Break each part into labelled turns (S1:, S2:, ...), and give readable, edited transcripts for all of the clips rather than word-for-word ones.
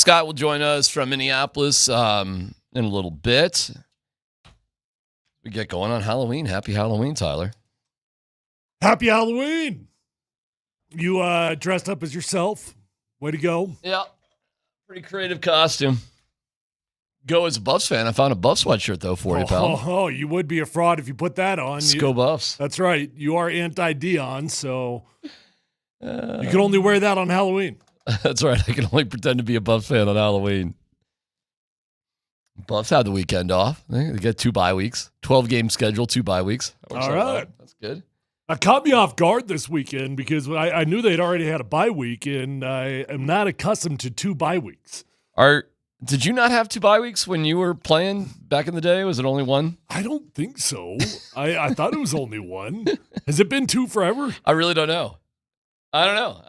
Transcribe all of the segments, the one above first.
S1: Scott will join us from Minneapolis in a little bit. We get going on Halloween. Happy Halloween, Tyler.
S2: Happy Halloween. You dressed up as yourself. Way to go.
S1: Yeah. Pretty creative costume. Go as a Buffs fan. I found a Buffs sweatshirt, though, for you, pal.
S2: Oh, you would be a fraud if you put that on.
S1: Go Buffs.
S2: That's right. You are anti-Dion, so you can only wear that on Halloween.
S1: That's right. I can only pretend to be a Buffs fan on Halloween. Buffs had the weekend off. They get 2 bye weeks. 12-game schedule, 2 bye weeks.
S2: All right.
S1: That's good.
S2: It caught me off guard this weekend because I knew they'd already had a bye week, and I am not accustomed to 2 bye weeks.
S1: Did you not have 2 bye weeks when you were playing back in the day? Was it only 1?
S2: I don't think so. I thought it was only 1. Has it been 2 forever?
S1: I really don't know. I don't know.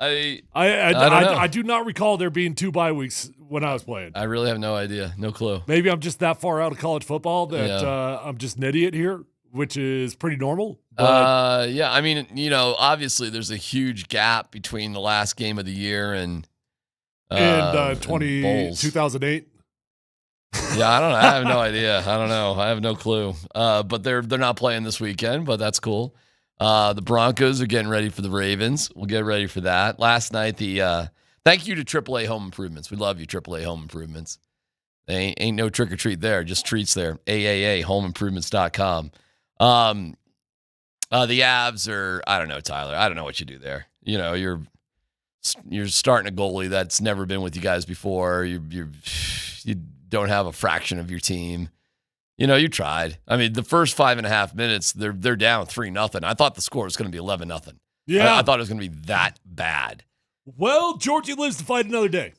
S2: I do not recall there being 2 bye weeks when I was playing.
S1: I really have no idea. No clue.
S2: Maybe I'm just that far out of college football that I'm just an idiot here, which is pretty normal.
S1: But yeah, I mean, obviously there's a huge gap between the last game of the year and
S2: 2008.
S1: Yeah, I don't know. I have no idea. I don't know. I have no clue. But they're not playing this weekend, but that's cool. The Broncos are getting ready for the Ravens. We'll get ready for that. Last night, thank you to AAA Home Improvements. We love you, AAA Home Improvements. Ain't no trick or treat there, just treats there. AAA HomeImprovements.com. The Avs are, I don't know, Tyler. I don't know what you do there. You're starting a goalie that's never been with you guys before. You don't have a fraction of your team. You tried. I mean, the first 5.5 minutes, they're down 3-0. I thought the score was going to be 11-0.
S2: Yeah,
S1: I thought it was going to be that bad.
S2: Well, Georgie lives to fight another day.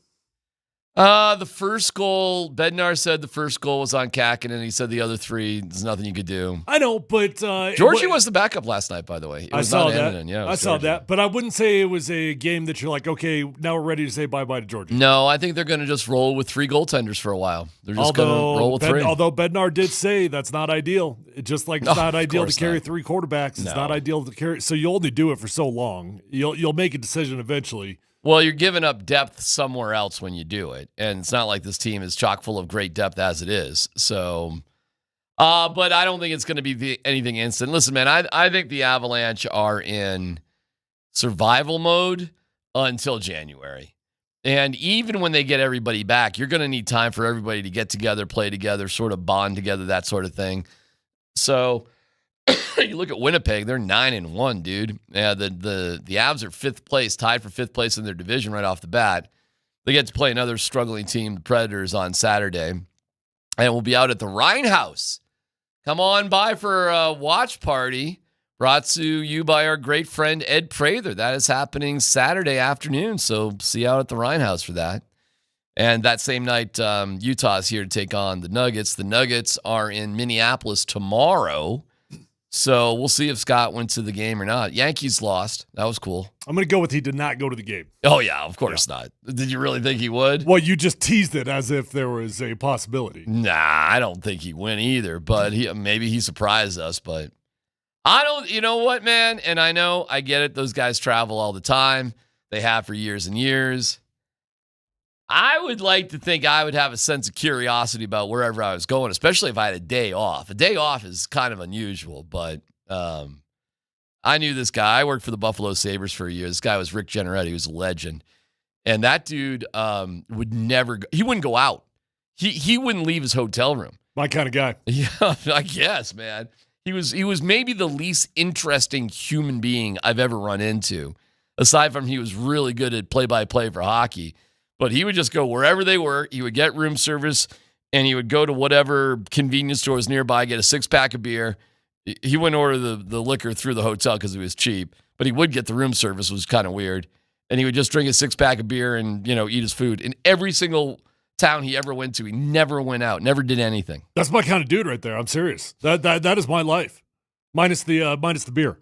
S1: The first goal, Bednar said the first goal was on Kakinen. He said the other 3, there's nothing you could do.
S2: I know, but
S1: Georgie was the backup last night, by the way.
S2: I saw that.
S1: Antonin. Yeah,
S2: I saw that, but I wouldn't say it was a game that you're like, okay, now we're ready to say bye-bye to Georgie.
S1: No, I think they're going to just roll with 3 goaltenders for a while. They're just going to roll with 3.
S2: Although Bednar did say that's not ideal. It's just like it's not ideal to carry 3 quarterbacks. It's not ideal to carry. So you only do it for so long. You'll make a decision eventually.
S1: Well, you're giving up depth somewhere else when you do it. And it's not like this team is chock full of great depth as it is. So, but I don't think it's going to be anything instant. Listen, man, I think the Avalanche are in survival mode until January. And even when they get everybody back, you're going to need time for everybody to get together, play together, sort of bond together, that sort of thing. So you look at Winnipeg, they're 9-1, dude. Yeah, the Avs are 5th place, tied for 5th place in their division right off the bat. They get to play another struggling team, the Predators, on Saturday. And we'll be out at the Rhine House. Come on by for a watch party brought to you by our great friend Ed Prather. That is happening Saturday afternoon, so see you out at the Rhine House for that. And that same night, Utah is here to take on the Nuggets. The Nuggets are in Minneapolis tomorrow. So we'll see if Scott went to the game or not. Yankees lost. That was cool.
S2: I'm going to go with he did not go to the game.
S1: Oh, yeah, of course not. Did you really think he would?
S2: Well, you just teased it as if there was a possibility.
S1: Nah, I don't think he went either, but maybe he surprised us. But I don't, you know what, man? And I get it. Those guys travel all the time. They have for years and years. I would like to think I would have a sense of curiosity about wherever I was going, especially if I had a day off. A day off is kind of unusual, but I knew this guy. I worked for the Buffalo Sabres for a year. This guy was Rick Generetti, who's a legend. And that dude would never – he wouldn't go out. He wouldn't leave his hotel room.
S2: My kind of guy.
S1: Yeah, I guess, man. He was maybe the least interesting human being I've ever run into, aside from he was really good at play-by-play for hockey. But he would just go wherever they were. He would get room service, and he would go to whatever convenience store was nearby, get a 6-pack of beer. He wouldn't order the liquor through the hotel because it was cheap, but he would get the room service, which was kind of weird. And he would just drink a 6-pack of beer and, eat his food. In every single town he ever went to, he never went out, never did anything.
S2: That's my kind of dude right there. I'm serious. That is my life, minus the beer.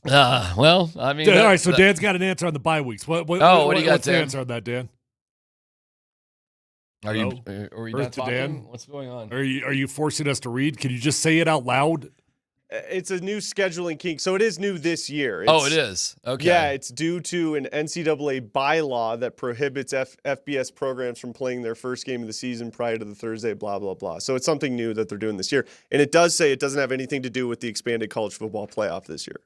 S1: Well, I mean,
S2: all right. So Dan's got an answer on the bye weeks. What do you got, what's
S1: Dan?
S2: The answer on that, Dan?
S1: Are you not talking?
S2: Dan?
S1: What's going on?
S2: Are you forcing us to read? Can you just say it out loud?
S3: It's a new scheduling kink, so it is new this year.
S1: It is? Okay.
S3: Yeah, it's due to an NCAA bylaw that prohibits FBS programs from playing their first game of the season prior to the Thursday, blah, blah, blah. So it's something new that they're doing this year. And it does say it doesn't have anything to do with the expanded college football playoff this year.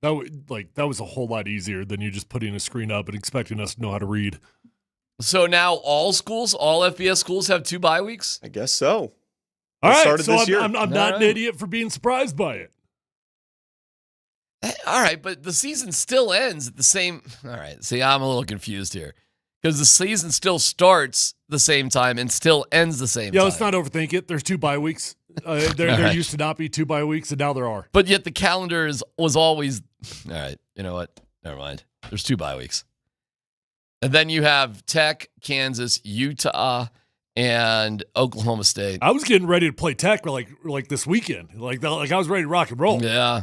S2: That was a whole lot easier than you just putting a screen up and expecting us to know how to read.
S1: So now all FBS schools have 2 bye weeks?
S3: I guess so.
S2: All right, so I'm not an idiot for being surprised by it.
S1: All right, but the season still ends at the same. All right, see, I'm a little confused here because the season still starts the same time and still ends the same time.
S2: Let's not overthink it. There's 2 bye weeks. There used to not be 2 bye weeks, and now there are.
S1: But yet the calendar was always. All right, you know what? Never mind. There's 2 bye weeks. And then you have Tech, Kansas, Utah, and Oklahoma State.
S2: I was getting ready to play Tech like this weekend. Like I was ready to rock and roll.
S1: Yeah.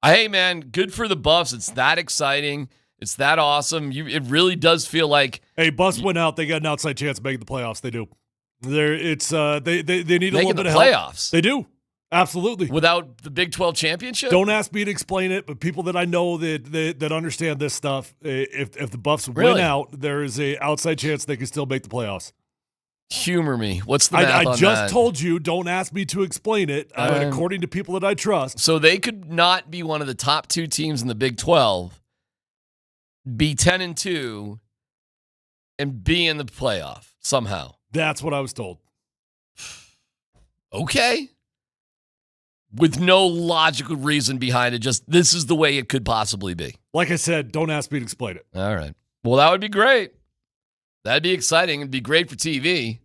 S1: Hey, man, good for the Buffs. It's that exciting. It's that awesome. It really does feel like.
S2: Hey, Buffs went out. They got an outside chance of making the playoffs. They do. They need a little bit of help.
S1: Playoffs.
S2: They do. Absolutely.
S1: Without the Big 12 championship?
S2: Don't ask me to explain it, but people that I know that understand this stuff, if the Buffs win out, there is a outside chance they can still make the playoffs.
S1: Humor me. What's the math on that?
S2: I just told you, don't ask me to explain it, according to people that I trust.
S1: So they could not be one of the top 2 teams in the Big 12, be 10-2, and be in the playoff somehow.
S2: That's what I was told.
S1: Okay. With no logical reason behind it, just this is the way it could possibly be.
S2: Like I said, don't ask me to explain it.
S1: All right. Well, that would be great. That'd be exciting. It'd be great for TV.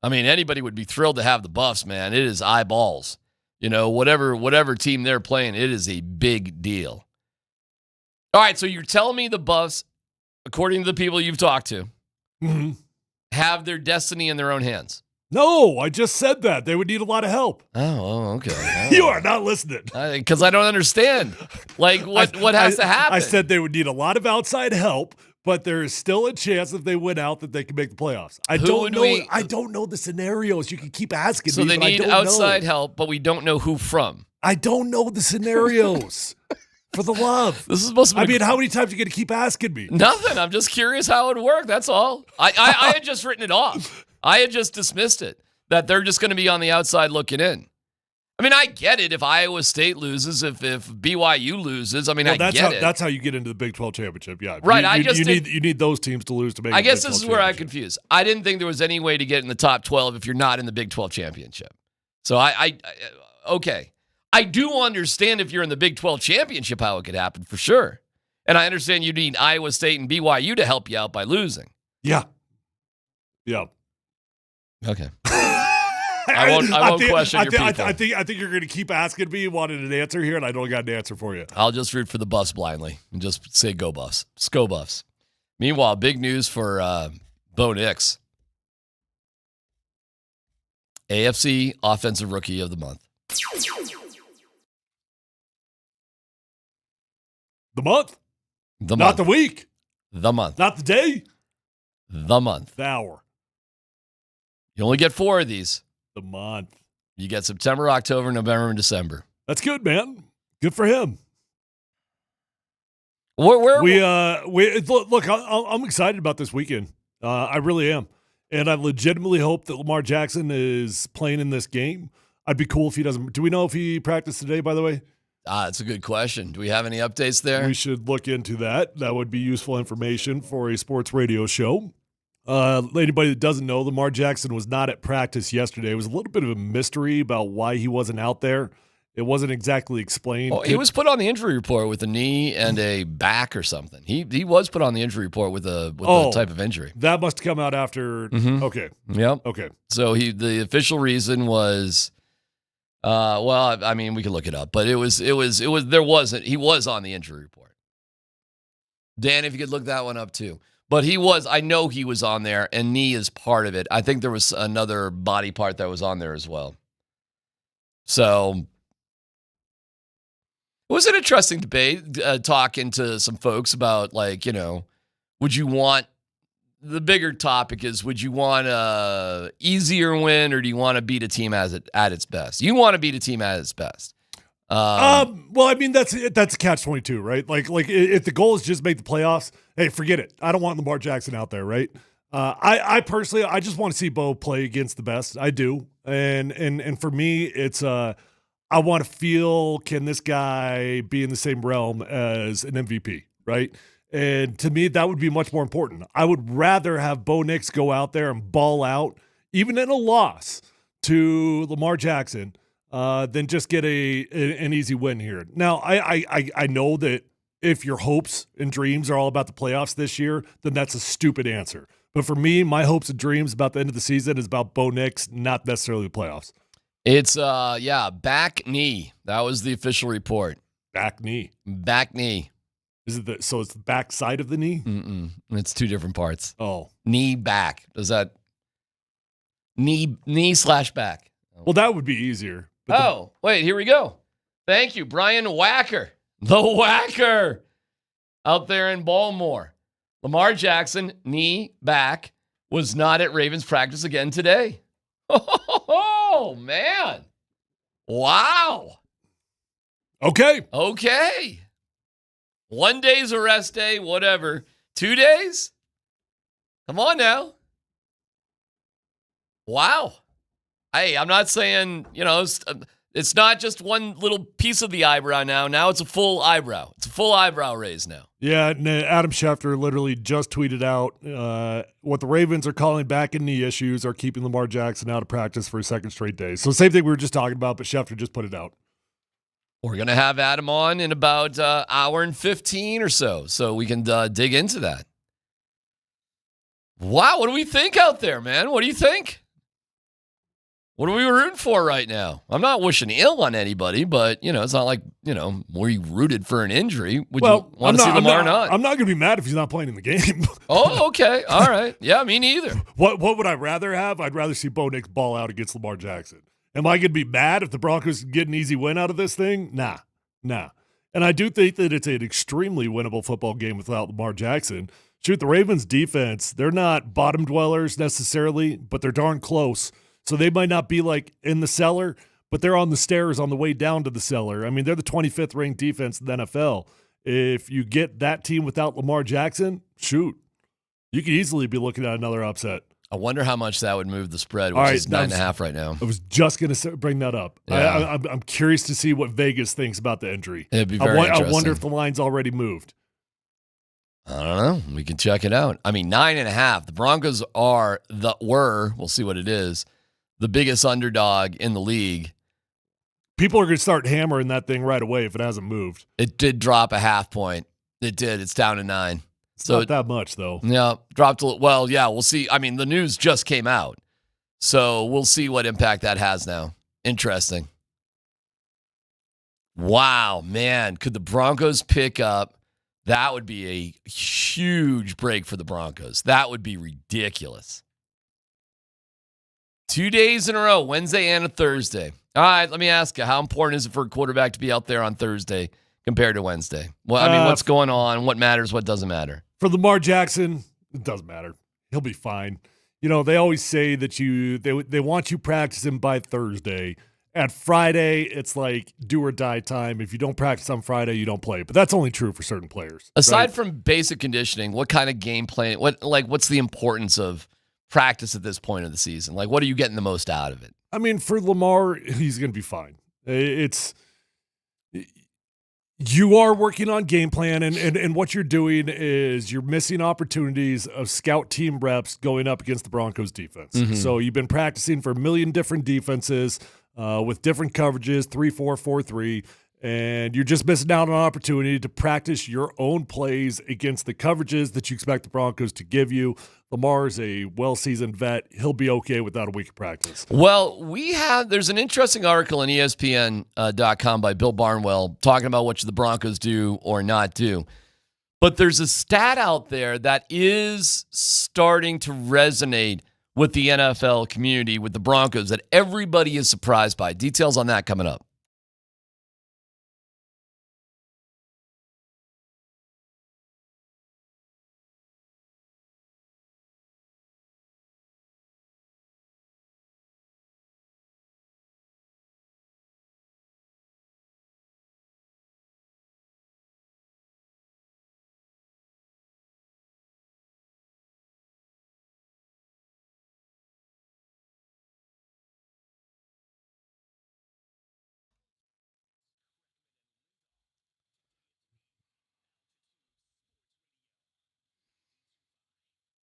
S1: I mean, anybody would be thrilled to have the Buffs, man. It is eyeballs. You know, whatever team they're playing, it is a big deal. All right, so you're telling me the Buffs, according to the people you've talked to, have their destiny in their own hands?
S2: No, I just said that. They would need a lot of help.
S1: Oh, okay. Oh.
S2: You are not listening.
S1: Because I don't understand. Like, what has to happen?
S2: I said they would need a lot of outside help, but there is still a chance if they win out that they can make the playoffs. I don't know the scenarios. You can keep asking
S1: me. So they need outside help, but we don't know who from.
S2: I don't know the scenarios. For the love.
S1: This is supposed to be.
S2: I mean, how many times are you going to keep asking me?
S1: Nothing. I'm just curious how it would work. That's all. I had just written it off. I had just dismissed it, that they're just going to be on the outside looking in. I mean, I get it if Iowa State loses, if BYU loses. I mean, I get it.
S2: That's how you get into the Big 12 championship. Yeah,
S1: right.
S2: You need those teams to lose to make.
S1: I guess this is where I confuse. I didn't think there was any way to get in the top 12 if you're not in the Big 12 championship. So okay. I do understand if you're in the Big 12 championship how it could happen for sure, and I understand you need Iowa State and BYU to help you out by losing.
S2: Yeah.
S1: Okay. I won't question your people.
S2: I think you're going to keep asking me. You wanted an answer here, and I don't got an answer for you.
S1: I'll just root for the Buffs blindly and just say go Buffs. Go Buffs. Meanwhile, big news for Bo Nix. AFC Offensive Rookie of the Month.
S2: The month?
S1: The month.
S2: Not the week.
S1: The month.
S2: Not the day.
S1: The month.
S2: The hour.
S1: You only get 4 of these.
S2: The month.
S1: You get September, October, November, and December.
S2: That's good, man. Good for him.
S1: Where
S2: look, I'm excited about this weekend. I really am. And I legitimately hope that Lamar Jackson is playing in this game. I'd be cool if he doesn't. Do we know if he practiced today, by the way?
S1: That's a good question. Do we have any updates there?
S2: We should look into that. That would be useful information for a sports radio show. Anybody that doesn't know, Lamar Jackson was not at practice yesterday. It was a little bit of a mystery about why he wasn't out there. It wasn't exactly explained.
S1: Oh, he was put on the injury report with a knee and a back or something. He was put on the injury report with a type of injury.
S2: That must come out after.
S1: Mm-hmm.
S2: Okay.
S1: Yep.
S2: Okay.
S1: So the official reason was, well, I mean, we can look it up, but he was on the injury report. Dan, if you could look that one up too. But I know he was on there, and knee is part of it. I think there was another body part that was on there as well. So it was an interesting debate, talking to some folks about, like, you know, the bigger topic is, would you want a easier win, or do you want to beat a team at its best? You want to beat a team at its best.
S2: Well, I mean that's catch-22, right? Like if the goal is just make the playoffs, hey, forget it. I don't want Lamar Jackson out there, right? I personally, I just want to see Bo play against the best. I do, and for me, it's I want to feel, can this guy be in the same realm as an MVP, right? And to me, that would be much more important. I would rather have Bo Nix go out there and ball out, even in a loss to Lamar Jackson, than just get an easy win here. Now, I know that if your hopes and dreams are all about the playoffs this year, then that's a stupid answer. But for me, my hopes and dreams about the end of the season is about Bo Nix, not necessarily the playoffs.
S1: It's back knee. That was the official report.
S2: Back knee.
S1: Back knee.
S2: Is it so it's the back side of the knee?
S1: Mm-mm. It's two different parts.
S2: Oh.
S1: Knee back. Does that knee/back?
S2: Well, that would be easier.
S1: Wait, here we go. Thank you, Brian Wacker. The Whacker out there in Baltimore. Lamar Jackson, knee back, was not at Ravens practice again today. Oh, man. Wow.
S2: Okay.
S1: 1 day's a rest day, whatever. 2 days? Come on now. Wow. Hey, I'm not saying, it's not just one little piece of the eyebrow now. Now it's a full eyebrow. It's a full eyebrow raise now.
S2: Yeah, Adam Schefter literally just tweeted out what the Ravens are calling back and knee issues are keeping Lamar Jackson out of practice for a second straight day. So same thing we were just talking about, but Schefter just put it out.
S1: We're going to have Adam on in about an hour and 15 or so we can dig into that. Wow, what do we think out there, man? What do you think? What are we rooting for right now? I'm not wishing ill on anybody, but, it's not like, we rooted for an injury. Would you want to see Lamar or not?
S2: I'm not going to be mad if he's not playing in the game.
S1: Oh, okay. All right. Yeah, me neither.
S2: What would I rather have? I'd rather see Bo Nix ball out against Lamar Jackson. Am I going to be mad if the Broncos get an easy win out of this thing? Nah. And I do think that it's an extremely winnable football game without Lamar Jackson. Shoot, the Ravens defense, they're not bottom dwellers necessarily, but they're darn close. So they might not be like in the cellar, but they're on the stairs on the way down to the cellar. I mean, they're the 25th ranked defense in the NFL. If you get that team without Lamar Jackson, shoot, you could easily be looking at another upset.
S1: I wonder how much that would move the spread, which is 9.5 right now.
S2: I was just going to bring that up.
S1: Yeah.
S2: I'm curious to see what Vegas thinks about the injury.
S1: It'd be very interesting.
S2: I wonder if the line's already moved.
S1: I don't know. We can check it out. I mean, 9.5. The Broncos we'll see what it is, the biggest underdog in the league.
S2: People are going to start hammering that thing right away if it hasn't moved.
S1: It did drop a half point. It did. It's down to 9.
S2: It's not that much, though.
S1: Yeah, dropped a little. Well, yeah, we'll see. I mean, the news just came out, so we'll see what impact that has now. Interesting. Wow, man. Could the Broncos pick up? That would be a huge break for the Broncos. That would be ridiculous. 2 days in a row, Wednesday and a Thursday. All right, let me ask you, how important is it for a quarterback to be out there on Thursday compared to Wednesday? Well, I mean, what's going on? What matters? What doesn't matter?
S2: For Lamar Jackson, it doesn't matter. He'll be fine. They always say that they want you practicing by Thursday. At Friday, it's like do or die time. If you don't practice on Friday, you don't play. But that's only true for certain players.
S1: Aside from basic conditioning, what kind of game plan? What's the importance of practice at this point of the season? Like, what are you getting the most out of it?
S2: I mean, for Lamar, he's going to be fine. You are working on game plan, and what you're doing is you're missing opportunities of scout team reps going up against the Broncos defense.
S1: Mm-hmm.
S2: So you've been practicing for a million different defenses with different coverages, 3-4, 4-3, and you're just missing out on an opportunity to practice your own plays against the coverages that you expect the Broncos to give you. Lamar's a well-seasoned vet. He'll be okay without a week of practice.
S1: Well, there's an interesting article on ESPN.com by Bill Barnwell talking about what should the Broncos do or not do. But there's a stat out there that is starting to resonate with the NFL community, with the Broncos, that everybody is surprised by. Details on that coming up.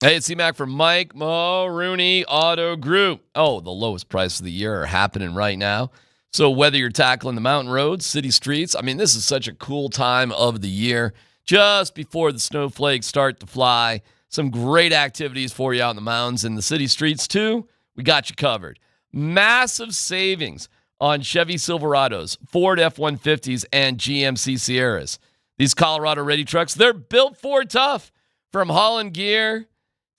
S1: Hey, it's C-Mac from Mike Maroney Auto Group. Oh, the lowest price of the year are happening right now. So whether you're tackling the mountain roads, city streets, I mean, this is such a cool time of the year. Just before the snowflakes start to fly, some great activities for you out in the mountains and the city streets too. We got you covered. Massive savings on Chevy Silverados, Ford F-150s, and GMC Sierras. These Colorado-ready trucks, they're built for tough. From hauling gear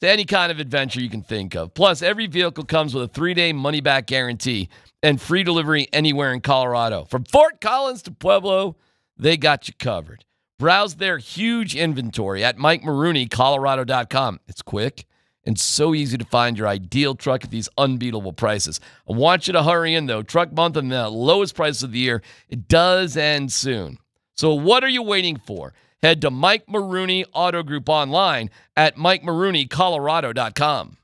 S1: to any kind of adventure you can think of. Plus, every vehicle comes with a 3-day money-back guarantee and free delivery anywhere in Colorado. From Fort Collins to Pueblo, they got you covered. Browse their huge inventory at MikeMaroneyColorado.com. It's quick and so easy to find your ideal truck at these unbeatable prices. I want you to hurry in, though. Truck month and the lowest price of the year, it does end soon. So what are you waiting for? Head to Mike Maroney Auto Group online at MikeMaroneyColorado.com.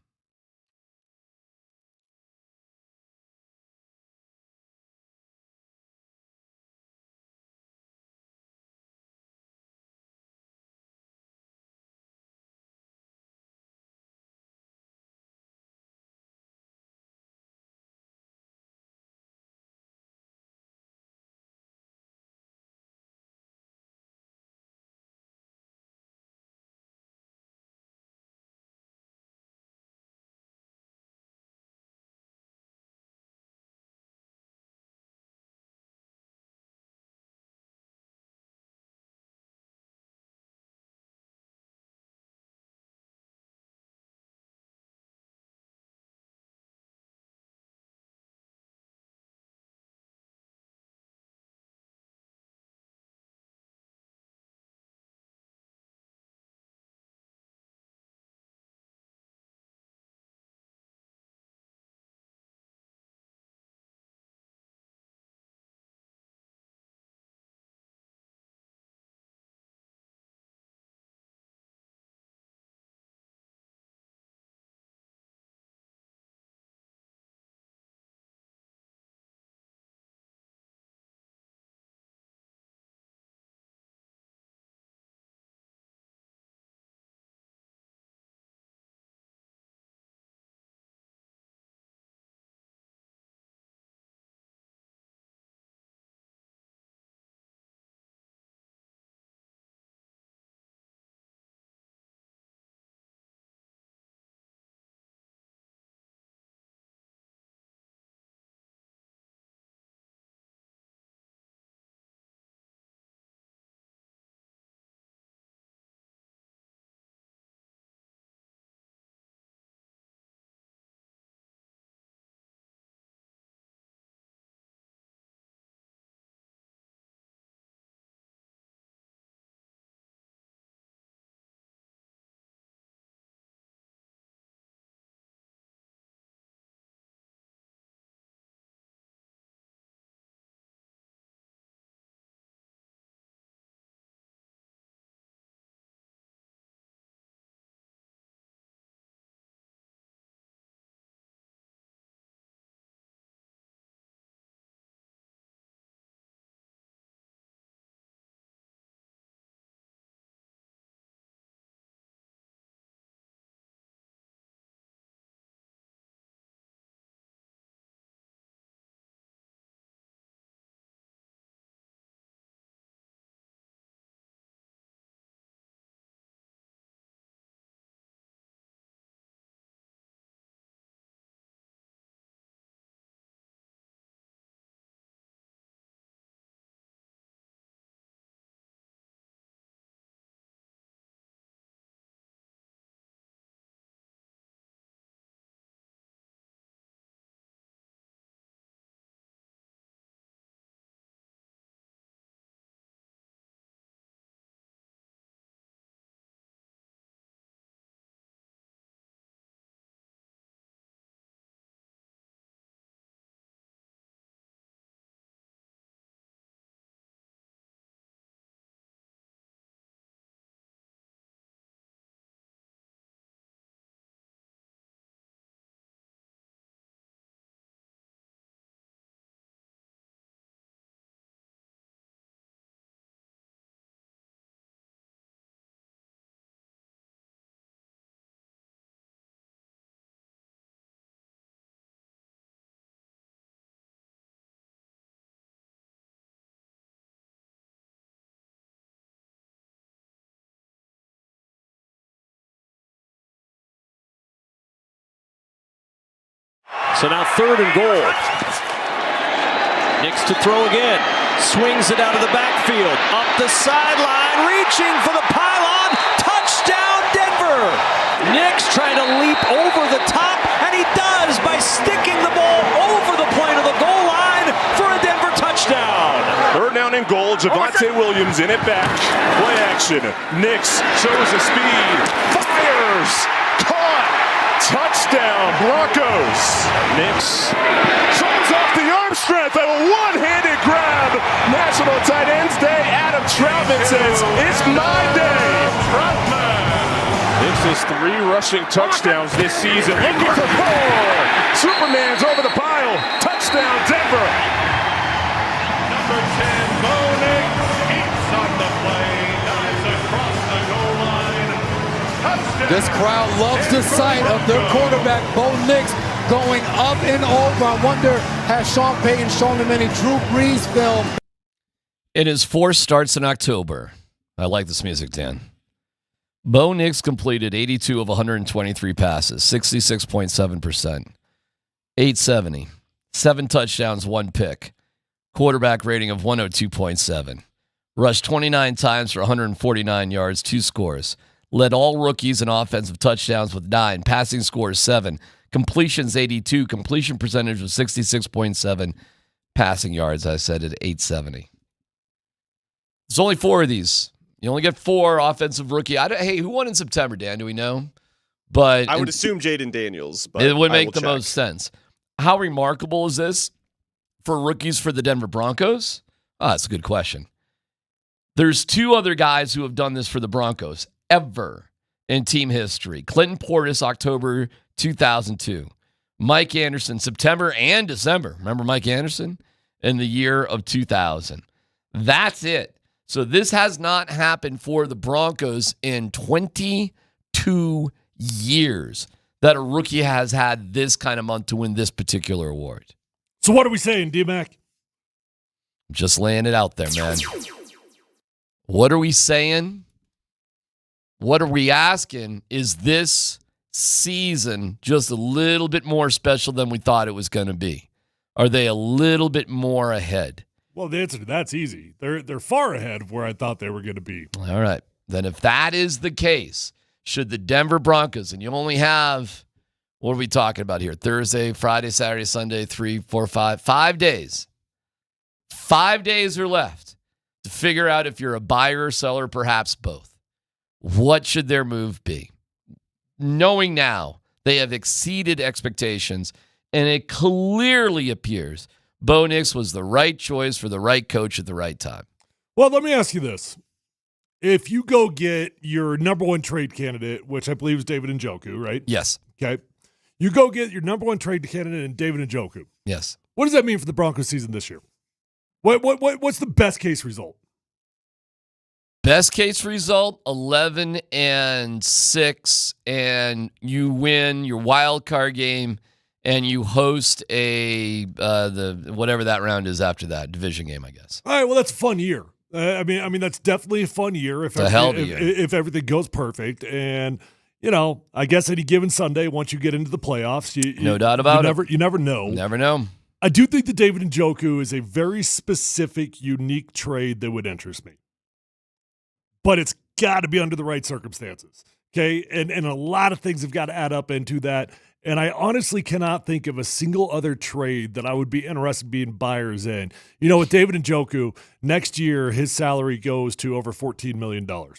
S4: So now 3rd and goal. Nix to throw again. Swings it out of the backfield. Up the sideline. Reaching for the pylon. Touchdown, Denver. Nix trying to leap over the top. And he does by sticking the ball over the plane of the goal line for a Denver touchdown.
S5: 3rd down and goal. Javonte Williams in it back. Play action. Nix shows the speed. Fires. Caught. Touchdown, Broncos. Nix shows off the arm strength of a one-handed grab. National Tight Ends Day. Adam Troutman says, it's my day. Nix has 3 rushing touchdowns this season. Looking for 4. Superman's over the pile. Touchdown, Denver.
S6: Number 10, Bo Nix, keeps on the play, dives across the goal line. Touchdown.
S7: This crowd loves the sight of their quarterback, Bo Nix, going up and over. I wonder, has Sean Payton shown him any Drew Brees film?
S1: In his 4 starts in October, I like this music, Dan. Bo Nix completed 82 of 123 passes, 66.7%, 870, 7 touchdowns, 1 pick, quarterback rating of 102.7, rushed 29 times for 149 yards, 2 scores, led all rookies in offensive touchdowns with 9, passing scores 7, completions 82, completion percentage was 66.7, passing yards, I said, at 870. There's only 4 of these. You only get 4 offensive rookie. Hey, who won in September, Dan? Do we know? But
S3: I would assume Jaden Daniels. But
S1: it would
S3: I
S1: make
S3: will
S1: the
S3: check.
S1: most sense. How remarkable is this for rookies for the Denver Broncos? That's a good question. There's 2 other guys who have done this for the Broncos ever in team history. Clinton Portis, October 2002. Mike Anderson, September and December. Remember Mike Anderson? In the year of 2000. That's it. So this has not happened for the Broncos in 22 years that a rookie has had this kind of month to win this particular award.
S2: So what are we saying, D-Mac?
S1: Just laying it out there, man. What are we saying? What are we asking? Is this season just a little bit more special than we thought it was going to be? Are they a little bit more ahead?
S2: Well, the answer to that's easy. They're far ahead of where I thought they were going to be.
S1: All right. Then if that is the case, should the Denver Broncos, and you only have, what are we talking about here? Thursday, Friday, Saturday, Sunday, 3, 4, 5 days. 5 days are left to figure out if you're a buyer or seller, perhaps both. What should their move be? Knowing now they have exceeded expectations, and it clearly appears Bo Nix was the right choice for the right coach at the right time.
S2: Well, let me ask you this. If you go get your number 1 trade candidate, which I believe is David Njoku, right?
S1: Yes.
S2: Okay. You go get your number 1 trade candidate in David Njoku.
S1: Yes.
S2: What does that mean for the Broncos season this year? What's the best case result?
S1: Best case result, 11-6, and you win your wild card game, and you host the whatever that round is after that division game, I guess.
S2: All right, well, that's a fun year. I mean that's definitely a fun year if
S1: It's a hell of a year.
S2: If everything goes perfect. And I guess any given Sunday, once you get into the playoffs,
S1: No doubt about it.
S2: You never know.
S1: Never know.
S2: I do think that David Njoku is a very specific, unique trade that would interest me. But it's got to be under the right circumstances. Okay. And a lot of things have got to add up into that. And I honestly cannot think of a single other trade that I would be interested in being buyers in. With David Njoku, next year his salary goes to over $14 million. All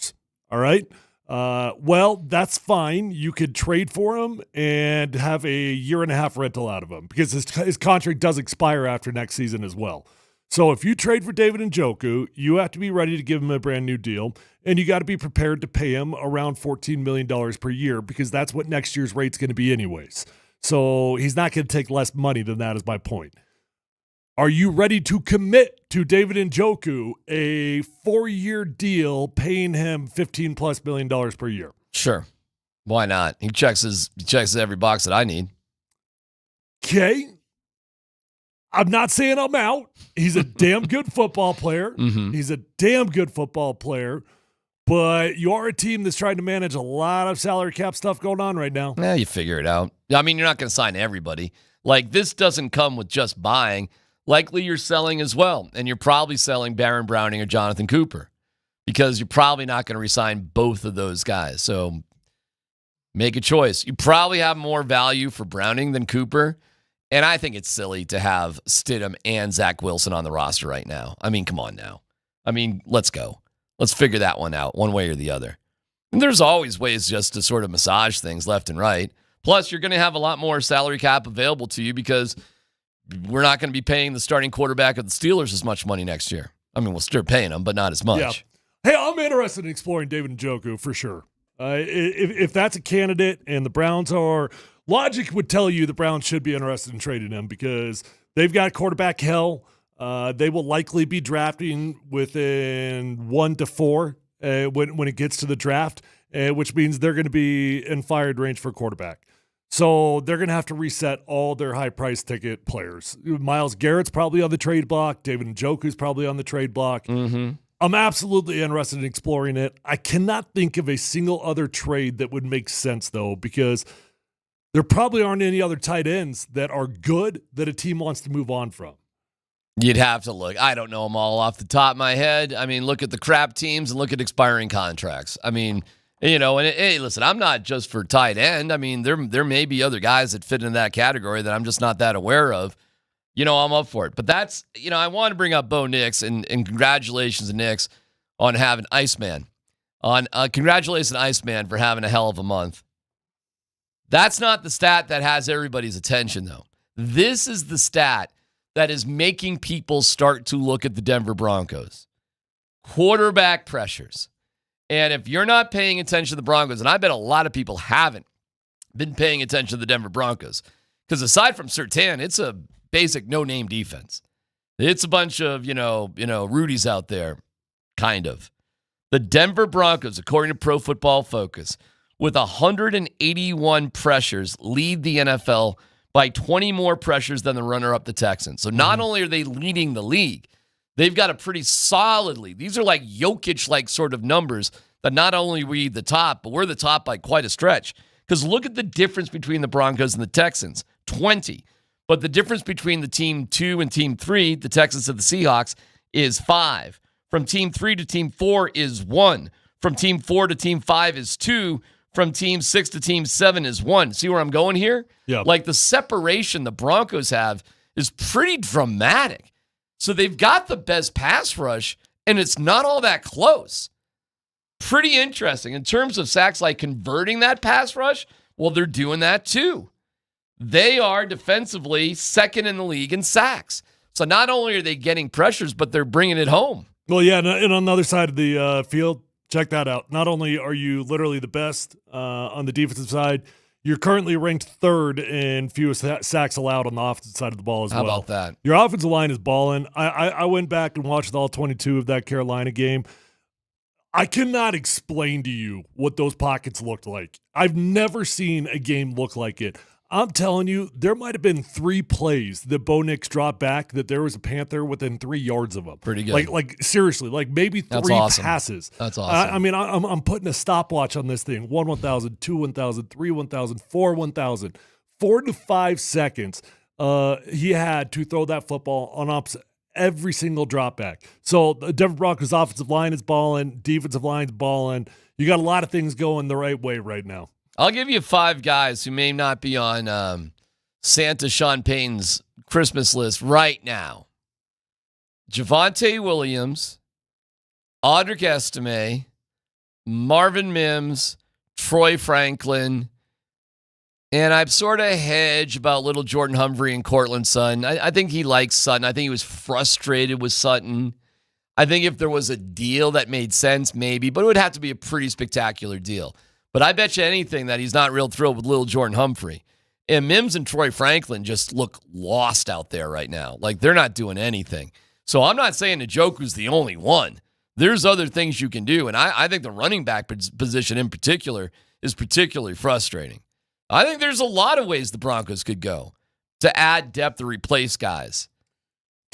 S2: right. Well, that's fine. You could trade for him and have a 1.5 year rental out of him because his contract does expire after next season as well. So if you trade for David Njoku, you have to be ready to give him a brand new deal, and you got to be prepared to pay him around $14 million per year because that's what next year's rate's going to be anyways. So he's not going to take less money than that is my point. Are you ready to commit to David Njoku a 4-year deal paying him $15+ million per year?
S1: Sure. Why not? He checks every box that I need.
S2: Okay. I'm not saying I'm out. He's a damn good football player.
S1: Mm-hmm.
S2: He's a damn good football player. But you are a team that's trying to manage a lot of salary cap stuff going on right now.
S1: You figure it out. I mean, you're not going to sign everybody. Like, this doesn't come with just buying. Likely you're selling as well, and you're probably selling Baron Browning or Jonathan Cooper because you're probably not going to resign both of those guys. So make a choice. You probably have more value for Browning than Cooper, and I think it's silly to have Stidham and Zach Wilson on the roster right now. I mean, come on now. I mean, let's go. Let's figure that one out one way or the other. And there's always ways just to sort of massage things left and right. Plus, you're going to have a lot more salary cap available to you because we're not going to be paying the starting quarterback of the Steelers as much money next year. I mean, we'll still paying them, but not as much.
S2: Yeah. Hey, I'm interested in exploring David Njoku for sure. If that's a candidate and the Browns are, logic would tell you the Browns should be interested in trading him because they've got quarterback hell. They will likely be drafting within 1 to 4 when it gets to the draft, which means they're going to be in fired range for quarterback. So they're going to have to reset all their high-price ticket players. Myles Garrett's probably on the trade block. David Njoku's probably on the trade block.
S1: Mm-hmm.
S2: I'm absolutely interested in exploring it. I cannot think of a single other trade that would make sense, though, because there probably aren't any other tight ends that are good that a team wants to move on from.
S1: You'd have to look. I don't know them all off the top of my head. I mean, look at the crap teams and look at expiring contracts. I mean, you know, and hey, listen, I'm not just for tight end. I mean, there may be other guys that fit into that category that I'm just not that aware of. You know, I'm up for it. But that's, you know, I want to bring up Bo Nix and congratulations to Nix on having Iceman. Congratulations Iceman for having a hell of a month. That's not the stat that has everybody's attention, though. This is the stat that is making people start to look at the Denver Broncos. Quarterback pressures. And if you're not paying attention to the Broncos, and I bet a lot of people haven't been paying attention to the Denver Broncos, because aside from Surtain, it's a basic no-name defense. It's a bunch of, you know, Rudies out there, kind of. The Denver Broncos, according to Pro Football Focus, with 181 pressures, lead the NFL by 20 more pressures than the runner-up, the Texans. So not only are they leading the league, they've got a pretty solid lead. These are like Jokic-like sort of numbers that not only we the top, but we're the top by quite a stretch. Because look at the difference between the Broncos and the Texans, 20. But the difference between the team 2 and team 3, the Texans and the Seahawks, is 5. From team 3 to team 4 is 1. From team 4 to team 5 is 2. From team 6 to team 7 is 1. See where I'm going here?
S2: Yeah.
S1: Like the separation the Broncos have is pretty dramatic. So they've got the best pass rush, and it's not all that close. Pretty interesting. In terms of sacks, like converting that pass rush, well, they're doing that too. They are defensively second in the league in sacks. So not only are they getting pressures, but they're bringing it home.
S2: Well, yeah, and on the other side of the field, check that out. Not only are you literally the best on the defensive side, you're currently ranked 3rd in fewest sacks allowed on the offensive side of the ball as well.
S1: How about that?
S2: Your offensive line is balling. I went back and watched all 22 of that Carolina game. I cannot explain to you what those pockets looked like. I've never seen a game look like it. I'm telling you, there might have been 3 plays that Bo Nix dropped back that there was a Panther within 3 yards of him.
S1: Pretty good.
S2: Like seriously, like maybe 3 passes.
S1: That's awesome.
S2: I mean, I'm putting a stopwatch on this thing. 1 1,000, 2 1,000, 3 1,000, 4 1,000. 4 to 5 seconds he had to throw that football on opposite every single drop back. So the Denver Broncos offensive line is balling, defensive line's balling. You got a lot of things going the right way right now.
S1: I'll give you 5 guys who may not be on Santa Sean Payton's Christmas list right now. Javonte Williams, Audric Estime, Marvin Mims, Troy Franklin, and I've sort of hedged about little Jordan Humphrey and Cortland Sutton. I think he likes Sutton. I think he was frustrated with Sutton. I think if there was a deal that made sense, maybe, but it would have to be a pretty spectacular deal. But I bet you anything that he's not real thrilled with little Jordan Humphrey. And Mims and Troy Franklin just look lost out there right now. Like, they're not doing anything. So I'm not saying Njoku's the only one. There's other things you can do. And I think the running back position in particular is particularly frustrating. I think there's a lot of ways the Broncos could go to add depth or replace guys.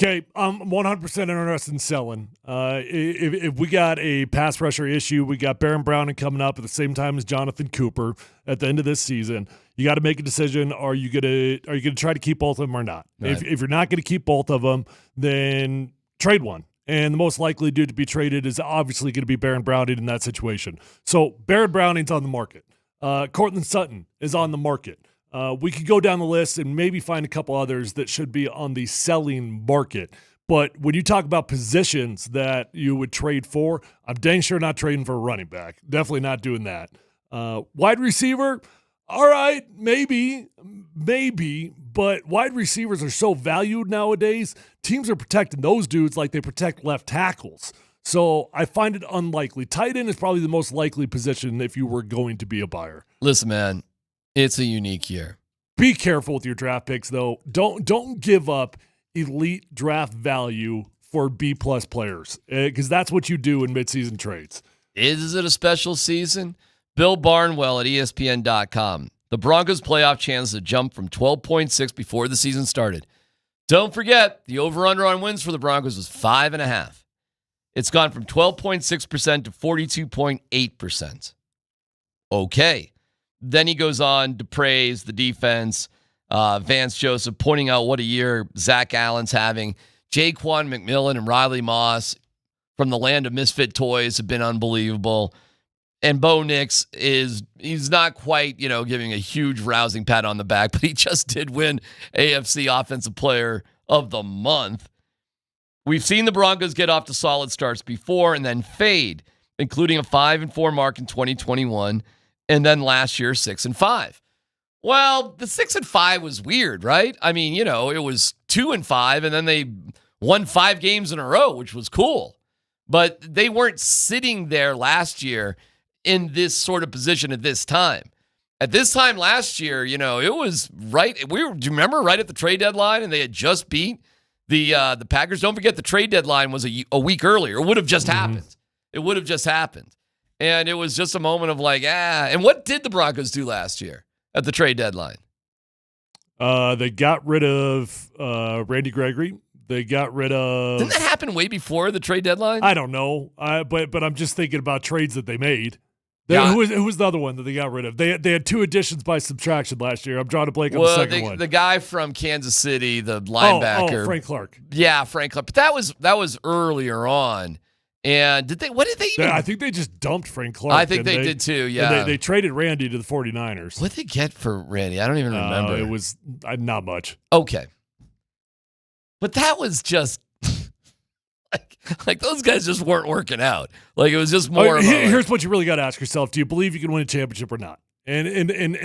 S2: Okay, I'm 100% interested in selling. If we got a pass rusher issue, we got Baron Browning coming up at the same time as Jonathan Cooper at the end of this season. You got to make a decision. Are you gonna try to keep both of them or not?
S1: Right.
S2: If you're not going to keep both of them, then trade one. And the most likely dude to be traded is obviously going to be Baron Browning in that situation. So Baron Browning's on the market. Cortland Sutton is on the market. We could go down the list and maybe find a couple others that should be on the selling market. But when you talk about positions that you would trade for, I'm dang sure not trading for a running back. Definitely not doing that. Wide receiver, all right, maybe. But wide receivers are so valued nowadays. Teams are protecting those dudes like they protect left tackles. So I find it unlikely. Tight end is probably the most likely position if you were going to be a buyer.
S1: Listen, man, it's a unique year.
S2: Be careful with your draft picks, though. Don't give up elite draft value for B-plus players because that's what you do in midseason trades.
S1: Is it a special season? Bill Barnwell at ESPN.com. The Broncos' playoff chances have jumped from 12.6 before the season started. Don't forget, the over-under on wins for the Broncos was 5.5. It's gone from 12.6% to 42.8%. Okay. Then he goes on to praise the defense, Vance Joseph, pointing out what a year Zach Allen's having. Jaquan McMillan and Riley Moss from the land of misfit toys have been unbelievable. And Bo Nix he's not quite, giving a huge rousing pat on the back, but he just did win AFC Offensive Player of the Month. We've seen the Broncos get off to solid starts before and then fade, including a 5-4 mark in 2021, and then last year 6-5. Well, the 6-5 was weird, right? I mean, it was 2-5, and then they won 5 games in a row, which was cool. But they weren't sitting there last year in this sort of position at this time. At this time last year, it was right. Do you remember right at the trade deadline, and they had just beat the Packers? Don't forget the trade deadline was a week earlier. It would have just happened. It would have just happened. And it was just a moment of like, And what did the Broncos do last year at the trade deadline?
S2: They got rid of Randy Gregory. They got rid of.
S1: Didn't that happen way before the trade deadline?
S2: I don't know. But I'm just thinking about trades that they made.
S1: Yeah.
S2: Who was the other one that they got rid of? They had 2 additions by subtraction last year. I'm drawing a blank on the second one.
S1: The guy from Kansas City, the linebacker.
S2: Oh, Frank Clark.
S1: Yeah, Frank Clark. But that was earlier on. And what did they even?
S2: I think they just dumped Frank Clark.
S1: I think they did too, yeah.
S2: And they traded Randy to the 49ers.
S1: What did they get for Randy? I don't even remember.
S2: It was not much.
S1: Okay. But that was just like those guys just weren't working out. Like it was just more
S2: here's what you really got to ask yourself. Do you believe you can win a championship or not? And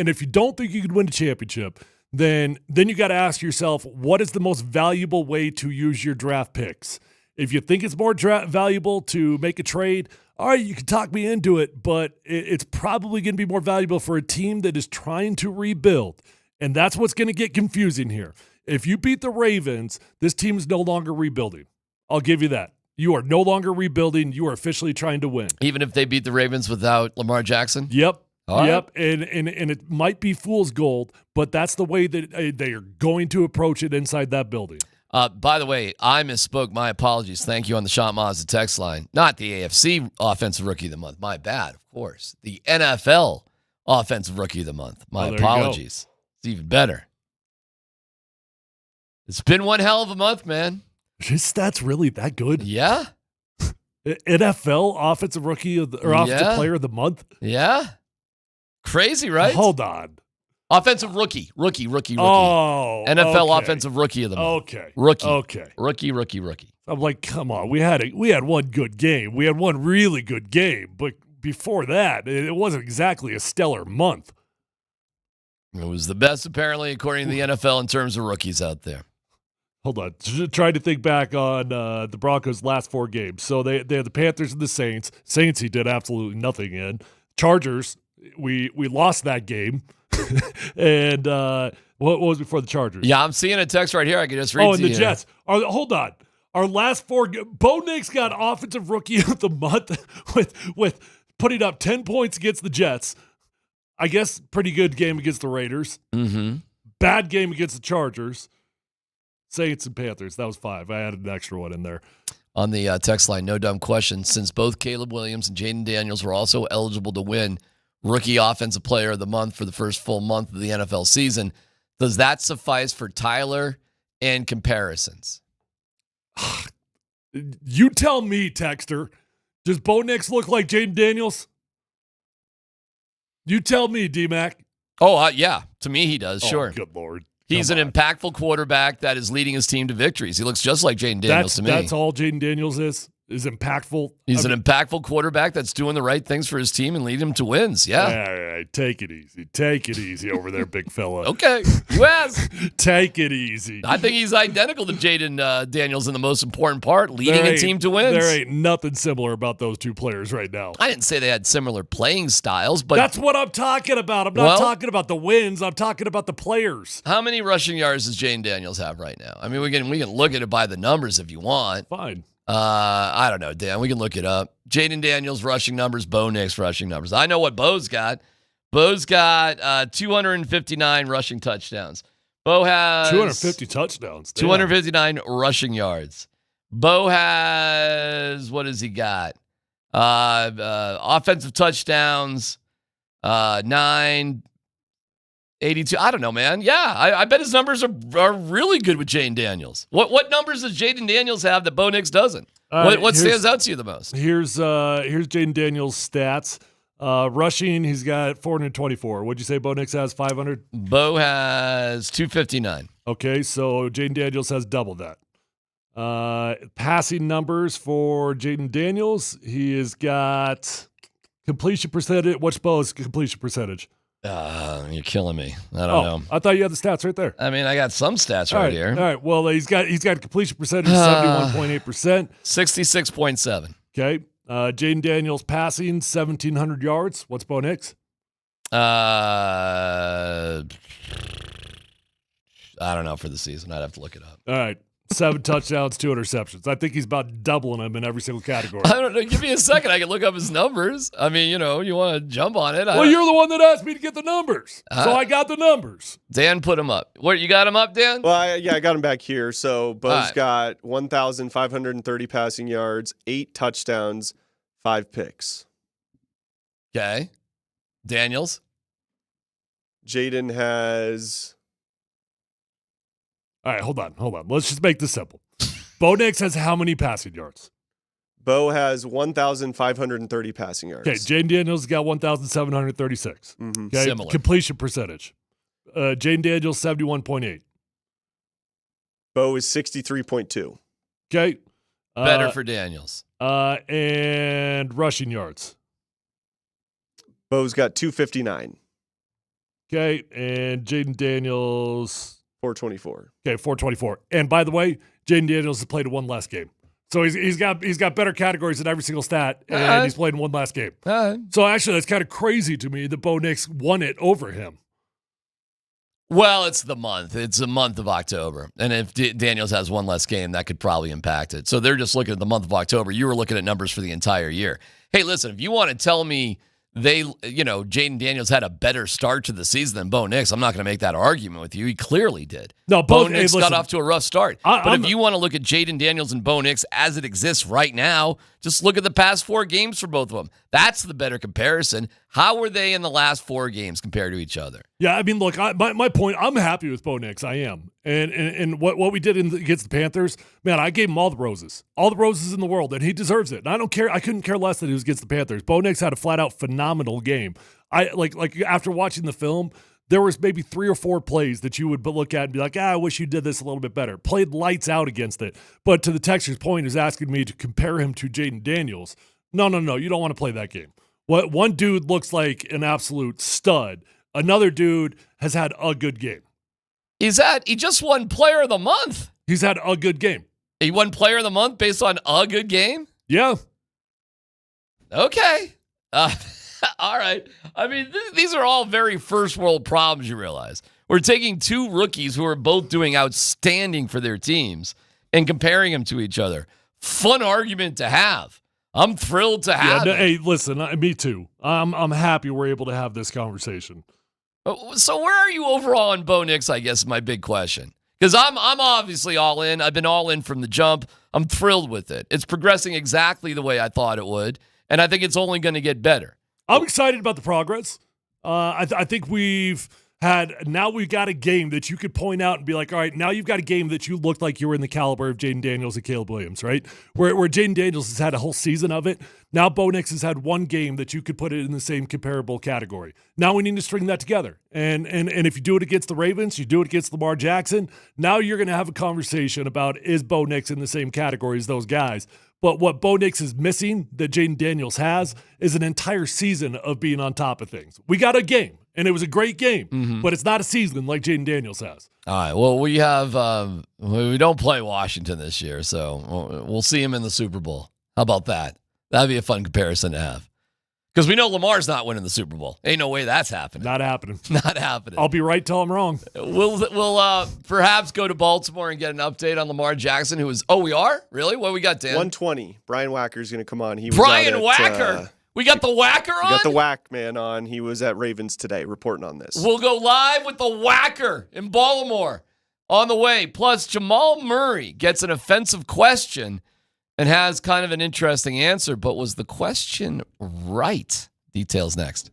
S2: if you don't think you can win a championship, then you got to ask yourself, what is the most valuable way to use your draft picks? If you think it's more valuable to make a trade, all right, you can talk me into it, but it's probably going to be more valuable for a team that is trying to rebuild. And that's what's going to get confusing here. If you beat the Ravens, this team is no longer rebuilding. I'll give you that. You are no longer rebuilding. You are officially trying to win.
S1: Even if they beat the Ravens without Lamar Jackson?
S2: Yep.
S1: All
S2: yep.
S1: Right.
S2: And it might be fool's gold, but that's the way that they are going to approach it inside that building.
S1: By the way, I misspoke. My apologies. Thank you on the Sean Mazda text line. Not the AFC Offensive Rookie of the Month. My bad, of course. The NFL Offensive Rookie of the Month. My apologies. It's even better. It's been one hell of a month, man.
S2: His stats really that good?
S1: Yeah.
S2: NFL Offensive Rookie Offensive Player of the Month?
S1: Yeah. Crazy, right?
S2: Hold on.
S1: Offensive Rookie.
S2: Oh.
S1: NFL Offensive Rookie of the Month.
S2: Okay.
S1: Rookie.
S2: Okay.
S1: Rookie.
S2: I'm like, come on. We had one good game. We had one really good game. But before that, it wasn't exactly a stellar month.
S1: It was the best, apparently, according to the NFL, in terms of rookies out there.
S2: Hold on. Trying to think back on the Broncos' last 4 games. So they had the Panthers and the Saints. Saints he did absolutely nothing in. Chargers, we lost that game. And what was before the Chargers?
S1: Yeah, I'm seeing a text right here. I can just read
S2: and the Jets. Hold on. Our last 4 Bo Nix got Offensive Rookie of the Month with putting up 10 points against the Jets. I guess pretty good game against the Raiders.
S1: Mm-hmm.
S2: Bad game against the Chargers. Saints and Panthers. That was 5. I added an extra one in there.
S1: On the text line, no dumb question. Since both Caleb Williams and Jaden Daniels were also eligible to win Rookie Offensive Player of the Month for the first full month of the NFL season, does that suffice for Tyler and comparisons?
S2: You tell me, Texter. Does Bo Nix look like Jaden Daniels? You tell me, D-Mac.
S1: Oh, yeah. To me, he does, sure.
S2: Good Lord.
S1: He's an impactful quarterback that is leading his team to victories. He looks just like Jaden Daniels to me.
S2: That's all Jaden Daniels is impactful.
S1: He's an impactful quarterback that's doing the right things for his team and leading him to wins. Yeah.
S2: All right, take it easy. Take it easy over there, big fella.
S1: Okay, you asked.
S2: Take it easy.
S1: I think he's identical to Jaden Daniels in the most important part, leading a team to wins.
S2: There ain't nothing similar about those two players right now.
S1: I didn't say they had similar playing styles, but
S2: that's what I'm talking about. I'm not talking about the wins. I'm talking about the players.
S1: How many rushing yards does Jaden Daniels have right now? I mean, we can look at it by the numbers if you want.
S2: Fine.
S1: I don't know, Dan. We can look it up. Jaden Daniels rushing numbers, Bo Nix rushing numbers. I know what Bo's got. Bo's got 259 rushing touchdowns. Bo has
S2: 250 touchdowns. Damn.
S1: 259 rushing yards. Bo has, what has he got? Offensive touchdowns, 9. 82. I don't know, man. Yeah, I bet his numbers are really good with Jaden Daniels. What numbers does Jaden Daniels have that Bo Nix doesn't? What stands out to you the most?
S2: Here's Jaden Daniels' stats. Rushing, he's got 424. What'd you say Bo Nix has? 500?
S1: Bo has 259.
S2: Okay, so Jaden Daniels has double that. Passing numbers for Jaden Daniels, he has got completion percentage. What's Bo's completion percentage?
S1: You're killing me. I don't know.
S2: I thought you had the stats right there.
S1: I mean, I got some stats right here.
S2: All right. Well, he's got completion percentage of 71.8%.
S1: 66.7.
S2: Okay. Jaden Daniels passing 1,700 yards. What's Bo Nix?
S1: I don't know for the season. I'd have to look it up.
S2: All right. 7 touchdowns, 2 interceptions. I think he's about doubling them in every single category.
S1: I don't know. Give me a second. I can look up his numbers. I mean, you want to jump on it.
S2: Well, you're the one that asked me to get the numbers. So I got the numbers.
S1: Dan put them up. What, you got them up, Dan?
S3: Well, I got them back here. So Bo's got 1,530 passing yards, 8 touchdowns, 5 picks.
S1: Okay. Daniels?
S3: Jaden has...
S2: All right, hold on. Let's just make this simple. Bo Nix has how many passing yards?
S3: Bo has 1,530 passing yards.
S2: Okay, Jaden Daniels got 1,736.
S3: Mm-hmm.
S2: Okay,
S1: similar.
S2: Completion percentage. Jaden Daniels, 71.8.
S3: Bo is 63.2.
S2: Okay.
S1: Better for Daniels.
S2: And rushing yards.
S3: Bo's got 259.
S2: Okay, and Jaden Daniels...
S3: 424.
S2: Okay, 424. And by the way, Jaden Daniels has played in one last game. So he's got better categories in every single stat, and he's played in one last game. So actually, that's kind of crazy to me that Bo Nix won it over him.
S1: Well, it's the month. It's a month of October. And if Daniels has one less game, that could probably impact it. So they're just looking at the month of October. You were looking at numbers for the entire year. Hey, listen, if you want to tell me Jaden Daniels had a better start to the season than Bo Nix, I'm not going to make that argument with you. He clearly did.
S2: No,
S1: Bo Nix got off to a rough start. But if you want to look at Jaden Daniels and Bo Nix as it exists right now, just look at the past 4 games for both of them. That's the better comparison. How were they in the last 4 games compared to each other?
S2: Yeah, I mean, look, my point, I'm happy with Bo Nix. I am. And what we did against the Panthers, man, I gave him all the roses in the world, and he deserves it. And I don't care. I couldn't care less that he was against the Panthers. Bo Nix had a flat-out phenomenal game. I like after watching the film, there was maybe 3 or 4 plays that you would look at and be like, I wish you did this a little bit better. Played lights out against it. But to the texter's point, is asking me to compare him to Jaden Daniels. No, you don't want to play that game. What one dude looks like an absolute stud. Another dude has had a good game.
S1: He just won Player of the Month.
S2: He's had a good game.
S1: He won Player of the Month based on a good game?
S2: Yeah.
S1: Okay. All right. I mean, these are all very first world problems, you realize. We're taking 2 rookies who are both doing outstanding for their teams and comparing them to each other. Fun argument to have. I'm thrilled to have it.
S2: Hey, listen, me too. I'm happy we're able to have this conversation.
S1: So where are you overall on Bo Nix, I guess, is my big question. Because I'm obviously all in. I've been all in from the jump. I'm thrilled with it. It's progressing exactly the way I thought it would, and I think it's only going to get better.
S2: I'm excited about the progress. I think we've got a game that you could point out and be like, all right, now you've got a game that you looked like you were in the caliber of Jaden Daniels and Caleb Williams, right? Where Jaden Daniels has had a whole season of it. Now Bo Nix has had one game that you could put it in the same comparable category. Now we need to string that together. And if you do it against the Ravens, you do it against Lamar Jackson, now you're going to have a conversation about, is Bo Nix in the same category as those guys? But what Bo Nix is missing that Jaden Daniels has is an entire season of being on top of things. We got a game, and it was a great game, but it's not a season like Jaden Daniels has.
S1: All right. Well, we have we don't play Washington this year, so we'll see him in the Super Bowl. How about that? That'd be a fun comparison to have. Because we know Lamar's not winning the Super Bowl. Ain't no way that's happening.
S2: Not happening.
S1: Not happening.
S2: I'll be right till I'm wrong.
S1: We'll perhaps go to Baltimore and get an update on Lamar Jackson, who is. Oh, we are? Really? What we got, Dan?
S3: 120. Brian Wacker's going to come on. He was
S1: Brian
S3: out at,
S1: Wacker. We got the Whacker on?
S3: We got the Whack man on. He was at Ravens today reporting on this.
S1: We'll go live with the Whacker in Baltimore on the way. Plus, Jamal Murray gets an offensive question and has kind of an interesting answer, but was the question right? Details next.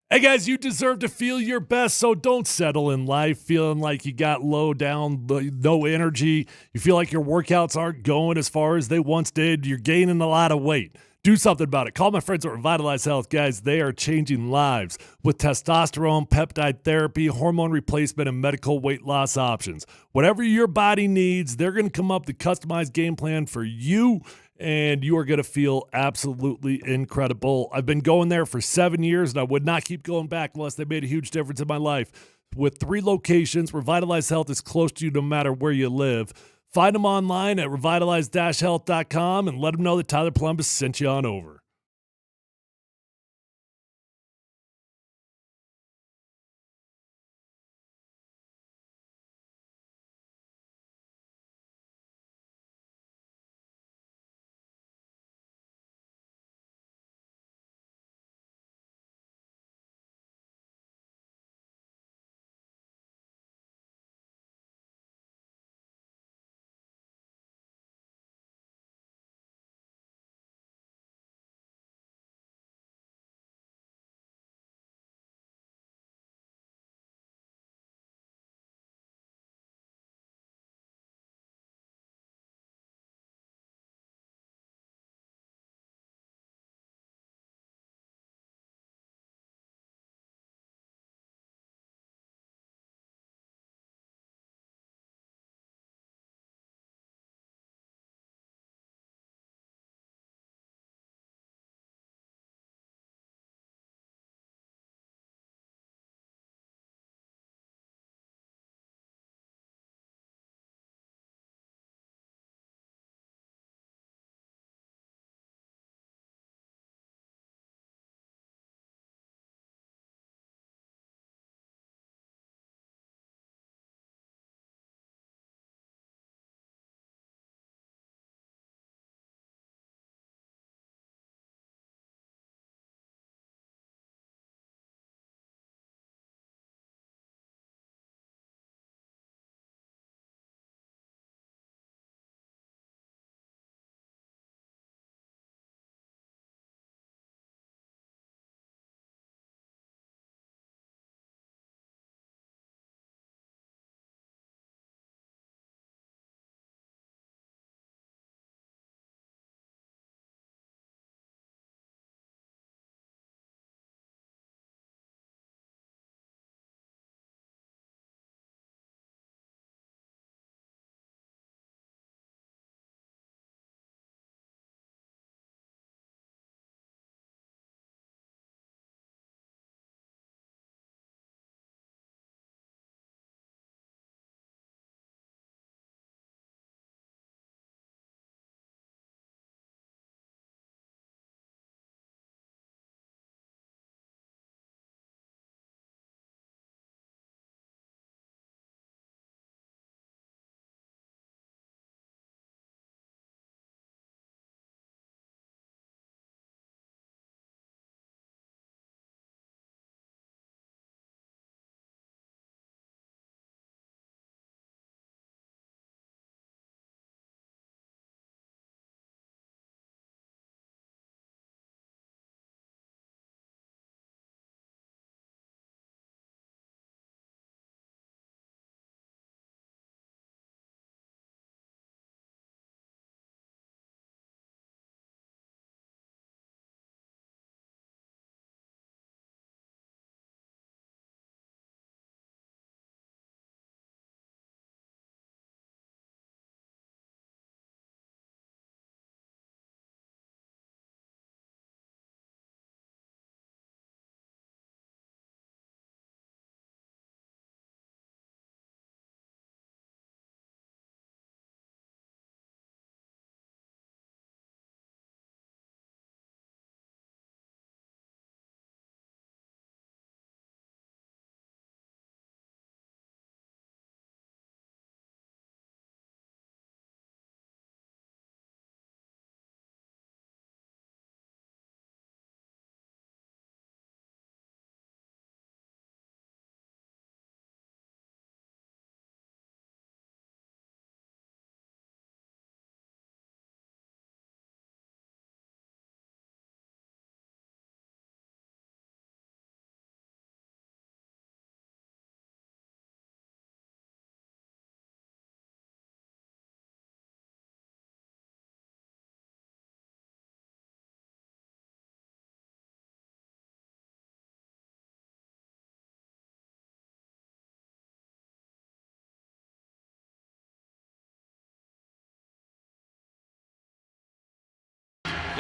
S2: Hey guys, you deserve to feel your best, so don't settle in life feeling like you got low down, no energy. You feel like your workouts aren't going as far as they once did. You're gaining a lot of weight. Do something about it. Call my friends at Revitalize Health, guys. They are changing lives with testosterone, peptide therapy, hormone replacement, and medical weight loss options. Whatever your body needs, they're going to come up with a customized game plan for you, and you are going to feel absolutely incredible. I've been going there for 7 years, and I would not keep going back unless they made a huge difference in my life. With 3 locations, Revitalize Health is close to you no matter where you live. Find them online at revitalize-health.com and let them know that Tyler Columbus sent you on over.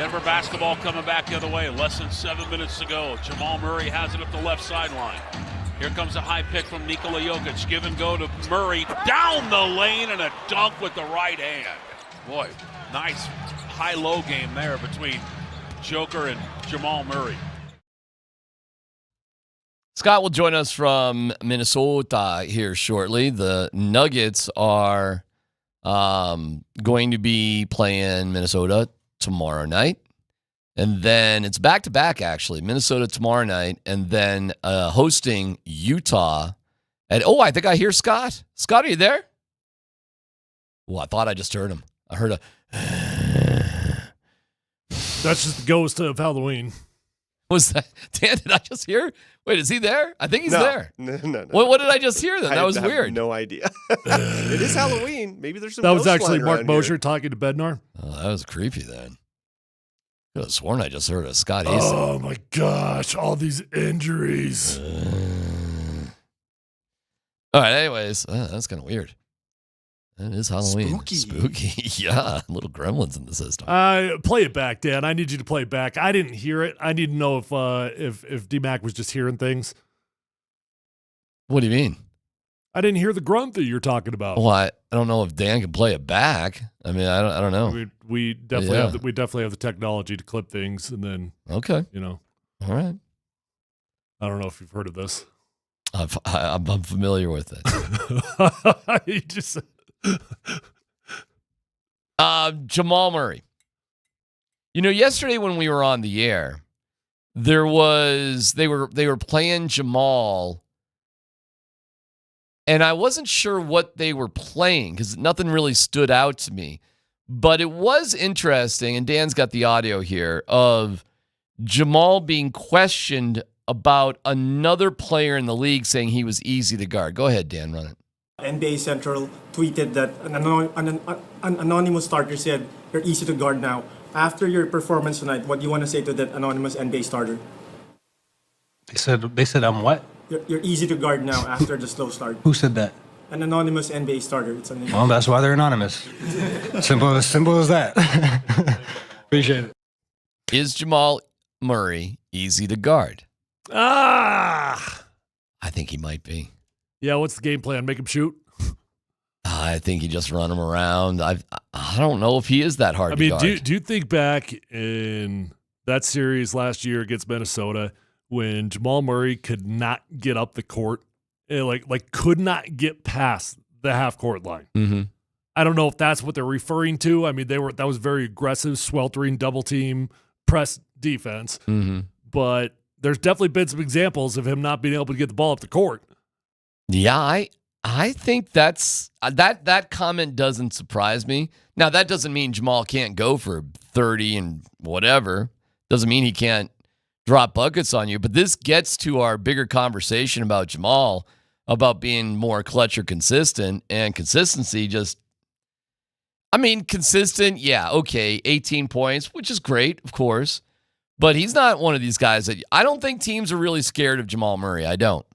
S6: Denver basketball coming back the other way. Less than 7 minutes to go. Jamal Murray has it up the left sideline. Here comes a high pick from Nikola Jokic. Give and go to Murray. Down the lane and a dunk with the right hand. Boy, nice high-low game there between Joker and Jamal Murray.
S1: Scott will join us from Minnesota here shortly. The Nuggets are going to be playing Minnesota tomorrow night. And then it's back-to-back, actually. Minnesota tomorrow night, and then hosting Utah. And I think I hear Scott. Scott, are you there? Oh, I thought I just heard him. I heard a...
S2: That's just the ghost of Halloween.
S1: Was that... Dan, did I just hear? Wait, is he there? I think he's there.
S3: No.
S1: What did I just hear then? That was
S3: I have
S1: weird.
S3: no idea. It is Halloween. Maybe there's some
S2: That was
S3: ghosts
S2: actually
S3: flying
S2: Mark
S3: around
S2: Mosher
S3: here.
S2: talking to Bednar.
S1: Oh, that was creepy then. I could have sworn I just heard a Scott Eason.
S2: Oh my gosh, all these injuries.
S1: All right, anyways, that's kind of weird. It is Halloween. Spooky. Yeah, little gremlins in the system.
S2: Play it back, Dan. I need you to play it back. I didn't hear it. I need to know if D-Mac was just hearing things.
S1: What do you mean?
S2: I didn't hear the grunt that you're talking about.
S1: Well, I don't know if Dan can play it back. I mean, I don't know.
S2: We definitely
S1: Yeah.
S2: have the technology to clip things, and then
S1: Okay. All right.
S2: I don't know if you've heard of this.
S1: I'm familiar with it.
S2: You just
S1: Jamal Murray. Yesterday when we were on the air, they were playing Jamal, and I wasn't sure what they were playing because nothing really stood out to me. But it was interesting, and Dan's got the audio here of Jamal being questioned about another player in the league saying he was easy to guard. Go ahead, Dan, run it.
S8: NBA Central tweeted that an anonymous starter said, "You're easy to guard now." After your performance tonight, what do you want to say to that anonymous NBA starter?
S9: They said I'm what?
S8: You're easy to guard now after the slow start.
S9: Who said that?
S8: An anonymous NBA starter. It's an
S9: Well, that's why they're anonymous. Simple as that. Appreciate it.
S1: Is Jamal Murray easy to guard? I think he might be.
S2: Yeah, what's the game plan? Make him shoot?
S1: I think you just run him around. I don't know if he is that hard to guard.
S2: Do you think back in that series last year against Minnesota when Jamal Murray could not get up the court, like could not get past the half court line?
S1: Mm-hmm.
S2: I don't know if that's what they're referring to. I mean, that was very aggressive, sweltering double team press defense.
S1: Mm-hmm.
S2: But there's definitely been some examples of him not being able to get the ball up the court.
S1: Yeah, I think that's that comment doesn't surprise me. Now, that doesn't mean Jamal can't go for 30 and whatever. Doesn't mean he can't drop buckets on you. But this gets to our bigger conversation about Jamal, about being more clutch or consistent, and consistency consistent, yeah, okay, 18 points, which is great, of course. But he's not one of these guys that I don't think teams are really scared of Jamal Murray. I don't.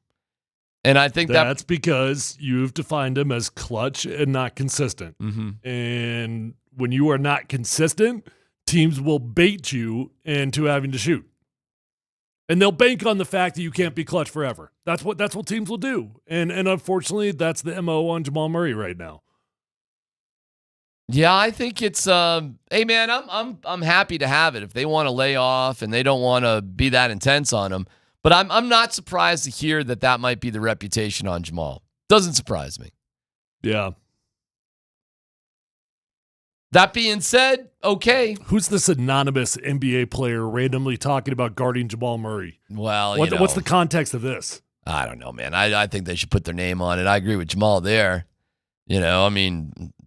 S1: And I think
S2: that's because you've defined him as clutch and not consistent.
S1: Mm-hmm.
S2: And when you are not consistent, teams will bait you into having to shoot. And they'll bank on the fact that you can't be clutch forever. That's what teams will do. And unfortunately, that's the MO on Jamal Murray right now.
S1: Yeah, I think it's hey man, I'm happy to have it if they want to lay off and they don't want to be that intense on him. But I'm not surprised to hear that might be the reputation on Jamal. Doesn't surprise me.
S2: Yeah.
S1: That being said, okay.
S2: Who's this anonymous NBA player randomly talking about guarding Jamal Murray?
S1: Well,
S2: what's the context of this?
S1: I don't know, man. I think they should put their name on it. I agree with Jamal there.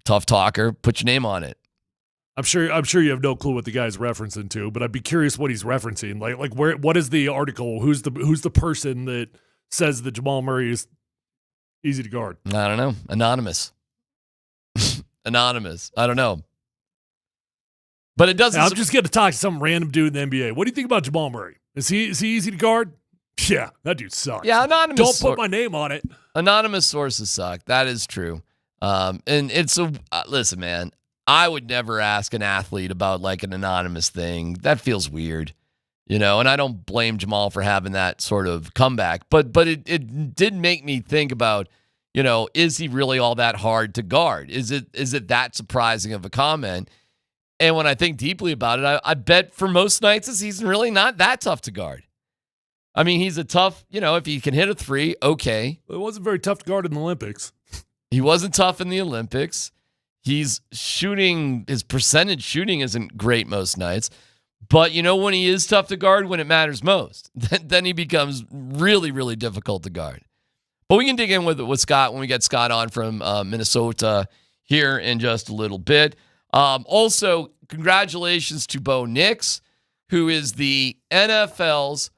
S1: Tough talker. Put your name on it.
S2: I'm sure you have no clue what the guy's referencing to, but I'd be curious what he's referencing. Like what is the article? Who's the person that says that Jamal Murray is easy to guard?
S1: I don't know. Anonymous. Anonymous. I don't know. But it doesn't.
S2: I'm just going to talk to some random dude in the NBA. What do you think about Jamal Murray? Is he easy to guard? Yeah, that dude sucks.
S1: Yeah, anonymous.
S2: Don't put my name on it.
S1: Anonymous sources suck. That is true. And it's listen, man. I would never ask an athlete about like an anonymous thing. That feels weird, and I don't blame Jamal for having that sort of comeback, but it did make me think about, is he really all that hard to guard? Is it that surprising of a comment? And when I think deeply about it, I bet for most nights this season, really not that tough to guard. I mean, he's a tough, if he can hit a three, okay.
S2: It wasn't very tough to guard in the Olympics.
S1: He wasn't tough in the Olympics. His percentage shooting isn't great most nights. But when he is tough to guard, when it matters most, then he becomes really, really difficult to guard. But we can dig in with Scott when we get Scott on from Minnesota here in just a little bit. Also, congratulations to Bo Nix, who is the NFL's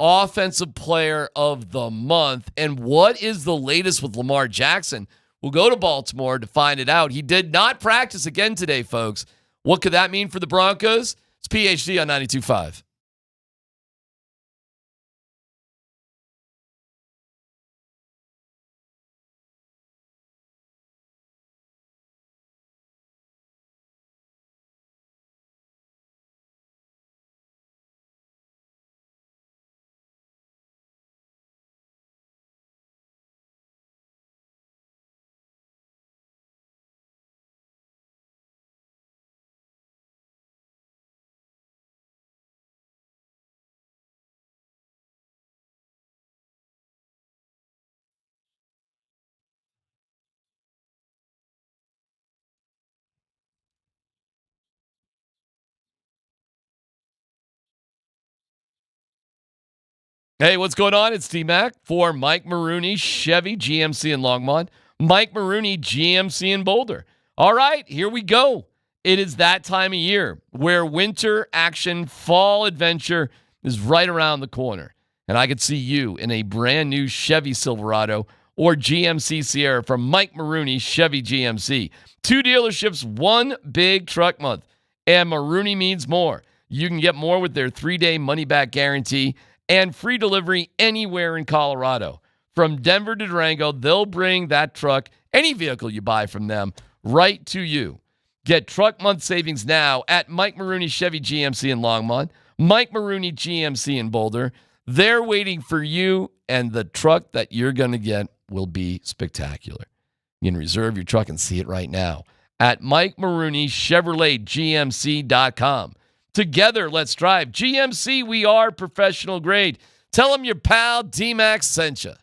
S1: Offensive Player of the Month. And what is the latest with Lamar Jackson? We'll go to Baltimore to find it out. He did not practice again today, folks. What could that mean for the Broncos? It's PhD on 92.5. Hey, what's going on? It's D-Mac for Mike Maroney, Chevy, GMC in Longmont. Mike Maroney, GMC in Boulder. All right, here we go. It is that time of year where winter action, fall adventure is right around the corner. And I could see you in a brand new Chevy Silverado or GMC Sierra from Mike Maroney, Chevy GMC. 2 dealerships, 1 big truck month. And Maroney means more. You can get more with their 3-day money-back guarantee and free delivery anywhere in Colorado. From Denver to Durango, they'll bring that truck, any vehicle you buy from them, right to you. Get truck month savings now at Mike Maroney Chevy GMC in Longmont, Mike Maroney GMC in Boulder. They're waiting for you, and the truck that you're going to get will be spectacular. You can reserve your truck and see it right now at Mike Maroney Chevrolet GMC.com. Together, let's drive. GMC, we are professional grade. Tell them your pal D-Max sent you.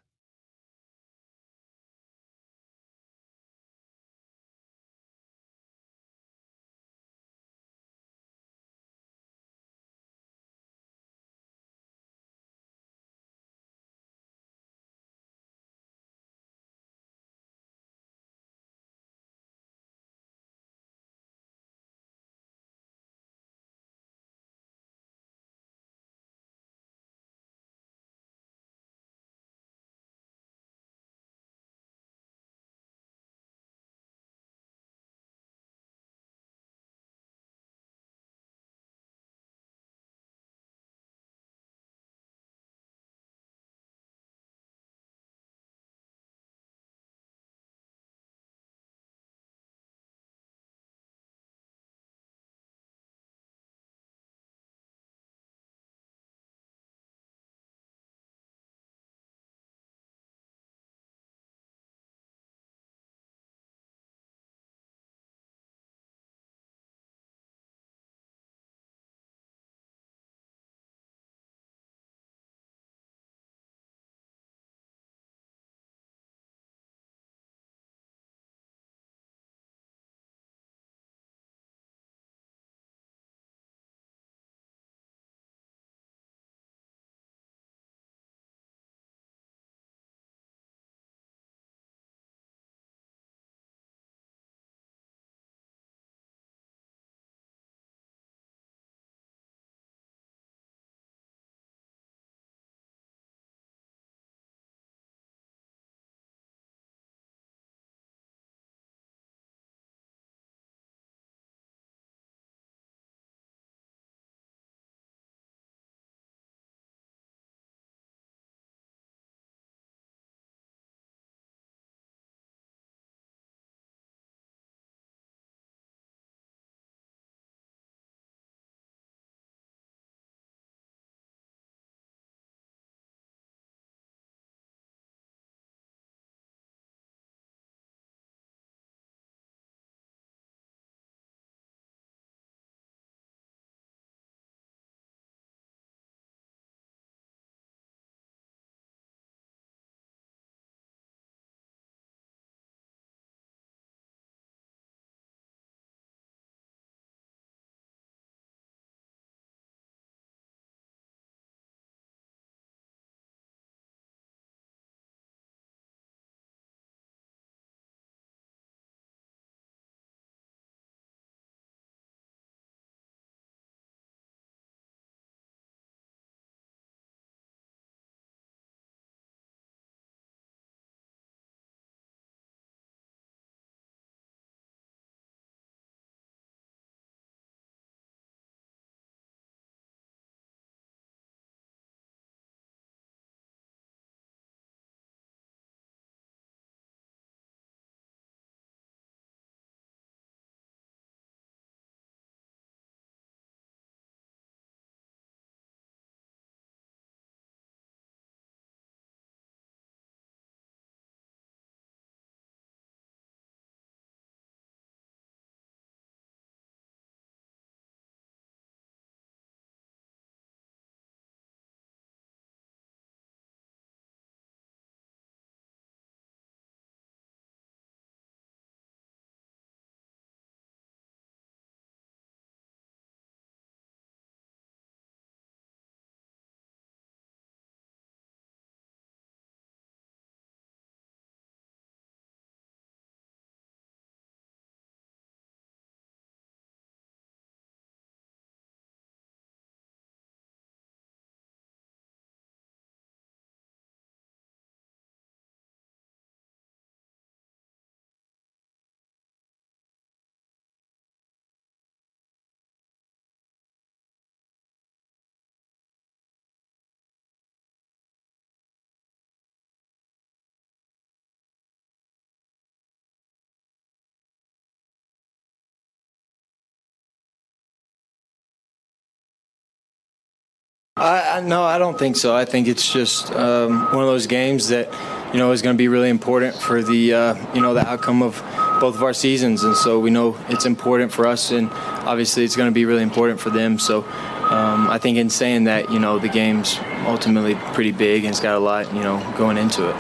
S10: No, I don't think so. I think it's just one of those games that, is going to be really important for the, the outcome of both of our seasons. And so we know it's important for us, and obviously it's going to be really important for them. So I think in saying that, the game's ultimately pretty big and it's got a lot, going into it.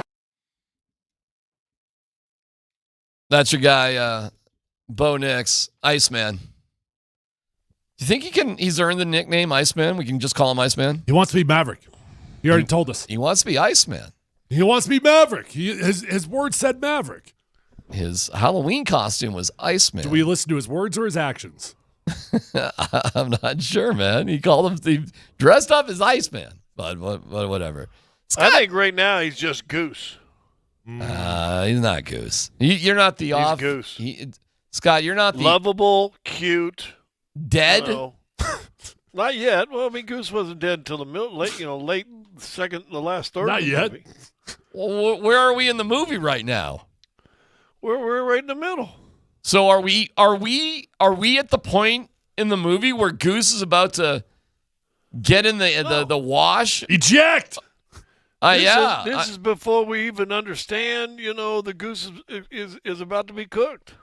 S1: That's your guy, Bo Nix, Iceman. Do you think he's earned the nickname Iceman? We can just call him Iceman?
S2: He wants to be Maverick. He already told us.
S1: He wants to be Iceman.
S2: He wants to be Maverick. His words said Maverick.
S1: His Halloween costume was Iceman.
S2: Do we listen to his words or his actions?
S1: I'm not sure, man. He dressed up as Iceman, but whatever.
S11: I think right now he's just Goose.
S1: He's not Goose. You're not the
S11: He's Goose.
S1: Scott, you're not the
S11: lovable, cute,
S1: dead.
S11: Not yet. Well, I mean, Goose wasn't dead until the late second, the last third.
S2: Not
S11: of the
S2: yet.
S11: Movie.
S1: Well, where are we in the movie right now?
S11: We're right in the middle.
S1: So are we at the point in the movie where Goose is about to get in the wash?
S2: Eject.
S11: This is before we even understand. The goose is about to be cooked.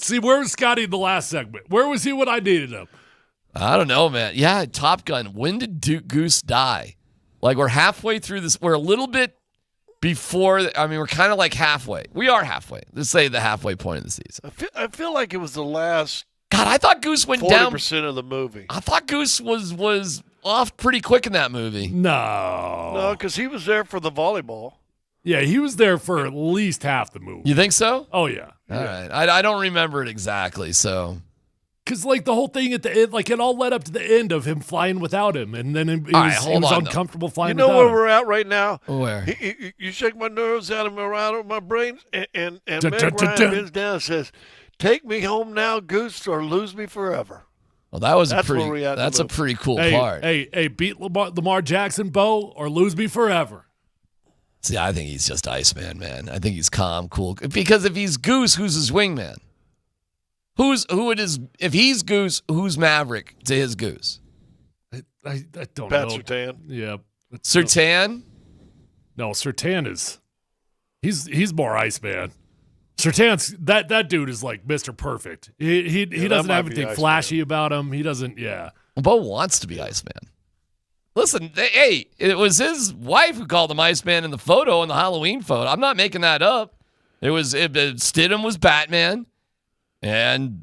S2: See, where was Scotty in the last segment? Where was he when I needed him?
S1: I don't know, man. Yeah, Top Gun. When did Goose die? Like, we're halfway through this. We're a little bit before. I mean, we're kind of like halfway. We are halfway. Let's say the halfway point of the season.
S11: I feel like it was the last.
S1: God, I thought Goose went down
S11: 40% of the movie.
S1: I thought Goose was off pretty quick in that movie.
S11: No, because he was there for the volleyball.
S2: Yeah, he was there for at least half the movie.
S1: You think so?
S2: Oh, yeah.
S1: All right. I don't remember it exactly, so.
S2: Because, the whole thing at the end, it all led up to the end of him flying without him. And then it was uncomfortable flying without him.
S11: You know where we're at right now?
S1: Where?
S11: You shake my nerves out of my brain, and Meg Ryan bends down and says, "Take me home now, Goose, or lose me forever."
S1: Well, that's
S11: a
S1: pretty cool part.
S2: Hey, beat Lamar Jackson, Bo, or lose me forever.
S1: See, I think he's just Iceman, man. I think he's calm, cool. Because if he's Goose, who's his wingman? If he's Goose, who's Maverick to his Goose?
S2: I don't
S11: Pat
S2: know.
S11: Surtain.
S2: Yeah.
S1: Surtain?
S2: No, Surtain is he's more Iceman. Surtain's that dude is like Mr. Perfect. He doesn't have anything flashy about him. He doesn't. Yeah.
S1: Well, Bo wants to be Iceman. Listen, hey, it was his wife who called him Iceman in the photo, in the Halloween photo. I'm not making that up. Stidham was Batman, and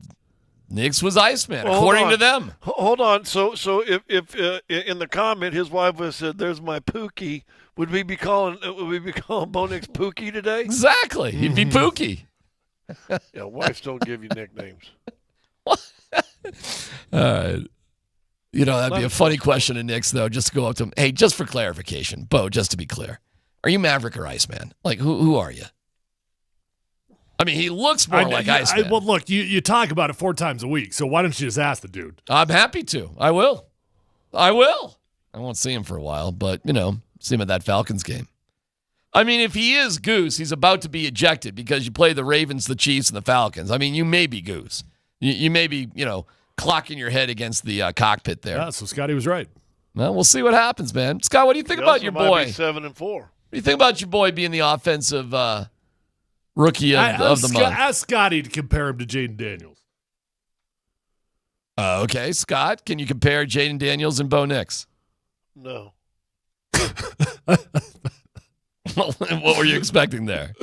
S1: Nix was Iceman, according to them.
S11: Hold on. So if in the comment his wife was said, "There's my Pookie," would we be calling Bo Nix Pookie today?
S1: Exactly. He'd be Pookie.
S11: Yeah, wives don't give you nicknames.
S1: All right. That'd be a funny question to Nix, though, just to go up to him. Hey, just for clarification, Bo, just to be clear, are you Maverick or Iceman? Like, who are you? I mean, he looks more like Iceman.
S2: Well, look, you talk about it 4 times a week, so why don't you just ask the dude?
S1: I'm happy to. I will. I won't see him for a while, but, see him at that Falcons game. I mean, if he is Goose, he's about to be ejected because you play the Ravens, the Chiefs, and the Falcons. I mean, you may be Goose. You may be, clocking your head against the cockpit there.
S2: Yeah, so Scotty was right.
S1: Well, we'll see what happens, man. Scott, what do you think about your boy?
S11: 7-4.
S1: What do you think about your boy being the offensive rookie of the month?
S2: Ask Scotty to compare him to Jaden Daniels.
S1: Okay, Scott, can you compare Jaden Daniels and Bo Nix?
S11: No.
S1: What were you expecting there?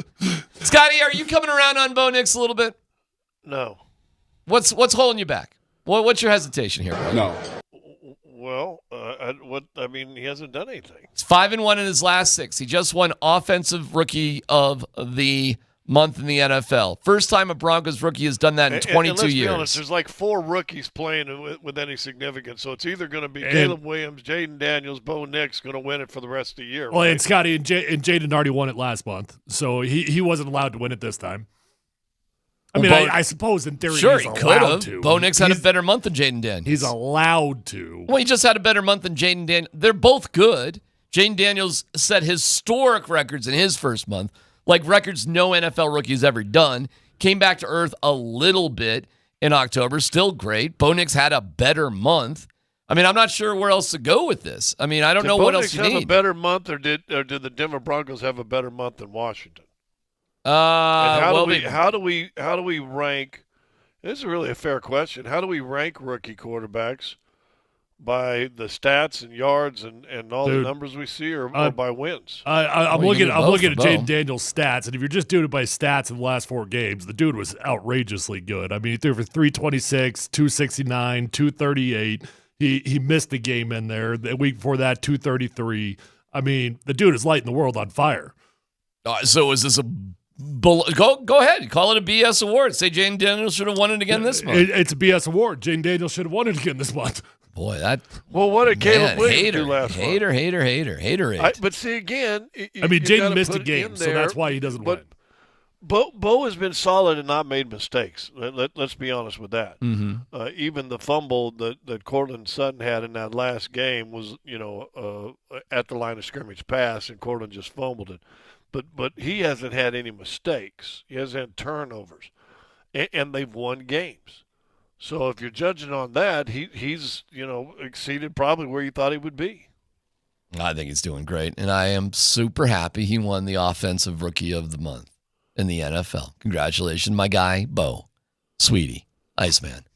S1: Scotty, are you coming around on Bo Nix a little bit?
S11: No.
S1: What's holding you back? What's your hesitation here, bro?
S9: No.
S11: Well, he hasn't done anything.
S1: He's 5-1 in his last 6. He just won Offensive Rookie of the Month in the NFL. First time a Broncos rookie has done that in 22
S11: and let's
S1: years.
S11: Be honest, there's like 4 rookies playing with any significance, so it's either going to be Caleb Williams, Jaden Daniels, Bo Nix going to win it for the rest of the year.
S2: Well,
S11: right?
S2: and Scotty and Jaden already won it last month, so he wasn't allowed to win it this time. I suppose in theory
S1: sure,
S2: he's
S1: he could
S2: allowed
S1: have.
S2: to.
S1: Bo Nix had a better month than Jaden Daniels.
S2: He's allowed to.
S1: Well, he just had a better month than Jaden Daniels. They're both good. Jaden Daniels set historic records in his first month, like records no NFL rookie's ever done. Came back to earth a little bit in October. Still great. Bo Nix had a better month. I mean, I'm not sure where else to go with this. I mean, I don't know what else you
S11: have
S1: need.
S11: a better month, or did the Denver Broncos have a better month than Washington?
S1: How
S11: do we rank? This is really a fair question. How do we rank rookie quarterbacks? By the stats and yards and all the numbers we see, or by wins?
S2: I'm looking at Jaden Daniels' stats, and if you're just doing it by stats in the last 4 games, the dude was outrageously good. I mean, he threw for 326, 269, 238. He missed the game in there. The week before that, 233. I mean, the dude is lighting the world on fire.
S1: So is this a go ahead, call it a BS award. Say Jaden Daniels should have won it again this month.
S2: It's a BS award. Jaden Daniels should have won it again this month.
S1: Boy, that.
S11: Well, what did Caleb Williams do last month?
S1: Hater.
S11: But see, again,
S2: Jaden missed a game, so that's why he doesn't win.
S11: Bo has been solid and not made mistakes. Let's be honest with that.
S1: Mm-hmm.
S11: Even the fumble that Cortland Sutton had in that last game was, at the line of scrimmage pass, and Cortland just fumbled it. But he hasn't had any mistakes. He hasn't had turnovers, and they've won games. So if you're judging on that, he's exceeded probably where you thought he would be.
S1: I think he's doing great, and I am super happy he won the Offensive Rookie of the Month in the NFL. Congratulations, my guy, Bo. Sweetie, Iceman.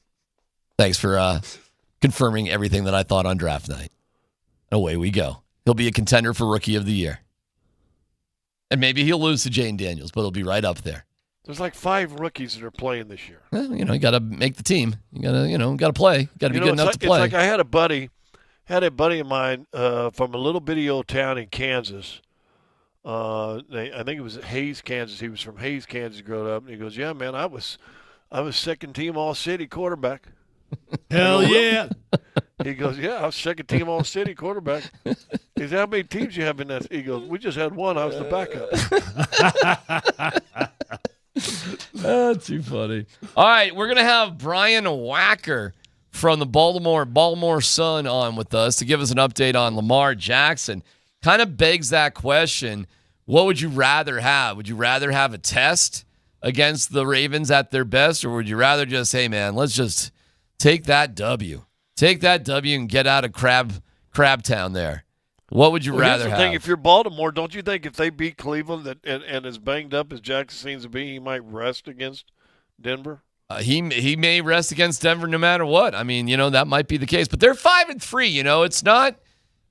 S1: Thanks for confirming everything that I thought on draft night. Away we go. He'll be a contender for Rookie of the Year. And maybe he'll lose to Jaden Daniels, but he'll be right up there.
S11: There's like 5 rookies that are playing this year.
S1: Well, you got to make the team. You got to play. You got to be good enough to play.
S11: It's like I had a buddy of mine from a little bitty old town in Kansas. I think it was Hayes, Kansas. He was from Hayes, Kansas, growing up, and he goes, "Yeah, man, I was second team All City quarterback."
S2: Hell yeah!
S11: He goes, "Yeah, I was second team All City quarterback." He said, "How many teams you have in that?" He goes, "We just had one. I was the backup."
S1: Too funny. All right, we're going to have Brian Wacker from the Baltimore Sun on with us to give us an update on Lamar Jackson. Kind of begs that question, what would you rather have? Would you rather have a test against the Ravens at their best, or would you rather just, hey, man, let's just take that W. Take that W and get out of Crabtown there. What would you rather have?
S11: If you're Baltimore, don't you think if they beat Cleveland and as banged up as Jackson seems to be, he might rest against Denver?
S1: He may rest against Denver no matter what. I mean, that might be the case. But they're 5-3. It's not.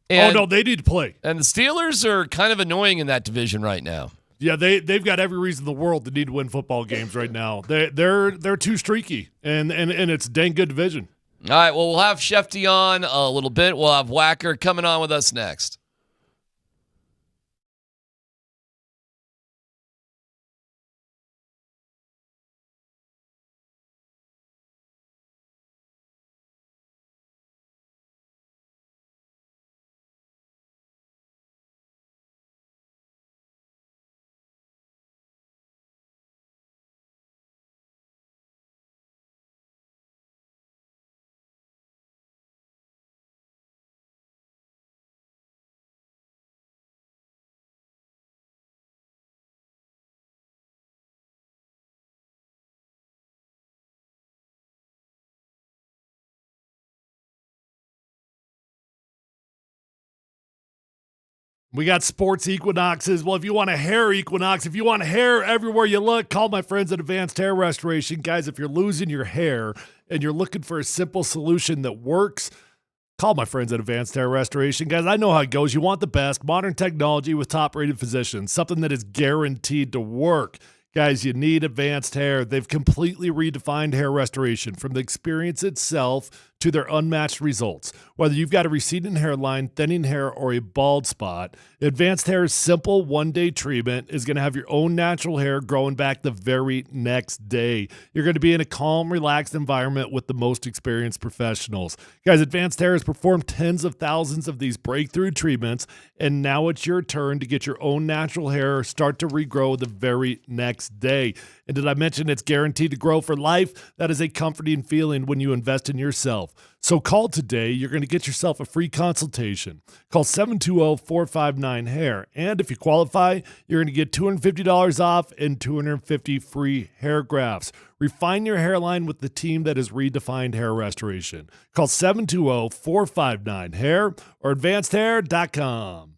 S2: And, no, they need to play.
S1: And the Steelers are kind of annoying in that division right now.
S2: Yeah, they've got every reason in the world to need to win football games right now. They're too streaky, and it's a dang good division.
S1: All right, well, we'll have Shefty on a little bit. We'll have Wacker coming on with us next.
S2: We got sports equinoxes. Well, if you want a hair equinox, if you want hair everywhere you look, call my friends at Advanced Hair Restoration. Guys, if you're losing your hair and you're looking for a simple solution that works, call my friends at Advanced Hair Restoration. Guys, I know how it goes. You want the best modern technology with top-rated physicians, something that is guaranteed to work. Guys, you need Advanced Hair. They've completely redefined hair restoration from the experience itself to their unmatched results. Whether you've got a receding hairline, thinning hair, or a bald spot, Advanced Hair's simple one-day treatment is going to have your own natural hair growing back the very next day. You're going to be in a calm, relaxed environment with the most experienced professionals. Guys, Advanced Hair has performed tens of thousands of these breakthrough treatments, and now it's your turn to get your own natural hair start to regrow the very next day. And did I mention it's guaranteed to grow for life? That is a comforting feeling when you invest in yourself. yourself. So call today. You're going to get yourself a free consultation. Call 720-459-HAIR. And if you qualify, you're going to get $250 off and 250 free hair grafts. Refine your hairline with the team that has redefined hair restoration. Call 720-459-HAIR or advancedhair.com.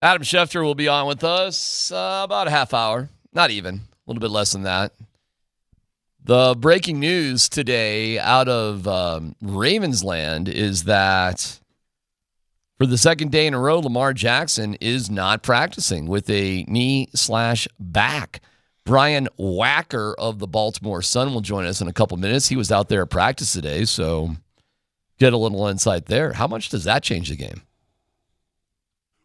S1: Adam Schefter will be on with us about a half hour. Not even. A little bit less than that. The breaking news today out of Ravensland is that for the second day in a row, Lamar Jackson is not practicing with a knee/back. Brian Wacker of the Baltimore Sun will join us in a couple minutes. He was out there at practice today, so get a little insight there. How much does that change the game?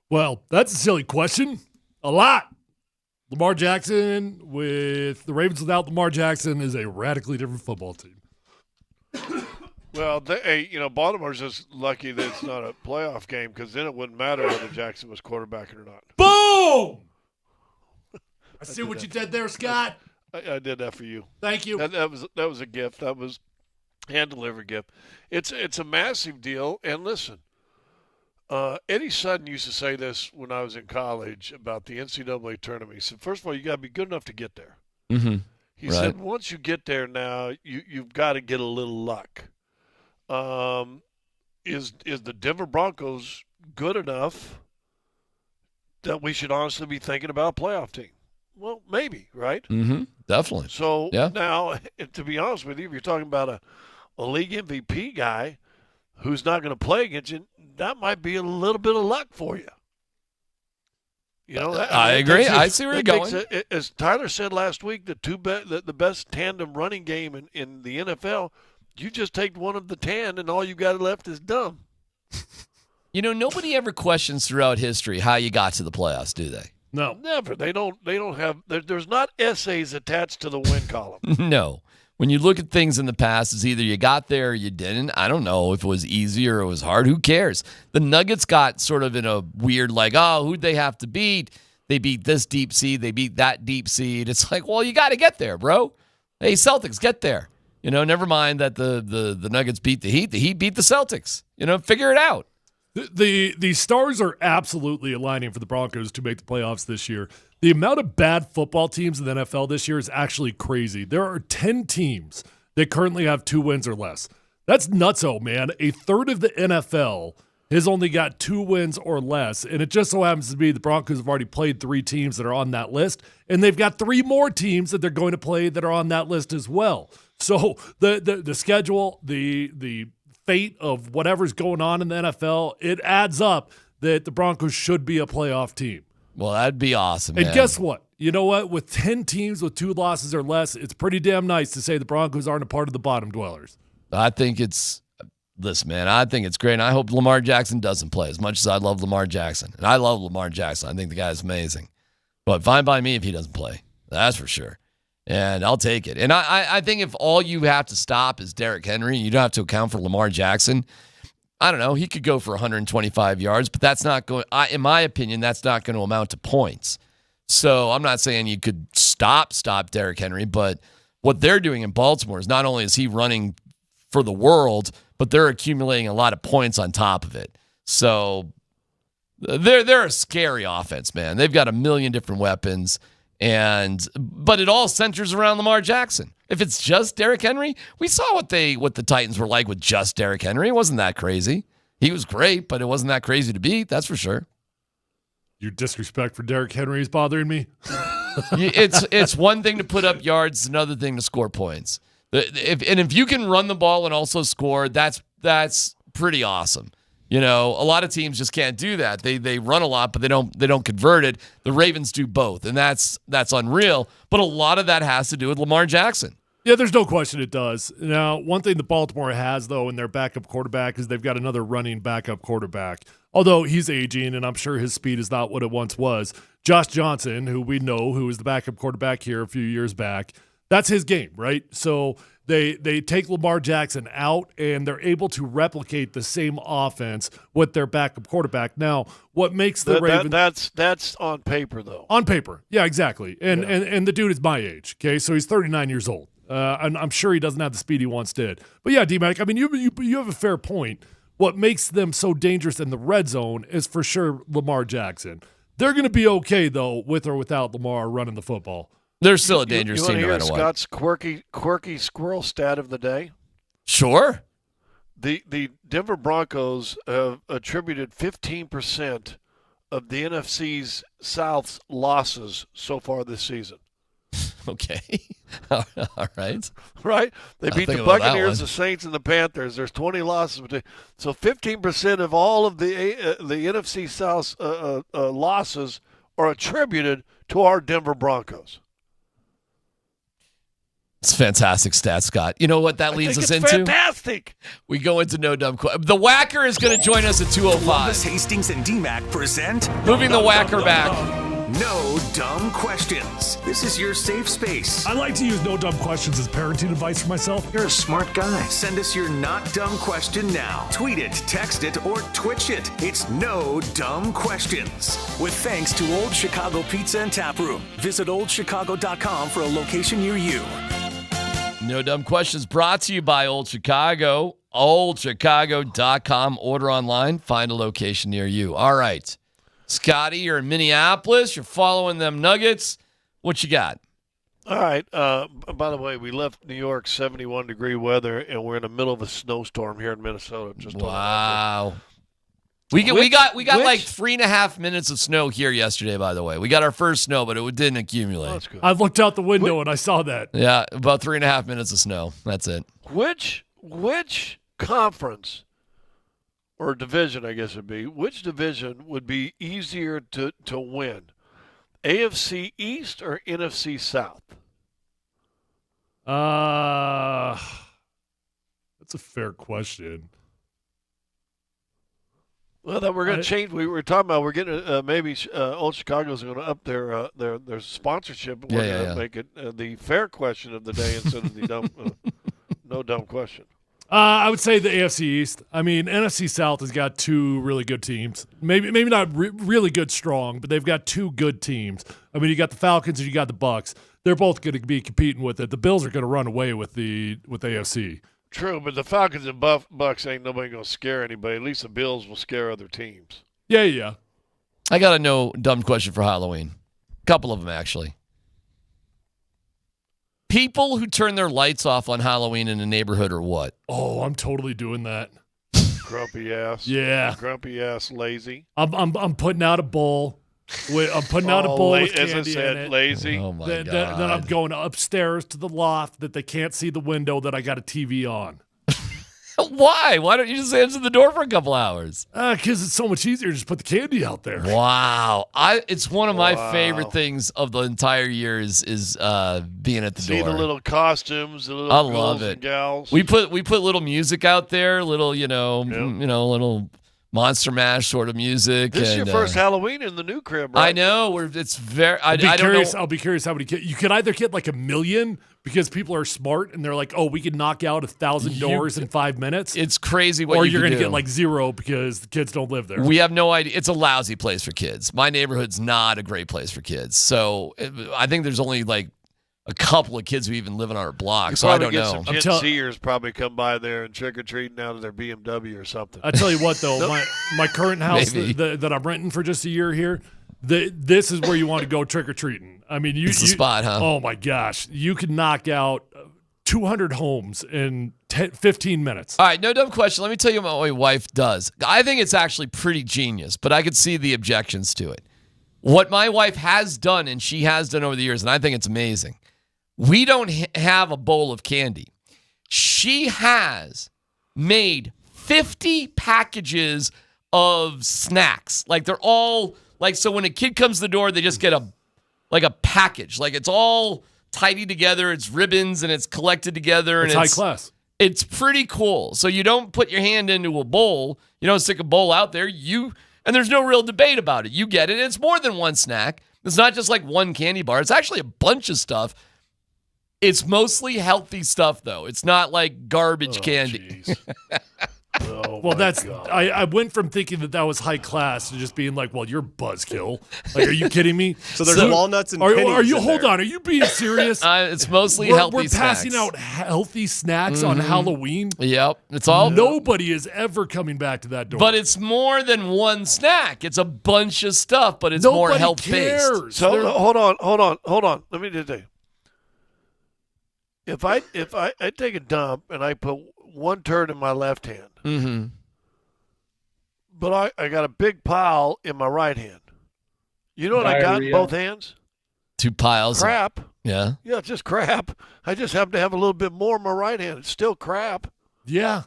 S2: Well, that's a silly question. A lot. Lamar Jackson with the Ravens without Lamar Jackson is a radically different football team.
S11: Well, Baltimore's just lucky that it's not a playoff game because then it wouldn't matter whether Jackson was quarterback or not.
S2: Boom! I see what you did there, Scott.
S11: I did that for you.
S2: Thank you.
S11: That was a gift. That was hand-delivered gift. It's a massive deal. And listen, Eddie Sutton used to say this when I was in college about the NCAA tournament. He said, first of all, you got to be good enough to get there.
S1: Mm-hmm.
S11: He said, once you get there now, you've got to get a little luck. Is the Denver Broncos good enough that we should honestly be thinking about a playoff team? Well, maybe, right?
S1: Mm-hmm. Definitely.
S11: So
S1: yeah.
S11: Now, to be honest with you, if you're talking about a league MVP guy who's not going to play against you, that might be a little bit of luck for you.
S1: I agree. I see where you're going.
S11: As Tyler said last week, the best tandem running game in the NFL, you just take one of the 10 and all you got left is dumb.
S1: Nobody ever questions throughout history how you got to the playoffs, do they?
S2: No.
S11: Never. They don't have there's not essays attached to the win column.
S1: No. When you look at things in the past, it's either you got there or you didn't. I don't know if it was easy or it was hard. Who cares? The Nuggets got sort of in a weird who'd they have to beat? They beat this deep seed. They beat that deep seed. It's like, well, you got to get there, bro. Hey, Celtics, get there. Never mind that the Nuggets beat the Heat. The Heat beat the Celtics. Figure it out.
S2: The stars are absolutely aligning for the Broncos to make the playoffs this year. The amount of bad football teams in the NFL this year is actually crazy. There are 10 teams that currently have 2 wins or less. That's nutso, man. A third of the NFL has only got 2 wins or less, and it just so happens to be the Broncos have already played 3 teams that are on that list, and they've got 3 more teams that they're going to play that are on that list as well. So the schedule, the fate of whatever's going on in the NFL, it adds up that the Broncos should be a playoff team.
S1: Well, that'd be awesome,
S2: And
S1: man.
S2: guess what? You know what? With 10 teams with 2 losses or less, it's pretty damn nice to say the Broncos aren't a part of the bottom dwellers.
S1: I think it's great. And I hope Lamar Jackson doesn't play as much as I love Lamar Jackson. And I love Lamar Jackson. I think the guy's amazing. But fine by me if he doesn't play. That's for sure. And I'll take it. And I think if all you have to stop is Derrick Henry, you don't have to account for Lamar Jackson. I don't know. He could go for 125 yards, but that's not going. In my opinion, that's not going to amount to points. So I'm not saying you could stop Derrick Henry, but what they're doing in Baltimore is not only is he running for the world, but they're accumulating a lot of points on top of it. So they're a scary offense, man. They've got a million different weapons, but it all centers around Lamar Jackson. If it's just Derrick Henry, we saw what the Titans were like with just Derrick Henry. It wasn't that crazy. He was great, but it wasn't that crazy to beat. That's for sure.
S2: Your disrespect for Derrick Henry is bothering me.
S1: It's one thing to put up yards, another thing to score points. If you can run the ball and also score, that's pretty awesome. A lot of teams just can't do that. They run a lot, but they don't convert it. The Ravens do both, and that's unreal. But a lot of that has to do with Lamar Jackson.
S2: Yeah, there's no question it does. Now, one thing that Baltimore has, though, in their backup quarterback is they've got another running backup quarterback. Although he's aging, and I'm sure his speed is not what it once was. Josh Johnson, who we know, who was the backup quarterback here a few years back, that's his game, right? So they take Lamar Jackson out, and they're able to replicate the same offense with their backup quarterback. Now, what makes the Ravens...
S11: That's on paper, though.
S2: On paper. Yeah, exactly. And the dude is my age, okay? So he's 39 years old. And I'm sure he doesn't have the speed he once did. But yeah, D-Mac, I mean, you have a fair point. What makes them so dangerous in the red zone is for sure Lamar Jackson. They're going to be okay, though, with or without Lamar running the football.
S1: They're still a dangerous team no matter what.
S11: Scott's quirky squirrel stat of the day?
S1: Sure.
S11: The Denver Broncos have attributed 15% of the NFC South's losses so far this season?
S1: Okay. All right.
S11: Right? They beat the Buccaneers, the Saints, and the Panthers. There's 20 losses. So 15% of all of the NFC South's losses are attributed to our Denver Broncos.
S1: It's a fantastic stat, Scott. You know what that leads us into?
S11: Fantastic.
S1: We go into No Dumb Question. The Whacker is going to join us at 2:05.
S12: Columbus, Hastings, and DMAC present
S1: Moving the Whacker back.
S12: No Dumb Questions. This is your safe space.
S2: I like to use No Dumb Questions as parenting advice for myself.
S12: You're a smart guy. Send us your not dumb question now. Tweet it, text it, or Twitch it. It's No Dumb Questions. With thanks to Old Chicago Pizza and Tap Room. Visit oldchicago.com for a location near you.
S1: No Dumb Questions brought to you by Old Chicago. Oldchicago.com. Order online. Find a location near you. All right. Scotty, you're in Minneapolis. You're following them Nuggets. What you got?
S11: All right. By the way, we left New York 71-degree weather, and we're in the middle of a snowstorm here in Minnesota.
S1: Wow. We got like 3.5 minutes of snow here yesterday, by the way. We got our first snow, but it didn't accumulate.
S11: That's good.
S2: I looked out the window and I saw that.
S1: Yeah, about 3.5 minutes of snow. That's it.
S11: Which conference or division, I guess it'd be, which division would be easier to win? AFC East or NFC South?
S2: That's a fair question.
S11: Well, that we're going to change. We were talking about we're getting maybe Old Chicago's going to up their sponsorship. And we're going to make it the fair question of the day instead of the dumb, no dumb question.
S2: I would say the AFC East. I mean, NFC South has got two really good teams. Maybe not really good, strong, but they've got two good teams. I mean, you got the Falcons and you got the Bucks. They're both going to be competing with it. The Bills are going to run away with AFC.
S11: True, but the Falcons and Bucks ain't nobody going to scare anybody. At least the Bills will scare other teams.
S2: Yeah.
S1: I got a no dumb question for Halloween. A couple of them, actually. People who turn their lights off on Halloween in a neighborhood or what?
S2: Oh, I'm totally doing that.
S11: Grumpy ass.
S2: Yeah.
S11: Grumpy ass lazy.
S2: I'm putting out a bowl. I'm putting out a bowl with candy
S11: as I said,
S2: in it.
S11: lazy.
S1: Oh, my God.
S2: Then I'm going upstairs to the loft that they can't see the window that I got a TV on.
S1: Why? Why don't you just answer the door for a couple hours?
S2: Because it's so much easier to just put the candy out there.
S1: Wow. It's one of my favorite things of the entire year is being at the door.
S11: See the little costumes, the little
S1: I
S11: girls
S1: love it.
S11: and gals.
S1: We put little music out there, little, little Monster Mash sort of music.
S11: This is your first Halloween in the new crib, right?
S1: I know. It's very. I don't know.
S2: I'll be curious how many kids. You can either get like 1 million because people are smart and they're like, oh, we can knock out 1,000 doors in 5 minutes.
S1: It's crazy what
S2: or
S1: you
S2: you're
S1: going
S2: to get like 0 because the kids don't live there.
S1: We have no idea. It's a lousy place for kids. My neighborhood's not a great place for kids. So I think there's only like a couple of kids who even live in our block. So I don't know.
S11: Some Gen Zers probably come by there and trick or treating out of their BMW or something.
S2: I tell you what, though, my current house that I'm renting for just a year here, this is where you want to go trick or treating. I mean,
S1: it's the spot, huh?
S2: Oh my gosh, you can knock out 200 homes in 15 minutes.
S1: All right, no dumb question. Let me tell you what my wife does. I think it's actually pretty genius, but I could see the objections to it. What my wife has done, and she has done over the years, and I think it's amazing. We don't have a bowl of candy. She has made 50 packages of snacks. Like they're all like, so when a kid comes to the door, they just get a package. Like it's all tidy together. It's ribbons and it's collected together.
S2: It's
S1: and
S2: high class.
S1: It's pretty cool. So you don't put your hand into a bowl. You don't stick a bowl out there. And there's no real debate about it. You get it. It's more than one snack. It's not just like one candy bar. It's actually a bunch of stuff. It's mostly healthy stuff, though. It's not like garbage candy.
S2: Well, I went from thinking that was high class to just being like, well, you're buzzkill. Like, are you kidding me?
S3: So there's walnuts and pennies
S2: are you?
S3: in
S2: Hold
S3: there.
S2: on. Are you being serious?
S1: It's mostly healthy
S2: We're passing
S1: snacks.
S2: out healthy snacks on Halloween.
S1: Yep. It's all.
S2: Nobody is ever coming back to that door.
S1: But it's more than one snack. It's a bunch of stuff, but it's more health-based.
S11: So hold on. Let me just tell you. If I take a dump and I put one turd in my left hand, but I got a big pile in my right hand. You know what I got in both hands?
S1: 2 piles.
S11: Crap.
S1: Yeah.
S11: Yeah, it's just crap. I just happen to have a little bit more in my right hand. It's still crap.
S2: Yeah.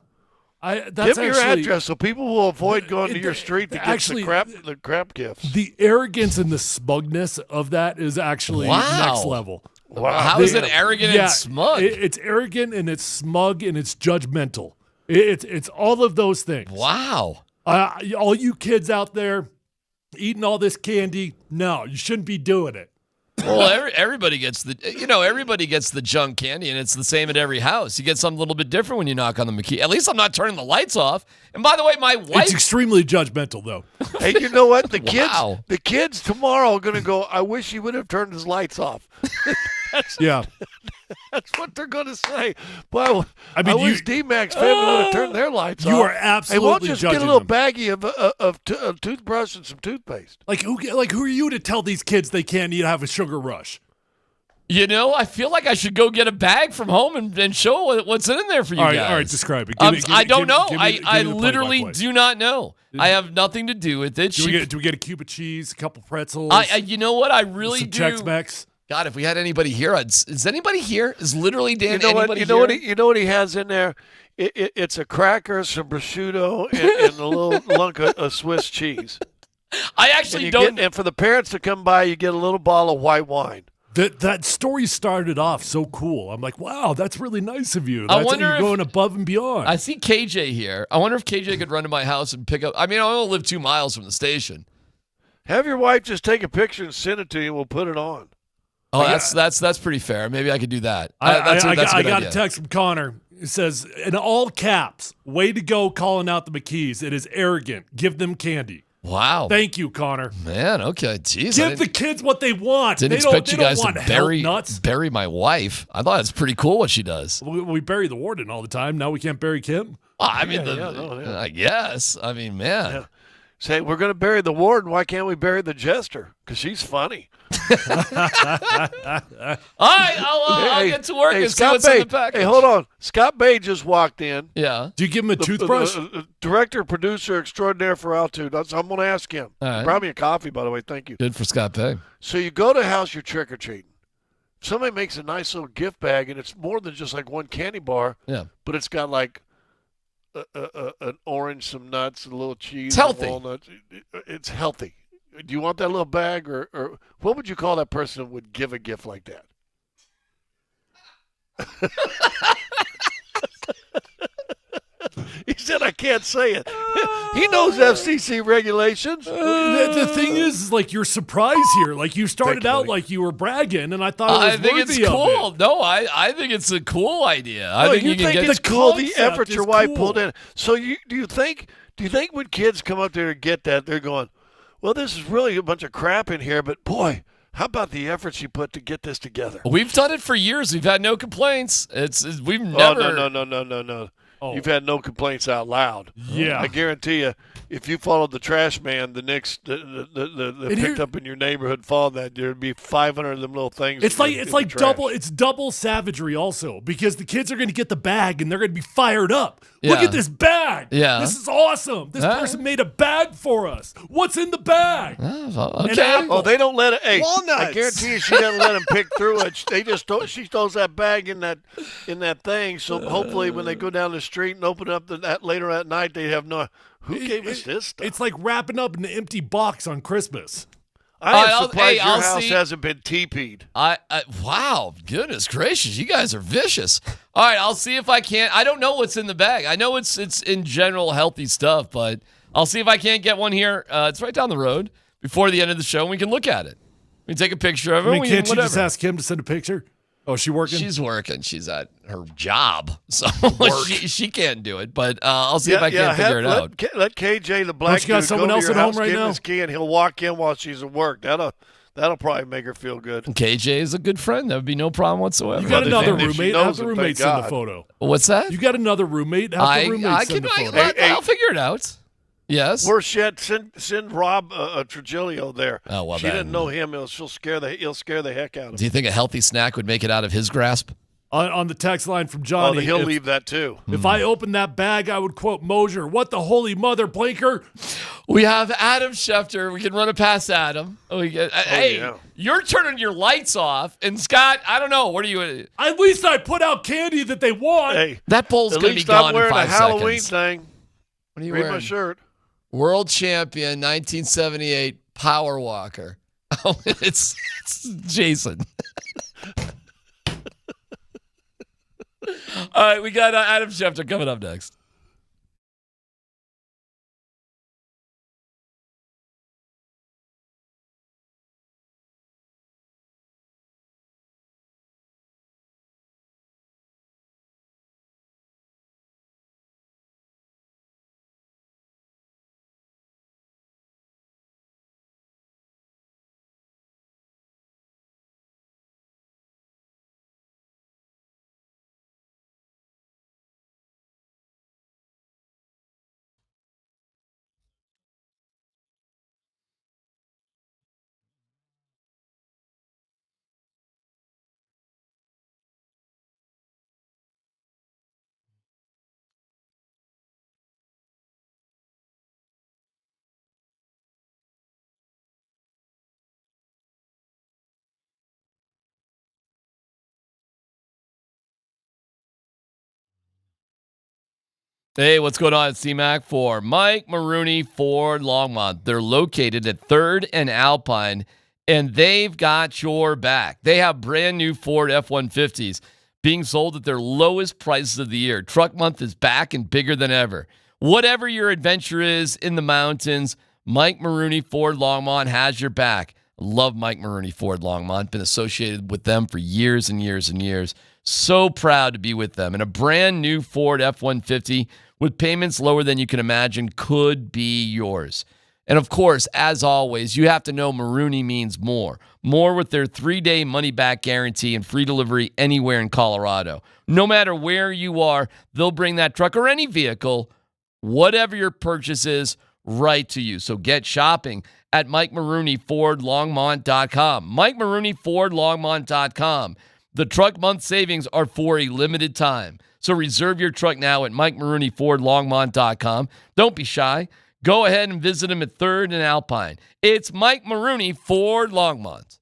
S11: Give me your address so people will avoid going to your street to get the crap gifts.
S2: The arrogance and the smugness of that is actually next level.
S11: Wow.
S1: How is it arrogant and smug?
S2: It's arrogant and it's smug and it's judgmental. It's all of those things.
S1: Wow.
S2: All you kids out there eating all this candy, no, you shouldn't be doing it.
S1: Well, everybody gets the junk candy, and it's the same at every house. You get something a little bit different when you knock on the McKee. At least I'm not turning the lights off. And by the way, my wife.
S2: It's extremely judgmental, though.
S11: Hey, you know what? The kids tomorrow are going to go, I wish he would have turned his lights off. That's what they're going to say. Well, I wish D-Mac's family would have turned their lights off.
S2: You are absolutely
S11: Hey, won't just
S2: judging
S11: get a little
S2: them.
S11: baggie of toothbrush and some toothpaste.
S2: Like who are you to tell these kids they can't have a sugar rush?
S1: You know, I feel like I should go get a bag from home and show what's in there for you guys.
S2: All right, describe it.
S1: I don't know.
S2: Give me
S1: I
S2: the
S1: literally
S2: play-by-play.
S1: do not know. I have nothing to do with it.
S2: Do we get a cube of cheese, a couple pretzels?
S1: You know what? I really
S2: some
S1: do.
S2: Chex-Mex?
S1: God, if we had anybody here, is anybody here? Is literally Dan anybody
S11: you know
S1: here?
S11: You know what he has in there? It's a cracker, some prosciutto, and a little lunk of Swiss cheese.
S1: I actually don't.
S11: And for the parents to come by, you get a little bottle of white wine.
S2: That story started off so cool. I'm like, wow, that's really nice of you.
S1: I
S2: That's
S1: wonder
S2: you're
S1: if-
S2: going above and beyond.
S1: I see KJ here. I wonder if KJ could run to my house and pick up. I mean, I only live 2 miles from the station.
S11: Have your wife just take a picture and send it to you, and we'll put it on.
S1: Oh, that's pretty fair. Maybe I could do that.
S2: I
S1: That's a good
S2: got
S1: idea.
S2: a text from Connor. It says, in all caps, way to go calling out the McKees. It is arrogant. Give them candy.
S1: Wow.
S2: Thank you, Connor.
S1: Man, okay. Jeez.
S2: Give the kids what they want.
S1: Didn't
S2: They
S1: expect you
S2: don't
S1: guys
S2: want
S1: to
S2: health
S1: bury
S2: nuts.
S1: my wife. I thought it's pretty cool what she does.
S2: We bury the warden all the time. Now we can't bury Kim.
S1: I mean, I guess. I mean, man.
S11: Yeah. Say, we're going to bury the warden. Why can't we bury the jester? Because she's funny.
S1: All right, I'll get to work and see what's in the package.
S11: Hey, hold on. Scott Bay just walked in.
S1: Yeah.
S2: Do you give him a toothbrush?
S11: Director, producer extraordinaire for Altitude. I'm going to ask him.
S1: All right.
S11: Brought me a coffee, by the way. Thank you.
S1: Good for Scott Pay.
S11: So you go to a house, you're trick-or-treating. Somebody makes a nice little gift bag, and it's more than just like one candy bar.
S1: Yeah.
S11: But it's got like an orange, some nuts, a little cheese.
S1: It's healthy.
S11: Walnuts. It's healthy. Do you want that little bag, or what would you call that person who would give a gift like that? He said, I can't say it. He knows FCC regulations.
S2: The thing is, like, you're surprised here. Like, you started out like you were bragging, and I thought it was
S1: I think
S2: worthy
S1: it's
S2: of
S1: cool.
S2: it.
S1: No, I think it's a cool idea. I
S11: No,
S1: think
S11: you
S1: you can
S11: think
S1: get
S11: it's cool, the
S2: concept
S11: effort your
S2: is
S11: wife
S2: cool.
S11: pulled in. So do you think when kids come up there to get that, they're going, well, this is really a bunch of crap in here, but boy, how about the effort she put to get this together?
S1: We've done it for years. We've had no complaints. We've never.
S11: Oh, no.
S2: Oh.
S11: You've had no complaints out loud.
S2: Yeah.
S11: I guarantee you, if you followed the trash man, the picked
S2: here-
S11: up in your neighborhood, followed that, there'd be 500 of them little things.
S2: It's
S11: in
S2: like
S11: the trash.
S2: double savagery also, because the kids are going to get the bag and they're going to be fired up. Look
S1: Yeah.
S2: at this bag.
S1: Yeah.
S2: This is awesome. This
S1: Huh?
S2: person made a bag for us. What's in the bag? An
S1: Okay.
S2: apple.
S11: Oh, they don't let it. Hey,
S3: Walnuts.
S11: I guarantee you, she doesn't let them pick through it. She throws that bag in that thing. So hopefully, when they go down the street and open up that later at night, they have no. Who gave us this stuff?
S2: It's like wrapping up an empty box on Christmas.
S11: I am
S1: I'll-
S11: surprised
S1: hey,
S11: your
S1: I'll
S11: house
S1: see-
S11: hasn't been TP'd.
S1: Wow, goodness gracious, you guys are vicious. All right, I'll see if I can't. I don't know what's in the bag. I know it's in general healthy stuff, but I'll see if I can't get one here. It's right down the road before the end of the show, and we can look at it. We can take a picture of it.
S2: I mean,
S1: we
S2: can't
S1: can,
S2: you just
S1: whatever.
S2: ask Kim to send a picture? Oh, is she working?
S1: She's working. She's at her job, so she can't do it. But I'll see if I can't figure it out.
S11: Let KJ, the black
S2: Don't you got
S11: dude,
S2: someone
S11: go to
S2: else
S11: your
S2: at home
S11: house,
S2: right
S11: give him
S2: now?
S11: his key, and he'll walk in while she's at work. That'll probably make her feel good.
S1: KJ is a good friend. That would be no problem whatsoever.
S2: You got
S11: Well,
S2: another
S11: if she
S2: roommate.
S11: knows
S2: Have the
S11: it,
S2: roommate
S11: thank
S2: send the
S11: God.
S2: photo.
S1: What's that?
S2: You got another roommate? Have the roommate send the photo.
S1: I'll figure it out. Yes.
S11: Worse yet, send Rob Trujillo there.
S1: Oh, well,
S11: she
S1: then-
S11: didn't know him. He'll scare the heck out of
S1: Do you
S11: him.
S1: think a healthy snack would make it out of his grasp?
S2: on the text line from Johnny.
S11: He'll leave that too.
S2: If I opened that bag, I would quote Mosier. What the holy mother blinker?
S1: We have Adam Schefter. We can run it past Adam. You're turning your lights off. And Scott, I don't know. What are you?
S2: At least I put out candy that they want.
S11: Hey,
S1: that bowl's going to be gone in 5 seconds.
S11: At least I'm wearing a Halloween thing.
S1: What are you
S11: Read
S1: wearing?
S11: my shirt.
S1: World champion, 1978 power walker. Oh, it's Jason. All right, we got Adam Schefter coming up next. Hey, what's going on? It's C-Mac for Mike Maroney Ford Longmont. They're located at 3rd and Alpine, and they've got your back. They have brand new Ford F-150s being sold at their lowest prices of the year. Truck Month is back and bigger than ever. Whatever your adventure is in the mountains, Mike Maroney Ford Longmont has your back. I love Mike Maroney Ford Longmont. Been associated with them for years and years and years. So proud to be with them. And a brand new Ford F-150 with payments lower than you can imagine could be yours. And of course, as always, you have to know Maroney means more. More with their 3-day money-back guarantee and free delivery anywhere in Colorado. No matter where you are, they'll bring that truck or any vehicle, whatever your purchase is, right to you. So get shopping at MikeMaroneyFordLongmont.com. MikeMaroneyFordLongmont.com. The Truck Month savings are for a limited time. So reserve your truck now at MikeMaroneyFordLongmont.com. Don't be shy. Go ahead and visit him at 3rd and Alpine. It's Mike Maroney Ford Longmont.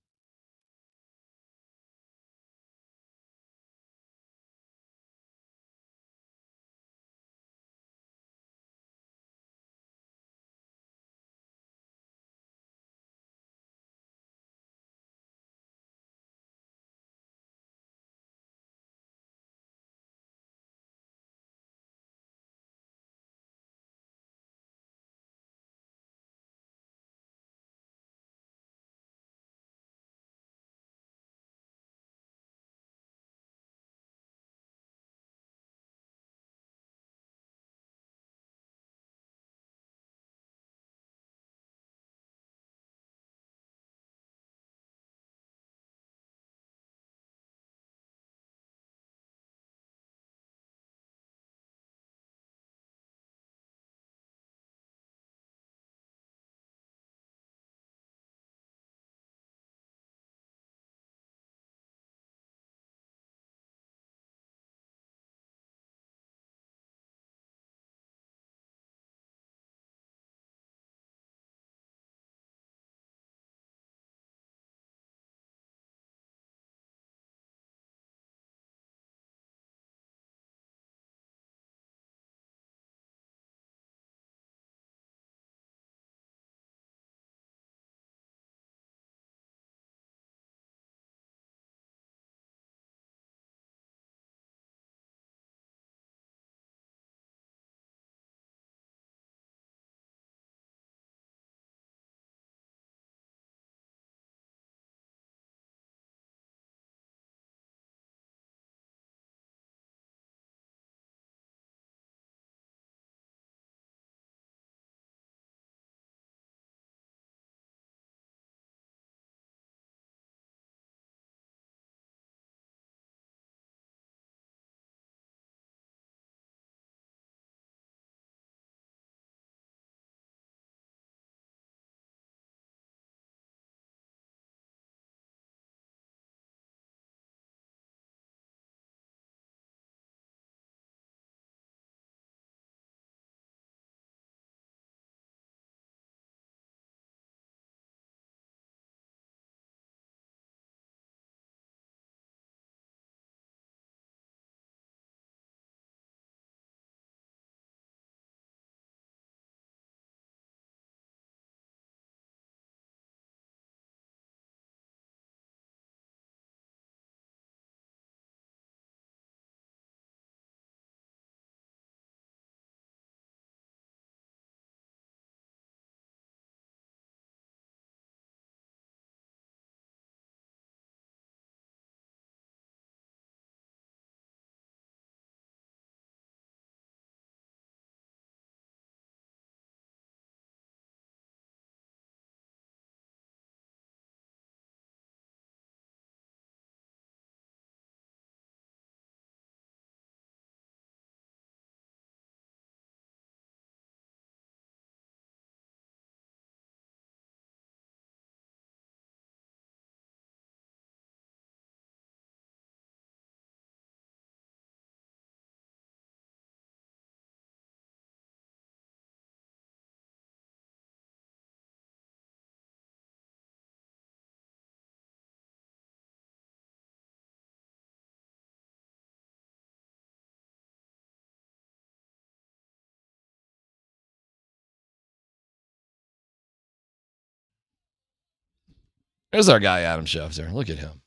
S1: There's our guy, Adam Schefter. Look at him.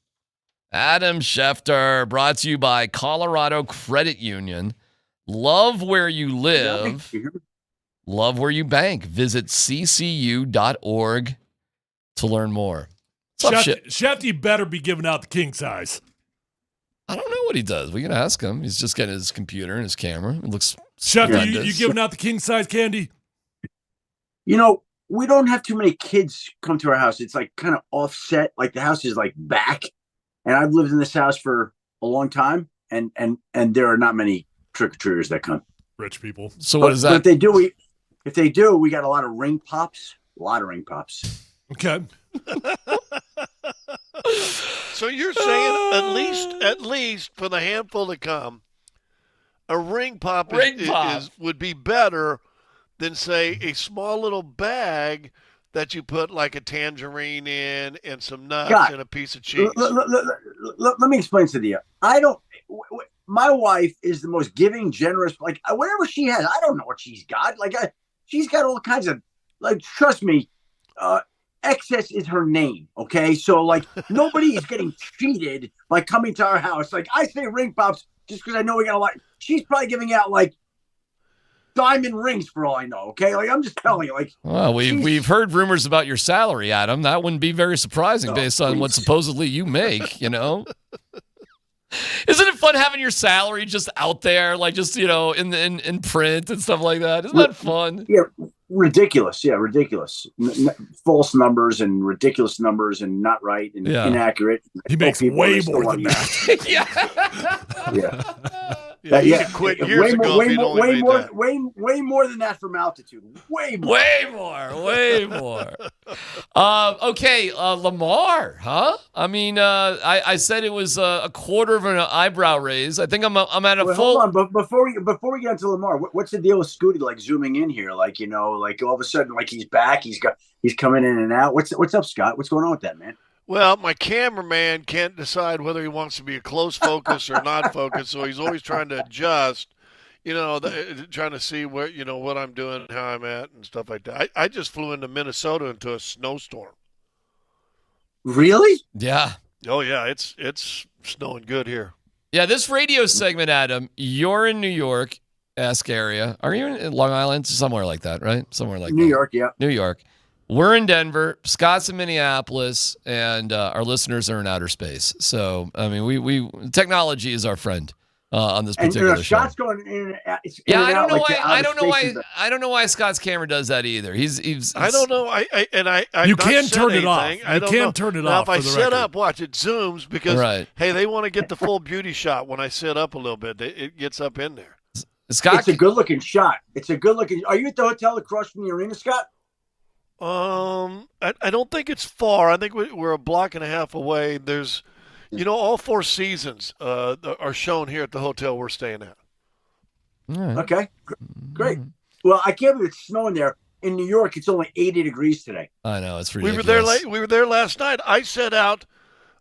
S1: Adam Schefter, brought to you by Colorado Credit Union. Love where you live. Love where you bank. Visit ccu.org to learn more.
S2: Shefty better be giving out the king size.
S1: I don't know what he does. We can ask him. He's just getting his computer and his camera. It looks
S2: Shefty, you giving out the king size candy?
S13: You know, we don't have too many kids come to our house. It's like kind of offset. Like the house is like back. And I've lived in this house for a long time. And there are not many trick-or-treaters that come.
S2: Rich people.
S1: So what is that?
S13: But if they do, we got a lot of ring pops. A lot of ring pops.
S2: Okay.
S11: So you're saying at least for the handful to come, a ring pop would be better than, say, a small little bag that you put like a tangerine in and some nuts and a piece of cheese.
S13: Let me explain to you. My wife is the most giving, generous. Like whatever she has, I don't know what she's got. Like she's got all kinds of. Like trust me, excess is her name. Okay, so like nobody is getting cheated by coming to our house. Like I say, ring pops just because I know we got a lot. She's probably giving out like diamond rings for all I know. Okay, like I'm just telling you. Like,
S1: well, we've heard rumors about your salary, Adam. That wouldn't be very surprising based on what supposedly you make. You know. Isn't it fun having your salary just out there, like just in print and stuff like that? Isn't that fun?
S13: Yeah, ridiculous. Yeah, ridiculous. False numbers and ridiculous numbers and not right and inaccurate.
S2: He makes way more than that.
S11: Yeah, you could quit years ago if you'd only made that.
S13: Way more than that from altitude. Way more.
S1: Okay, Lamar, huh? I mean, I said it was a quarter of an eyebrow raise. I think I'm at a full.
S13: Hold on, but before we get into Lamar, what's the deal with Scooty? Like zooming in here, like like all of a sudden, like he's back. He's coming in and out. What's up, Scott? What's going on with that, man?
S11: Well, my cameraman can't decide whether he wants to be a close focus or not focus, so he's always trying to adjust, trying to see where, what I'm doing and how I'm at and stuff like that. I just flew into Minnesota into a snowstorm.
S13: Really?
S1: Yeah.
S11: Oh, yeah, it's snowing good here.
S1: Yeah, this radio segment, Adam, you're in New York-esque area. Are you in Long Island? Somewhere like that, right? Somewhere like
S13: New York, yeah.
S1: New York. We're in Denver, Scott's in Minneapolis, and our listeners are in outer space. So, I mean, we technology is our friend on this particular show.
S13: Scott's going in and
S1: I don't know why Scott's camera does that either. He's
S11: I don't know.
S2: You can turn it off. You can turn it off.
S11: Now, if I sit up, watch it zooms because hey, they want to get the full beauty shot when I sit up a little bit. It gets up in there.
S1: Scott,
S13: it's a good looking shot. Are you at the hotel across from the arena, Scott?
S11: I don't think it's far. I think we're a block and a half away. There's, all four seasons are shown here at the hotel we're staying at.
S1: Right.
S13: Okay, great. Well, I can't believe it's snowing there. In New York, it's only 80 degrees today.
S1: I know, it's ridiculous.
S11: We were there last night. I set out.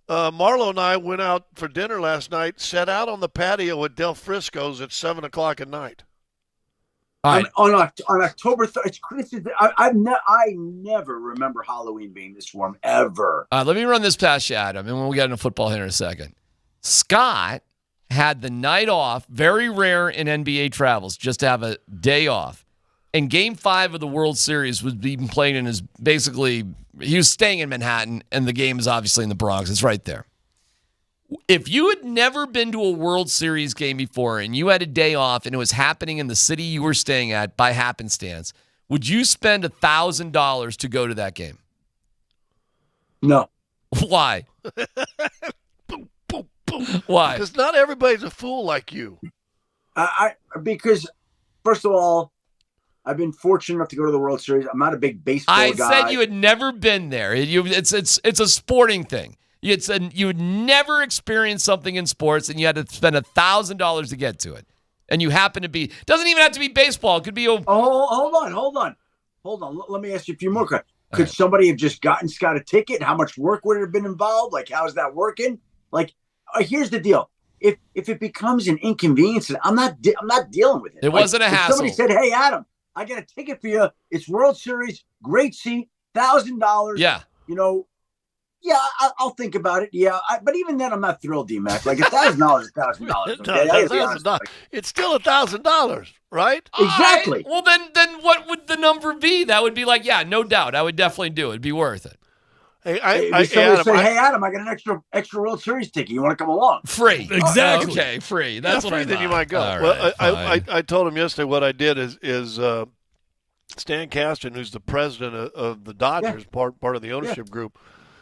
S11: Marlo and I went out for dinner last night. Set out on the patio at Del Frisco's at 7:00 at night.
S1: Right.
S13: On October 3rd, it's crazy. I never remember Halloween being this warm ever.
S1: Let me run this past you, Adam, and we'll get into football here in a second. Scott had the night off, very rare in NBA travels, just to have a day off. And Game 5 of the World Series was being played in he was staying in Manhattan, and the game is obviously in the Bronx. It's right there. If you had never been to a World Series game before and you had a day off and it was happening in the city you were staying at by happenstance, would you spend $1,000 to go to that game?
S13: No.
S1: Why? Why?
S11: Because not everybody's a fool like you.
S13: Because first of all, I've been fortunate enough to go to the World Series. I'm not a big baseball guy.
S1: I said you had never been there. It's a sporting thing. You would never experience something in sports, and you had to spend $1,000 to get to it. And you happen to be doesn't even have to be baseball. It could be
S13: hold on. Let me ask you a few more questions. Could somebody have just gotten Scott a ticket? How much work would have been involved? Like, how is that working? Like, here's the deal. If it becomes an inconvenience, I'm not dealing with it.
S1: It wasn't a hassle.
S13: Somebody said, "Hey, Adam, I got a ticket for you. It's World Series, great seat, $1,000."
S1: Yeah.
S13: yeah, I'll think about it. Yeah, but even then, I'm not thrilled, D-Mac. Like $1,000, $1,000.
S11: $1,000. It's still $1,000, right?
S13: Exactly.
S1: Well, then what would the number be? That would be like, yeah, no doubt. I would definitely do it. It'd be worth it.
S11: Hey,
S13: Adam, I got an extra World Series ticket. You want to come along?
S1: Free.
S2: Exactly.
S1: Okay, free. That's what
S11: free,
S1: I
S11: then
S1: thought.
S11: you might go.
S1: All
S11: Well,
S1: right,
S11: I told him yesterday what I did is Stan Kasten, who's the president of the Dodgers, part of the ownership group.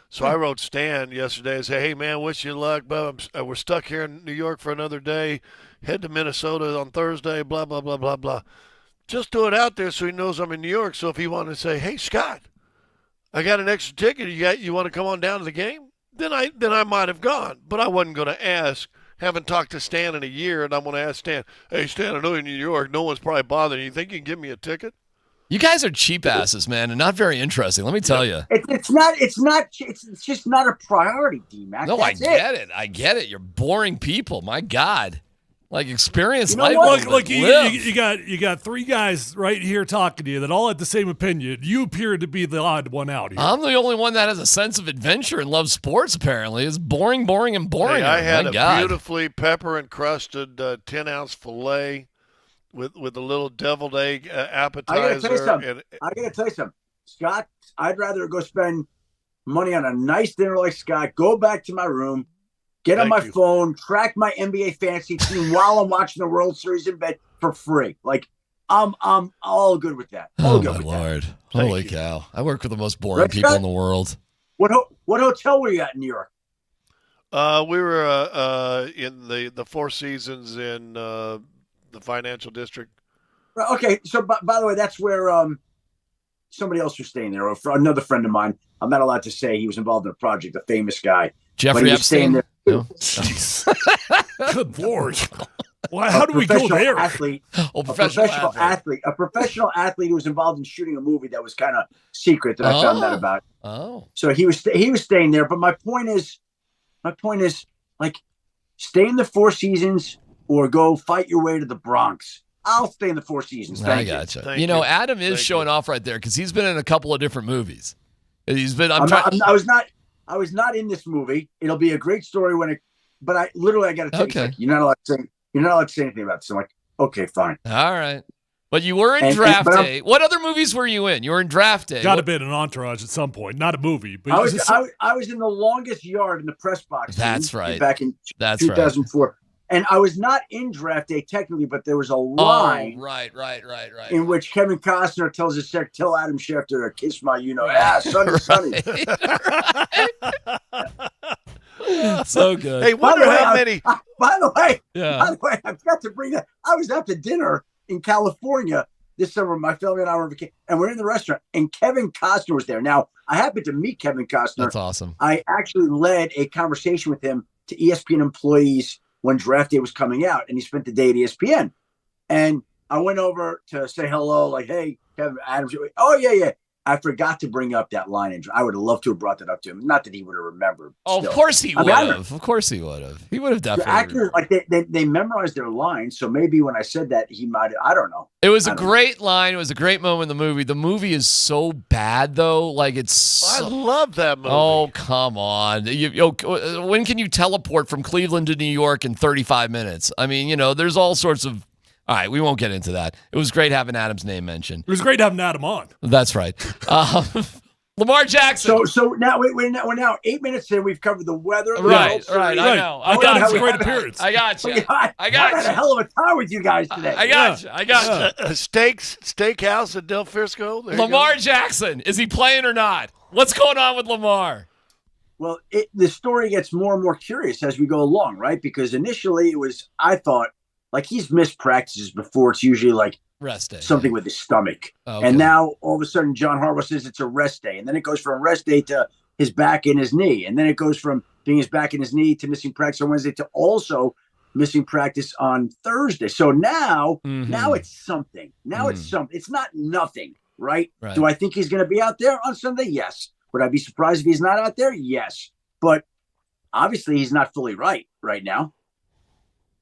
S11: So I wrote Stan yesterday and said, hey, man, wish you luck, but we're stuck here in New York for another day. Head to Minnesota on Thursday, blah, blah, blah, blah, blah. Just do it out there so he knows I'm in New York. So if he wanted to say, hey, Scott, I got an extra ticket. You want to come on down to the game? Then I might have gone. But I wasn't going to ask. Haven't talked to Stan in a year, and I'm going to ask Stan, hey, Stan, I know you're in New York. No one's probably bothering you. You think you can give me a ticket?
S1: You guys are cheap asses, man, and not very interesting. Let me tell you.
S13: It's just not a priority, D-Mac.
S1: No,
S13: That's
S1: I get it. You're boring people. My God. Like, experience
S2: You know
S1: life.
S2: what? Look, you got three guys right here talking to you that all had the same opinion. You appear to be the odd one out here.
S1: I'm the only one that has a sense of adventure and loves sports, apparently. It's boring, and boring.
S11: Hey, I had
S1: My God.
S11: beautifully pepper-encrusted 10-ounce filet with a little deviled egg appetizer.
S13: I gotta tell you something. Scott, I'd rather go spend money on a nice dinner like Scott, go back to my room, get on my phone, track my NBA fantasy team while I'm watching the World Series in bed for free. Like, I'm all good with that. All good with
S1: Lord.
S13: That.
S1: Holy cow. I work with the most boring people
S13: Scott?
S1: in the world.
S13: What hotel were you at in New York?
S11: We were in the Four Seasons in the financial district.
S13: Okay, so by the way, that's where somebody else was staying there, or another friend of mine. I'm not allowed to say he was involved in a project, a famous guy.
S1: Jeffrey Epstein?
S13: There.
S1: No.
S2: Good Lord. Well, how do we go there?
S13: A professional athlete who was involved in shooting a movie that was kind of secret that I found out about.
S1: Oh.
S13: So he was staying there. But my point is, like, stay in the Four Seasons or go fight your way to the Bronx. I'll stay in the Four Seasons.
S1: I gotcha. You know, Adam is showing off right there because he's been in a couple of different movies. He's been.
S13: I was not in this movie. It'll be a great story when it. But I got to tell you, like, you're not allowed to say anything about this. I'm like, okay, fine.
S1: All right. But you were in Draft Day. What other movies were you in? You were in Draft Day.
S2: Got to be in an Entourage at some point, not a movie. But
S13: I was in The Longest Yard in the press box.
S1: That's right.
S13: Back in 2004. Right. And I was not in Draft Day technically, but there was a line.
S1: Oh, right.
S13: In which Kevin Costner tells his secretary, tell Adam Schefter to kiss my, Sonny.
S1: So good.
S11: Hey, wonder how many.
S13: By the way, I forgot to bring that. I was out to dinner in California this summer. My family and I were on vacation, and we're in the restaurant, and Kevin Costner was there. Now, I happened to meet Kevin Costner.
S1: That's awesome.
S13: I actually led a conversation with him to ESPN employees when Draft Day was coming out, and he spent the day at ESPN. And I went over to say hello, like, hey, Kevin Adams. Oh, yeah. I forgot to bring up that line, and I would have loved to have brought that up to him. Not that he would have remembered.
S1: Oh,
S13: still.
S1: Of course he would have. Of course he would have. He would have definitely.
S13: Actors, like they memorized their lines, so maybe when I said that, he might. I don't know.
S1: It was a great line. It was a great moment in the movie. The movie is so bad, though. Like
S11: I love that movie.
S1: Oh, come on. When can you teleport from Cleveland to New York in 35 minutes? I mean, there's all sorts of. All right, we won't get into that. It was great having Adam's name mentioned.
S2: It was great having Adam on.
S1: That's right. Lamar Jackson.
S13: So now we're now 8 minutes in. We've covered the weather.
S1: Right. I know.
S2: I got a great appearance.
S1: I got you.
S13: I had a hell of a time with you guys today.
S1: I got you.
S11: Steakhouse at Del Frisco.
S1: Lamar Jackson. Is he playing or not? What's going on with Lamar?
S13: Well, the story gets more and more curious as we go along, right? Because initially I thought, like, he's missed practices before. It's usually like
S1: rest day,
S13: something with his stomach.
S1: Okay.
S13: And now all of a sudden John Harbaugh says it's a rest day. And then it goes from rest day to his back and his knee. And then it goes from being his back and his knee to missing practice on Wednesday to also missing practice on Thursday. So now it's something. Now it's something. It's not nothing, right? Do I think he's going to be out there on Sunday? Yes. Would I be surprised if he's not out there? Yes. But obviously he's not fully right now.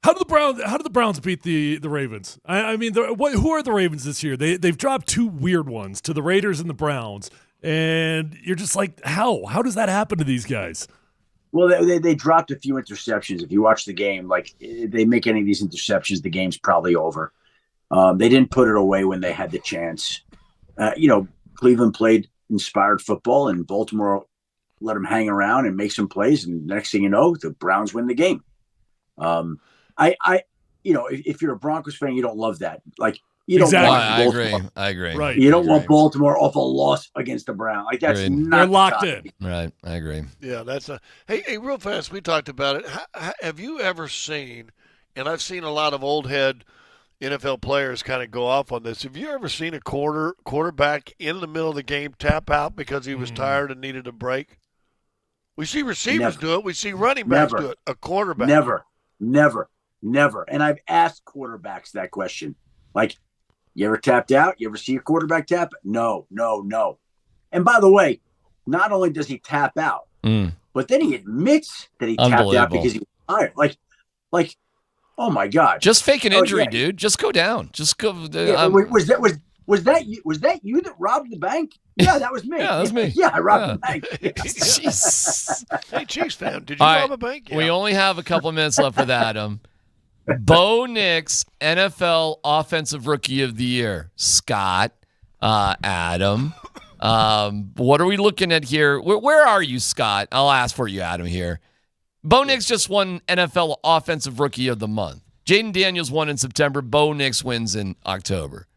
S2: How do the Browns beat the Ravens? I mean, who are the Ravens this year? They've dropped two weird ones to the Raiders and the Browns. And you're just like, how? How does that happen to these guys?
S13: Well, they dropped a few interceptions. If you watch the game, like they make any of these interceptions, the game's probably over. They didn't put it away when they had the chance. Cleveland played inspired football, and Baltimore let them hang around and make some plays. And next thing you know, the Browns win the game. If you're a Broncos fan, you don't love that. Like, you don't want
S1: I agree.
S2: Right.
S13: You don't want Baltimore off a loss against the Browns. Like, that's not
S2: They're locked in.
S1: Right. I agree.
S11: Yeah, hey, real fast, we talked about it. Have you ever seen, and I've seen a lot of old head NFL players kind of go off on this. Have you ever seen a quarterback in the middle of the game tap out because he was tired and needed a break? We see receivers do it. We see running backs do it. A quarterback.
S13: Never. And I've asked quarterbacks that question. Like, you ever tapped out? You ever see a quarterback tap? No. And by the way, not only does he tap out, but then he admits that he tapped out because he was tired. Like, oh my God!
S1: Just fake an injury, dude. Just go down. Just go.
S13: Was that you that robbed the bank? Yeah, that was me.
S1: Yeah, that was me.
S13: Yeah, I robbed the bank.
S1: Jeez.
S11: Hey, Chiefs fan, did you rob a bank? Yeah.
S1: We only have a couple minutes left with Adam. Bo Nix, NFL Offensive Rookie of the Year. Scott, Adam. What are we looking at here? Where are you, Scott? I'll ask for you, Adam, here. Bo Nix just won NFL Offensive Rookie of the Month. Jaden Daniels won in September. Bo Nix wins in October.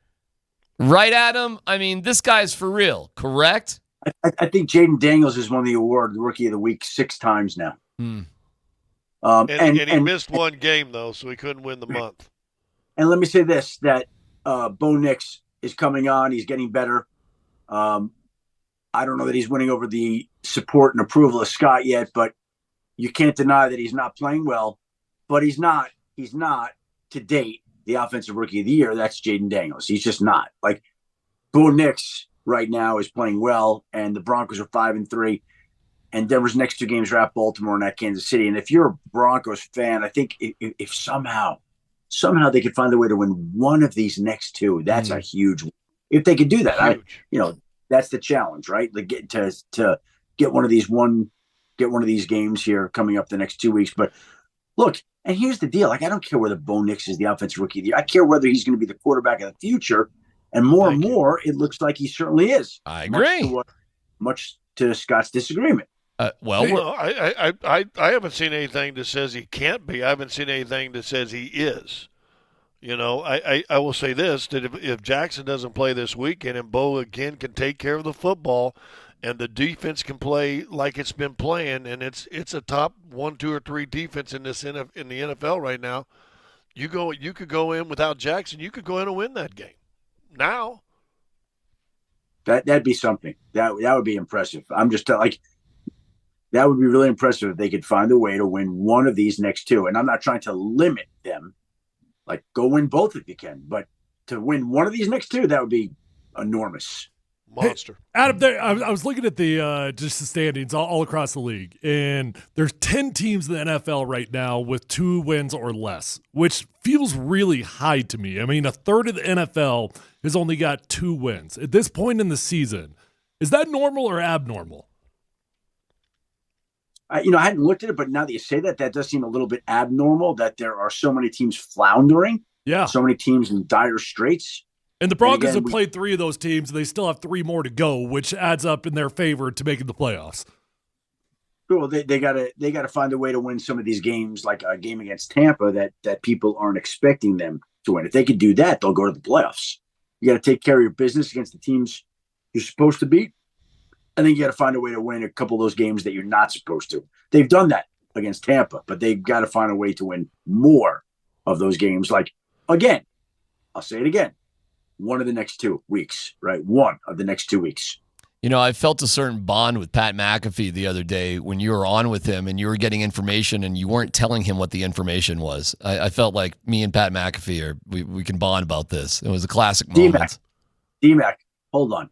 S1: Right, Adam? I mean, this guy's for real, correct?
S13: I think Jaden Daniels has won the award, Rookie of the Week, 6 times now.
S11: And he missed one game, though, so he couldn't win the month.
S13: And let me say this, that Bo Nix is coming on. He's getting better. I don't know that he's winning over the support and approval of Scott yet, but you can't deny that he's not playing well. But he's not to date the Offensive Rookie of the Year. That's Jaden Daniels. He's just not. Like, Bo Nix right now is playing well, and the Broncos are 5-3. And Denver's next 2 games are at Baltimore and at Kansas City. And if you're a Broncos fan, I think if somehow they could find a way to win one of these next 2, that's a huge. If they could do that, that's the challenge, right? Like, get one of these games here coming up the next 2 weeks. But look, and here's the deal: like, I don't care whether Bo Nix is the Offensive Rookie of the Year. I care whether he's going to be the quarterback of the future. And more and more, it looks like he certainly is.
S1: I agree.
S13: Much to Scott's disagreement.
S11: I haven't seen anything that says he can't be. I haven't seen anything that says he is. I will say this, that if Jackson doesn't play this weekend and Bo again can take care of the football and the defense can play like it's been playing, and it's a top 1, 2, or 3 defense in the NFL right now, you could go in without Jackson. You could go in and win that game. Now.
S13: That'd be something. That would be impressive. I'm just like, that would be really impressive if they could find a way to win one of these next 2. And I'm not trying to limit them. Like, go win both if you can. But to win one of these next 2, that would be enormous.
S11: Monster.
S2: Hey, Adam, I was looking at the just the standings all across the league, and there's 10 teams in the NFL right now with 2 wins or less, which feels really high to me. I mean, a third of the NFL has only got 2 wins. At this point in the season, is that normal or abnormal?
S13: I hadn't looked at it, but now that you say that does seem a little bit abnormal that there are so many teams floundering.
S2: Yeah.
S13: So many teams in dire straits.
S2: And the Broncos have played 3 of those teams, and they still have 3 more to go, which adds up in their favor to making the playoffs.
S13: Well, they gotta find a way to win some of these games, like a game against Tampa that people aren't expecting them to win. If they could do that, they'll go to the playoffs. You got to take care of your business against the teams you're supposed to beat. And then you got to find a way to win a couple of those games that you're not supposed to. They've done that against Tampa, but they've got to find a way to win more of those games. Like, again, I'll say it again, one of the next 2 weeks, right? One of the next 2 weeks.
S1: I felt a certain bond with Pat McAfee the other day when you were on with him and you were getting information and you weren't telling him what the information was. I felt like me and Pat McAfee we can bond about this. It was a classic moment.
S13: D-Mac, hold on.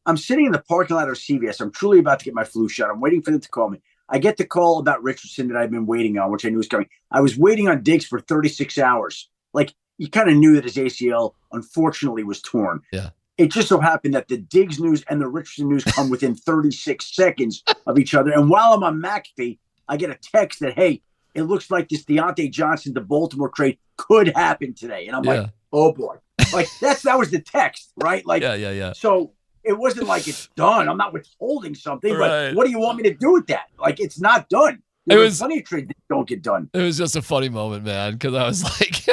S13: I'm sitting in the parking lot of CVS. I'm truly about to get my flu shot. I'm waiting for them to call me. I get the call about Richardson that I've been waiting on, which I knew was coming. I was waiting on Diggs for 36 hours. Like, you kind of knew that his ACL, unfortunately, was torn.
S1: Yeah.
S13: It just so happened that the Diggs news and the Richardson news come within 36 seconds of each other. And while I'm on McAfee, I get a text that, hey, it looks like this Deontay Johnson to Baltimore trade could happen today. And I'm like, oh boy. Like that was the text, right? Like,
S1: yeah.
S13: So it wasn't like it's done. I'm not withholding something,
S1: Right.
S13: but what do you want me to do with that? Like, it's not done. There's plenty of trades that don't get done.
S1: It was just a funny moment, man, because I was like,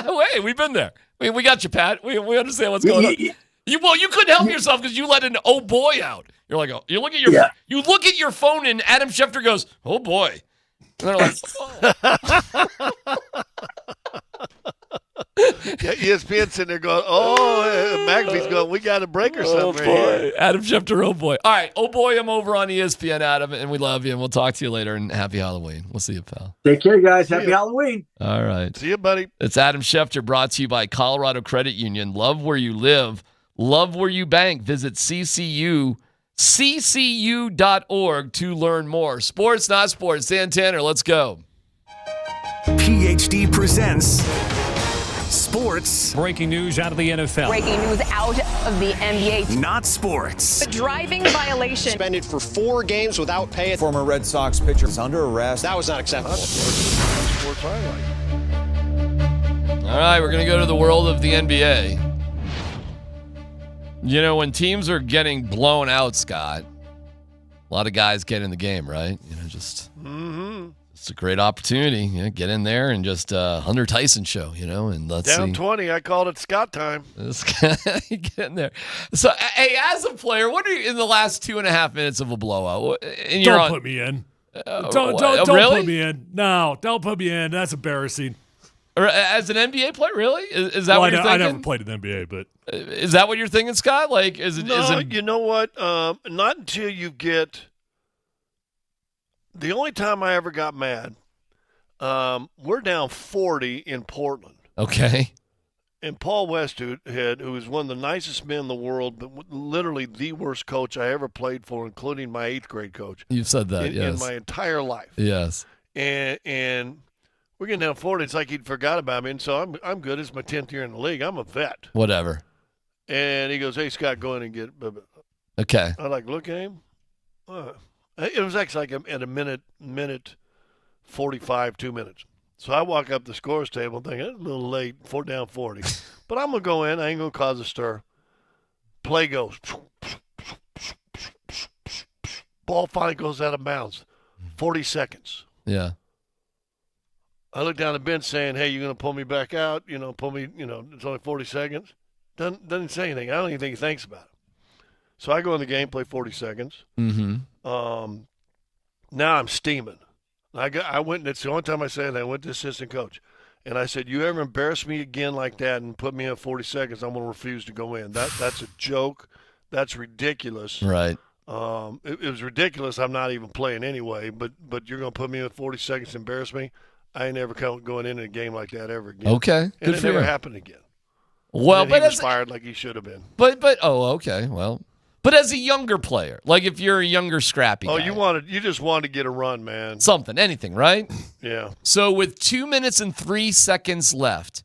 S1: wait, we've been there. We got you, Pat. We understand what's going on. You couldn't help yourself because you let an oh boy out. You're like, oh, you look at your phone and Adam Schefter goes, oh boy. And they're like, oh.
S11: Yeah, ESPN's sitting there going, McAfee's going, we got a break or something.
S1: Oh, boy. Adam Schefter, oh, boy. All right, oh, boy, I'm over on ESPN, Adam, and we love you, and we'll talk to you later, and happy Halloween. We'll see you, pal.
S13: Take care, guys. Happy Halloween.
S1: All right.
S11: See you, buddy.
S1: It's Adam Schefter, brought to you by Colorado Credit Union. Love where you live. Love where you bank. Visit ccu.org to learn more. Sports, not sports. Dan Tanner, let's go.
S12: PhD presents Sports.
S4: Breaking news out of the NFL.
S14: Breaking news out of the NBA.
S12: Not sports.
S14: A driving violation.
S15: Suspended for 4 games without pay.
S16: Former Red Sox pitcher is under arrest.
S15: That was not acceptable.
S11: Sports highlight.
S1: All right, we're going to go to the world of the NBA. You know, when teams are getting blown out, Scott, a lot of guys get in the game, right? You know, just it's a great opportunity. You know, get in there and just Hunter Tyson show, you know, and let's
S11: down
S1: see.
S11: 20, I called it Scott time.
S1: Get in there. So, hey, as a player, what are you in the last 2.5 minutes of a blowout? And
S2: Don't put me in. Don't
S1: really?
S2: put me in. No, don't put me in. That's embarrassing.
S1: Or as an NBA player, really? Is that what you're thinking?
S2: I never played in the NBA, but
S1: is that what you're thinking, Scott? Like, is it?
S11: You know what? Not until you get. The only time I ever got mad, we're down 40 in Portland.
S1: Okay.
S11: And Paul Westhead, who is one of the nicest men in the world, but literally the worst coach I ever played for, including my 8th grade coach.
S1: You've said that, yes.
S11: In my entire life.
S1: Yes.
S11: And we're getting down 40. It's like he'd forgot about me. And so I'm good. It's my 10th year in the league. I'm a vet.
S1: Whatever.
S11: And he goes, hey, Scott, go in and get –
S1: Okay.
S11: I look at him. It was actually like at a minute 45, 2 minutes. So I walk up the scores table thinking, it's a little late, down 40. But I'm going to go in. I ain't going to cause a stir. Play goes. Ball finally goes out of bounds. 40 seconds.
S1: Yeah.
S11: I look down the bench saying, hey, you're going to pull me back out? Pull me, it's only 40 seconds. Doesn't say anything. I don't even think he thinks about it. So I go in the game, play 40 seconds.
S1: Mm-hmm.
S11: Now I'm steaming. I went, it's the only time I say it, I went to the assistant coach. And I said, you ever embarrass me again like that and put me in 40 seconds, I'm going to refuse to go in. That's a joke. That's ridiculous.
S1: Right.
S11: It was ridiculous. I'm not even playing anyway, but you're going to put me in 40 seconds to embarrass me? I ain't never going in a game like that ever again.
S1: Okay.
S11: And it never happened again.
S1: Well,
S11: but he was fired like he should have been.
S1: But okay. Well, but as a younger player, like if you're a younger scrappy guy.
S11: You just wanted to get a run, man.
S1: Something, anything, right?
S11: Yeah.
S1: So with 2 minutes and 3 seconds left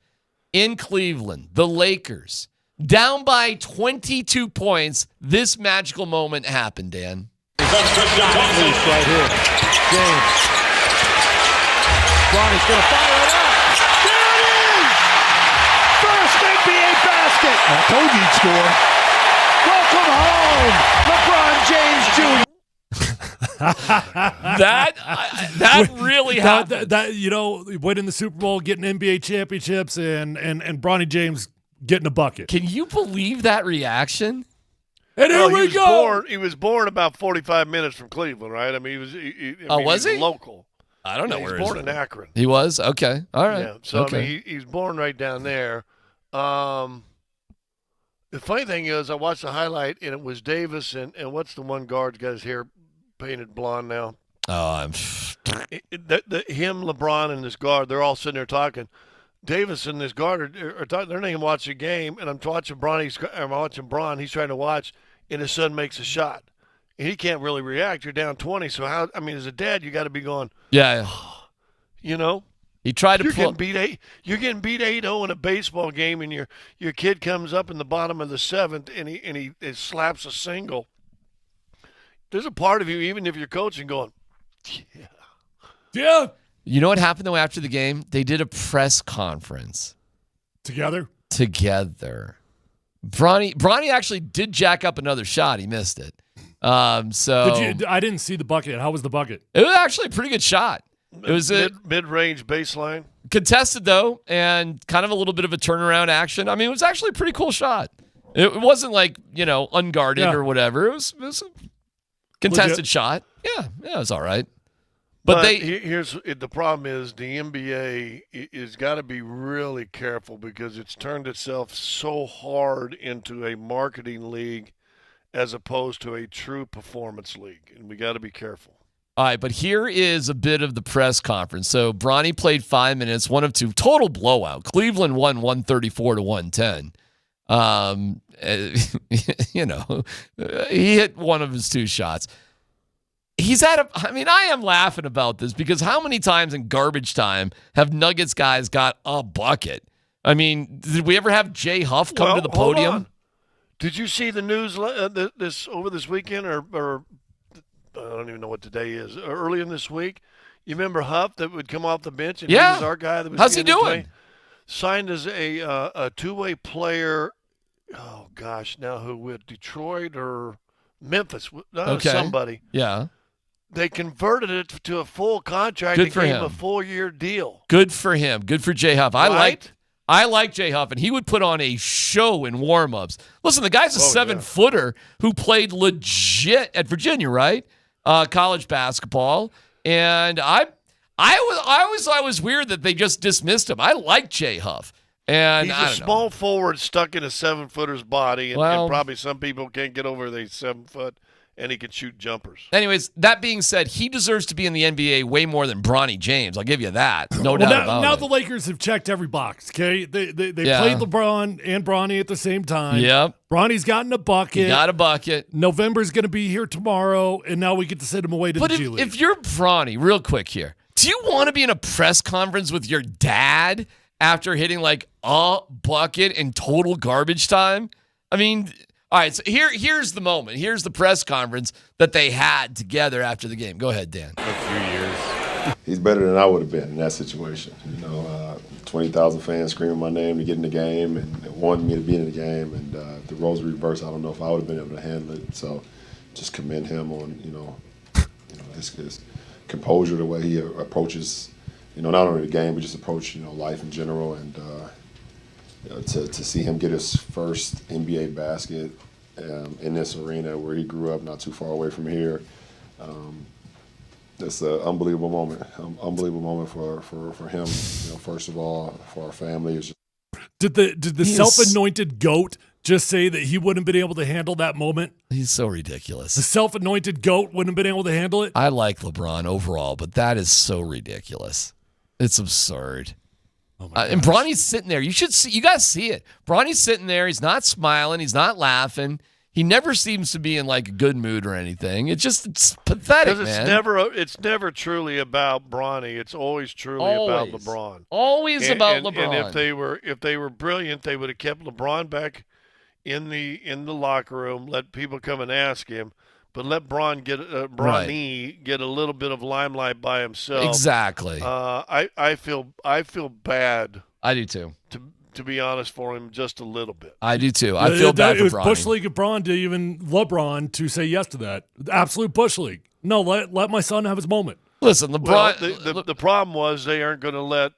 S1: in Cleveland, the Lakers down by 22 points, this magical moment happened, Dan.
S4: Right here. James. Bronny's going to fire it up. There it is! First NBA basket. I told you he'd score. Welcome home, LeBron James Jr.
S1: that really happened.
S2: That winning the Super Bowl, getting NBA championships, and Bronny James getting a bucket.
S1: Can you believe that reaction?
S2: And here we go.
S11: He was born about 45 minutes from Cleveland, right? I mean,
S1: was he?
S11: Local.
S1: I don't know where
S11: he was born in Akron.
S1: He was? Okay. All right.
S11: Yeah. So,
S1: okay.
S11: I mean, he's born right down there. The funny thing is, I watched the highlight, and it was Davis, and what's the one guard's got his hair painted blonde now?
S1: Oh,
S11: him, LeBron, and this guard, they're all sitting there talking. Davis and this guard are talking. They're not even watching the game, and I'm watching Bron. He's trying to watch, and his son makes a shot. And he can't really react. You're down 20. So, as a dad, you got to be going,
S1: yeah.
S11: You know?
S1: He tried to
S11: You're getting beat 8-0 in a baseball game, and your kid comes up in the bottom of the 7th, and he slaps a single. There's a part of you, even if you're coaching, going,
S2: yeah.
S1: You know what happened, though, after the game? They did a press conference.
S2: Together.
S1: Bronny actually did jack up another shot. He missed it. I
S2: didn't see the bucket. How was the bucket?
S1: It was actually a pretty good shot. It was a
S11: mid-range baseline.
S1: Contested, though, and kind of a little bit of a turnaround action. I mean, it was actually a pretty cool shot. It wasn't like, unguarded or whatever. It was a contested shot. Yeah, it was all right. But
S11: here's the problem is the NBA is got to be really careful because it's turned itself so hard into a marketing league as opposed to a true performance league, and we got to be careful.
S1: All right, but here is a bit of the press conference. So Bronny played 5 minutes, 1 of 2, total blowout. Cleveland won 134-110. He hit one of his 2 shots. I am laughing about this because how many times in garbage time have Nuggets guys got a bucket? I mean, did we ever have Jay Huff come to the podium?
S11: Hold on. Did you see the news this weekend or I don't even know what today is, early in this week? You remember Huff that would come off the bench and he was our guy that was
S1: How's he doing?
S11: Signed as a two-way player. Oh gosh, now who with Detroit or Memphis? Somebody.
S1: Yeah.
S11: They converted it to a full contract and gave him a 4-year deal.
S1: Good for him. Good for Jay Huff. I like Jay Huff, and he would put on a show in warm-ups. Listen, the guy's a 7-footer who played legit at Virginia, right? College basketball. And I always thought it was weird that they just dismissed him. I like Jay Huff. And
S11: he's a small forward stuck in a 7-footer's body, and probably some people can't get over the 7 foot, and he can shoot jumpers.
S1: Anyways, that being said, he deserves to be in the NBA way more than Bronny James. I'll give you that. No doubt about it.
S2: Now the Lakers have checked every box, okay? They played LeBron and Bronny at the same time.
S1: Yep.
S2: Bronny's gotten a bucket.
S1: He got a bucket.
S2: November's going to be here tomorrow, and now we get to send him away to the G League.
S1: If you're Bronny, real quick here, do you want to be in a press conference with your dad after hitting like a bucket in total garbage time? I mean, all right, so here's the moment. Here's the press conference that they had together after the game. Go ahead, Dan.
S17: A few years. He's better than I would have been in that situation. 20,000 fans screaming my name to get in the game and wanting me to be in the game. And if the roles reversed, I don't know if I would have been able to handle it. So just commend him on, his composure, the way he approaches, not only the game, but just approach, life in general. And to see him get his first NBA basket in this arena where he grew up not too far away from here, it's an unbelievable moment. Unbelievable moment for him. First of all, for our family.
S2: Did the self-anointed GOAT just say that he wouldn't have been able to handle that moment?
S1: He's so ridiculous.
S2: The self-anointed GOAT wouldn't have been able to handle it?
S1: I like LeBron overall, but that is so ridiculous. It's absurd.
S2: Oh
S1: and Bronny's sitting there. You guys see it. Bronny's sitting there. He's not smiling. He's not laughing. He never seems to be in like a good mood or anything. It's pathetic, man.
S11: It's never truly about Bronny. It's always truly about LeBron.
S1: Always about LeBron.
S11: And if they were brilliant, they would have kept LeBron back in the locker room, let people come and ask him, but let Bronny get a little bit of limelight by himself.
S1: Exactly.
S11: I feel bad.
S1: I do too.
S11: To be honest, for him just a little bit.
S1: I do too. I feel bad for Bronny.
S2: It was Bush League of Bron to even LeBron to say yes to that. Absolute Bush League. No, let my son have his moment.
S1: Listen, LeBron.
S11: Well, the problem was they aren't going to let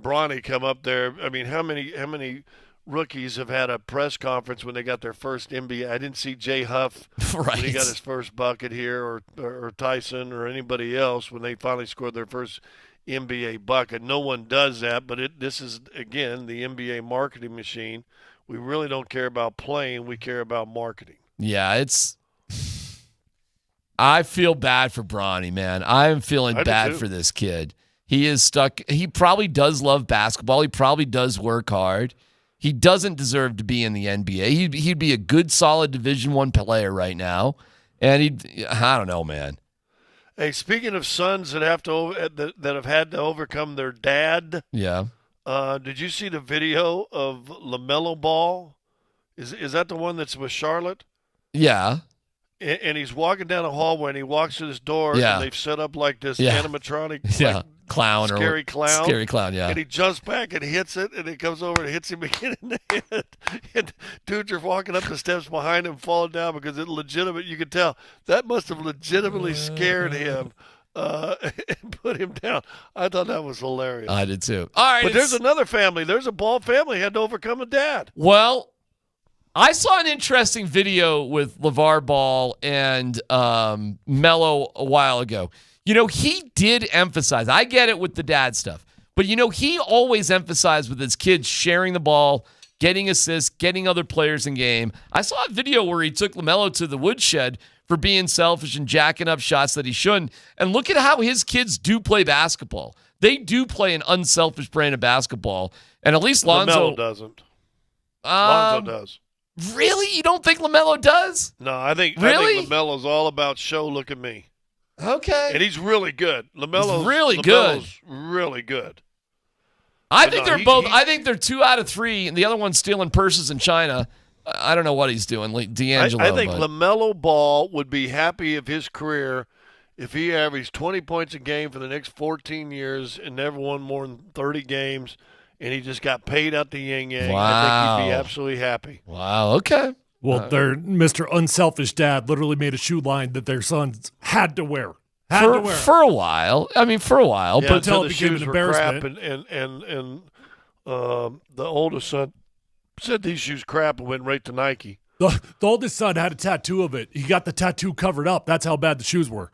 S11: Bronny come up there. I mean, how many rookies have had a press conference when they got their first NBA? I didn't see Jay Huff when he got his first bucket here, or Tyson, or anybody else when they finally scored their first NBA bucket. No one does that, but this is, again, the NBA marketing machine. We really don't care about playing. We care about marketing.
S1: Yeah, I feel bad for Bronny, man. I'm feeling bad for this kid. He is stuck. He probably does love basketball. He probably does work hard. He doesn't deserve to be in the NBA. He'd be a good, solid Division I player right now. And I don't know, man.
S11: Hey, speaking of sons that have had to overcome their dad.
S1: Yeah.
S11: Did you see the video of LaMelo Ball? Is that the one that's with Charlotte?
S1: Yeah.
S11: And he's walking down a hallway, and he walks to this door, and they've set up like this animatronic
S1: clown
S11: scary clown.
S1: Scary clown, yeah.
S11: And he jumps back and hits it, and it comes over and hits him again in the head. And dudes are walking up the steps behind him, falling down because it's legitimate. You could tell that must have legitimately scared him and put him down. I thought that was hilarious.
S1: I did too. All right.
S11: But there's another family. There's a Ball family had to overcome a dad.
S1: Well, I saw an interesting video with LeVar Ball and Melo a while ago. You know, he did emphasize, I get it with the dad stuff, but, you know, he always emphasized with his kids sharing the ball, getting assists, getting other players in game. I saw a video where he took LaMelo to the woodshed for being selfish and jacking up shots that he shouldn't. And look at how his kids do play basketball. They do play an unselfish brand of basketball. And at least Lonzo
S11: LaMelo doesn't. Lonzo does.
S1: Really? You don't think LaMelo does?
S11: No, I think LaMelo's all about show, look at me.
S1: Okay.
S11: And he's really good. LaMelo's
S1: really good.
S11: Really good.
S1: I think they're both. I think they're 2 out of 3, and the other one's stealing purses in China. I don't know what he's doing, D'Angelo.
S11: I think LaMelo Ball would be happy if his career, if he averaged 20 points a game for the next 14 years and never won more than 30 games, and he just got paid out the yin-yang.
S1: Wow.
S11: I think he'd be absolutely happy.
S1: Wow, okay.
S2: Well, their Mr. Unselfish dad literally made a shoe line that their sons had to wear.
S1: For a while. I mean, for a while.
S11: Yeah,
S1: but
S11: until the shoes were crap, and the oldest son said these shoes crap and went right to Nike.
S2: The oldest son had a tattoo of it. He got the tattoo covered up. That's how bad the shoes were.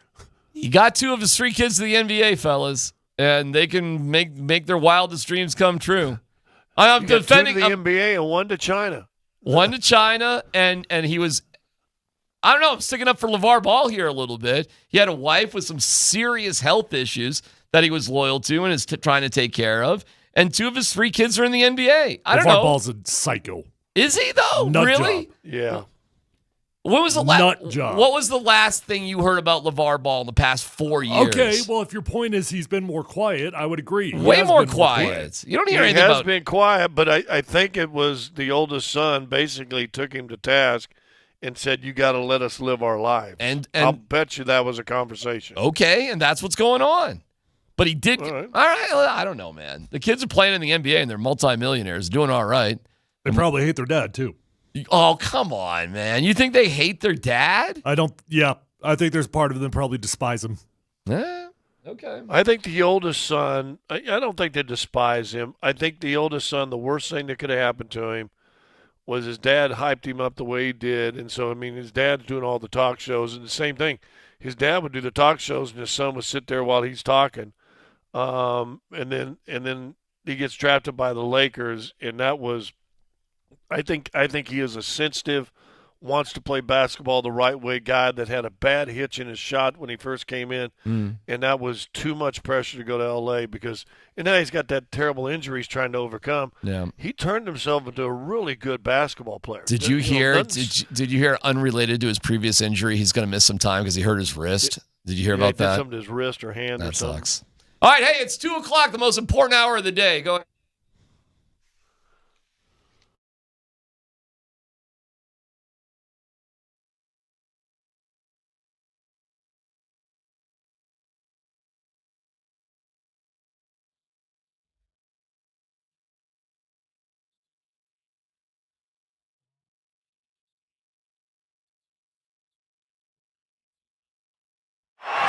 S1: He got 2 of his 3 kids to the NBA, fellas, and they can make their wildest dreams come true. I'm defending
S11: 2 to the NBA and 1 to China.
S1: 1 to China, and he was, I don't know, I'm sticking up for LeVar Ball here a little bit. He had a wife with some serious health issues that he was loyal to and is trying to take care of, and 2 of his 3 kids are in the NBA. I don't know.
S2: LeVar Ball's a psycho.
S1: Is he, though?
S2: Nut
S1: really?
S2: job.
S11: Yeah.
S1: What was the
S2: Nut job.
S1: What was the last thing you heard about LeVar Ball in the past 4 years?
S2: Okay, well, if your point is he's been more quiet, I would agree.
S1: Way more quiet. You don't hear anything about.
S11: He has been quiet, but I think it was the oldest son basically took him to task and said, "You got to let us live our lives."
S1: And
S11: I'll bet you that was a conversation.
S1: Okay, and that's what's going on. But he did. All right, I don't know, man. The kids are playing in the NBA and they're multimillionaires, doing all right.
S2: They probably hate their dad too.
S1: Oh, come on, man. You think they hate their dad?
S2: I think there's part of them probably despise him.
S1: Okay.
S11: I think the oldest son, I don't think they despise him. I think the oldest son, the worst thing that could have happened to him was his dad hyped him up the way he did. And so, I mean, his dad's doing all the talk shows. And the same thing, his dad would do the talk shows and his son would sit there while he's talking. And then he gets drafted by the Lakers, and that was, I think he is a sensitive, wants to play basketball the right way guy that had a bad hitch in his shot when he first came in, and that was too much pressure to go to L.A. because – and now he's got that terrible injury he's trying to overcome.
S1: Yeah.
S11: He turned himself into a really good basketball player.
S1: Did you hear Did you hear unrelated to his previous injury, he's going to miss some time because he hurt his wrist? Did you hear about that?
S11: Something to his wrist or hand or something.
S1: That sucks. All right, hey, it's 2 o'clock, the most important hour of the day. Go ahead.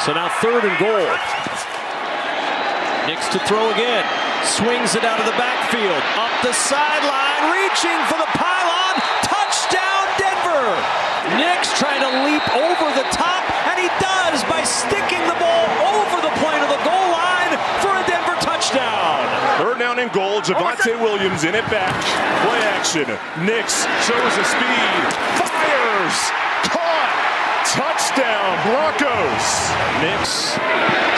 S4: So now 3rd and goal. Knicks to throw again. Swings it out of the backfield. Up the sideline. Reaching for the pylon. Touchdown Denver. Knicks trying to leap over the top. And he does by sticking the ball over the plane of the goal line for a Denver touchdown.
S5: 3rd down and goal. Javonte Williams in it back. Play action. Knicks shows the speed. Fires. Caught. Touchdown, Broncos. Knicks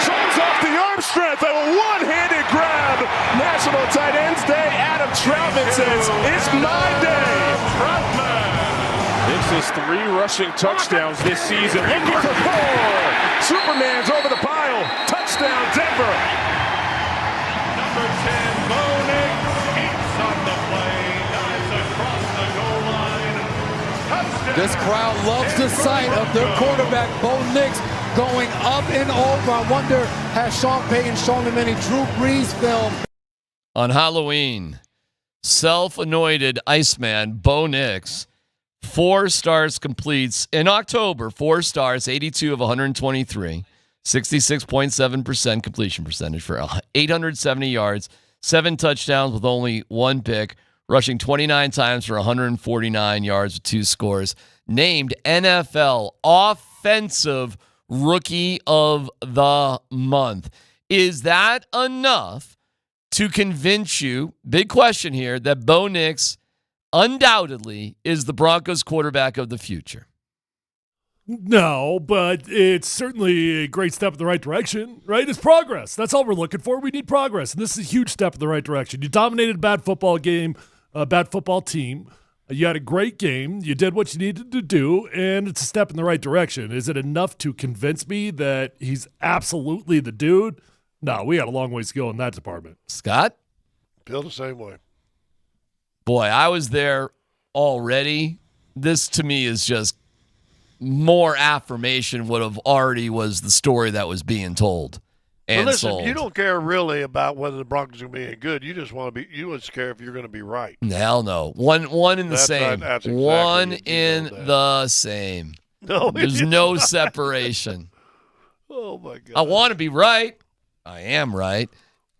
S5: shows off the arm strength of a one-handed grab. National Tight Ends Day. Adam Troutman says, it's my day. Knicks has 3 rushing touchdowns this season. Looking for 4. Superman's over the Denver. Number 10, Bo Nix, eats on the play, dives across the goal line. Touchdown.
S7: This crowd loves the sight of their quarterback, Bo Nix, going up and over. I wonder, has Sean Payton shown him any Drew Brees film?
S1: On Halloween, self-anointed Iceman Bo Nix, 4 stars completes in October. 4 stars, 82 of 123, 66.7% completion percentage for 870 yards, 7 touchdowns with only 1 pick, rushing 29 times for 149 yards with 2 scores. Named NFL Offensive Rookie of the Month. Is that enough to convince you, big question here, that Bo Nix undoubtedly is the Broncos quarterback of the future?
S2: No, but it's certainly a great step in the right direction, right? It's progress. That's all we're looking for. We need progress, and this is a huge step in the right direction. You dominated a bad football game, a bad football team. You had a great game. You did what you needed to do, and it's a step in the right direction. Is it enough to convince me that he's absolutely the dude? No, we got a long ways to go in that department.
S1: Scott?
S11: Feel the same way.
S1: Boy, I was there already. This, to me, is just more affirmation of what already was the story that was being told and
S11: well, listen,
S1: sold.
S11: You don't care really about whether the Broncos are going to be any good. You just want to be. You just care if you're going to be right.
S1: Hell no. One in the
S11: That's
S1: same.
S11: right, that's exactly
S1: One
S11: it.
S1: in the same.
S11: No,
S1: there's no separation.
S11: Oh my God.
S1: I want to be right. I am right.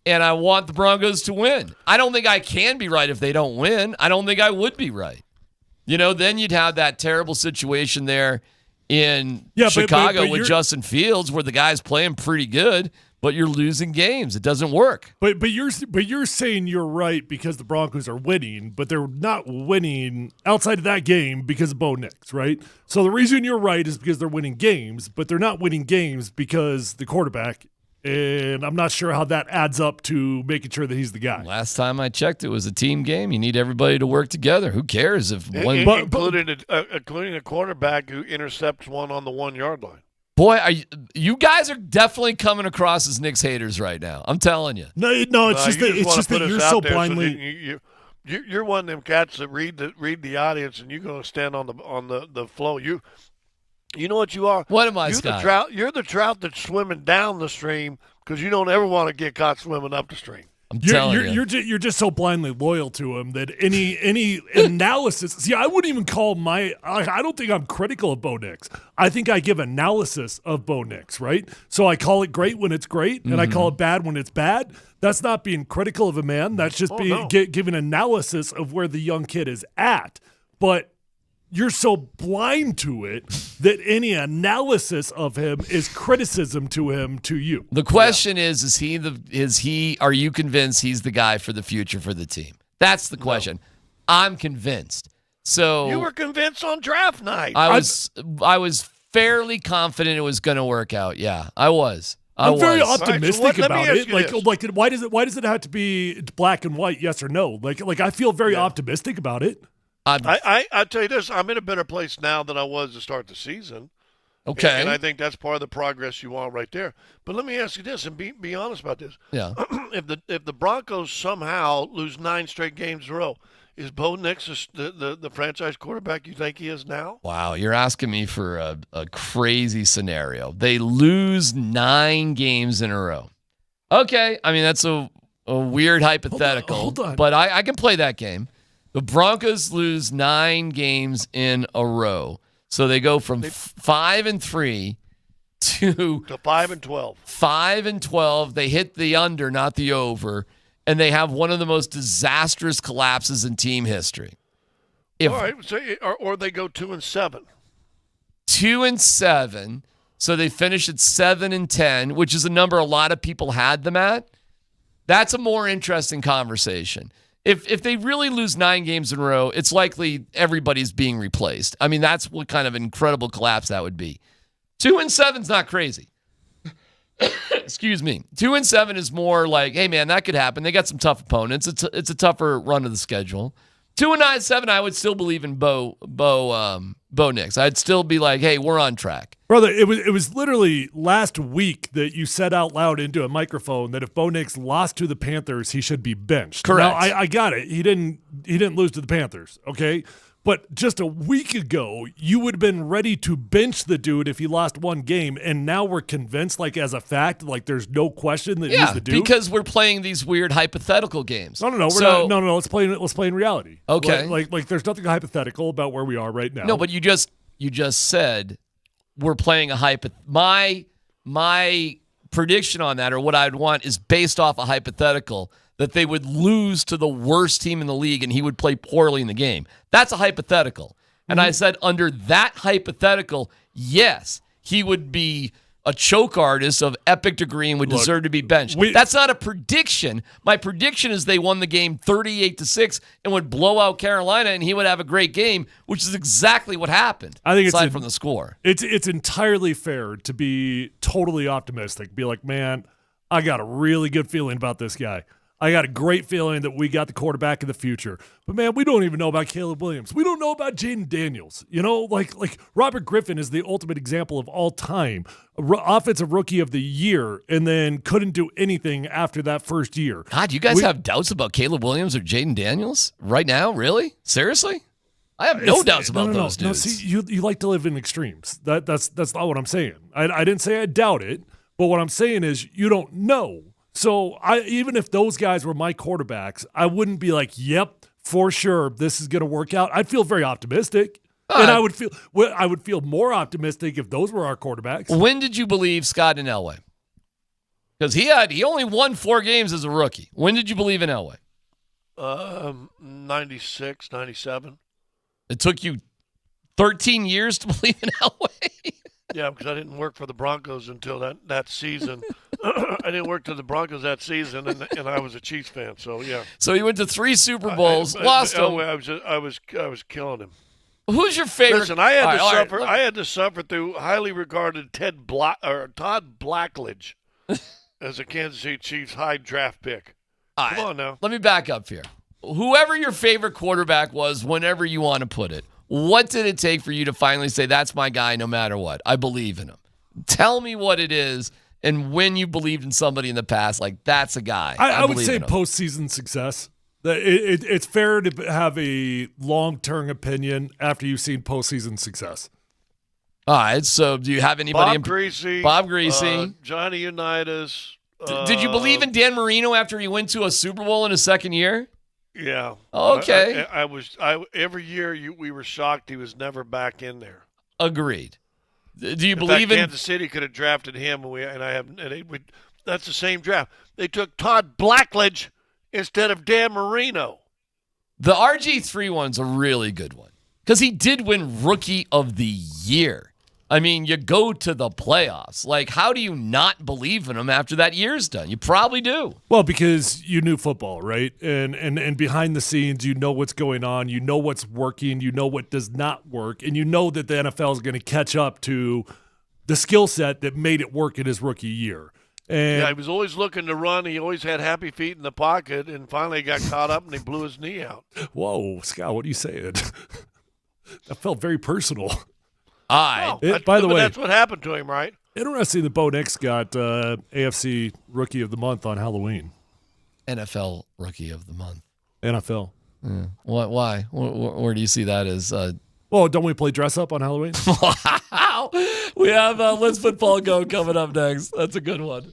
S1: And I want the Broncos to win. I don't think I can be right if they don't win. I don't think I would be right. Then you'd have that terrible situation there in Chicago with Justin Fields where the guy's playing pretty good, but you're losing games. It doesn't work.
S2: But you're saying you're right because the Broncos are winning, but they're not winning outside of that game because of Bo Nix, right? So the reason you're right is because they're winning games, but they're not winning games because the quarterback. And I'm not sure how that adds up to making sure that he's the guy.
S1: Last time I checked, it was a team game. You need everybody to work together. Who cares if one,
S11: including a quarterback who intercepts one on the 1 yard line.
S1: Boy, you guys are definitely coming across as Knicks haters right now. I'm telling you.
S2: No, it's just that you're so blindly.
S11: You're one of them cats that read the audience, and you're going to stand on the flow. You know what you are?
S1: What am I, Scott?
S11: You're the trout that's swimming down the stream because you don't ever want to get caught swimming up the stream.
S1: I'm telling you.
S2: You're just so blindly loyal to him that any analysis. See, I wouldn't even call I don't think I'm critical of Bo Nix. I think I give analysis of Bo Nix, right? So I call it great when it's great, and I call it bad when it's bad. That's not being critical of a man. That's just giving analysis of where the young kid is at. But you're so blind to it that any analysis of him is criticism to him, to you.
S1: The question is are you convinced he's the guy for the future for the team? That's the question. No. I'm convinced. So
S11: you were convinced on draft night.
S1: I was fairly confident it was going to work out. Yeah, I was.
S2: I'm very optimistic about it. Like, why does it have to be black and white? Yes or no? Like I feel very optimistic about it.
S11: I tell you this, I'm in a better place now than I was to start the season.
S1: Okay.
S11: And I think that's part of the progress you want right there. But let me ask you this, and be honest about this.
S1: Yeah.
S11: If the Broncos somehow lose 9 straight games in a row, is Bo Nix the franchise quarterback you think he is now?
S1: Wow, you're asking me for a crazy scenario. They lose 9 games in a row. Okay, I mean, that's a weird hypothetical.
S2: Hold on.
S1: But I can play that game. The Broncos lose 9 games in a row. So they go from 5-3 to
S11: 5-12.
S1: 5-12. They hit the under, not the over, and they have one of the most disastrous collapses in team history.
S11: All right, so, or they go 2-7.
S1: 2-7. So they finish at 7-10, which is a number a lot of people had them at. That's a more interesting conversation. If they really lose 9 games in a row, it's likely everybody's being replaced. I mean, that's what kind of incredible collapse that would be. 2-7 is not crazy. Excuse me. 2-7 is more like, hey, man, that could happen. They got some tough opponents. It's a tougher run of the schedule. 2-9-7, I would still believe in Bo Nix. I'd still be like, hey, we're on track.
S2: Brother, it was literally last week that you said out loud into a microphone that if Bo Nix lost to the Panthers, he should be benched.
S1: Correct.
S2: Now, I got it. He didn't lose to the Panthers, okay? But just a week ago, you would have been ready to bench the dude if he lost one game, and now we're convinced, like as a fact, like there's no question that he's the dude.
S1: Because we're playing these weird hypothetical games.
S2: No, we're not. No. Let's play in reality.
S1: Okay.
S2: Like there's nothing hypothetical about where we are right now.
S1: No, but you just said we're playing a my prediction on that, or what I'd want, is based off a hypothetical that they would lose to the worst team in the league and he would play poorly in the game. That's a hypothetical. And I said under that hypothetical, yes, he would be a choke artist of epic degree and would deserve to be benched. That's not a prediction. My prediction is they won the game 38-6 and would blow out Carolina, and he would have a great game, which is exactly what happened.
S2: I think
S1: aside from the score,
S2: it's entirely fair to be totally optimistic. Be like, man, I got a really good feeling about this guy. I got a great feeling that we got the quarterback of the future. But, man, we don't even know about Caleb Williams. We don't know about Jaden Daniels. You know, like Robert Griffin is the ultimate example of all time. Offensive rookie of the year, and then couldn't do anything after that first year.
S1: God, you guys have doubts about Caleb Williams or Jaden Daniels right now? Really? Seriously? I have no doubts about those dudes.
S2: No, see, you like to live in extremes. That's not what I'm saying. I didn't say I doubt it, but what I'm saying is you don't know. So even if those guys were my quarterbacks, I wouldn't be like, yep, for sure, this is going to work out. I'd feel very optimistic. And I would feel more optimistic if those were our quarterbacks.
S1: When did you believe Scott in Elway? Because he only won 4 games as a rookie. When did you believe in Elway?
S11: 96, 97.
S1: It took you 13 years to believe in Elway?
S11: Yeah, because I didn't work for the Broncos until that season. I didn't work for the Broncos that season, and I was a Chiefs fan. So yeah.
S1: So he went to 3 Super Bowls, lost them.
S11: I was killing him.
S1: Who's your favorite?
S11: Listen, I had to suffer through highly regarded Todd Blackledge as a Kansas City Chiefs high draft pick. Come on now.
S1: Let me back up here. Whoever your favorite quarterback was, whenever you want to put it, what did it take for you to finally say, that's my guy no matter what? I believe in him. Tell me what it is, and when you believed in somebody in the past, like, that's a guy.
S2: I would say postseason success. It's fair to have a long-term opinion after you've seen postseason success.
S1: All right, so do you have anybody?
S11: Bob Greasy. Johnny Unitas.
S1: Did you believe in Dan Marino after he went to a Super Bowl in his second year?
S11: Yeah.
S1: Okay.
S11: Every year we were shocked he was never back in there.
S1: Agreed. Do you believe in
S11: Kansas City could have drafted him, that's the same draft. They took Todd Blackledge instead of Dan Marino.
S1: The RG3 one's a really good one because he did win Rookie of the Year. I mean, you go to the playoffs. Like, how do you not believe in him after that year's done? You probably do.
S2: Well, because you knew football, right? And behind the scenes, you know what's going on. You know what's working. You know what does not work. And you know that the NFL is going to catch up to the skill set that made it work in his rookie year. And
S11: he was always looking to run. He always had happy feet in the pocket, and finally got caught up and he blew his knee out.
S2: Whoa, Scott, what are you saying? That felt very personal.
S1: By
S2: the way,
S11: that's what happened to him, right?
S2: Interesting that Bo Nix got AFC Rookie of the Month on Halloween.
S1: NFL Rookie of the Month.
S2: NFL.
S1: Yeah. What? Why? Where do you see that as?
S2: Well, don't we play dress up on Halloween?
S1: Wow. We have Let's Football Go coming up next. That's a good one.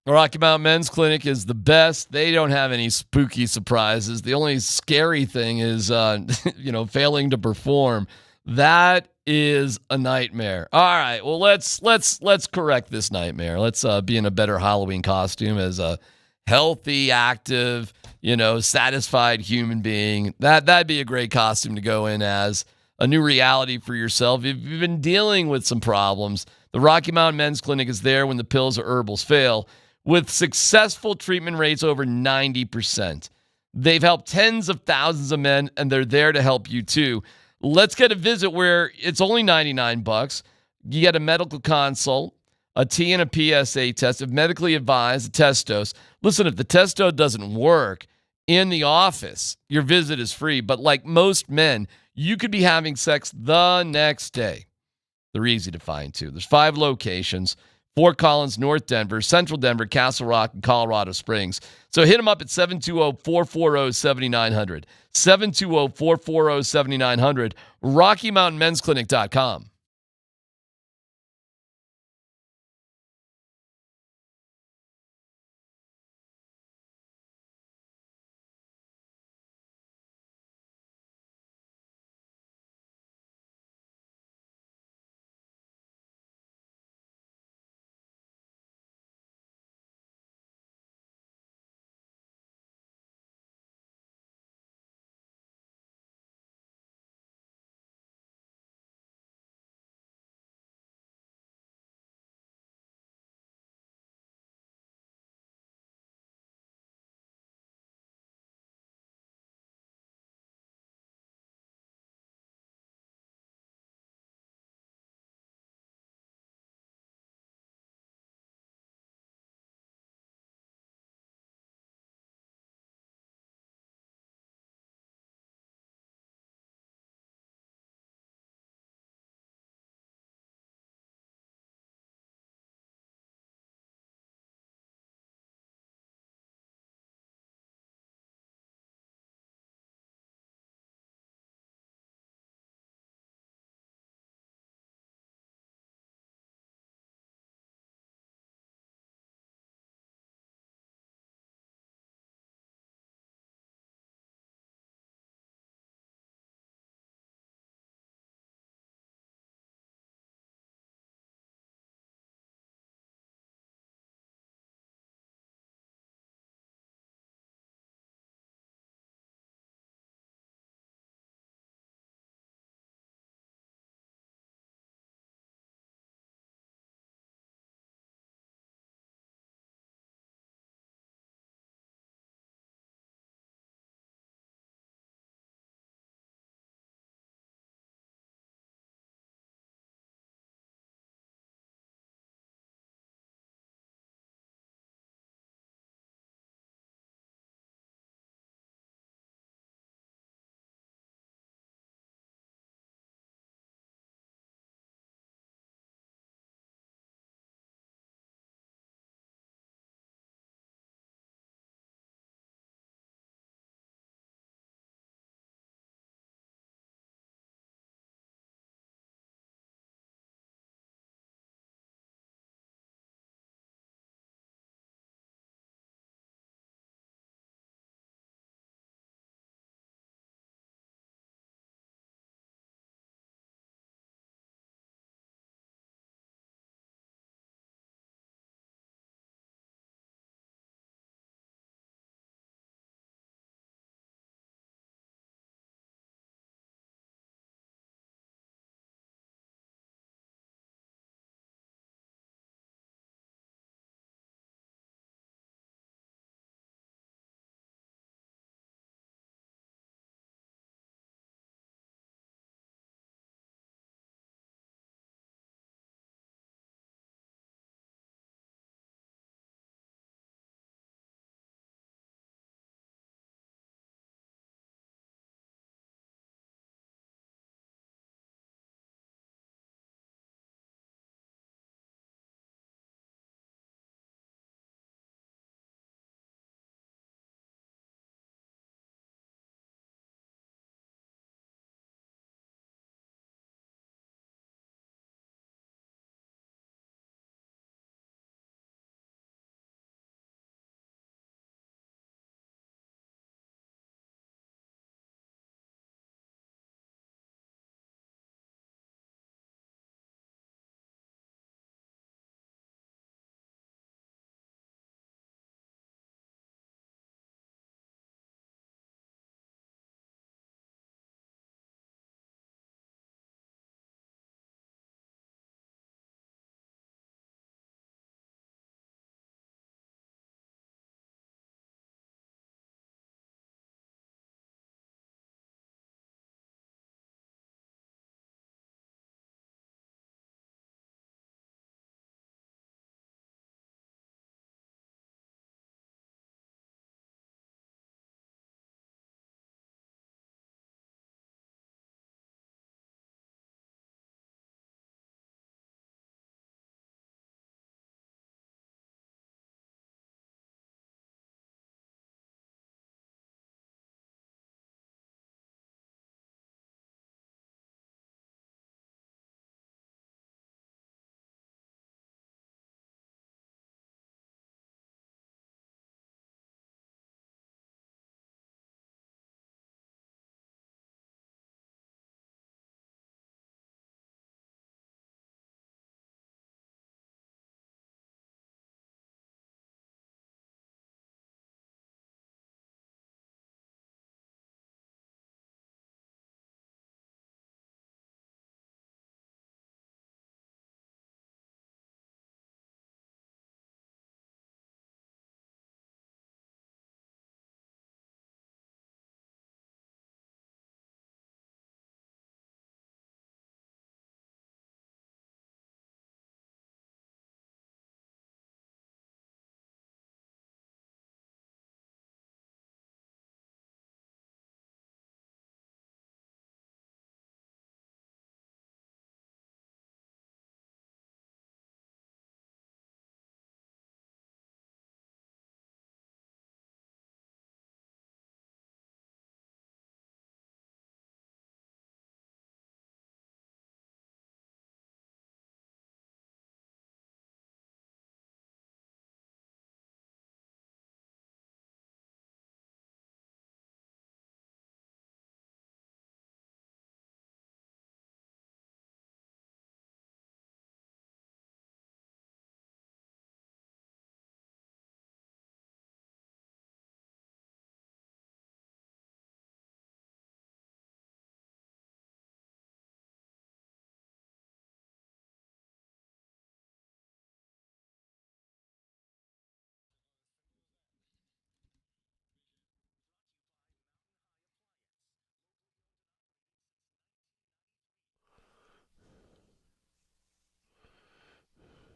S1: Rocky Mountain Men's Clinic is the best. They don't have any spooky surprises. The only scary thing is, failing to perform. That is a nightmare. All right, well let's correct this nightmare. Let's be in a better Halloween costume as a healthy, active, satisfied human being. That'd be a great costume to go in as. A new reality for yourself. If you've been dealing with some problems, the Rocky Mountain Men's Clinic is there when the pills or herbals fail, with successful treatment rates over 90%. They've helped tens of thousands of men, and they're there to help you too. Let's get a visit where it's only $99. You get a medical consult, a T and a PSA test, if medically advised, a test dose. Listen, if the test dose doesn't work in the office, your visit is free. But like most men, you could be having sex the next day. They're easy to find, too. There's 5 locations: Fort Collins, North Denver, Central Denver, Castle Rock, and Colorado Springs. So hit them up at 720-440-7900. 720-440-7900. RockyMountainMen'sClinic.com.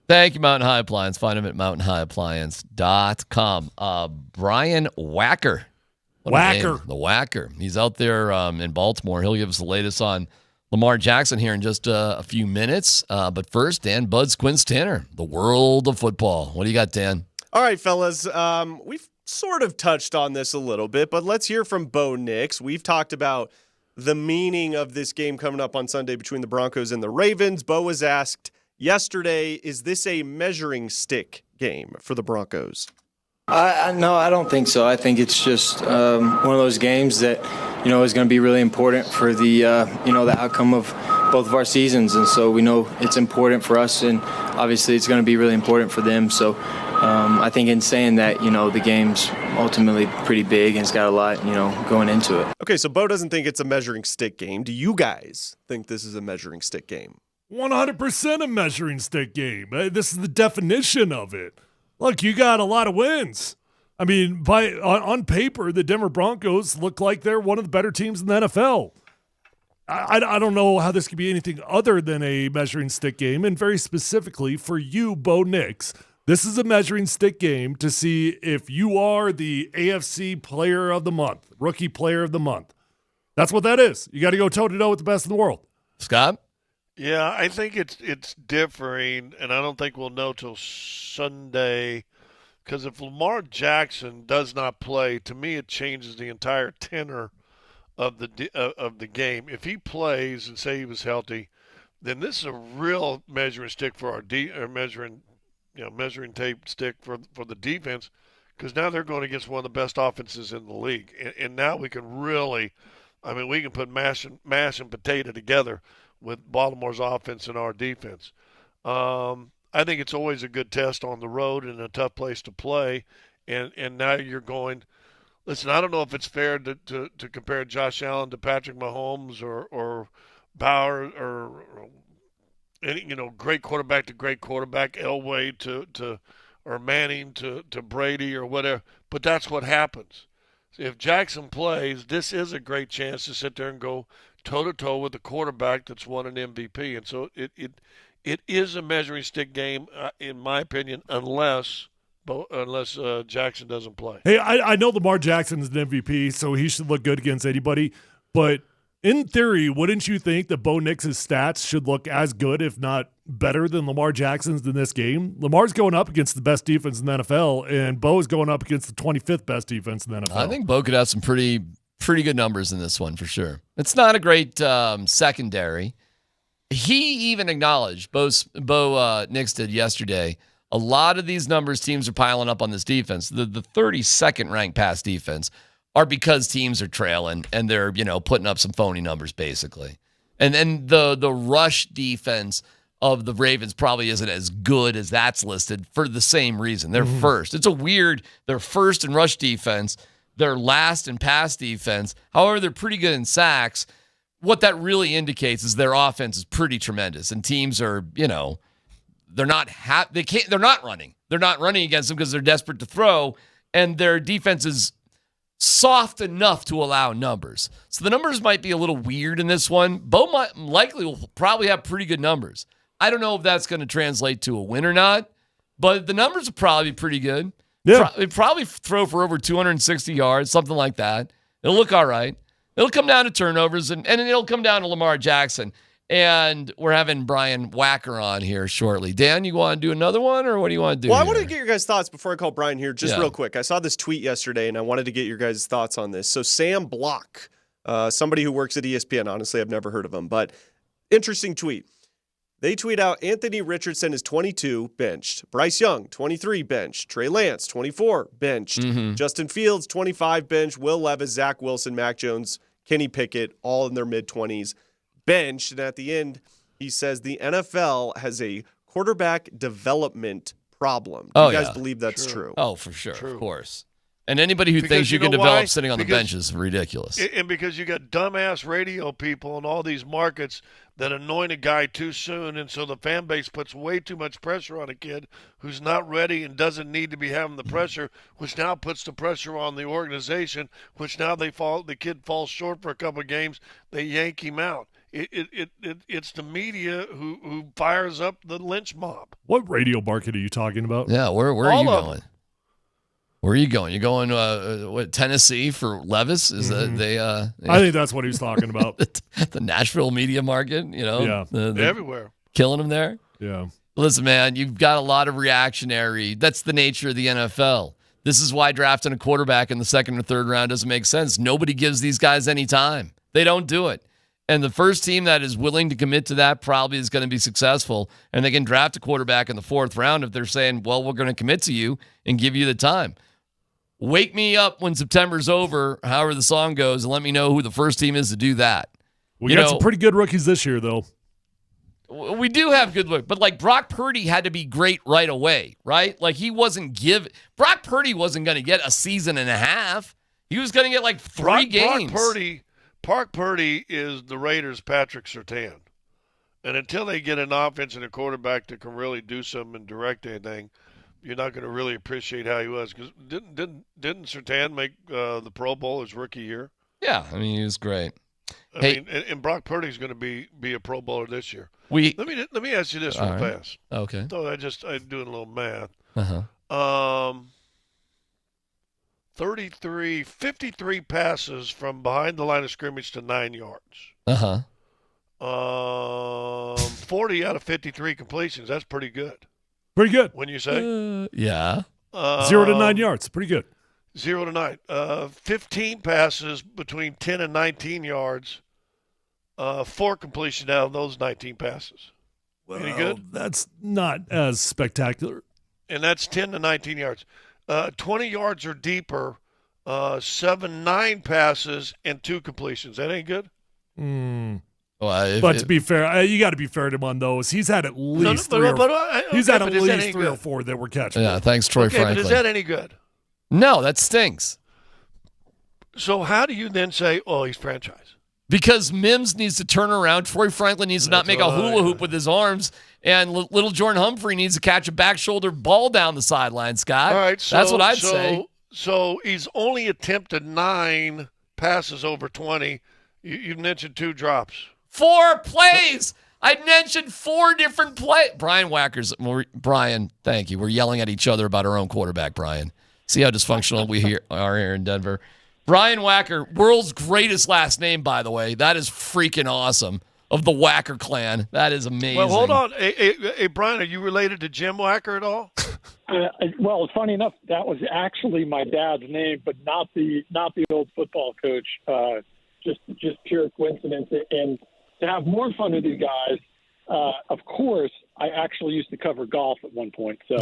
S1: Thank you, Mountain High Appliance. Find him at mountainhighappliance.com. Brian Wacker. What a name. The Wacker. He's out there in Baltimore. He'll give us the latest on Lamar Jackson here in just a few minutes. But first, Dan Buds Quince Tanner, the world of football. What do you got, Dan?
S3: All right, fellas. We've sort of touched on this a little bit, but let's hear from Bo Nix. We've talked about the meaning of this game coming up on Sunday between the Broncos and the Ravens. Bo was asked yesterday, is this a measuring stick game for the Broncos?
S10: No, I don't think so. I think it's just one of those games that, is going to be really important for the, the outcome of both of our seasons. And so we know it's important for us, and obviously it's going to be really important for them. So I think in saying that, the game's ultimately pretty big and it's got a lot, going into it.
S3: Okay, so Bo doesn't think it's a measuring stick game. Do you guys think this is a measuring stick game?
S2: 100% a measuring stick game. This is the definition of it. Look, you got a lot of wins. I mean, on paper, the Denver Broncos look like they're one of the better teams in the NFL. I don't know how this could be anything other than a measuring stick game. And very specifically for you, Bo Nix, this is a measuring stick game to see if you are the AFC Player of the Month, Rookie Player of the Month. That's what that is. You got to go toe-to-toe with the best in the world.
S1: Scott?
S11: Yeah, I think it's differing, and I don't think we'll know till Sunday. Because if Lamar Jackson does not play, to me it changes the entire tenor of the game. If he plays and say he was healthy, then this is a real measuring stick for our measuring tape stick for the defense. Because now they're going against one of the best offenses in the league, and now we can really, we can put mash and potato together with Baltimore's offense and our defense. I think it's always a good test on the road and a tough place to play. And now you're going, listen, I don't know if it's fair to compare Josh Allen to Patrick Mahomes or Bauer or any, great quarterback to great quarterback, Elway to or Manning to Brady or whatever. But that's what happens. If Jackson plays, this is a great chance to sit there and go toe-to-toe with the quarterback that's won an MVP. And so it is a measuring stick game, in my opinion, unless Jackson doesn't play.
S2: Hey, I know Lamar Jackson is an MVP, so he should look good against anybody. But in theory, wouldn't you think that Bo Nix's stats should look as good, if not better, than Lamar Jackson's in this game? Lamar's going up against the best defense in the NFL, and Bo is going up against the 25th best defense in the NFL.
S1: I think Bo could have some pretty good numbers in this one for sure. It's not a great secondary. He even acknowledged, Bo Nix did yesterday, a lot of these numbers teams are piling up on this defense. The 32nd ranked pass defense are because teams are trailing and they're, putting up some phony numbers basically. And then the rush defense of the Ravens probably isn't as good as that's listed for the same reason. They're first. They're first in rush defense. They're last in pass defense. However, they're pretty good in sacks. What that really indicates is their offense is pretty tremendous, and teams are, they're not running. They're not running against them because they're desperate to throw, and their defense is soft enough to allow numbers. So the numbers might be a little weird in this one. Bo will probably have pretty good numbers. I don't know if that's going to translate to a win or not, but the numbers will probably be pretty good.
S2: Yeah.
S1: They probably throw for over 260 yards, something like that. It'll look all right. It'll come down to turnovers, and it'll come down to Lamar Jackson. And we're having Brian Wacker on here shortly. Dan, you want to do another one, or what do you want to do?
S3: Well, I want to get your guys' thoughts before I call Brian here, just real quick. I saw this tweet yesterday, and I wanted to get your guys' thoughts on this. So Sam Block, somebody who works at ESPN, honestly, I've never heard of him, but interesting tweet. They tweet out Anthony Richardson is 22, benched. Bryce Young, 23, benched. Trey Lance, 24, benched. Justin Fields, 25, benched. Will Levis, Zach Wilson, Mac Jones, Kenny Pickett, all in their mid-20s, benched. And at the end, he says the NFL has a quarterback development problem. Do you guys believe that's true?
S1: Oh, for sure, of course. And anybody who thinks you can develop sitting on the bench is ridiculous.
S11: And because you got dumbass radio people in all these markets that anoint a guy too soon, and so the fan base puts way too much pressure on a kid who's not ready and doesn't need to be having the pressure, which now puts the pressure on the organization, which now the kid falls short for a couple of games, they yank him out. It's the media who fires up the lynch mob.
S2: What radio market are you talking about?
S1: Yeah, where are
S11: All
S1: you
S11: of
S1: going? Where are you going? You going what, Tennessee for Levis? Is that they?
S2: I think that's what he's talking about.
S1: The Nashville media market.
S2: Yeah,
S11: everywhere,
S1: killing them there.
S2: Yeah.
S1: Listen, man, you've got a lot of reactionary. That's the nature of the NFL. This is why drafting a quarterback in the second or third round doesn't make sense. Nobody gives these guys any time. They don't do it. And the first team that is willing to commit to that probably is going to be successful. And they can draft a quarterback in the fourth round if they're saying, well, we're going to commit to you and give you the time. Wake me up when September's over, however the song goes, and let me know who the first team is to do that.
S2: We got some pretty good rookies this year, though.
S1: We do have good look, but like Brock Purdy had to be great right away, right? Like Brock Purdy wasn't going to get a season and a half. He was going to get like three games.
S11: Brock Purdy is the Raiders' Patrick Surtain. And until they get an offense and a quarterback that can really do something and direct anything, you're not going to really appreciate how he was. Because didn't Surtain make the Pro Bowl his rookie year?
S1: Yeah, I mean, he was great.
S11: I mean, and Brock Purdy's going to be a Pro Bowler this year. Let me ask you this real fast.
S1: Okay.
S11: So I'm doing a little math. 53 passes from behind the line of scrimmage to 9 yards. 40 out of 53 completions. That's pretty good.
S2: Pretty good.
S11: When you say?
S1: Yeah.
S2: 0 to 9 yards. Pretty good.
S11: 0 to 9. 15 passes between 10 and 19 yards. 4 completions out of those 19 passes. Any good?
S2: That's not as spectacular.
S11: And that's 10 to 19 yards. 20 yards or deeper, 9 passes and 2 completions. That ain't good?
S1: Well,
S2: but to be fair, you got to be fair to him on those. He's had at least three or 4 that were catchable.
S1: Yeah, thanks, Troy Franklin.
S11: But is that any good?
S1: No, that stinks.
S11: So how do you then say, oh, he's franchise?
S1: Because Mims needs to turn around. Troy Franklin needs to not make a hula hoop with his arms. And little Jordan Humphrey needs to catch a back shoulder ball down the sideline, Scott.
S11: All right,
S1: that's what I'd say.
S11: So he's only attempted 9 passes over 20. You've mentioned 2 drops.
S1: 4 plays. I mentioned 4 different plays. Brian, thank you. We're yelling at each other about our own quarterback, Brian. See how dysfunctional we are here in Denver. Brian Wacker, world's greatest last name, by the way. That is freaking awesome. Of the Wacker clan. That is amazing.
S11: Well, hold on. Hey, Brian, are you related to Jim Wacker at all?
S18: Well, it's funny enough, that was actually my dad's name, but not the old football coach. Just pure coincidence. And to have more fun with you guys, of course, I actually used to cover golf at one point. So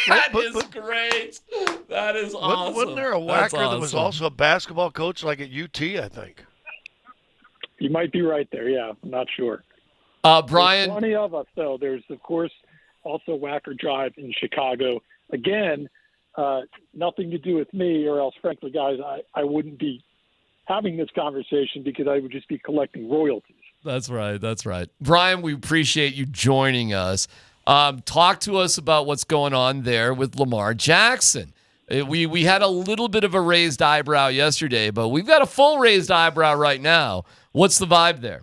S1: that is great. That is awesome.
S11: Wasn't there a Wacker that was also a basketball coach, like at UT? I think.
S18: You might be right there. Yeah, I'm not sure.
S1: Brian,
S18: there's plenty of us though. There's of course also Wacker Drive in Chicago. Again, nothing to do with me, or else, frankly, guys, I wouldn't be having this conversation because I would just be collecting royalties.
S1: That's right. That's right. Brian, we appreciate you joining us. Talk to us about what's going on there with Lamar Jackson. We had a little bit of a raised eyebrow yesterday, but we've got a full raised eyebrow right now. What's the vibe there?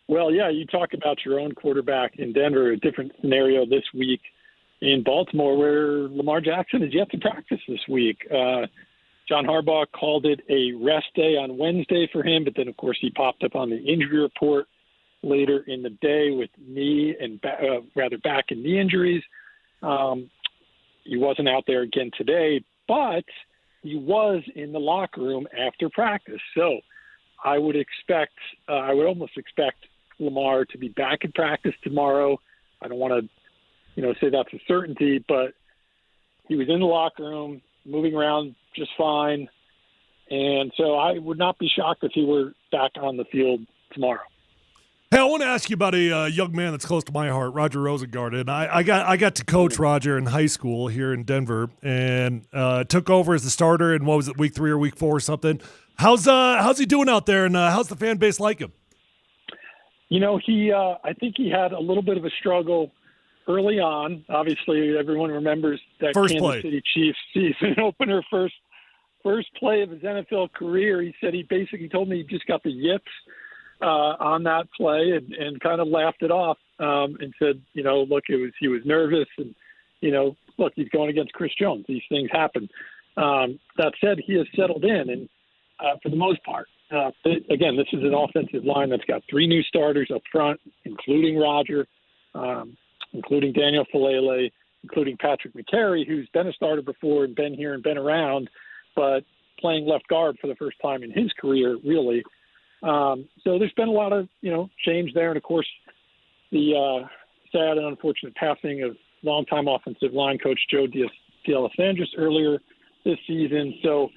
S18: Well, yeah, you talk about your own quarterback in Denver, a different scenario this week in Baltimore where Lamar Jackson is yet to practice this week. John Harbaugh called it a rest day on Wednesday for him, but then, of course, he popped up on the injury report later in the day with knee and back and knee injuries. He wasn't out there again today, but he was in the locker room after practice. So I would almost expect Lamar to be back in practice tomorrow. I don't want to, say that's a certainty, but he was in the locker room, moving around just fine. And so I would not be shocked if he were back on the field tomorrow.
S2: Hey, I want to ask you about a young man that's close to my heart, Roger Rosengard. And I got to coach Roger in high school here in Denver, and took over as the starter in, what was it, week 3 or week 4 or something. How's he doing out there, and how's the fan base like him?
S18: I think he had a little bit of a struggle early on. Obviously, everyone remembers that Kansas City Chiefs season opener, first play of his NFL career. He said he basically told me he just got the yips on that play and kind of laughed it off and said, look, he was nervous and, look, he's going against Chris Jones. These things happen. That said, he has settled in, and for the most part, again, this is an offensive line that's got 3 new starters up front, including Roger, including Daniel Falele, including Patrick McCary, who's been a starter before and been here and been around, but playing left guard for the first time in his career, really. So there's been a lot of, change there. And, of course, the sad and unfortunate passing of longtime offensive line coach Joe D'Alessandris earlier this season. So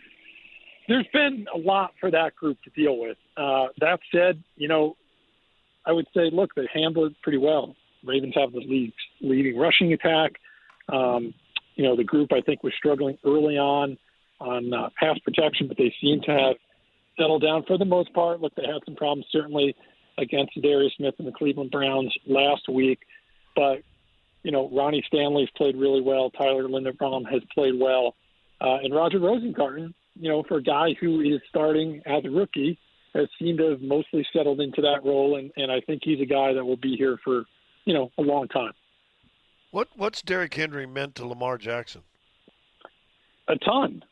S18: there's been a lot for that group to deal with. That said, I would say, look, they handled it pretty well. Ravens have the league's leading rushing attack. The group, I think, was struggling early on pass protection, but they seem to have settled down for the most part. Look, they had some problems certainly against Darius Smith and the Cleveland Browns last week, but Ronnie Stanley's played really well. Tyler Linderbaum has played well, and Roger Rosengarten, for a guy who is starting as a rookie, has seemed to have mostly settled into that role, and I think he's a guy that will be here for a long time.
S11: What's Derrick Henry meant to Lamar Jackson?
S18: A ton.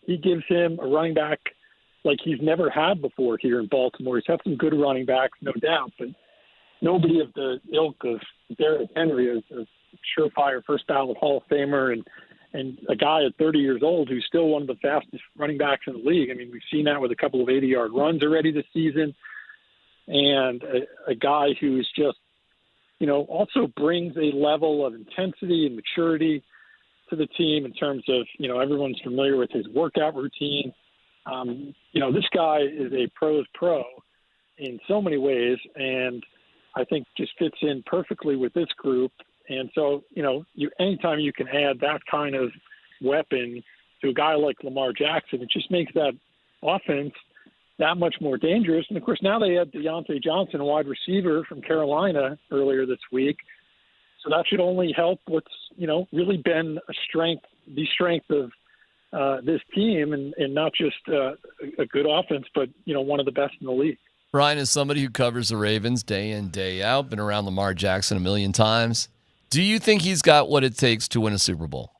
S18: He gives him a running back like he's never had before here in Baltimore. He's had some good running backs, no doubt, but nobody of the ilk of Derrick Henry is a surefire first ballot Hall of Famer and a guy at 30 years old who's still one of the fastest running backs in the league. I mean, we've seen that with a couple of 80-yard runs already this season, and a guy who's just, also brings a level of intensity and maturity to the team in terms of, everyone's familiar with his workout routine. This guy is a pro's pro in so many ways, and I think just fits in perfectly with this group. And so, anytime you can add that kind of weapon to a guy like Lamar Jackson, it just makes that offense that much more dangerous. And, of course, now they had Deontay Johnson, a wide receiver from Carolina, earlier this week. So that should only help what's, really been the strength of this team and not just a good offense, but, one of the best in the league.
S1: Brian, as somebody who covers the Ravens day in, day out, been around Lamar Jackson a million times, do you think he's got what it takes to win a Super Bowl?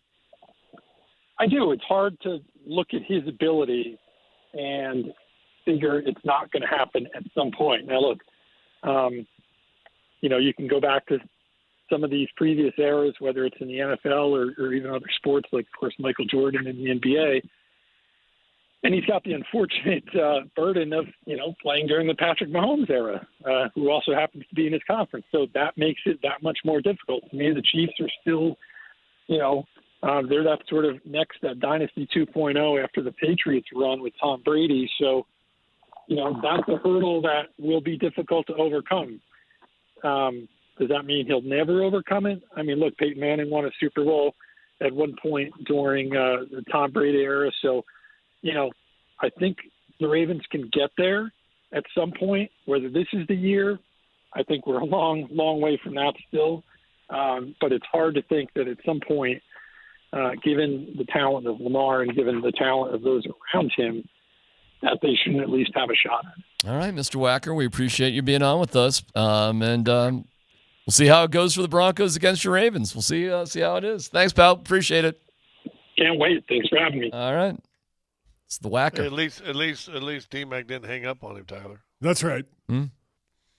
S18: I do. It's hard to look at his ability and figure it's not going to happen at some point. Now, look, you can go back to some of these previous eras, whether it's in the NFL or even other sports, like, of course, Michael Jordan in the NBA. And he's got the unfortunate burden of, playing during the Patrick Mahomes era, who also happens to be in his conference. So that makes it that much more difficult. To me, the Chiefs are still, they're that sort of that Dynasty 2.0 after the Patriots run with Tom Brady. So, that's a hurdle that will be difficult to overcome. Does that mean he'll never overcome it? I mean, look, Peyton Manning won a Super Bowl at one point during the Tom Brady era. So, I think the Ravens can get there at some point. Whether this is the year, I think we're a long, long way from that still. But it's hard to think that at some point, given the talent of Lamar and given the talent of those around him, that they shouldn't at least have a shot at it.
S1: All right, Mr. Wacker, we appreciate you being on with us. And we'll see how it goes for the Broncos against your Ravens. We'll see how it is. Thanks, pal. Appreciate it.
S18: Can't wait. Thanks for having me.
S1: All right. It's the Wacker.
S11: At least D-Mac didn't hang up on him, Tyler.
S2: That's right.
S11: That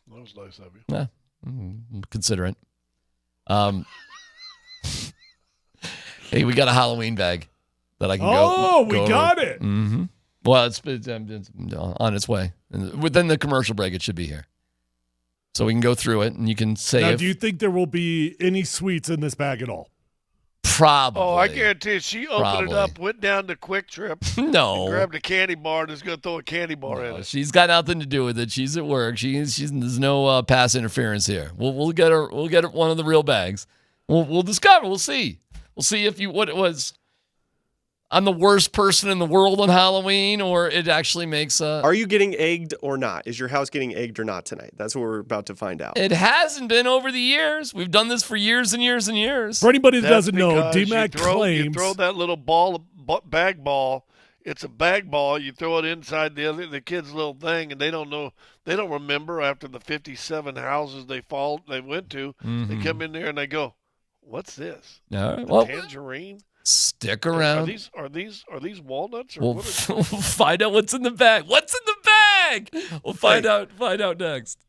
S11: was nice of you.
S1: Yeah, consider it. Hey, we got a Halloween bag that I can go.
S2: Oh, we got it.
S1: Mm-hmm. Well, it's on its way. Within the commercial break, it should be here. So we can go through it, and you can say.
S2: Now, do you think there will be any sweets in this bag at all?
S1: Probably.
S11: Oh, I guarantee you, she opened it up, went down to Quick Trip,
S1: no,
S11: grabbed a candy bar, and is going to throw a candy bar in it.
S1: She's got nothing to do with it. She's at work. There's no pass interference here. We'll get her. We'll get her one of the real bags. We'll discover. We'll see. We'll see what it was. I'm the worst person in the world on Halloween, or it actually makes a...
S3: Are you getting egged or not? Is your house getting egged or not tonight? That's what we're about to find out.
S1: It hasn't been over the years. We've done this for years and years and years.
S2: For anybody that doesn't know, D-Mac claims...
S11: You throw that little bag ball it's a bag ball. You throw it inside the kid's little thing, and they don't know. They don't remember after the 57 houses they went to. They come in there and they go, "What's this?
S1: All right. Well,
S11: tangerine?
S1: Stick around.
S11: Are these walnuts? Or
S1: We'll
S11: what
S1: we'll find out what's in the bag. What's in the bag? We'll find out next.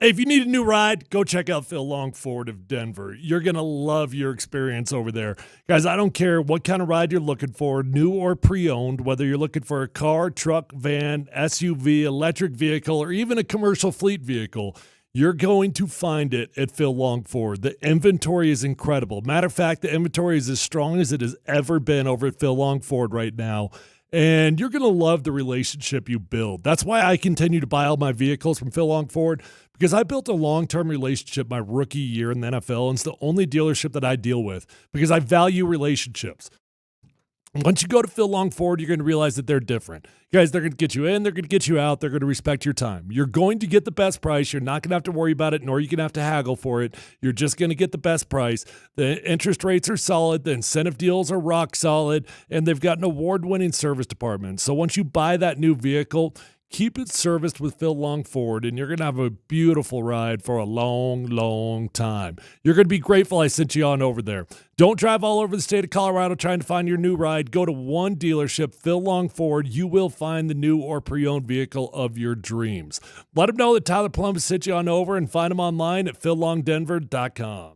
S2: Hey, if you need a new ride, go check out Phil Longford of Denver. You're going to love your experience over there. Guys, I don't care what kind of ride you're looking for, new or pre-owned, whether you're looking for a car, truck, van, SUV, electric vehicle, or even a commercial fleet vehicle, you're going to find it at Phil Longford. The inventory is incredible. Matter of fact, the inventory is as strong as it has ever been over at Phil Longford right now. And you're going to love the relationship you build. That's why I continue to buy all my vehicles from Phil Longford, because I built a long-term relationship my rookie year in the NFL, and it's the only dealership that I deal with because I value relationships. Once you go to Phil Longford, you're going to realize that they're different. Guys, they're going to get you in, they're going to get you out, they're going to respect your time. You're going to get the best price. You're not going to have to worry about it, nor are you going to have to haggle for it. You're just going to get the best price. The interest rates are solid, the incentive deals are rock solid, and they've got an award-winning service department. So once you buy that new vehicle, keep it serviced with Phil Longford, and you're going to have a beautiful ride for a long, long time. You're going to be grateful I sent you on over there. Don't drive all over the state of Colorado trying to find your new ride. Go to one dealership, Phil Longford. You will find the new or pre-owned vehicle of your dreams. Let them know that Tyler Plum sent you on over, and find them online at phillongdenver.com.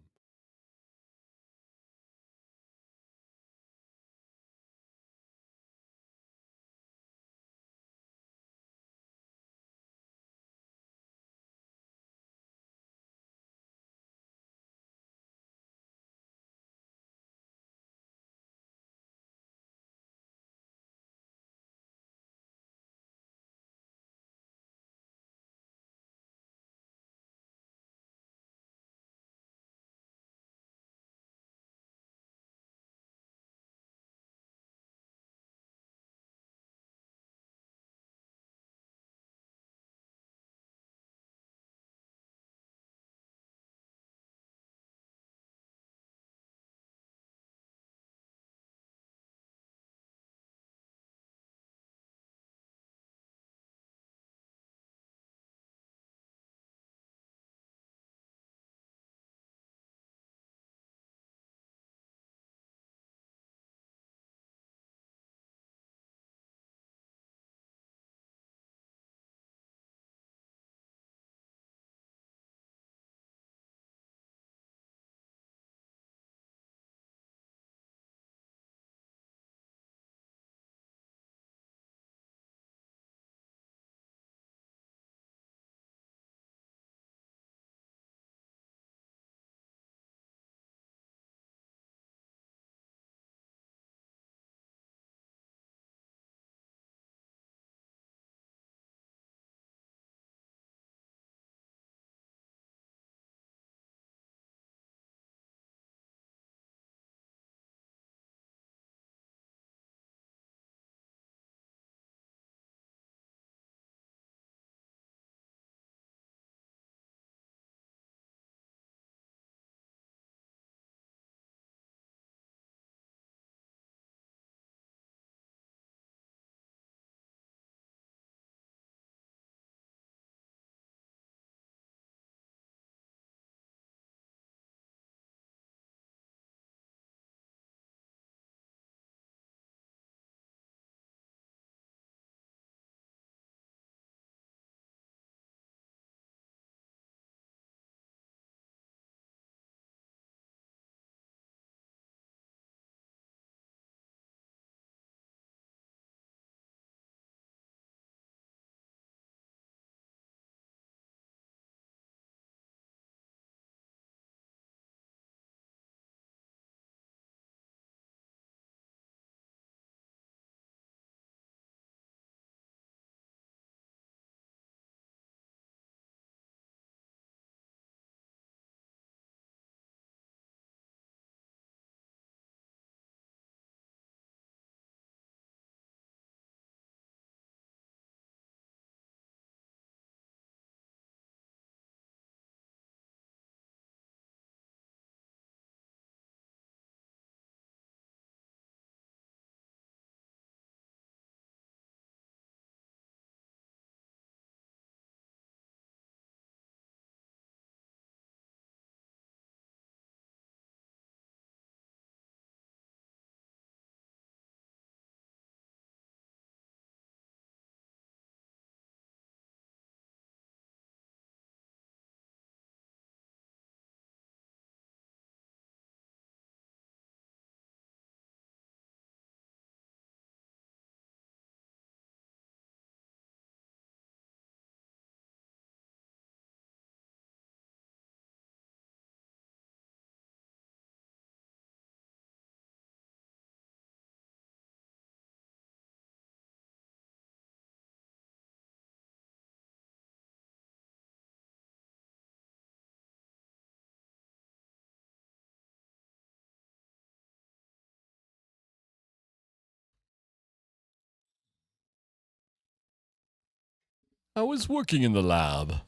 S1: I was working in the lab.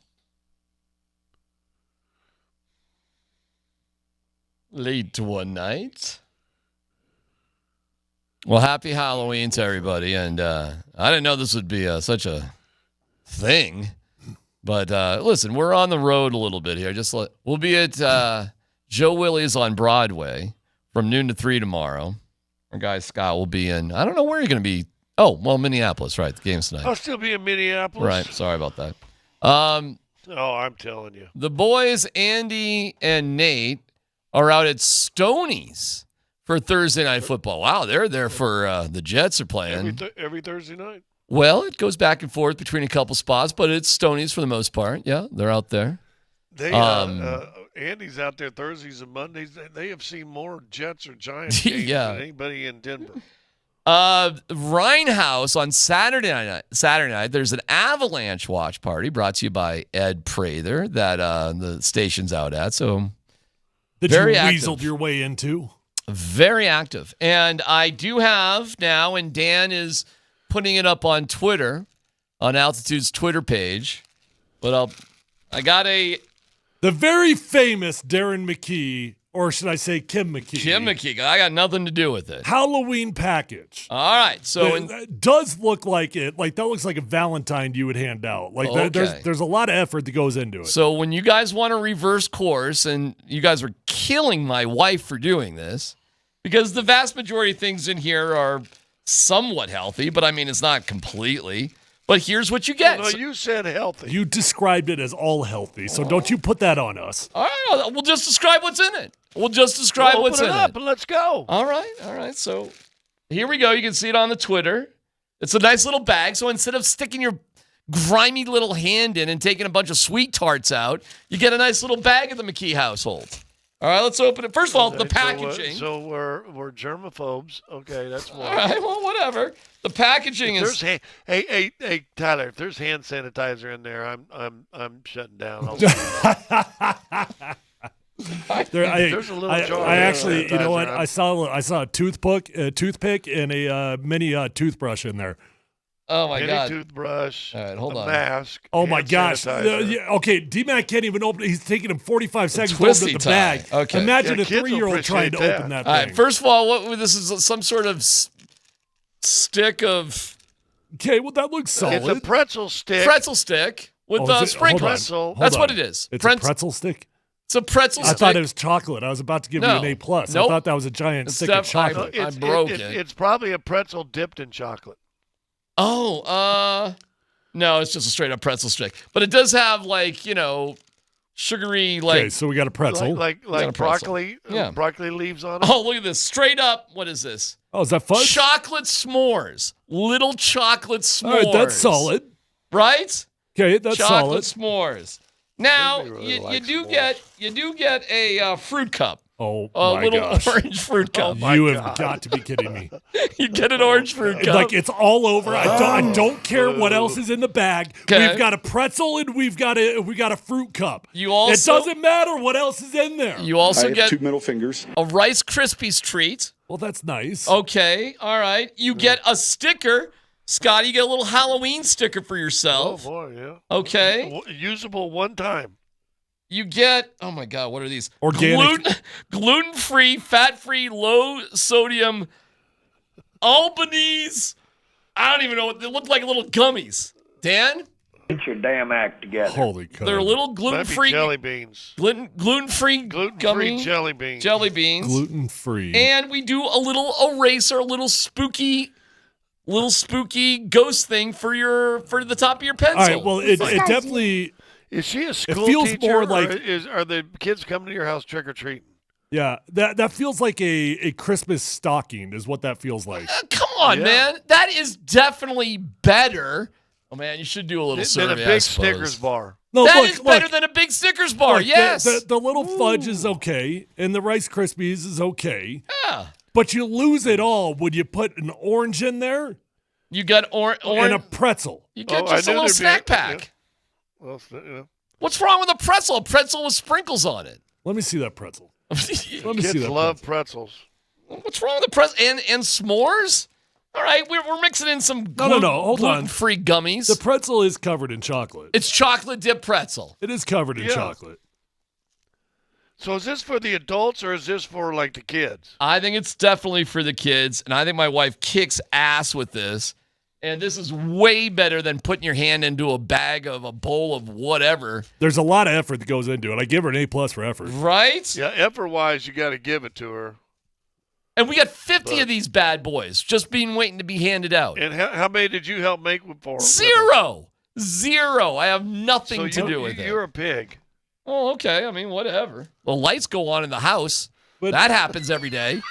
S1: Late one night. Well, happy Halloween to everybody. And I didn't know this would be such a thing. But listen, we're on the road a little bit here. We'll be at Joe Willie's on Broadway from noon to 3 tomorrow. Our guy Scott will be in. I don't know where you're going to be. Oh, well, Minneapolis, right? The game's tonight.
S11: I'll still be in Minneapolis.
S1: Right. Sorry about that.
S11: Oh, I'm telling you.
S1: The boys, Andy and Nate, are out at Stoney's for Thursday Night Football. Wow, they're there for the Jets are playing.
S11: Every Thursday night?
S1: Well, it goes back and forth between a couple spots, but it's Stoney's for the most part. Yeah, they're out there.
S11: They Andy's out there Thursdays and Mondays. They have seen more Jets or Giants games than anybody in Denver.
S1: Rhinehouse on Saturday night, there's an Avalanche watch party brought to you by Ed Prather that the station's out at. So
S2: that
S1: very
S2: you
S1: active.
S2: weaseled your way into.
S1: Very active. And I do have now, and Dan is putting it up on Twitter, on Altitude's Twitter page. But I got
S2: the very famous Darren McKee, or should I say Kim McKee?
S1: Kim McKee. I got nothing to do with it.
S2: Halloween package.
S1: All right. So
S2: it does look like it. Like that looks like a Valentine you would hand out. Like there's a lot of effort that goes into it.
S1: So when you guys want to reverse course, and you guys are killing my wife for doing this, because the vast majority of things in here are somewhat healthy, but I mean it's not completely. But here's what you get.
S11: No, you said healthy.
S2: You described it as all healthy, so don't you put that on us.
S1: All right, we'll just describe what's in it. We'll just describe what's in it.
S11: Open it up and let's go.
S1: All right. So here we go. You can see it on the Twitter. It's a nice little bag. So instead of sticking your grimy little hand in and taking a bunch of sweet tarts out, you get a nice little bag of the McKee household. All right, let's open it. First of all, the packaging.
S11: So we're germaphobes. Okay, that's one.
S1: All right, well, whatever. The packaging is.
S11: Hey, Tyler. If there's hand sanitizer in there, I'm shutting down. There's a little jar.
S2: I actually, you know what? I saw a toothpick, and a mini toothbrush in there.
S1: Oh my God!
S11: Toothbrush.
S1: All right, hold on.
S11: Mask.
S2: Oh my gosh! Okay, D-Mac can't even open it. He's taking him 45 seconds to open the bag.
S1: Okay.
S2: Imagine a 3-year-old trying to open that thing.
S1: All right. First of all, this is some sort of stick of.
S2: Okay, well that looks solid.
S11: It's a pretzel stick.
S1: Pretzel stick with sprinkles. That's what it is.
S2: It's a pretzel stick.
S1: It's a pretzel stick.
S2: I thought it was chocolate. I was about to give you an A+. Nope. I thought that was a giant stick of chocolate.
S1: I broke it.
S11: It's probably a pretzel dipped in chocolate.
S1: Oh, no, it's just a straight up pretzel stick. But it does have sugary
S2: Okay, so we got a pretzel.
S11: Like broccoli, broccoli leaves on it.
S1: Oh, look at this. Straight up, what is this?
S2: Oh, is that fudge?
S1: Chocolate s'mores. Little chocolate s'mores.
S2: All right, that's solid.
S1: Right?
S2: Okay, that's
S1: chocolate
S2: solid.
S1: S'mores. Now, you do get a fruit cup.
S2: Oh,
S1: a
S2: my
S1: little
S2: gosh.
S1: orange fruit cup.
S2: You have got to be kidding me.
S1: You get an orange fruit cup.
S2: Like it's all over. I don't care what else is in the bag.
S1: Okay.
S2: We've got a pretzel and we got a fruit cup.
S1: You also,
S2: it doesn't matter what else is in there.
S1: You also get
S5: 2 middle fingers.
S1: A Rice Krispies treat.
S2: Well, that's nice.
S1: Okay, all right. You get a sticker. Scotty, you get a little Halloween sticker for yourself.
S11: Oh boy, yeah.
S1: Okay.
S11: Usable one time.
S1: You get, oh my God, what are these?
S2: Organic.
S1: Gluten-free, fat-free, low-sodium Albanese. I don't even know what they look like. Little gummies. Dan?
S19: Get your damn act together.
S2: Holy cow.
S1: They're little gluten-free.
S11: Jelly beans.
S1: Gluten-free gummy.
S11: Jelly beans.
S1: Jelly beans.
S2: Gluten-free.
S1: And we do a little eraser, a little spooky ghost thing for the top of your pencil.
S2: All right, well, it definitely...
S11: Is she a school
S2: feels
S11: teacher?
S2: more like
S11: are the kids coming to your house trick or treating?
S2: Yeah, that feels like a Christmas stocking is what that feels like.
S1: Come on, man. That is definitely better. Oh man, you should do a little survey.
S11: Than a big Snickers bar.
S2: No,
S1: that is better than a big Snickers bar. Yes.
S2: The little fudge is okay, and the Rice Krispies is okay.
S1: Yeah.
S2: But you lose it all when you put an orange in there.
S1: You got orange
S2: and a pretzel.
S1: You get just a little snack pack.
S11: Yeah. Well, yeah.
S1: What's wrong with a pretzel? A pretzel with sprinkles on it.
S2: Let me see that pretzel.
S11: Kids love pretzels.
S1: What's wrong with the pretzel? And s'mores? All right, we're mixing in some
S2: No. Hold on.
S1: gluten-free gummies.
S2: The pretzel is covered in chocolate.
S1: It's chocolate dip pretzel.
S2: It is covered in chocolate.
S11: So is this for the adults or is this for like the kids?
S1: I think it's definitely for the kids, and I think my wife kicks ass with this. And this is way better than putting your hand into a bag of a bowl of whatever.
S2: There's a lot of effort that goes into it. I give her an A+ for effort.
S1: Right?
S11: Yeah, effort-wise, you got to give it to her.
S1: And we got 50 of these bad boys just waiting to be handed out.
S11: And how many did you help make for?
S1: Zero. I have nothing
S11: So
S1: to do with it.
S11: You're a pig.
S1: Oh, okay. I mean, whatever. The lights go on in the house. But that happens every day.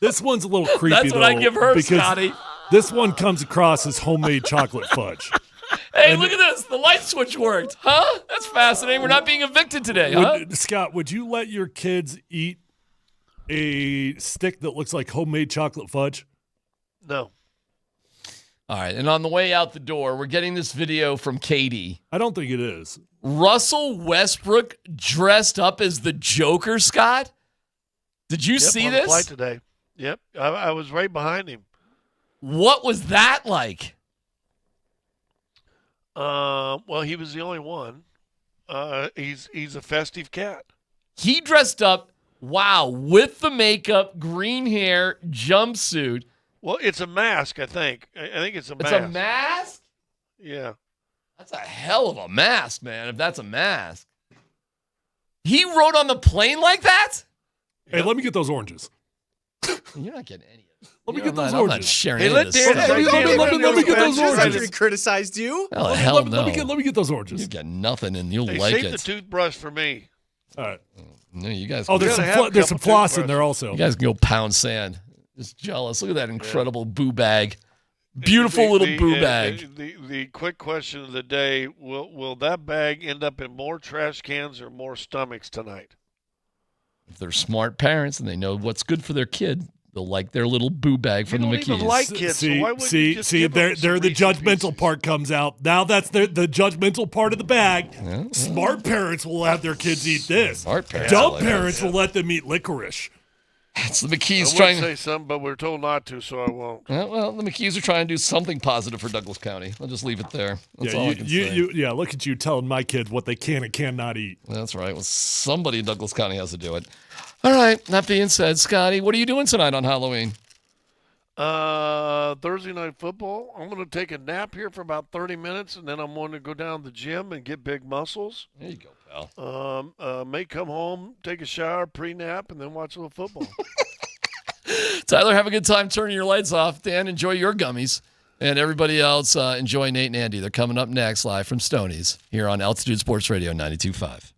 S2: This one's a little creepy,
S1: That's what I give her,
S2: because
S1: Scotty.
S2: This one comes across as homemade chocolate fudge.
S1: Hey, look at this. The light switch worked. Huh? That's fascinating. We're not being evicted today, huh?
S2: Scott, would you let your kids eat a stick that looks like homemade chocolate fudge?
S11: No.
S1: All right. And on the way out the door, we're getting this video from Katie.
S2: I don't think it is.
S1: Russell Westbrook dressed up as the Joker, Scott? Did you see
S11: on
S1: this?
S11: The flight today. Yep. I was right behind him.
S1: What was that like?
S11: Well, he was the only one. He's a festive cat.
S1: He dressed up, with the makeup, green hair, jumpsuit.
S11: Well, it's a mask, I think. I think it's a mask.
S1: It's a mask?
S11: Yeah.
S1: That's a hell of a mask, man, if that's a mask. He rode on the plane like that?
S2: Hey, let me get those oranges.
S1: You're not getting any of it.
S2: Let me get those
S1: I'm
S2: oranges.
S1: not sharing
S11: Hey,
S1: any
S11: let
S1: of this
S11: Dan-
S1: stuff.
S2: Let me get those
S3: I
S2: oranges.
S3: didn't criticized you.
S1: Oh, hell no.
S2: Let me get those oranges.
S1: You got nothing, and you'll
S11: Hey,
S1: like
S11: save
S1: it.
S11: the toothbrush for me.
S2: All right.
S1: No, you guys.
S2: Oh, there's some floss in there also.
S1: You guys can go pound sand. Just jealous. Look at that incredible boo bag. Beautiful little boo bag.
S11: The quick question of the day: Will that bag end up in more trash cans or more stomachs tonight?
S1: If they're smart parents and they know what's good for their kid, they'll like their little boo bag from the
S11: don't even
S1: McKees.
S11: like kids, so why wouldn't you just give them some
S2: there the
S11: Reese's
S2: judgmental part comes out. Now that's the judgmental part of the bag. Smart parents will have their kids eat this.
S1: Smart parents
S2: Dumb
S1: will like
S2: parents will let them eat licorice.
S1: It's the
S11: I
S1: McKees
S11: would
S1: trying.
S11: say something, but we're told not to, so I won't.
S1: Well, the McKees are trying to do something positive for Douglas County. I'll just leave it there. That's all I can say.
S2: Look at you telling my kids what they can and cannot eat.
S1: That's right. Well, somebody in Douglas County has to do it. All right. That being said, Scotty, what are you doing tonight on Halloween?
S11: Thursday night football. I'm going to take a nap here for about 30 minutes, and then I'm going to go down to the gym and get big muscles.
S1: There you go, pal.
S11: May come home, take a shower, pre-nap, and then watch a little football.
S1: Tyler, have a good time turning your lights off. Dan, enjoy your gummies. And everybody else, enjoy Nate and Andy. They're coming up next live from Stoney's here on Altitude Sports Radio 92.5.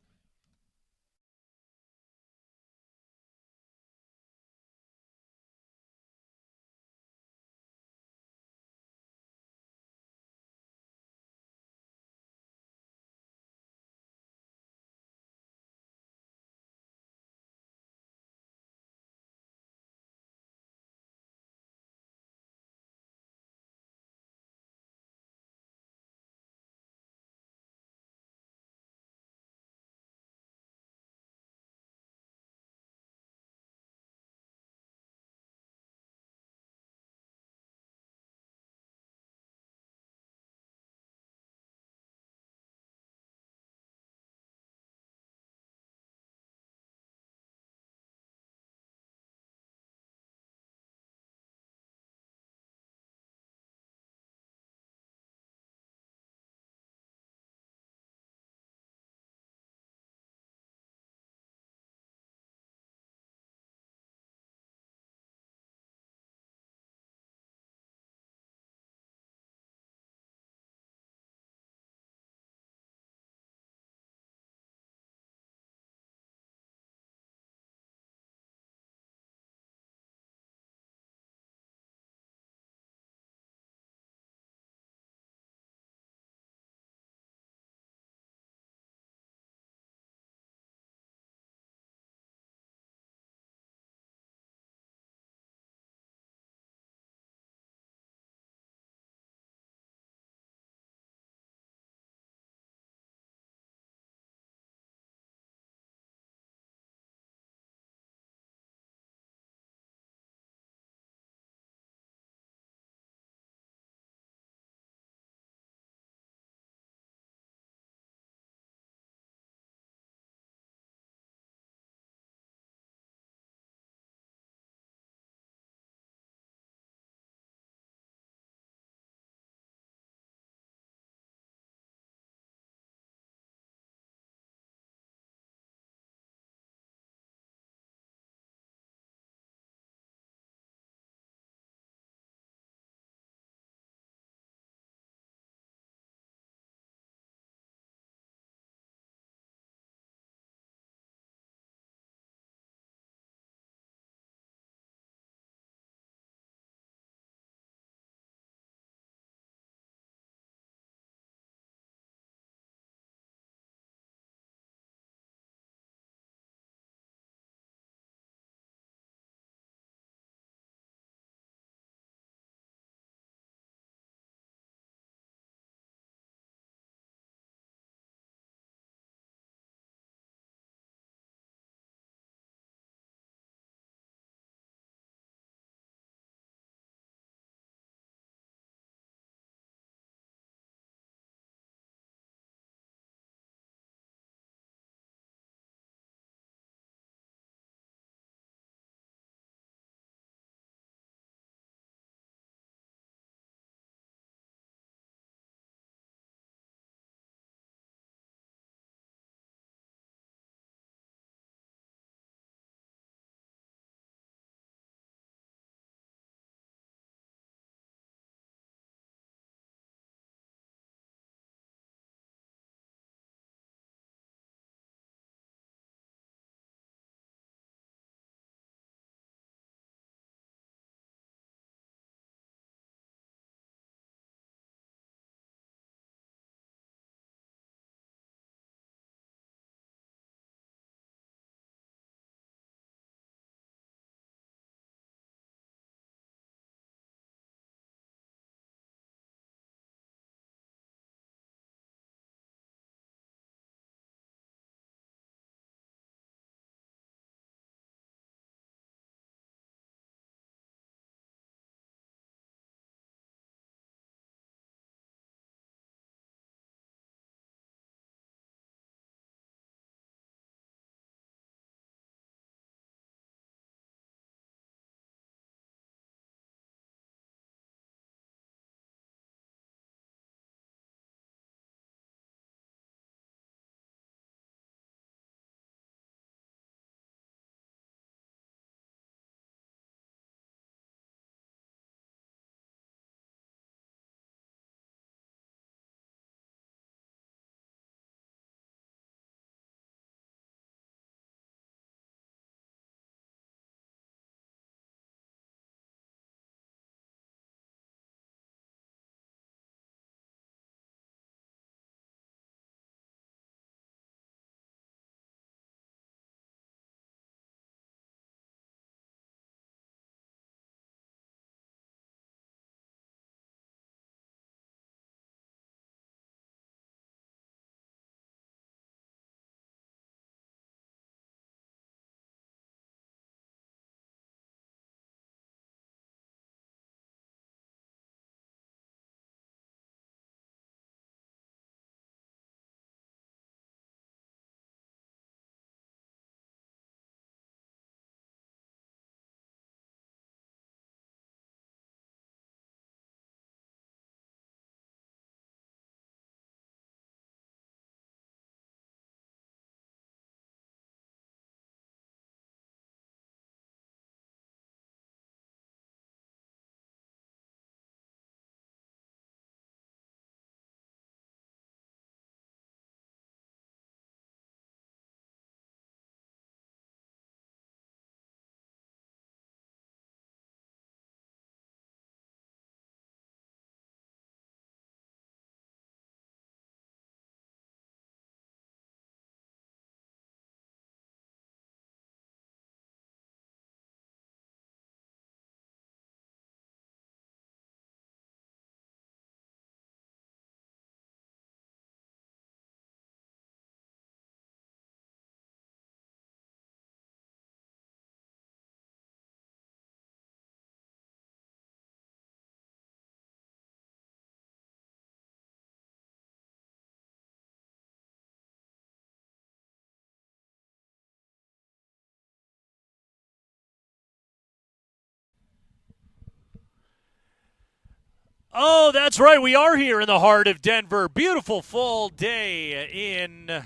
S20: Oh, that's right. We are here in the heart of Denver. Beautiful fall day in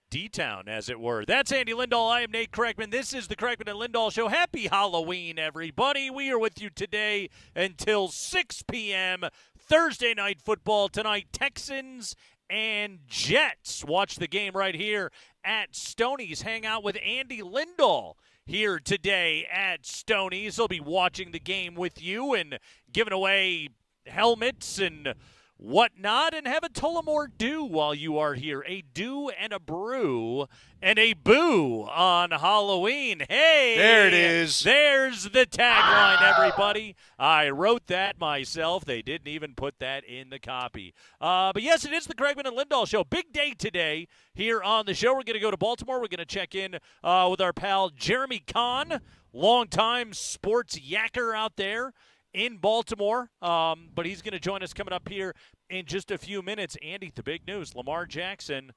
S20: D-Town, as it were. That's Andy Lindahl. I am Nate Kreckman. This is the Kreckman and Lindahl Show. Happy Halloween, everybody. We are with you today until 6 p.m. Thursday night football tonight. Texans and Jets. Watch the game right here at Stoney's. Hang out with Andy Lindahl here today at Stoney's. He'll be watching the game with you and giving away helmets and whatnot, and have a Tullamore Dew while you are here. A Dew and a Brew and a Boo on Halloween. Hey!
S21: There it is.
S20: There's the tagline, everybody. I wrote that myself. They didn't even put that in the copy. But yes, it is the Kreckman and Lindahl Show. Big day today here on the show. We're going to go to Baltimore. We're going to check in with our pal Jeremy Kahn, longtime sports yacker out there in Baltimore, but he's going to join us coming up here in just a few minutes. Andy, the big news, Lamar Jackson,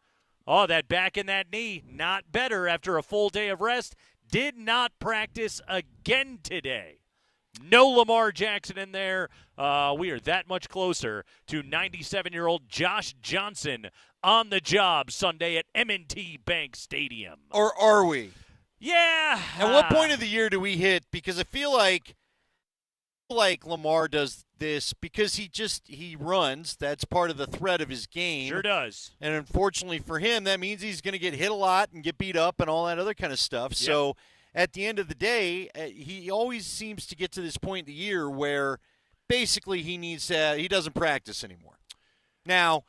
S20: that back in that knee, not better after a full day of rest, did not practice again today. No Lamar Jackson in there. We are that much closer to 97-year-old Josh Johnson on the job Sunday at M&T Bank Stadium.
S21: Or are we?
S20: Yeah.
S21: At what point of the year do we hit? Because I feel like Lamar does this because he runs. That's part of the threat of his game.
S20: Sure does.
S21: And unfortunately for him, that means he's going to get hit a lot and get beat up and all that other kind of stuff. Yep. So at the end of the day, he always seems to get to this point in the year where basically he doesn't practice anymore. Now,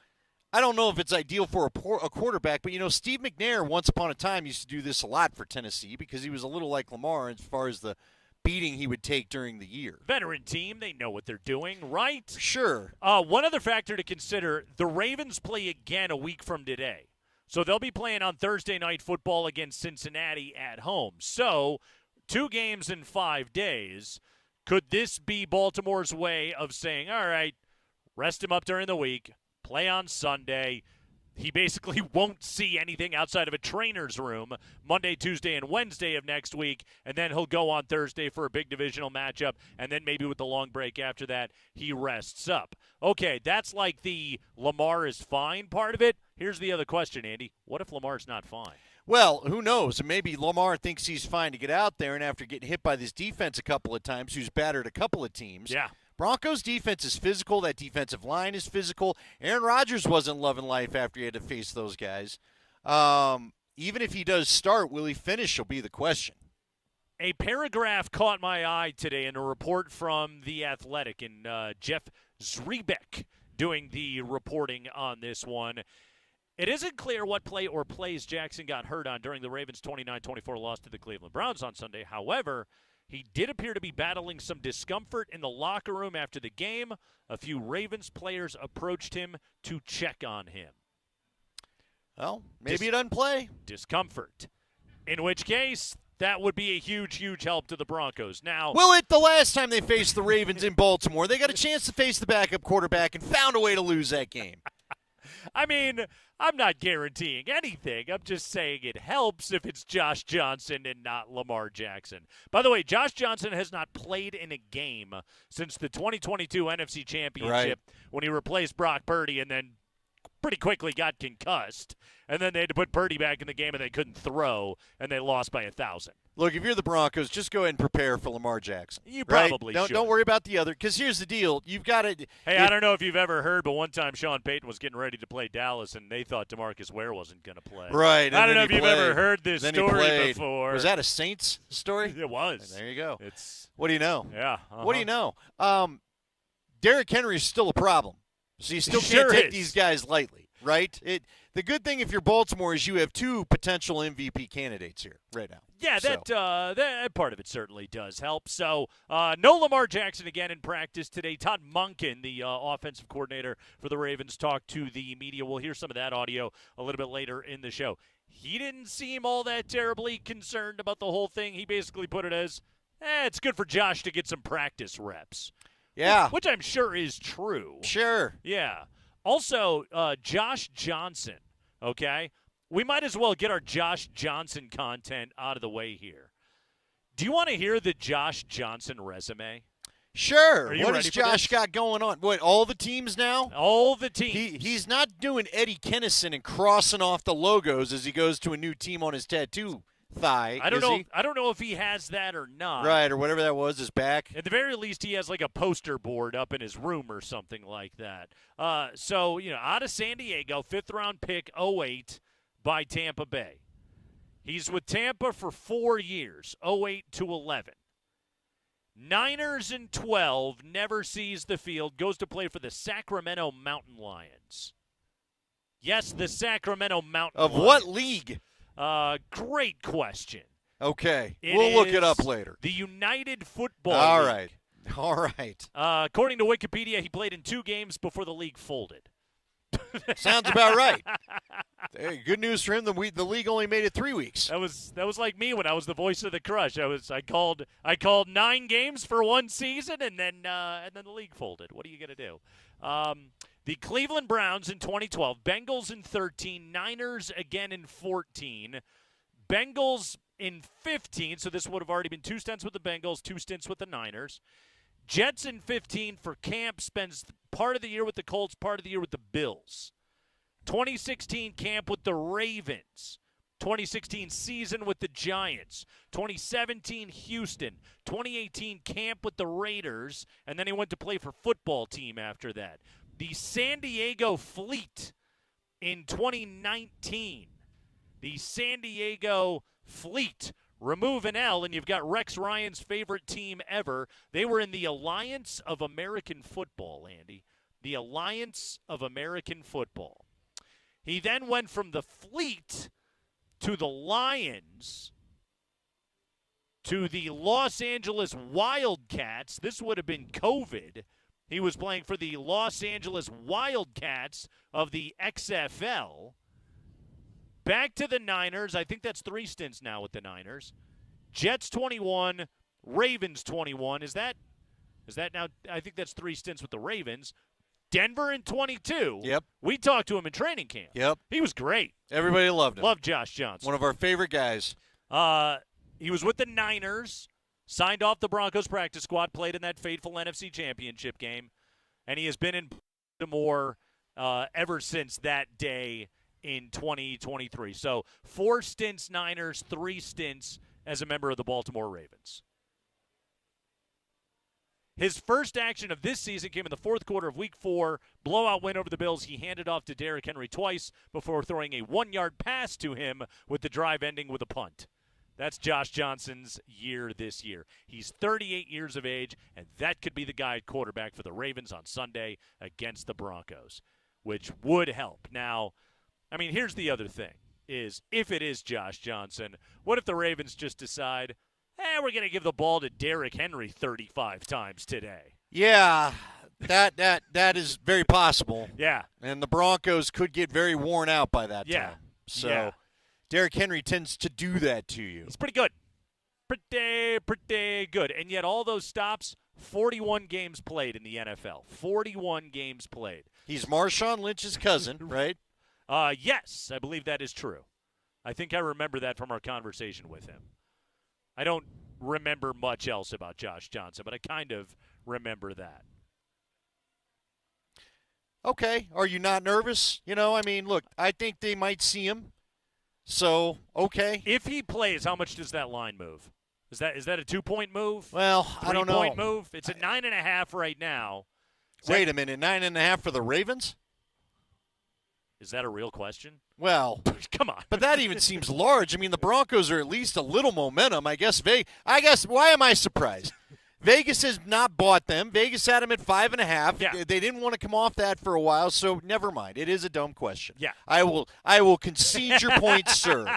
S21: I don't know if it's ideal for a quarterback, but, Steve McNair once upon a time used to do this a lot for Tennessee because he was a little like Lamar as far as the beating he would take during the year.
S20: Veteran team, they know what they're doing, right?
S21: Sure.
S20: One other factor to consider, the Ravens play again a week from today. So they'll be playing on Thursday Night Football against Cincinnati at home. So 2 games in 5 days. Could this be Baltimore's way of saying, all right, rest him up during the week, play on Sunday? He basically won't see anything outside of a trainer's room Monday, Tuesday, and Wednesday of next week, and then he'll go on Thursday for a big divisional matchup, and then maybe with the long break after that, he rests up. Okay, that's like the Lamar is fine part of it. Here's the other question, Andy. What if Lamar's not fine?
S21: Well, who knows? Maybe Lamar thinks he's fine to get out there, and after getting hit by this defense a couple of times, who's battered a couple of teams.
S20: Yeah.
S21: Broncos defense is physical. That defensive line is physical. Aaron Rodgers wasn't loving life after he had to face those guys. Even if he does start, will he finish will be the question.
S20: A paragraph caught my eye today in a report from The Athletic, and Jeff Zrebiec doing the reporting on this one. It isn't clear what play or plays Jackson got hurt on during the Ravens' 29-24 loss to the Cleveland Browns on Sunday. However, he did appear to be battling some discomfort in the locker room after the game. A few Ravens players approached him to check on him.
S21: Well, maybe he doesn't play.
S20: Discomfort. In which case, that would be a huge, huge help to the Broncos. Now,
S21: well, the last time they faced the Ravens in Baltimore, they got a chance to face the backup quarterback and found a way to lose that game.
S20: I mean, I'm not guaranteeing anything. I'm just saying it helps if it's Josh Johnson and not Lamar Jackson. By the way, Josh Johnson has not played in a game since the 2022 NFC Championship when he replaced Brock Purdy and then pretty quickly got concussed. And then they had to put Purdy back in the game and they couldn't throw, and they lost by 1,000.
S21: Look, if you're the Broncos, just go ahead and prepare for Lamar Jackson.
S20: You probably should.
S21: Don't worry about the other, because here's the deal. You've got to –
S20: Hey, I don't know if you've ever heard, but one time Sean Payton was getting ready to play Dallas, and they thought DeMarcus Ware wasn't going to play.
S21: Right.
S20: I don't know if you've ever heard this story before.
S21: Was that a Saints story?
S20: It was.
S21: There you go.
S20: It's
S21: what do you know?
S20: Yeah.
S21: What do you know? Derrick Henry is still a problem, so you still can't take these guys lightly, right? The good thing if you're Baltimore is you have 2 potential MVP candidates here right now.
S20: Yeah, that part of it certainly does help. So no Lamar Jackson again in practice today. Todd Monken, the offensive coordinator for the Ravens, talked to the media. We'll hear some of that audio a little bit later in the show. He didn't seem all that terribly concerned about the whole thing. He basically put it as, it's good for Josh to get some practice reps.
S21: Yeah.
S20: Which I'm sure is true.
S21: Sure.
S20: Yeah. Also, Josh Johnson, okay? We might as well get our Josh Johnson content out of the way here. Do you want to hear the Josh Johnson resume?
S21: Sure.
S20: Are you
S21: What
S20: ready
S21: has
S20: for
S21: Josh
S20: this?
S21: got going on? What, all the teams now?
S20: All the teams.
S21: He's not doing Eddie Kennison and crossing off the logos as he goes to a new team on his tattoo thigh.
S20: I don't
S21: is
S20: know.
S21: he?
S20: I don't know if he has that or not.
S21: Right, or whatever that was, his back.
S20: At the very least, he has like a poster board up in his room or something like that. So, out of San Diego, 5th-round pick, 08 by Tampa Bay. He's with Tampa for 4 years, 08 to 11. Niners in 12, never sees the field, goes to play for the Sacramento Mountain Lions. Yes, the Sacramento Mountain
S21: Of
S20: Lions.
S21: what league?
S20: Great question.
S21: Okay.
S20: It
S21: we'll look it
S20: is
S21: up later.
S20: The United Football
S21: All
S20: League.
S21: right. All right.
S20: According to Wikipedia, he played in 2 games before the league folded.
S21: Sounds about right. Hey, good news for him. The league only made it 3 weeks.
S20: That was like me when I was the voice of the Crush. I called 9 games for one season, and then the league folded. What are you gonna do? The Cleveland Browns in 2012, Bengals in 13, Niners again in 14, Bengals in 15. So this would have already been 2 stints with the Bengals, 2 stints with the Niners. Jets in 15 for Camp, spends part of the year with the Colts, part of the year with the Bills. 2016 Camp with the Ravens. 2016 season with the Giants. 2017 Houston. 2018 Camp with the Raiders, and then he went to play for football team after that. The San Diego Fleet in 2019. The San Diego Fleet. Remove an L, and you've got Rex Ryan's favorite team ever. They were in the Alliance of American Football, Andy. The Alliance of American Football. He then went from the Fleet to the Lions to the Los Angeles Wildcats. This would have been COVID. He was playing for the Los Angeles Wildcats of the XFL. Back to the Niners. I think that's 3 stints now with the Niners. Jets 21, Ravens 21. Is that now? I think that's 3 stints with the Ravens. Denver in 22.
S21: Yep.
S20: We talked to him in training camp.
S21: Yep.
S20: He was great.
S21: Everybody loved him.
S20: Loved Josh Johnson.
S21: One of our favorite guys.
S20: He was with the Niners, signed off the Broncos practice squad, played in that fateful NFC Championship game, and he has been in Baltimore ever since that day in 2023. So 4 stints Niners, 3 stints as a member of the Baltimore Ravens. His first action of this season came in the 4th quarter of Week 4. Blowout win over the Bills. He handed off to Derrick Henry twice before throwing a 1-yard pass to him with the drive ending with a punt. That's Josh Johnson's year this year. He's 38 years of age, and that could be the guy at quarterback for the Ravens on Sunday against the Broncos, which would help. Now, I mean, here's the other thing, is if it is Josh Johnson, what if the Ravens just decide, we're going to give the ball to Derrick Henry 35 times today?
S21: Yeah, that is very possible.
S20: Yeah.
S21: And the Broncos could get very worn out by that
S20: Yeah.
S21: time. So
S20: Yeah.
S21: Derrick Henry tends to do that to you.
S20: He's pretty good. Pretty good. And yet all those stops, 41 games played in the NFL. 41 games played.
S21: He's Marshawn Lynch's cousin, right?
S20: Yes, I believe that is true. I think I remember that from our conversation with him. I don't remember much else about Josh Johnson, but I kind of remember that.
S21: Okay. Are you not nervous? I mean, look, I think they might see him. So, okay.
S20: If he plays, how much does that line move? Is that a 2-point move?
S21: Well, I don't know.
S20: 3-point move? It's at 9.5 right now.
S21: Wait a minute, 9.5 for the Ravens?
S20: Is that a real question?
S21: Well,
S20: come on.
S21: But that even seems large. I mean, the Broncos are at least a little momentum. I guess, why am I surprised? Vegas has not bought them. Vegas had them at 5.5.
S20: Yeah.
S21: They didn't want to come off that for a while, so never mind. It is a dumb question.
S20: Yeah.
S21: I will concede your point, sir.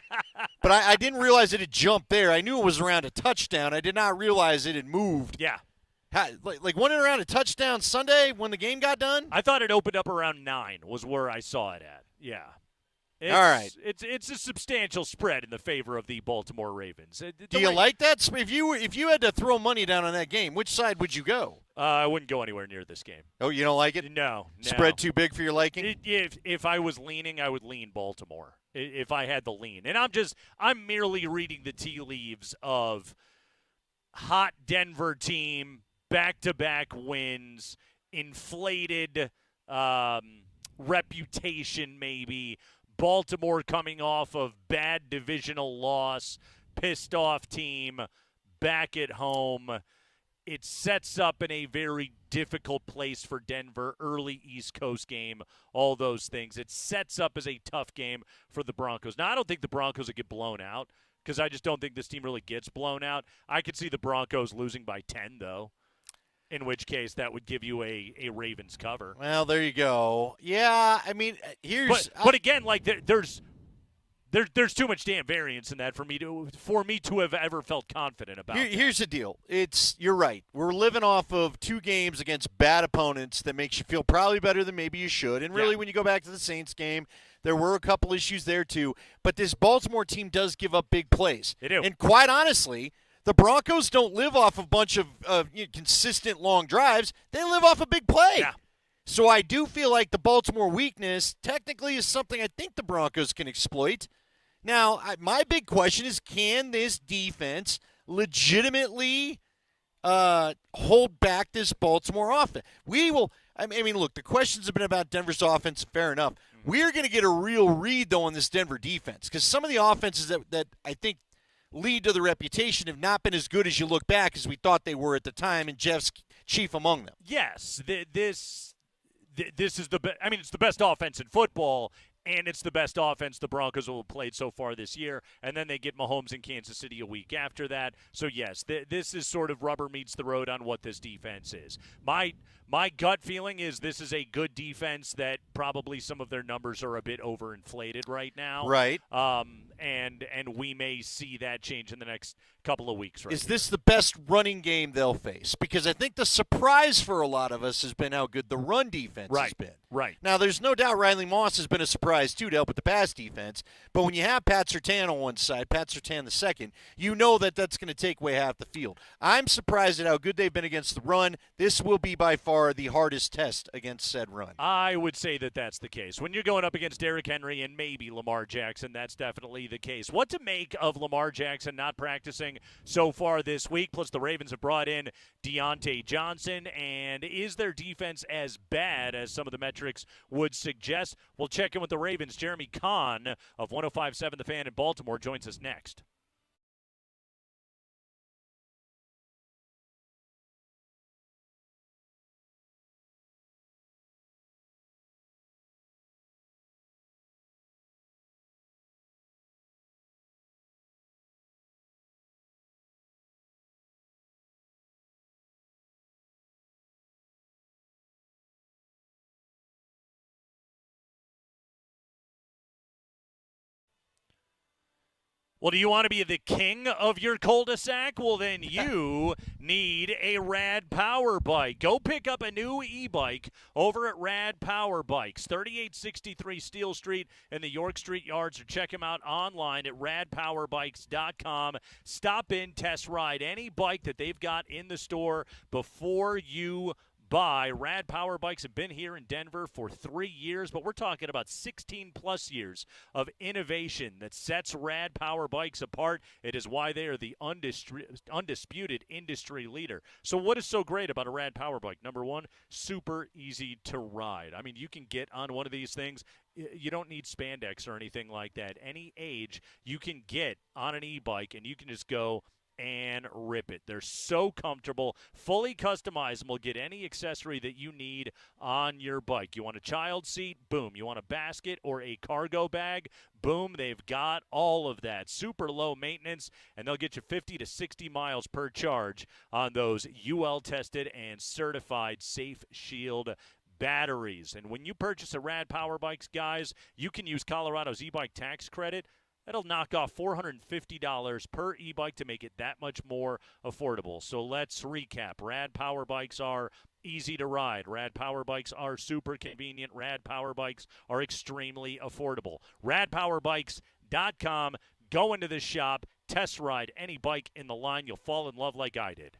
S21: But I didn't realize it had jumped there. I knew it was around a touchdown. I did not realize it had moved.
S20: Yeah.
S21: Like went around a touchdown Sunday when the game got done?
S20: I thought it opened up around 9 was where I saw it at. Yeah.
S21: All right.
S20: It's a substantial spread in the favor of the Baltimore Ravens.
S21: Do you like that? If you had to throw money down on that game, which side would you go?
S20: I wouldn't go anywhere near this game.
S21: Oh, you don't like it?
S20: No.
S21: Spread too big for your liking?
S20: If I was leaning, I would lean Baltimore. If I had the lean. And I'm merely reading the tea leaves of hot Denver team, back-to-back wins, inflated reputation maybe, Baltimore coming off of bad divisional loss, pissed off team back at home. It sets up in a very difficult place for Denver, early East Coast game, all those things. It sets up as a tough game for the Broncos. Now, I don't think the Broncos will get blown out because I just don't think this team really gets blown out. I could see the Broncos losing by 10, though, in which case that would give you a Ravens cover.
S21: Well, there you go. Yeah, I mean,
S20: But again, like there's too much damn variance in that for me to have ever felt confident about.
S21: Here's the deal. You're right. We're living off of 2 games against bad opponents that makes you feel probably better than maybe you should. And really, when you go back to the Saints game, there were a couple issues there too. But this Baltimore team does give up big plays.
S20: They do.
S21: And quite honestly, the Broncos don't live off a bunch of consistent long drives. They live off a big play.
S20: Yeah.
S21: So I do feel like the Baltimore weakness technically is something I think the Broncos can exploit. Now, my big question is, can this defense legitimately hold back this Baltimore offense? I mean, look, the questions have been about Denver's offense, fair enough. We're going to get a real read, though, on this Denver defense because some of the offenses that I think lead to the reputation have not been as good as you look back as we thought they were at the time, and Jeff's chief among them.
S20: Yes, this is it's the best offense in football, and it's the best offense the Broncos will have played so far this year. And then they get Mahomes in Kansas City a week after that. So, yes, this is sort of rubber meets the road on what this defense is. My gut feeling is this is a good defense that probably some of their numbers are a bit overinflated right now.
S21: Right.
S20: And we may see that change in the next couple of weeks.
S21: Is this the best running game they'll face? Because I think the surprise for a lot of us has been how good the run defense has been.
S20: Right.
S21: Now, there's no doubt Riley Moss has been a surprise, too, to help with the pass defense. But when you have Pat Surtain on one side, Pat Surtain the second, you know that that's going to take away half the field. I'm surprised at how good they've been against the run. This will be by far the hardest test against said run.
S20: I would say that that's the case. When you're going up against Derrick Henry and maybe Lamar Jackson, that's definitely the case. What to make of Lamar Jackson not practicing so far this week? Plus, the Ravens have brought in Deontay Johnson. And is their defense as bad as some of the metrics would suggest? We'll check in with the Ravens. Jeremy Kahn of 105.7 The Fan in Baltimore joins us next. Well, do you want to be the king of your cul-de-sac? Well, then you need a Rad Power Bike. Go pick up a new e-bike over at Rad Power Bikes, 3863 Steel Street in the York Street Yards, or check them out online at radpowerbikes.com. Stop in, test ride any bike that they've got in the store before you buy. Rad Power Bikes have been here in Denver for 3 years, but we're talking about 16-plus years of innovation that sets Rad Power Bikes apart. It is why they are the undisputed industry leader. So what is so great about a Rad Power Bike? Number one, super easy to ride. I mean, you can get on one of these things. You don't need spandex or anything like that. Any age, you can get on an e-bike, and you can just go and rip it. They're so comfortable, fully customizable. Get any accessory that you need on your bike. You want a child seat? Boom. You want a basket or a cargo bag? Boom. They've got all of that. Super low maintenance, and they'll get you 50 to 60 miles per charge on those UL-tested and certified Safe Shield batteries. And when you purchase a Rad Power Bikes, guys, you can use Colorado's e-bike tax credit. That'll knock off $450 per e-bike to make it that much more affordable. So let's recap. Rad Power Bikes are easy to ride. Rad Power Bikes are super convenient. Rad Power Bikes are extremely affordable. RadPowerBikes.com. Go into the shop, test ride any bike in the line. You'll fall in love like I did.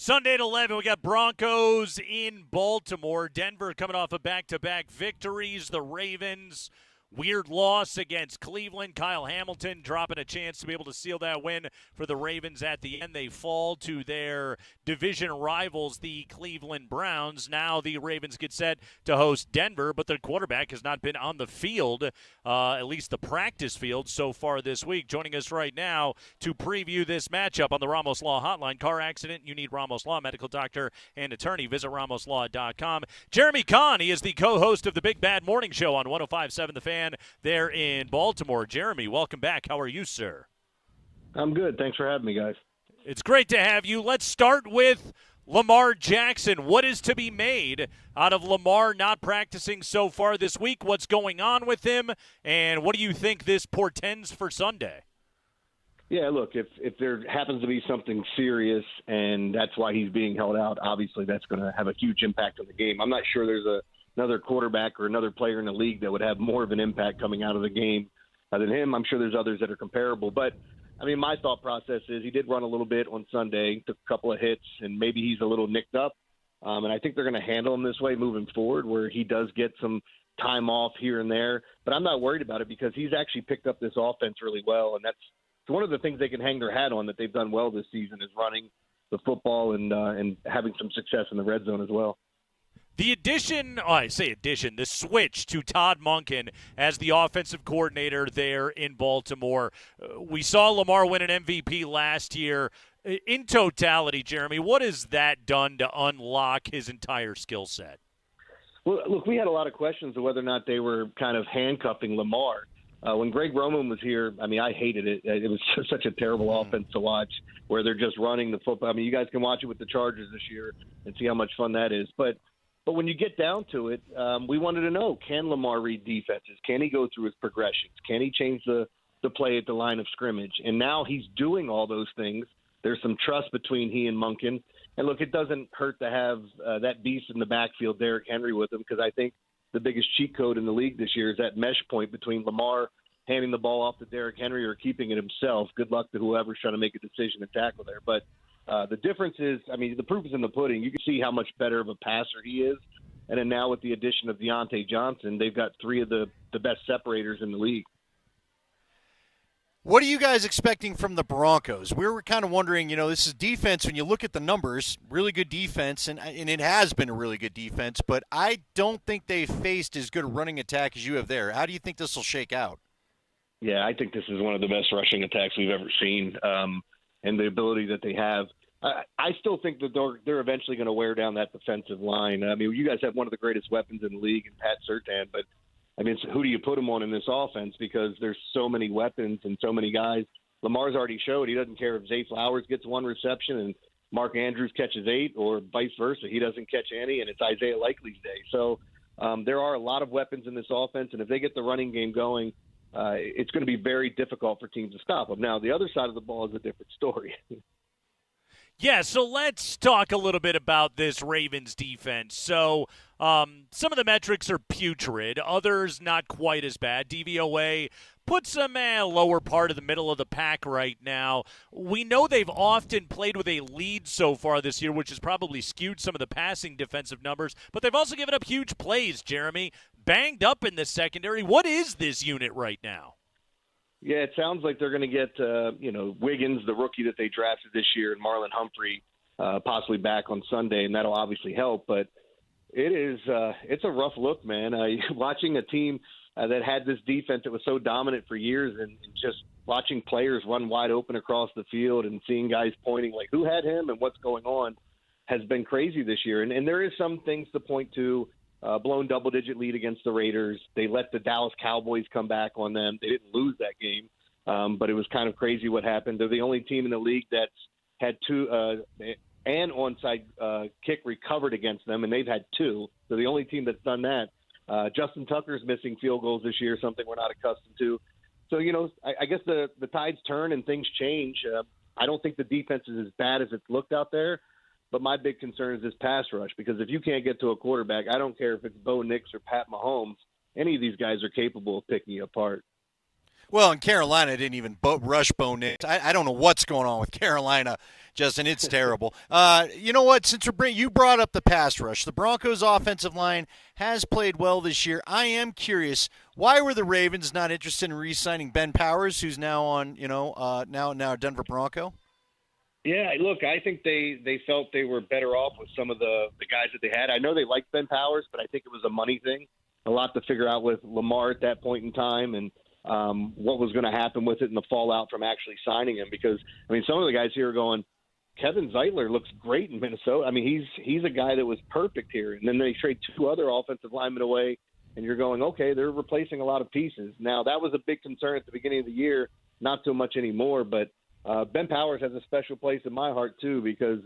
S20: Sunday at 11, we got Broncos in Baltimore. Denver coming off of back-to-back victories. The Ravens, weird loss against Cleveland. Kyle Hamilton dropping a chance to be able to seal that win for the Ravens at the end. They fall to their division rivals, the Cleveland Browns. Now the Ravens get set to host Denver, but their quarterback has not been on the field, at least the practice field, so far this week. Joining us right now to preview this matchup on the Ramos Law Hotline. Car accident, you need Ramos Law, medical doctor and attorney. Visit ramoslaw.com. Jeremy Kahn, he is the co-host of the Big Bad Morning Show on 105.7 The Fan there in Baltimore. Jeremy, welcome back. How are you, sir?
S6: I'm good. Thanks for having me, guys.
S20: It's great to have you. Let's start with Lamar Jackson. What is to be made out of Lamar not practicing so far this week? What's going on with him? And what do you think this portends for Sunday?
S6: Yeah, look, if there happens to be something serious and that's why he's being held out, obviously that's going to have a huge impact on the game. I'm not sure there's another quarterback or another player in the league that would have more of an impact coming out of the game than him. I'm sure there's others that are comparable. But, I mean, my thought process is he did run a little bit on Sunday, took a couple of hits, and maybe he's a little nicked up. And I think they're going to handle him this way moving forward, where he does get some time off here and there. But I'm not worried about it because he's actually picked up this offense really well, and that's one of the things they can hang their hat on that they've done well this season is running the football and having some success in the red zone as well.
S20: The the switch to Todd Monken as the offensive coordinator there in Baltimore. We saw Lamar win an MVP last year. In totality, Jeremy, what has that done to unlock his entire skill set?
S6: Well, look, we had a lot of questions of whether or not they were kind of handcuffing Lamar. When Greg Roman was here, I mean, I hated it. It was such a terrible offense to watch where they're just running the football. I mean, you guys can watch it with the Chargers this year and see how much fun that is. But when you get down to it, we wanted to know, can Lamar read defenses? Can he go through his progressions? Can he change the play at the line of scrimmage? And now he's doing all those things. There's some trust between he and Monken. And, look, it doesn't hurt to have that beast in the backfield, Derrick Henry, with him, because I think the biggest cheat code in the league this year is that mesh point between Lamar handing the ball off to Derrick Henry or keeping it himself. Good luck to whoever's trying to make a decision and tackle there. But the difference is, I mean, the proof is in the pudding. You can see how much better of a passer he is. And then now with the addition of Deontay Johnson, they've got three of the best separators in the league.
S21: What are you guys expecting from the Broncos? We were kind of wondering, this is defense. When you look at the numbers, really good defense, and it has been a really good defense, but I don't think they've faced as good a running attack as you have there. How do you think this will shake out?
S6: Yeah, I think this is one of the best rushing attacks we've ever seen, and the ability that they have. I still think that they're eventually going to wear down that defensive line. I mean, you guys have one of the greatest weapons in the league in Pat Surtain, but I mean, who do you put him on in this offense? Because there's so many weapons and so many guys. Lamar's already showed he doesn't care if Zay Flowers gets one reception and Mark Andrews catches 8, or vice versa. He doesn't catch any, and it's Isaiah Likely's day. So there are a lot of weapons in this offense, and if they get the running game going, it's going to be very difficult for teams to stop them. Now, the other side of the ball is a different story.
S20: Yeah, so let's talk a little bit about this Ravens defense. So some of the metrics are putrid, others not quite as bad. DVOA puts them lower part of the middle of the pack right now. We know they've often played with a lead so far this year, which has probably skewed some of the passing defensive numbers, but they've also given up huge plays, Jeremy. Banged up in the secondary. What is this unit right now?
S6: Yeah, it sounds like they're going to get, Wiggins, the rookie that they drafted this year, and Marlon Humphrey possibly back on Sunday, and that'll obviously help. But it's a rough look, man. Watching a team that had this defense that was so dominant for years, and just watching players run wide open across the field and seeing guys pointing like who had him and what's going on has been crazy this year. And there is some things to point to. Blown double-digit lead against the Raiders. They let the Dallas Cowboys come back on them. They didn't lose that game, but it was kind of crazy what happened. They're the only team in the league that's had 2 an onside kick recovered against them, and they've had 2. They're the only team that's done that. Justin Tucker's missing field goals this year, something we're not accustomed to. So, I guess the tides turn and things change. I don't think the defense is as bad as it's looked out there. But my big concern is this pass rush, because if you can't get to a quarterback, I don't care if it's Bo Nix or Pat Mahomes, any of these guys are capable of picking you apart.
S21: Well, and Carolina didn't even rush Bo Nix. I don't know what's going on with Carolina, Justin. It's terrible. You know what? Since you brought up the pass rush, the Broncos' offensive line has played well this year. I am curious, why were the Ravens not interested in re-signing Ben Powers, who's now on, now a Denver Bronco?
S6: Yeah, look, I think they felt they were better off with some of the guys that they had. I know they liked Ben Powers, but I think it was a money thing. A lot to figure out with Lamar at that point in time, and what was going to happen with it and the fallout from actually signing him. Because, I mean, some of the guys here are going, Kevin Zeitler looks great in Minnesota. I mean, he's a guy that was perfect here. And then they trade 2 other offensive linemen away, and you're going, okay, they're replacing a lot of pieces. Now, that was a big concern at the beginning of the year, not so much anymore, but Ben Powers has a special place in my heart, too, because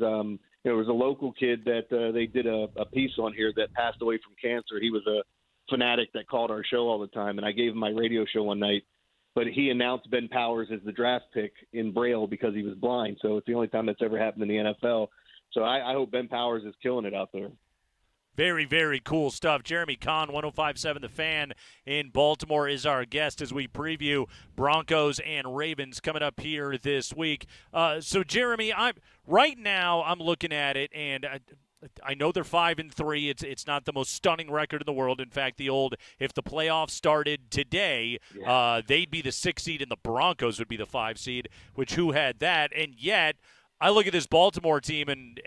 S6: there was a local kid that they did a piece on here that passed away from cancer. He was a fanatic that called our show all the time, and I gave him my radio show one night. But he announced Ben Powers as the draft pick in Braille because he was blind. So it's the only time that's ever happened in the NFL. So I hope Ben Powers is killing it out there.
S20: Very, very cool stuff. Jeremy Kahn, 105.7 The Fan in Baltimore, is our guest as we preview Broncos and Ravens coming up here this week. So, Jeremy, right now I'm looking at it, and I know they're 5-3. It's not the most stunning record in the world. In fact, if the playoffs started today, they'd be the 6 seed and the Broncos would be the 5 seed, which who had that? And yet, I look at this Baltimore team and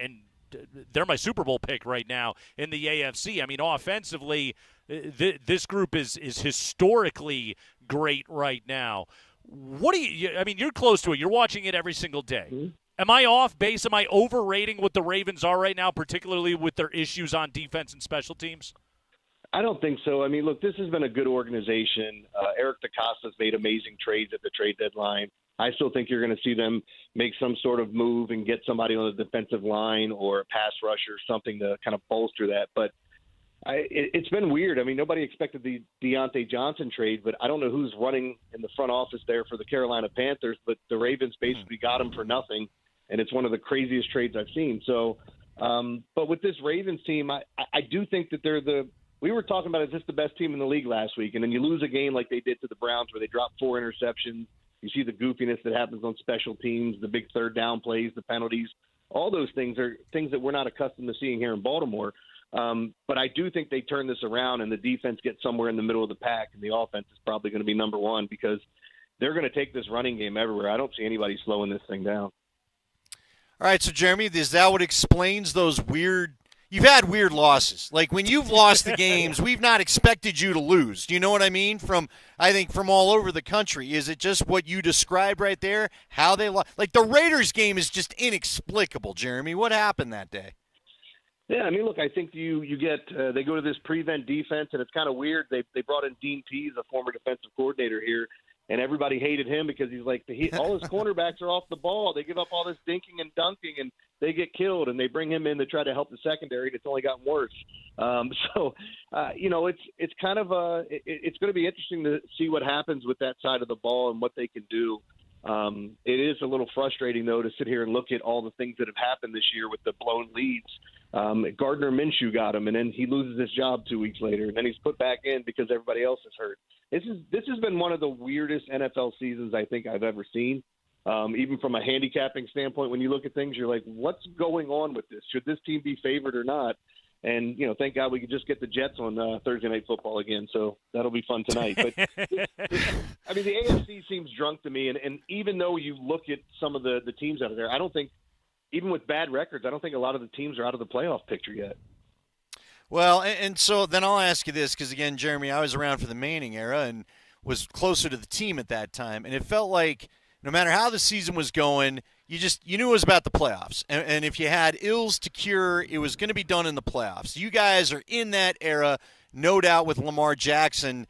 S20: they're my Super Bowl pick right now in the AFC. I mean, offensively, this group is historically great right now. What do you? I mean, you're close to it. You're watching it every single day. Mm-hmm. Am I off base? Am I overrating what the Ravens are right now, particularly with their issues on defense and special teams?
S6: I don't think so. I mean, look, this has been a good organization. Eric DeCosta's made amazing trades at the trade deadline. I still think you're going to see them make some sort of move and get somebody on the defensive line or a pass rusher, something to kind of bolster that. But it's been weird. I mean, nobody expected the Deontay Johnson trade, but I don't know who's running in the front office there for the Carolina Panthers, but the Ravens basically got him for nothing, and it's one of the craziest trades I've seen. So, but with this Ravens team, I do think that we were talking about, is this the best team in the league last week? And then you lose a game like they did to the Browns where they dropped 4 interceptions. You see the goofiness that happens on special teams, the big third down plays, the penalties. All those things are things that we're not accustomed to seeing here in Baltimore. But I do think they turn this around and the defense gets somewhere in the middle of the pack, and the offense is probably going to be number one because they're going to take this running game everywhere. I don't see anybody slowing this thing down.
S21: All right, so Jeremy, is that what explains those weird – you've had weird losses. Like when you've lost the games, we've not expected you to lose. Do you know what I mean? I think from all over the country. Is it just what you described right there, how they lost? Like the Raiders game is just inexplicable, Jeremy. What happened that day?
S6: Yeah, I mean, look, I think you get they go to this prevent defense, and it's kind of weird. They brought in Dean Pease, a former defensive coordinator here, and everybody hated him because he's like all his cornerbacks are off the ball. They give up all this dinking and dunking, and they get killed. And they bring him in to try to help the secondary, and it's only gotten worse. It's kind of it's going to be interesting to see what happens with that side of the ball and what they can do. It is a little frustrating, though, to sit here and look at all the things that have happened this year with the blown leads. Gardner Minshew got him, and then he loses his job 2 weeks later, and then he's put back in because everybody else is hurt. This has been one of the weirdest NFL seasons I think I've ever seen. Even from a handicapping standpoint, when you look at things, you're like, what's going on with this? Should this team be favored or not? And, thank God we could just get the Jets on Thursday Night Football again, so that'll be fun tonight. But, I mean, the AFC seems drunk to me, and even though you look at some of the teams out of there, I don't think, even with bad records, I don't think a lot of the teams are out of the playoff picture yet.
S21: Well, and so then I'll ask you this, because, again, Jeremy, I was around for the Manning era and was closer to the team at that time, and it felt like no matter how the season was going, you knew it was about the playoffs. And if you had ills to cure, it was going to be done in the playoffs. You guys are in that era, no doubt, with Lamar Jackson.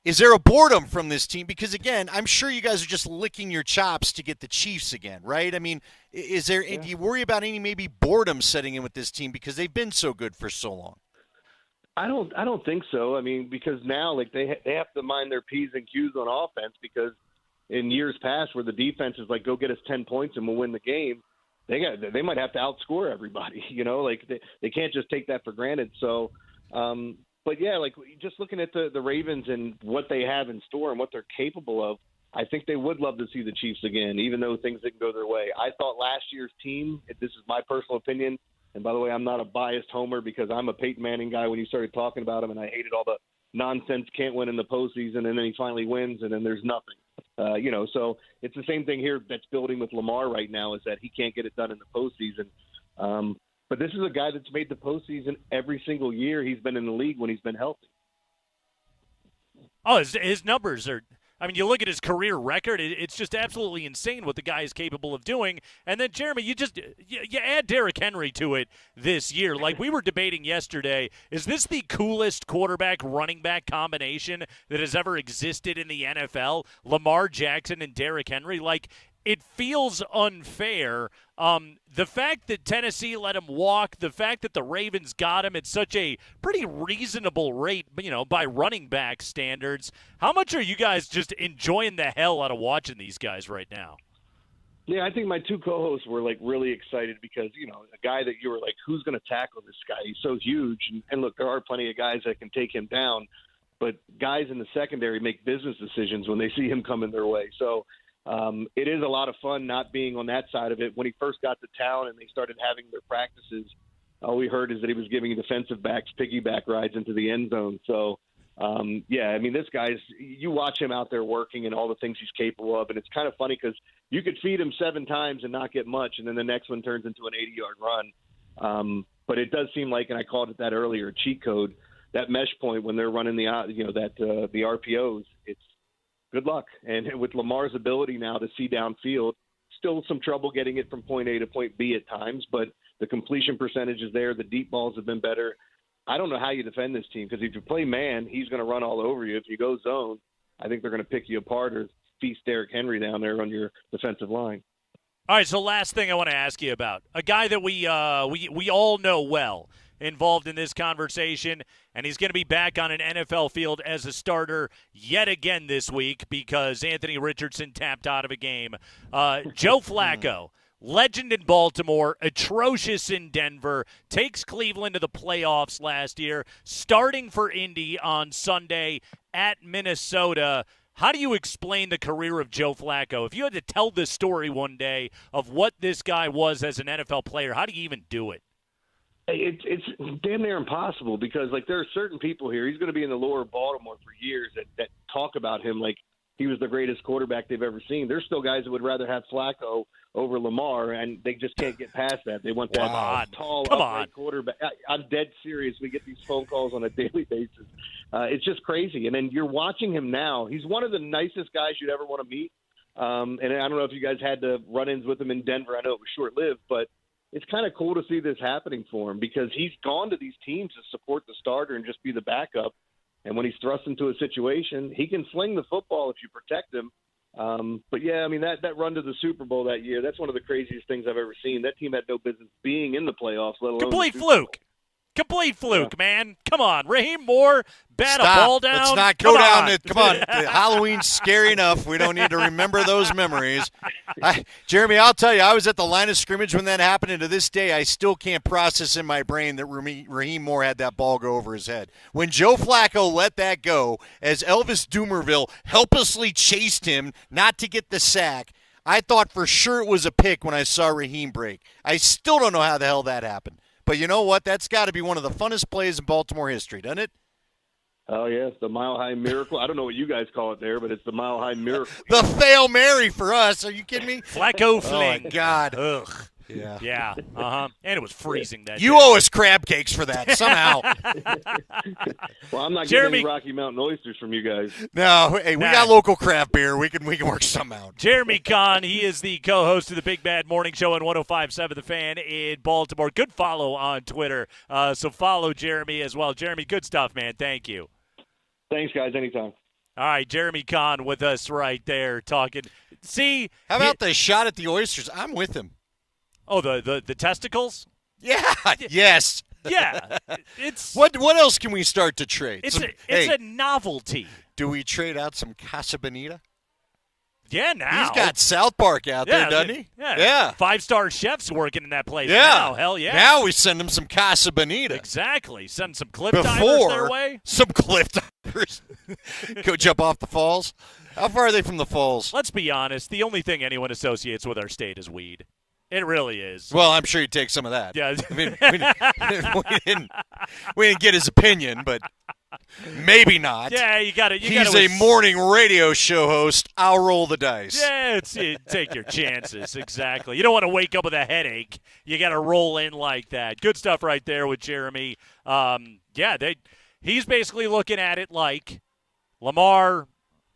S21: Is there a boredom from this team? Because, again, I'm sure you guys are just licking your chops to get the Chiefs again, right? I mean, do you worry about any maybe boredom setting in with this team because they've been so good for so long?
S6: I don't think so. I mean, because now they have to mind their P's and Q's on offense, because in years past where the defense is like, go get us 10 points and we'll win the game, they might have to outscore everybody, they can't just take that for granted. So, But yeah, like just looking at the Ravens and what they have in store and what they're capable of, I think they would love to see the Chiefs again, even though things didn't go their way. I thought last year's team, this is my personal opinion, and by the way, I'm not a biased homer because I'm a Peyton Manning guy when you started talking about him, and I hated all the nonsense, can't win in the postseason, and then he finally wins, and then there's nothing. So it's the same thing here that's building with Lamar right now, is that he can't get it done in the postseason. But this is a guy that's made the postseason every single year he's been in the league when he's been healthy.
S20: Oh, his numbers are – I mean, you look at his career record, it's just absolutely insane what the guy is capable of doing. And then, Jeremy, you add Derrick Henry to it this year. Like we were debating yesterday, is this the coolest quarterback-running back combination that has ever existed in the NFL? Lamar Jackson and Derrick Henry? Like, it feels unfair. The fact that Tennessee let him walk, the fact that the Ravens got him at such a pretty reasonable rate, by running back standards. How much are you guys just enjoying the hell out of watching these guys right now?
S6: Yeah, I think my two co-hosts were really excited because, a guy that you were like, who's going to tackle this guy? He's so huge. And look, there are plenty of guys that can take him down, but guys in the secondary make business decisions when they see him coming their way. So, it is a lot of fun not being on that side of it. When he first got to town and they started having their practices, all we heard is that he was giving defensive backs piggyback rides into the end zone. So, this guy's – you watch him out there working and all the things he's capable of, and it's kind of funny because you could feed him 7 times and not get much, and then the next one turns into an 80-yard run. But it does seem like, and I called it that earlier, a cheat code, that mesh point when they're running the RPOs, it's good luck. And with Lamar's ability now to see downfield, still some trouble getting it from point A to point B at times, but the completion percentage is there. The deep balls have been better. I don't know how you defend this team because if you play man, he's going to run all over you. If you go zone, I think they're going to pick you apart or feast Derrick Henry down there on your defensive line.
S20: All right, so last thing I want to ask you about, a guy that we all know well, involved in this conversation, and he's going to be back on an NFL field as a starter yet again this week because Anthony Richardson tapped out of a game. Joe Flacco, legend in Baltimore, atrocious in Denver, takes Cleveland to the playoffs last year, starting for Indy on Sunday at Minnesota. How do you explain the career of Joe Flacco? If you had to tell this story one day of what this guy was as an NFL player, how do you even do it?
S6: It's damn near impossible because, there are certain people here. He's going to be in the lower Baltimore for years that talk about him like he was the greatest quarterback they've ever seen. There's still guys that would rather have Flacco over Lamar, and they just can't get past that. They want that tall, upright quarterback. I'm dead serious. We get these phone calls on a daily basis. It's just crazy. And then you're watching him now. He's one of the nicest guys you'd ever want to meet. And I don't know if you guys had the run-ins with him in Denver. I know it was short-lived, but it's kind of cool to see this happening for him because he's gone to these teams to support the starter and just be the backup. And when he's thrust into a situation, he can sling the football if you protect him. But, yeah, that run to the Super Bowl that year, that's one of the craziest things I've ever seen. That team had no business being in the playoffs, let alone
S20: complete fluke. Complete fluke, man. Come on. Raheem Moore, bat a ball down.
S21: Let's not go down. Come on. Halloween's scary enough. We don't need to remember those memories. Jeremy, I'll tell you, I was at the line of scrimmage when that happened, and to this day, I still can't process in my brain that Raheem Moore had that ball go over his head. When Joe Flacco let that go, as Elvis Dumervil helplessly chased him not to get the sack, I thought for sure it was a pick when I saw Raheem break. I still don't know how the hell that happened. But you know what? That's got to be one of the funnest plays in Baltimore history, doesn't it?
S6: Oh, yes, the Mile High Miracle. I don't know what you guys call it there, but it's the Mile High Miracle.
S21: The Fail Mary for us. Are you kidding me?
S20: Flacco fling.
S21: Oh, my God.
S20: Ugh.
S21: Yeah.
S20: Yeah. Uh-huh. And it was freezing that
S21: You
S20: day.
S21: owe us crab cakes for that somehow.
S6: Well, I'm not getting any Rocky Mountain oysters from you guys.
S21: No, hey, we got local craft beer. We can work something out.
S20: Jeremy Kahn, he is the co-host of the Big Bad Morning Show on 105.7 The Fan in Baltimore. Good follow on Twitter. So follow Jeremy as well. Jeremy, good stuff, man. Thank you.
S6: Thanks, guys. Anytime.
S20: All right, Jeremy Kahn with us right there talking. See,
S21: how about the shot at the oysters? I'm with him.
S20: Oh, the testicles?
S21: Yeah. Yes.
S20: Yeah. It's
S21: what else can we start to trade?
S20: It's a novelty.
S21: Do we trade out some Casa Bonita?
S20: Yeah, now.
S21: He's got South Park out there, doesn't he?
S20: Yeah. 5-star chefs working in that place.
S21: Yeah.
S20: Now, hell yeah.
S21: Now we send him some Casa Bonita.
S20: Exactly. Send some clip divers their way.
S21: Some cliff divers go jump off the falls. How far are they from the falls?
S20: Let's be honest. The only thing anyone associates with our state is weed. It really is.
S21: Well, I'm sure you take some of that.
S20: Yeah.
S21: I mean, we didn't get his opinion, but maybe not.
S20: Yeah, you got to.
S21: He's a morning radio show host. I'll roll the dice.
S20: Yeah, take your chances. Exactly. You don't want to wake up with a headache. You got to roll in like that. Good stuff right there with Jeremy. He's basically looking at it like Lamar.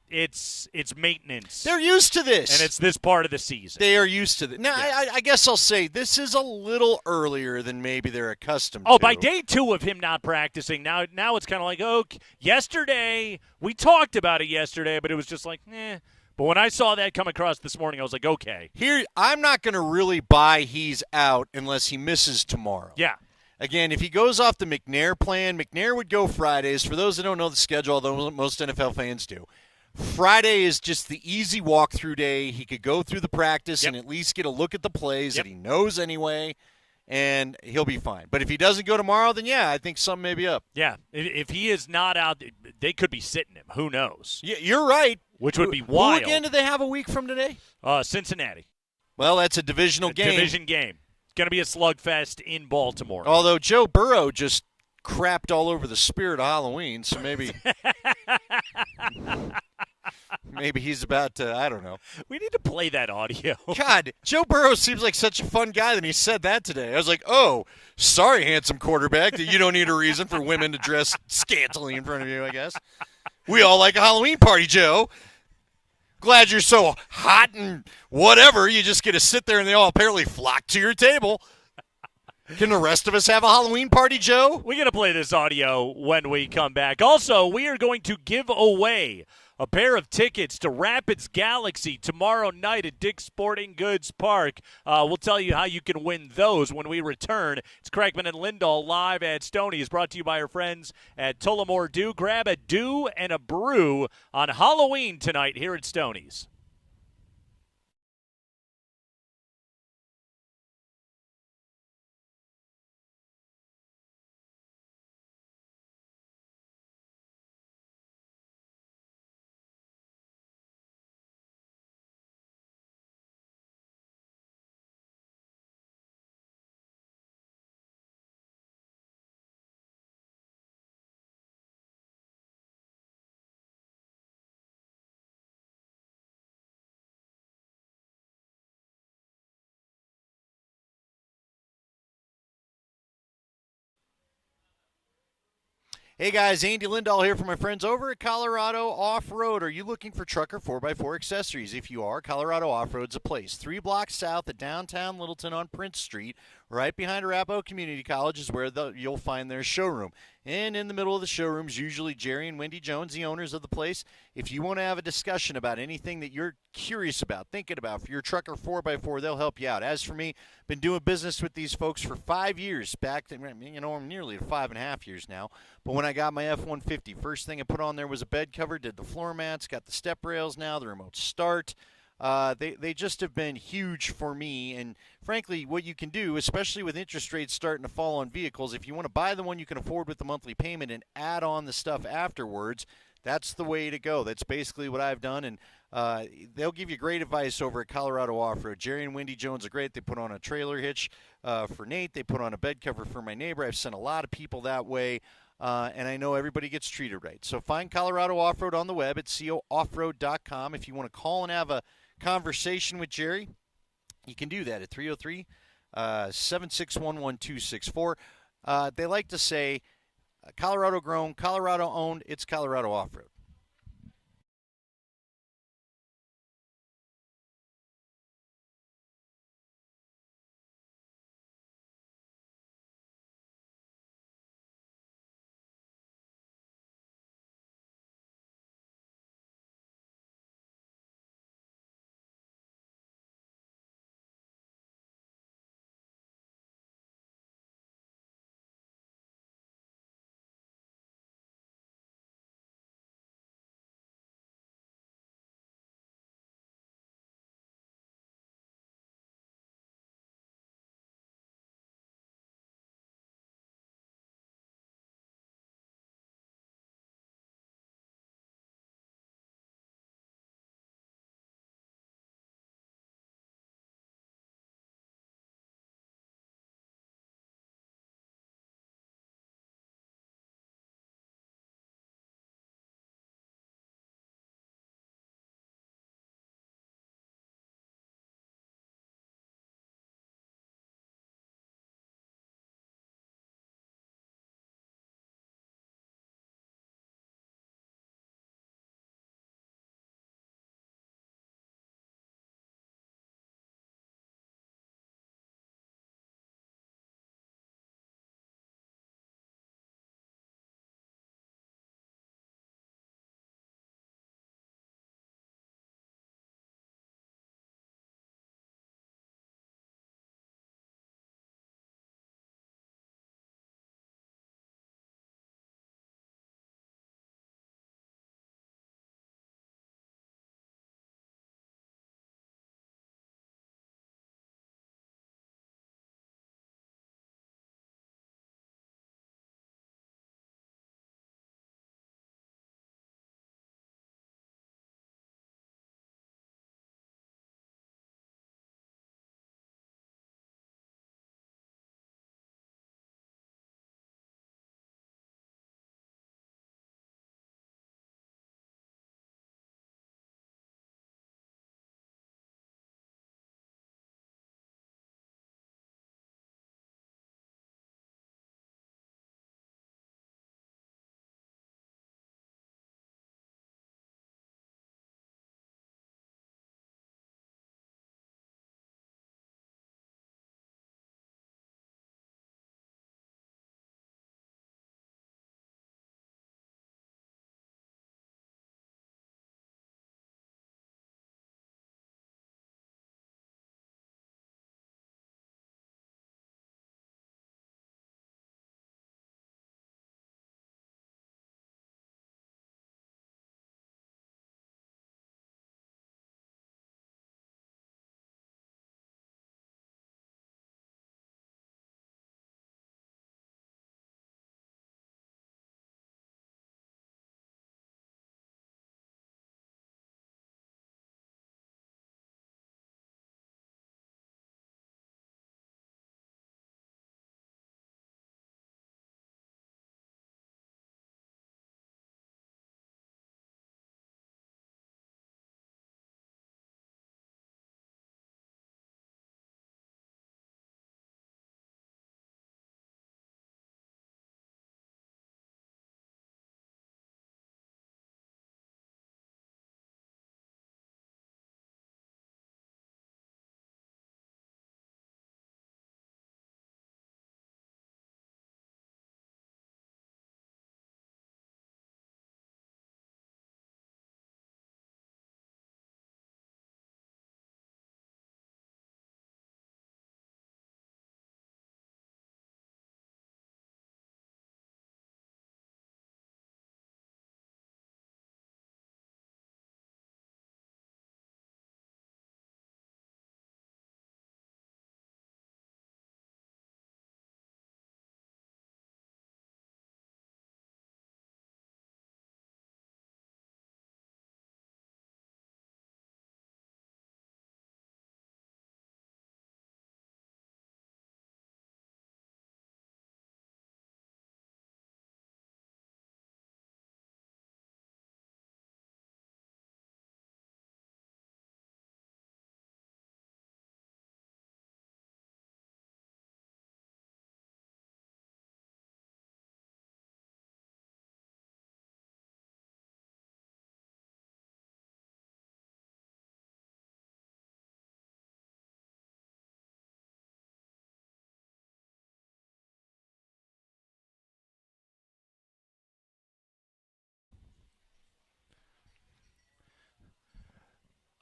S20: It's maintenance.
S21: They're used to this.
S20: And it's this part of the season.
S21: They are used to this. Now, yeah. I guess I'll say this is a little earlier than maybe they're accustomed to.
S20: Oh, by day 2 of him not practicing, now it's kind of like, yesterday, we talked about it yesterday, but it was just like, But when I saw that come across this morning, I was like, okay.
S21: Here, I'm not going to really buy he's out unless he misses tomorrow.
S20: Yeah.
S21: Again, if he goes off the McNair plan, McNair would go Fridays. For those that don't know the schedule, although most NFL fans do, Friday is just the easy walkthrough day. He could go through the practice and at least get a look at the plays that he knows anyway, and he'll be fine. But if he doesn't go tomorrow, then, I think some may be up.
S20: Yeah, if he is not out, they could be sitting him. Who knows?
S21: Yeah, you're right.
S20: Which would be wild.
S21: Who again do they have a week from today?
S20: Cincinnati.
S21: Well, that's a divisional game.
S20: Division game. It's going to be a slugfest in Baltimore.
S21: Although Joe Burrow just crapped all over the spirit of Halloween, so maybe maybe he's about to, I don't know.
S20: We need to play that audio.
S21: God, Joe Burrow seems like such a fun guy that he said that today. I was like, oh, sorry, handsome quarterback, that you don't need a reason for women to dress scantily in front of you, I guess. We all like a Halloween party, Joe. Glad you're so hot and whatever. You just get to sit there and they all apparently flock to your table. Can the rest of us have a Halloween party, Joe?
S20: We're going to play this audio when we come back. Also, we are going to give away a pair of tickets to Rapids Galaxy tomorrow night at Dick's Sporting Goods Park. We'll tell you how you can win those when we return. It's Craigman and Lindahl live at Stoney's, brought to you by our friends at Tullamore Dew. Grab a Dew and a brew on Halloween tonight here at Stoney's.
S21: Hey guys, Andy Lindahl here from my friends over at Colorado Off-Road. Are you looking for trucker 4x4 accessories? If you are, Colorado Off-Road's a place. 3 blocks south of downtown Littleton on Prince Street, right behind Arapahoe Community College is where you'll find their showroom. And in the middle of the showroom is usually Jerry and Wendy Jones, the owners of the place. If you want to have a discussion about anything that you're curious about, thinking about for your trucker 4x4, they'll help you out. As for me, been doing business with these folks for 5 years, back to, I'm nearly to 5.5 years now. But when I got my F-150, first thing I put on there was a bed cover, did the floor mats, got the step rails now, the remote start. They just have been huge for me, and frankly, what you can do, especially with interest rates starting to fall on vehicles, if you want to buy the one you can afford with the monthly payment and add on the stuff afterwards, that's the way to go. That's basically what I've done, and they'll give you great advice over at Colorado Off-Road. Jerry and Wendy Jones are great. They put on a trailer hitch for Nate. They put on a bed cover for my neighbor. I've sent a lot of people that way. And I know everybody gets treated right. So find Colorado Off-Road on the web at cooffroad.com. If you want to call and have a conversation with Jerry, you can do that at 303-761-1264. They like to say, Colorado grown, Colorado owned, it's Colorado Off-Road.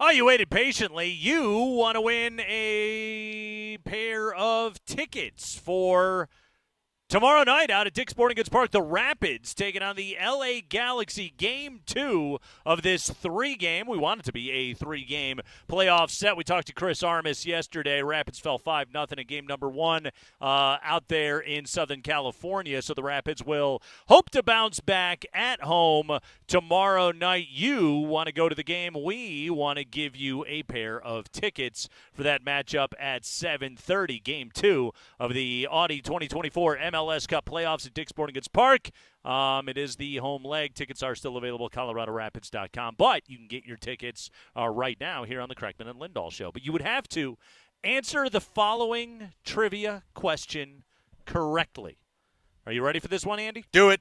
S20: Oh, you waited patiently. You want to win a pair of tickets for tomorrow night out at Dick's Sporting Goods Park. The Rapids taking on the LA Galaxy. Game 2 of this 3-game. We want it to be a 3-game playoff set. We talked to Chris Armas yesterday. Rapids fell 5-0 in game number 1 out there in Southern California. So the Rapids will hope to bounce back at home tomorrow night. You want to go to the game. We want to give you a pair of tickets for that matchup at 7:30. Game 2 of the Audi 2024 MLS Cup playoffs at Dick's Sporting Goods Park. It is the home leg. Tickets are still available at ColoradoRapids.com, but you can get your tickets right now here on the Kreckman and Lindahl Show. But you would have to answer the following trivia question correctly. Are you ready for this one, Andy?
S21: Do it.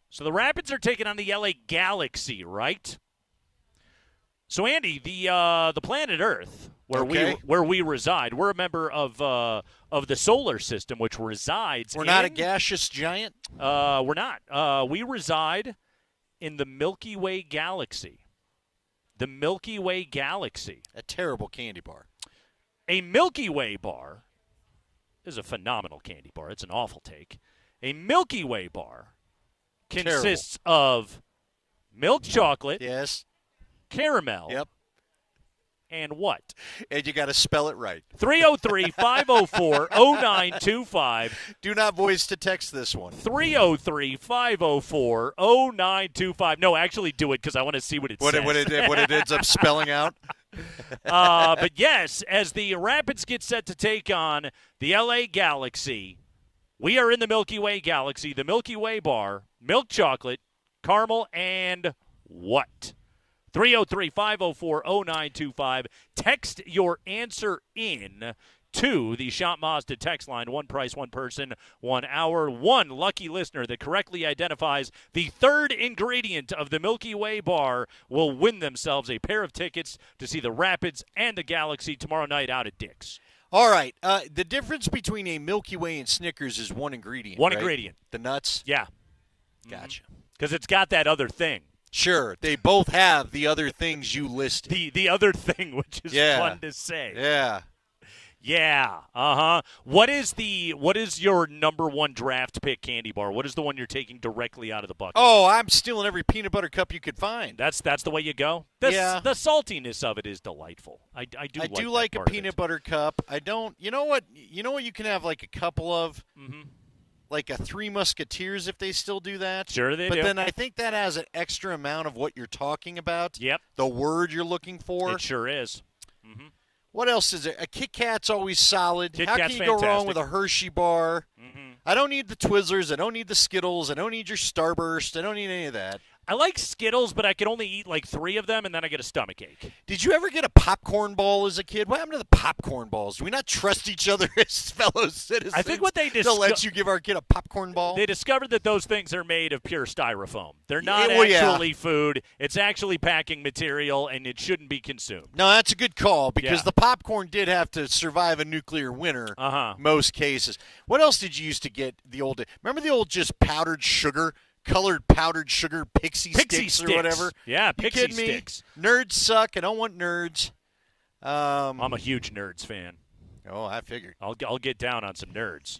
S20: So the Rapids are taking on the LA Galaxy, right? So Andy, the planet Earth, where we reside, we're a member of the solar system, which resides.
S21: We're not a gaseous giant.
S20: We're not. We reside in the Milky Way galaxy. The Milky Way galaxy.
S21: A terrible candy bar.
S20: A Milky Way bar is a phenomenal candy bar. It's an awful take. A Milky Way bar consists of milk chocolate.
S21: Yes.
S20: Caramel.
S21: Yep.
S20: And what?
S21: And you got to spell it right.
S20: 303-504-0925.
S21: Do not voice to text this one.
S20: 303-504-0925. No, actually do it because I want to see what it says.
S21: What it ends up spelling out?
S20: But yes, as the Rapids get set to take on the LA Galaxy, we are in the Milky Way galaxy. The Milky Way bar, milk chocolate, caramel, and what? 303-504-0925. Text your answer in to the Schott Mazda text line. One price, one person, 1 hour. One lucky listener that correctly identifies the third ingredient of the Milky Way bar will win themselves a pair of tickets to see the Rapids and the Galaxy tomorrow night out at Dick's.
S21: All right. The difference between a Milky Way and Snickers is one ingredient.
S20: One
S21: right?
S20: ingredient.
S21: The nuts?
S20: Yeah.
S21: Gotcha.
S20: Because it's got that other thing.
S21: Sure. They both have the other things you listed.
S20: The other thing, which is fun to say.
S21: Yeah.
S20: Yeah. Uh-huh. What is your number one draft pick candy bar? What is the one you're taking directly out of the bucket?
S21: Oh, I'm stealing every peanut butter cup you could find.
S20: That's the way you go? The saltiness of it is delightful. I do
S21: like a
S20: part
S21: peanut butter cup. I don't. You know what you can have like a couple of?
S20: Mm-hmm.
S21: Like a Three Musketeers if they still do that.
S20: Sure they
S21: do.
S20: do.
S21: But then I think that has an extra amount of what you're talking about.
S20: Yep.
S21: The word you're looking for.
S20: It sure is. Mm-hmm.
S21: What else is there? A Kit Kat's always solid.
S20: Kit
S21: How
S20: Kat's
S21: can you go wrong
S20: fantastic.
S21: with a Hershey bar?
S20: Mm-hmm.
S21: I don't need the Twizzlers. I don't need the Skittles. I don't need your Starburst. I don't need any of that.
S20: I like Skittles, but I can only eat like 3 of them, and then I get a stomach ache.
S21: Did you ever get a popcorn ball as a kid? What happened to the popcorn balls? Do we not trust each other as fellow citizens?
S20: I think what they
S21: to let you give our kid a popcorn ball?
S20: They discovered that those things are made of pure styrofoam. They're not actually food. It's actually packing material, and it shouldn't be consumed.
S21: No, that's a good call because the popcorn did have to survive a nuclear winter. Most cases. What else did you used to get? Remember the old just powdered sugar? Colored powdered sugar pixie sticks or whatever.
S20: Yeah,
S21: pixie
S20: sticks.
S21: Nerds suck. I don't want nerds.
S20: I'm a huge Nerds fan.
S21: Oh, I figured.
S20: I'll get down on some Nerds.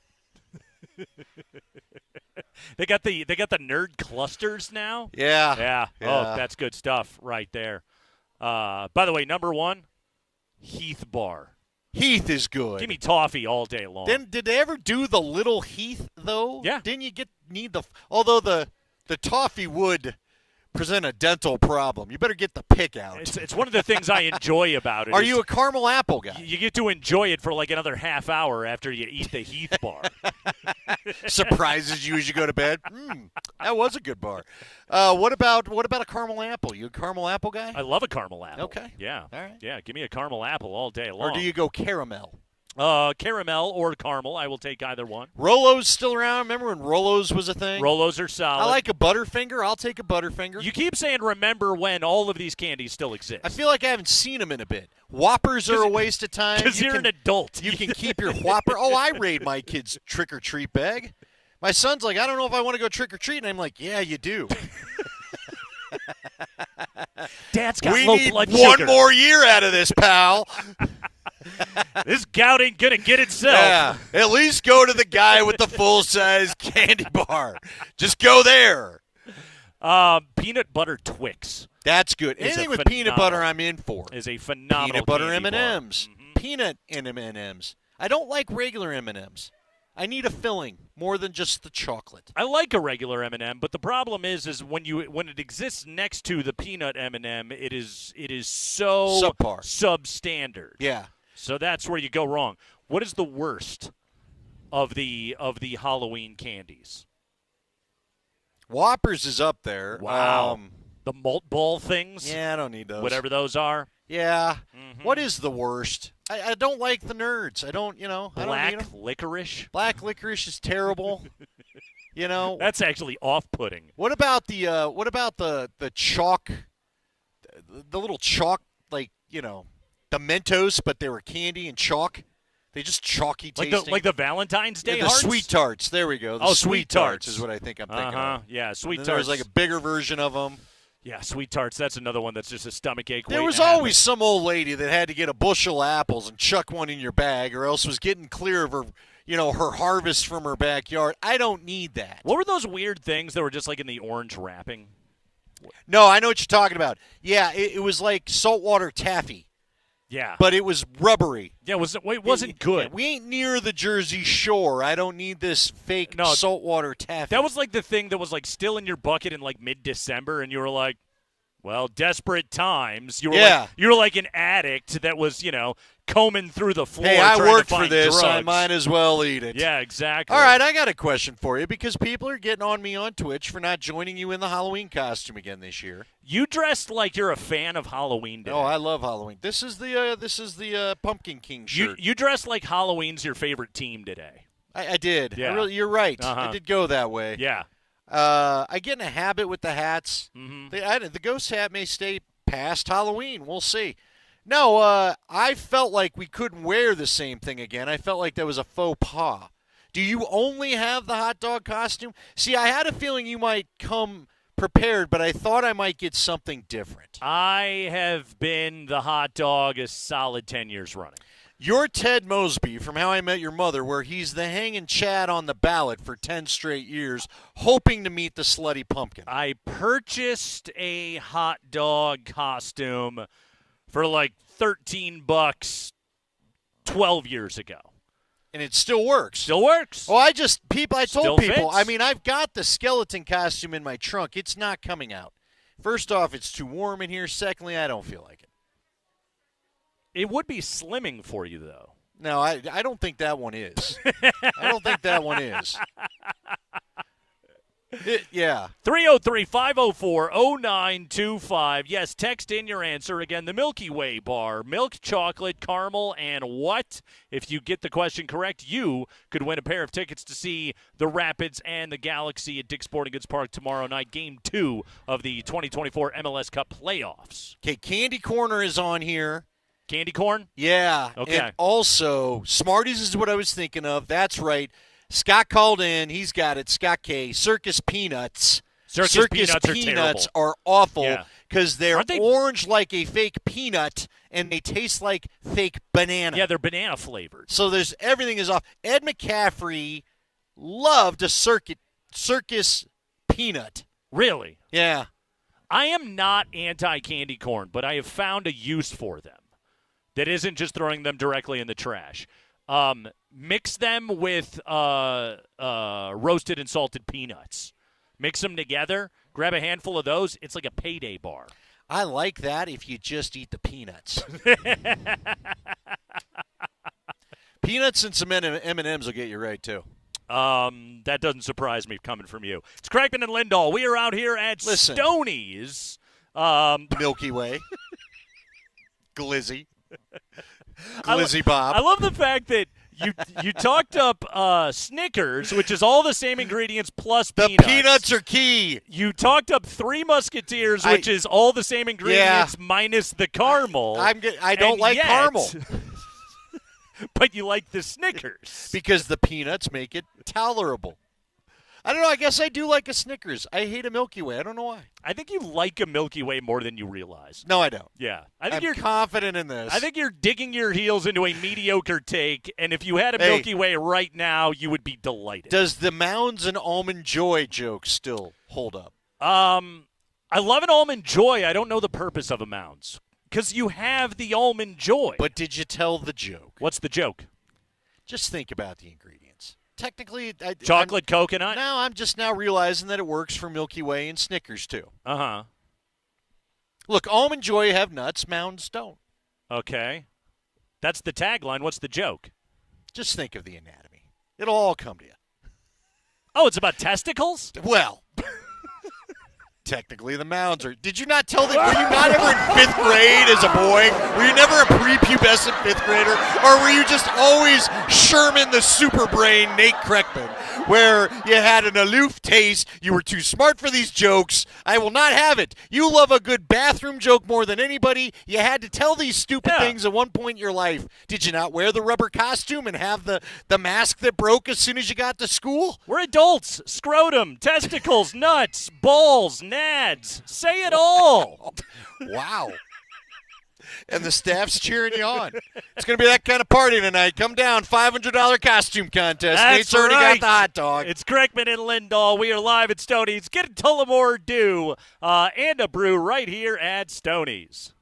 S20: They got the nerd clusters now.
S21: Yeah.
S20: Oh, that's good stuff right there. By the way, number 1, Heath bar.
S21: Heath is good.
S20: Give me toffee all day long.
S21: Then did they ever do the little Heath though?
S20: Yeah.
S21: Didn't you need although the toffee would present a dental problem. You better get the pick out.
S20: It's one of the things I enjoy about it.
S21: Are you a caramel apple guy?
S20: You get to enjoy it for like another half hour after you eat the Heath bar.
S21: Surprises you as you go to bed. That was a good bar. What about a caramel apple? You a caramel apple guy?
S20: I love a caramel apple.
S21: Okay.
S20: Yeah.
S21: All right.
S20: Yeah, give me a caramel apple all day long.
S21: Or do you go caramel?
S20: Caramel or caramel. I will take either one.
S21: Rolos still around? Remember when Rolos was a thing?
S20: Rolos are solid.
S21: I like a Butterfinger. I'll take a Butterfinger.
S20: You keep saying remember when all of these candies still exist.
S21: I feel like I haven't seen them in a bit. Whoppers are a waste of time.
S20: Because you're an adult.
S21: You can keep your Whopper. Oh, I raid my kid's trick-or-treat bag. My son's like, I don't know if I want to go trick-or-treat. And I'm like, yeah, you do.
S20: Dad's got
S21: we
S20: low
S21: need
S20: blood
S21: one
S20: sugar.
S21: more year out of this, pal.
S20: This gout ain't going to get itself.
S21: Yeah, at least go to the guy with the full-size candy bar. Just go there.
S20: Peanut butter Twix.
S21: That's good.
S20: Is
S21: Anything
S20: a
S21: with peanut butter,
S20: phenomenal-
S21: I'm in for.
S20: Is a phenomenal
S21: Peanut butter
S20: candy bar.
S21: M&Ms. Peanut M&Ms. I don't like regular M&Ms. I need a filling more than just the chocolate.
S20: I like a regular M&M, but the problem is when it exists next to the peanut M&M, it is so
S21: Subpar.
S20: substandard.
S21: Yeah.
S20: So that's where you go wrong. What is the worst of the Halloween candies?
S21: Whoppers is up there.
S20: Wow. The malt ball things?
S21: Yeah, I don't need those.
S20: Whatever those are.
S21: Yeah. What is the worst? I don't like the nerds. I don't, I don't need
S20: Black
S21: 'em.
S20: licorice?
S21: Black licorice is terrible.
S20: That's actually off-putting.
S21: What about the chalk, the little chalk, the Mentos, but they were candy and chalk? They just chalky tasting.
S20: Like the Valentine's Day
S21: the
S20: hearts?
S21: sweet tarts. There we go. The
S20: Sweet tarts
S21: is what I think I'm thinking of.
S20: Yeah, sweet
S21: And then
S20: tarts.
S21: There's like a bigger version of them.
S20: Yeah, sweet tarts. That's another one that's just a stomach ache.
S21: There
S20: waiting
S21: was
S20: to happen.
S21: always some old lady that had to get a bushel of apples and chuck one in your bag, or else was getting clear of her, her harvest from her backyard. I don't need that.
S20: What were those weird things that were just like in the orange wrapping?
S21: No, I know what you're talking about. Yeah, it was like saltwater taffy.
S20: Yeah.
S21: But it was rubbery.
S20: Yeah, it wasn't good.
S21: Yeah, we ain't near the Jersey Shore. I don't need this fake saltwater taffy.
S20: That was like the thing that was like still in your bucket in like mid-December, and you were like, well, desperate times. You were like an addict that was, combing through the floor.
S21: Hey, I
S20: trying
S21: worked
S20: to find
S21: for this. I
S20: drugs.
S21: might as well eat it.
S20: Yeah, exactly.
S21: All right, I got a question for you because people are getting on me on Twitch for not joining you in the Halloween costume again this year.
S20: You dressed like you're a fan of Halloween today.
S21: Oh, I love Halloween. This is the Pumpkin King shirt.
S20: You dressed like Halloween's your favorite team today.
S21: I did.
S20: Yeah.
S21: You're right.
S20: Uh-huh.
S21: I did go that way.
S20: Yeah.
S21: I get in a habit with the hats.
S20: Mm-hmm.
S21: The ghost hat may stay past Halloween. We'll see. No, I felt like we couldn't wear the same thing again. I felt like that was a faux pas. Do you only have the hot dog costume? See, I had a feeling you might come prepared, but I thought I might get something different.
S20: I have been the hot dog a solid 10 years running.
S21: You're Ted Mosby from How I Met Your Mother, where he's the hanging Chad on the ballot for 10 straight years, hoping to meet the slutty pumpkin.
S20: I purchased a hot dog costume for like $13 12 years ago.
S21: And it still works.
S20: Still works.
S21: Oh, I told
S20: Still
S21: people,
S20: fits.
S21: I mean, I've got the skeleton costume in my trunk. It's not coming out. First off, it's too warm in here. Secondly, I don't feel like it.
S20: It would be slimming for you, though.
S21: No, I don't think that one is. I don't think that one is. Yeah.
S20: 303-504-0925. Yes, text in your answer. Again, the Milky Way bar. Milk, chocolate, caramel, and what? If you get the question correct, you could win a pair of tickets to see the Rapids and the Galaxy at Dick's Sporting Goods Park tomorrow night, Game 2 of the 2024 MLS Cup playoffs.
S21: Okay, Candy Corner is on here.
S20: Candy corn?
S21: Yeah.
S20: Okay.
S21: And also, Smarties is what I was thinking of. That's right. Scott called in. He's got it. Scott K. Circus Peanuts.
S20: Circus peanuts
S21: are awful
S20: Yeah.
S21: because they're
S20: Aren't they-
S21: orange like a fake peanut and they taste like fake banana.
S20: Yeah, they're banana flavored.
S21: So everything is off. Ed McCaffrey loved a circus peanut.
S20: Really?
S21: Yeah.
S20: I am not anti-candy corn, but I have found a use for them that isn't just throwing them directly in the trash. Mix them with roasted and salted peanuts. Mix them together. Grab a handful of those. It's like a payday bar.
S21: I like that if you just eat the peanuts. Peanuts and some M&Ms will get you right, too.
S20: That doesn't surprise me coming from you. It's Craigman and Lindahl. We are out here at Stoney's.
S21: Milky Way. Glizzy. Glizzy Bob.
S20: I love the fact that you talked up Snickers, which is all the same ingredients plus
S21: the
S20: peanuts.
S21: Peanuts are key.
S20: You talked up Three Musketeers, which is all the same ingredients minus the caramel.
S21: I don't like caramel.
S20: But you like the Snickers.
S21: Because the peanuts make it tolerable. I don't know. I guess I do like a Snickers. I hate a Milky Way. I don't know why.
S20: I think you like a Milky Way more than you realize.
S21: No, I don't.
S20: Yeah. I think
S21: I'm
S20: you're
S21: confident in this.
S20: I think you're digging your heels into a mediocre take, and if you had a Milky Way right now, you would be delighted.
S21: Does the Mounds and Almond Joy joke still hold up?
S20: I love an Almond Joy. I don't know the purpose of a Mounds. Because you have the Almond Joy.
S21: But did you tell the joke?
S20: What's the joke?
S21: Just think about the ingredients. Technically,
S20: chocolate coconut?
S21: No, I'm just now realizing that it works for Milky Way and Snickers, too.
S20: Uh-huh.
S21: Look, Almond Joy have nuts, Mounds don't.
S20: Okay. That's the tagline. What's the joke?
S21: Just think of the anatomy. It'll all come to you.
S20: Oh, it's about testicles?
S21: Well, technically the Mounds are. Did you not tell them? Were you not ever in 5th grade as a boy? Were you never a prepubescent 5th grader? Or were you just always Sherman the super brain Nate Kreckman, where you had an aloof taste, you were too smart for these jokes? I will not have it. You love a good bathroom joke more than anybody. You had to tell these stupid things at one point in your life. Did you not wear the rubber costume and have the mask that broke as soon as you got to school?
S20: We're adults. Scrotum, testicles, nuts, balls, nads. Say it all.
S21: Wow. And the staff's cheering you on. It's going to be that kind of party tonight. Come down, $500 costume contest.
S20: That's
S21: Nate's already
S20: right.
S21: got the hot dog.
S20: It's Kreckman and Lindahl. We are live at Stoney's. Get a Tullamore Dew and a brew right here at Stoney's.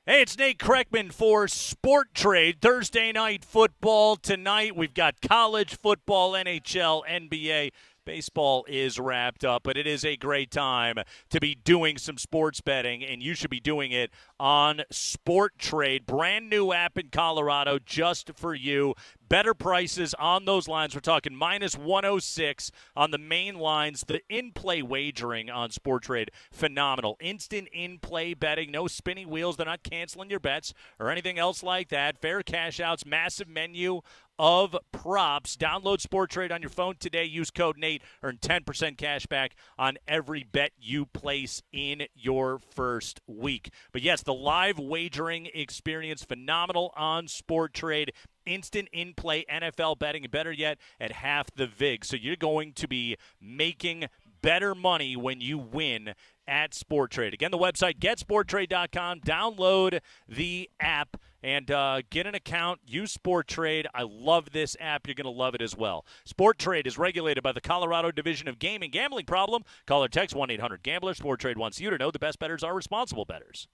S20: Hey, it's Nate Kreckman for Sport Trade. Thursday night football tonight. We've got college football, NHL, NBA. Baseball is wrapped up, but it is a great time to be doing some sports betting, and you should be doing it on Sport Trade. Brand new app in Colorado just for you. Better prices on those lines. We're talking minus 106 on the main lines. The in-play wagering on Sport Trade, phenomenal. Instant in-play betting, no spinning wheels. They're not canceling your bets or anything else like that. Fair cash outs, massive menu of props. Download Sport Trade on your phone today. Use code Nate. Earn 10% cash back on every bet you place in your first week. But yes, the live wagering experience, phenomenal on Sport Trade. Instant in-play NFL betting, and better yet, at half the VIG. So you're going to be making better money when you win at Sport Trade. Again, the website, getsporttrade.com. Download the app and get an account. Use Sport Trade. I love this app. You're going to love it as well. Sport Trade is regulated by the Colorado Division of Gaming. Gambling problem? Call or text 1-800-GAMBLER. Sport Trade wants you to know the best bettors are responsible bettors.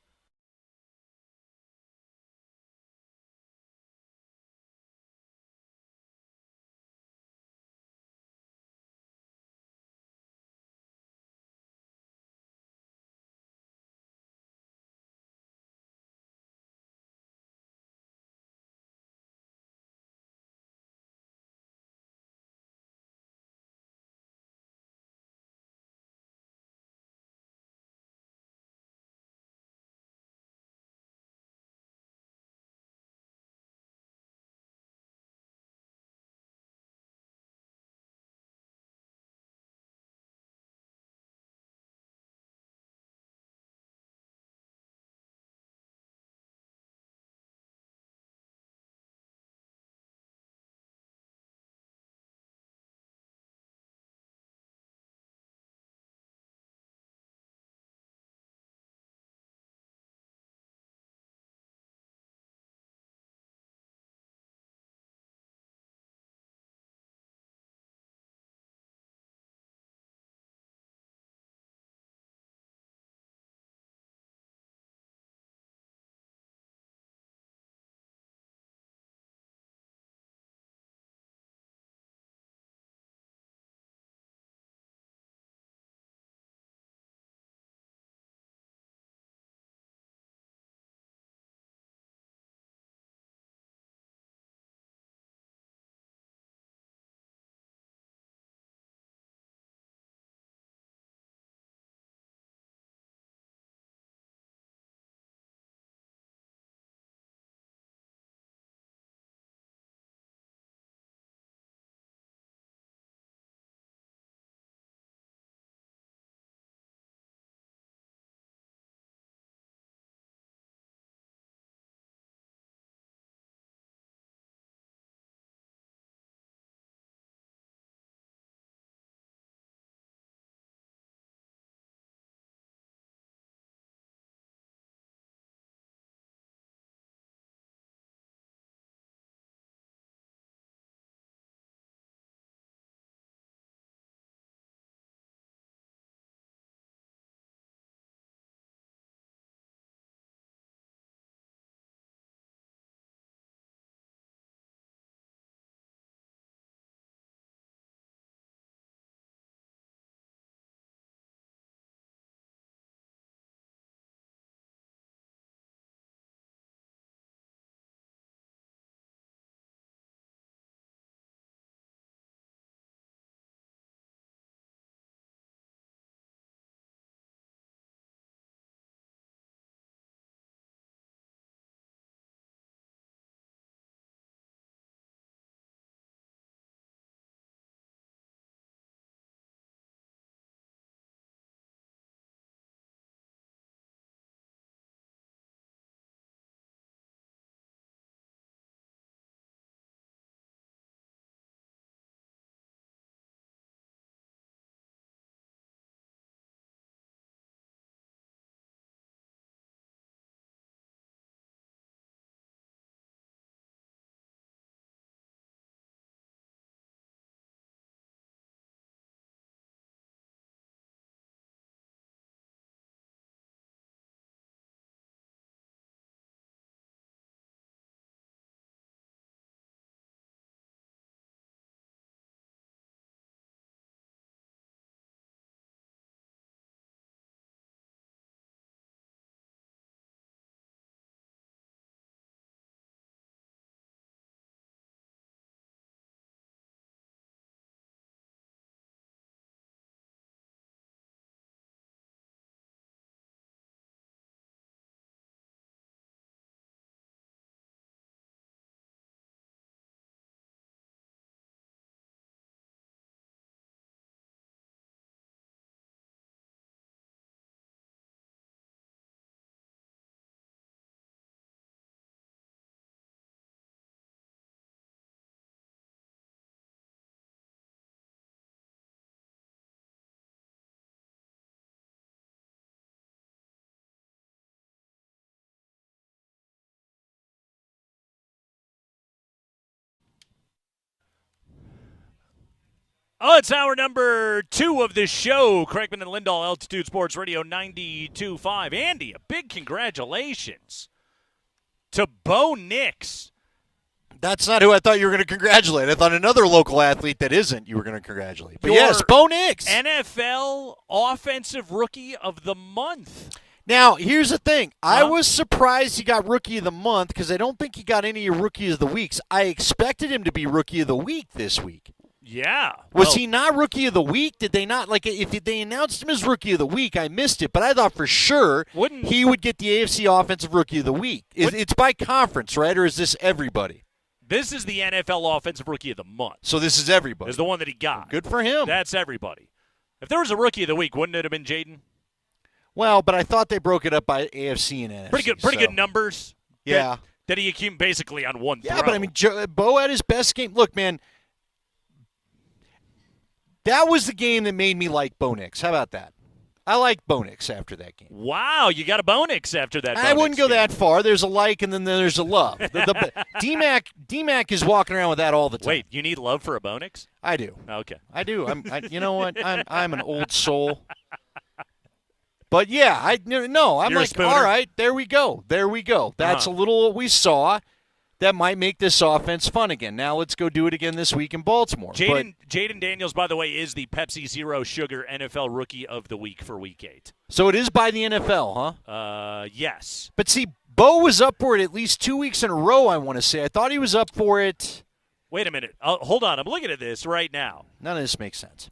S20: Oh, it's hour number 2 of the show. Craigman and Lindahl, Altitude Sports Radio 92.5. Andy, a big congratulations to Bo Nix.
S21: That's not who I thought you were going to congratulate. I thought another local athlete that isn't you were going to congratulate. But yes, Bo Nix.
S20: NFL Offensive Rookie of the Month.
S21: Now, here's the thing. I was surprised he got Rookie of the Month because I don't think he got any Rookie of the Weeks. I expected him to be Rookie of the Week this week.
S20: Yeah.
S21: Was he not Rookie of the Week? Did they not? Like, if they announced him as Rookie of the Week, I missed it. But I thought for sure he would get the AFC Offensive Rookie of the Week. It's by conference, right? Or is this everybody?
S20: This is the NFL Offensive Rookie of the Month.
S21: So this is everybody.
S20: Is the one that he got.
S21: Good for him.
S20: That's everybody. If there was a Rookie of the Week, wouldn't it have been Jaden?
S21: Well, but I thought they broke it up by AFC and NFC.
S20: Pretty good numbers.
S21: Yeah.
S20: That he came basically on one throw.
S21: Yeah, but I mean, Bo had his best game. Look, man, that was the game that made me like Bo Nix. How about that? I like Bo Nix after that game.
S20: Wow, you got a Bo Nix after that.
S21: I wouldn't go that far. There's a like and then there's a love. D-Mac is walking around with that all the time.
S20: Wait, you need love for a Bo Nix?
S21: I do.
S20: Okay.
S21: I do. You know what? I'm an old soul. But yeah, I'm
S20: You're
S21: like, all right, there we go. That's a little what we saw. That might make this offense fun again. Now let's go do it again this week in Baltimore.
S20: Jaden Daniels, by the way, is the Pepsi Zero Sugar NFL Rookie of the Week for Week 8.
S21: So it is by the NFL,
S20: huh? Yes.
S21: But see, Bo was up for it at least 2 weeks in a row, I want to say. I thought he was up for it.
S20: Wait a minute. Hold on. I'm looking at this right now.
S21: None of this makes sense.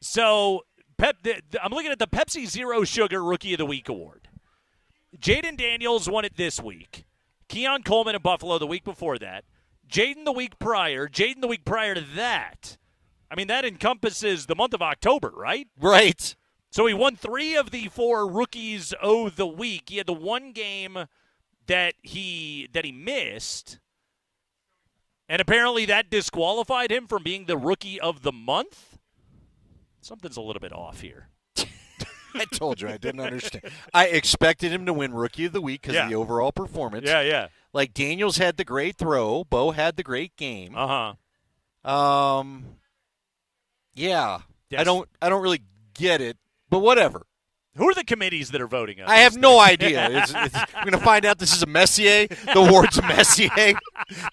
S20: So I'm looking at the Pepsi Zero Sugar Rookie of the Week award. Jaden Daniels won it this week. Keon Coleman in Buffalo the week before that. Jaden the week prior. Jaden the week prior to that. I mean, that encompasses the month of October, right?
S21: Right.
S20: So he won 3 of the 4 Rookies of the Week. He had the one game that he missed. And apparently that disqualified him from being the Rookie of the Month. Something's a little bit off here.
S21: I told you I didn't understand. I expected him to win Rookie of the Week because of the overall performance.
S20: Yeah.
S21: Like Daniels had the great throw, Bo had the great game.
S20: Yeah.
S21: Yes. I don't really get it, but whatever.
S20: Who are the committees that are voting on
S21: I have no idea. I'm going to find out this is a Messier. The award's a Messier.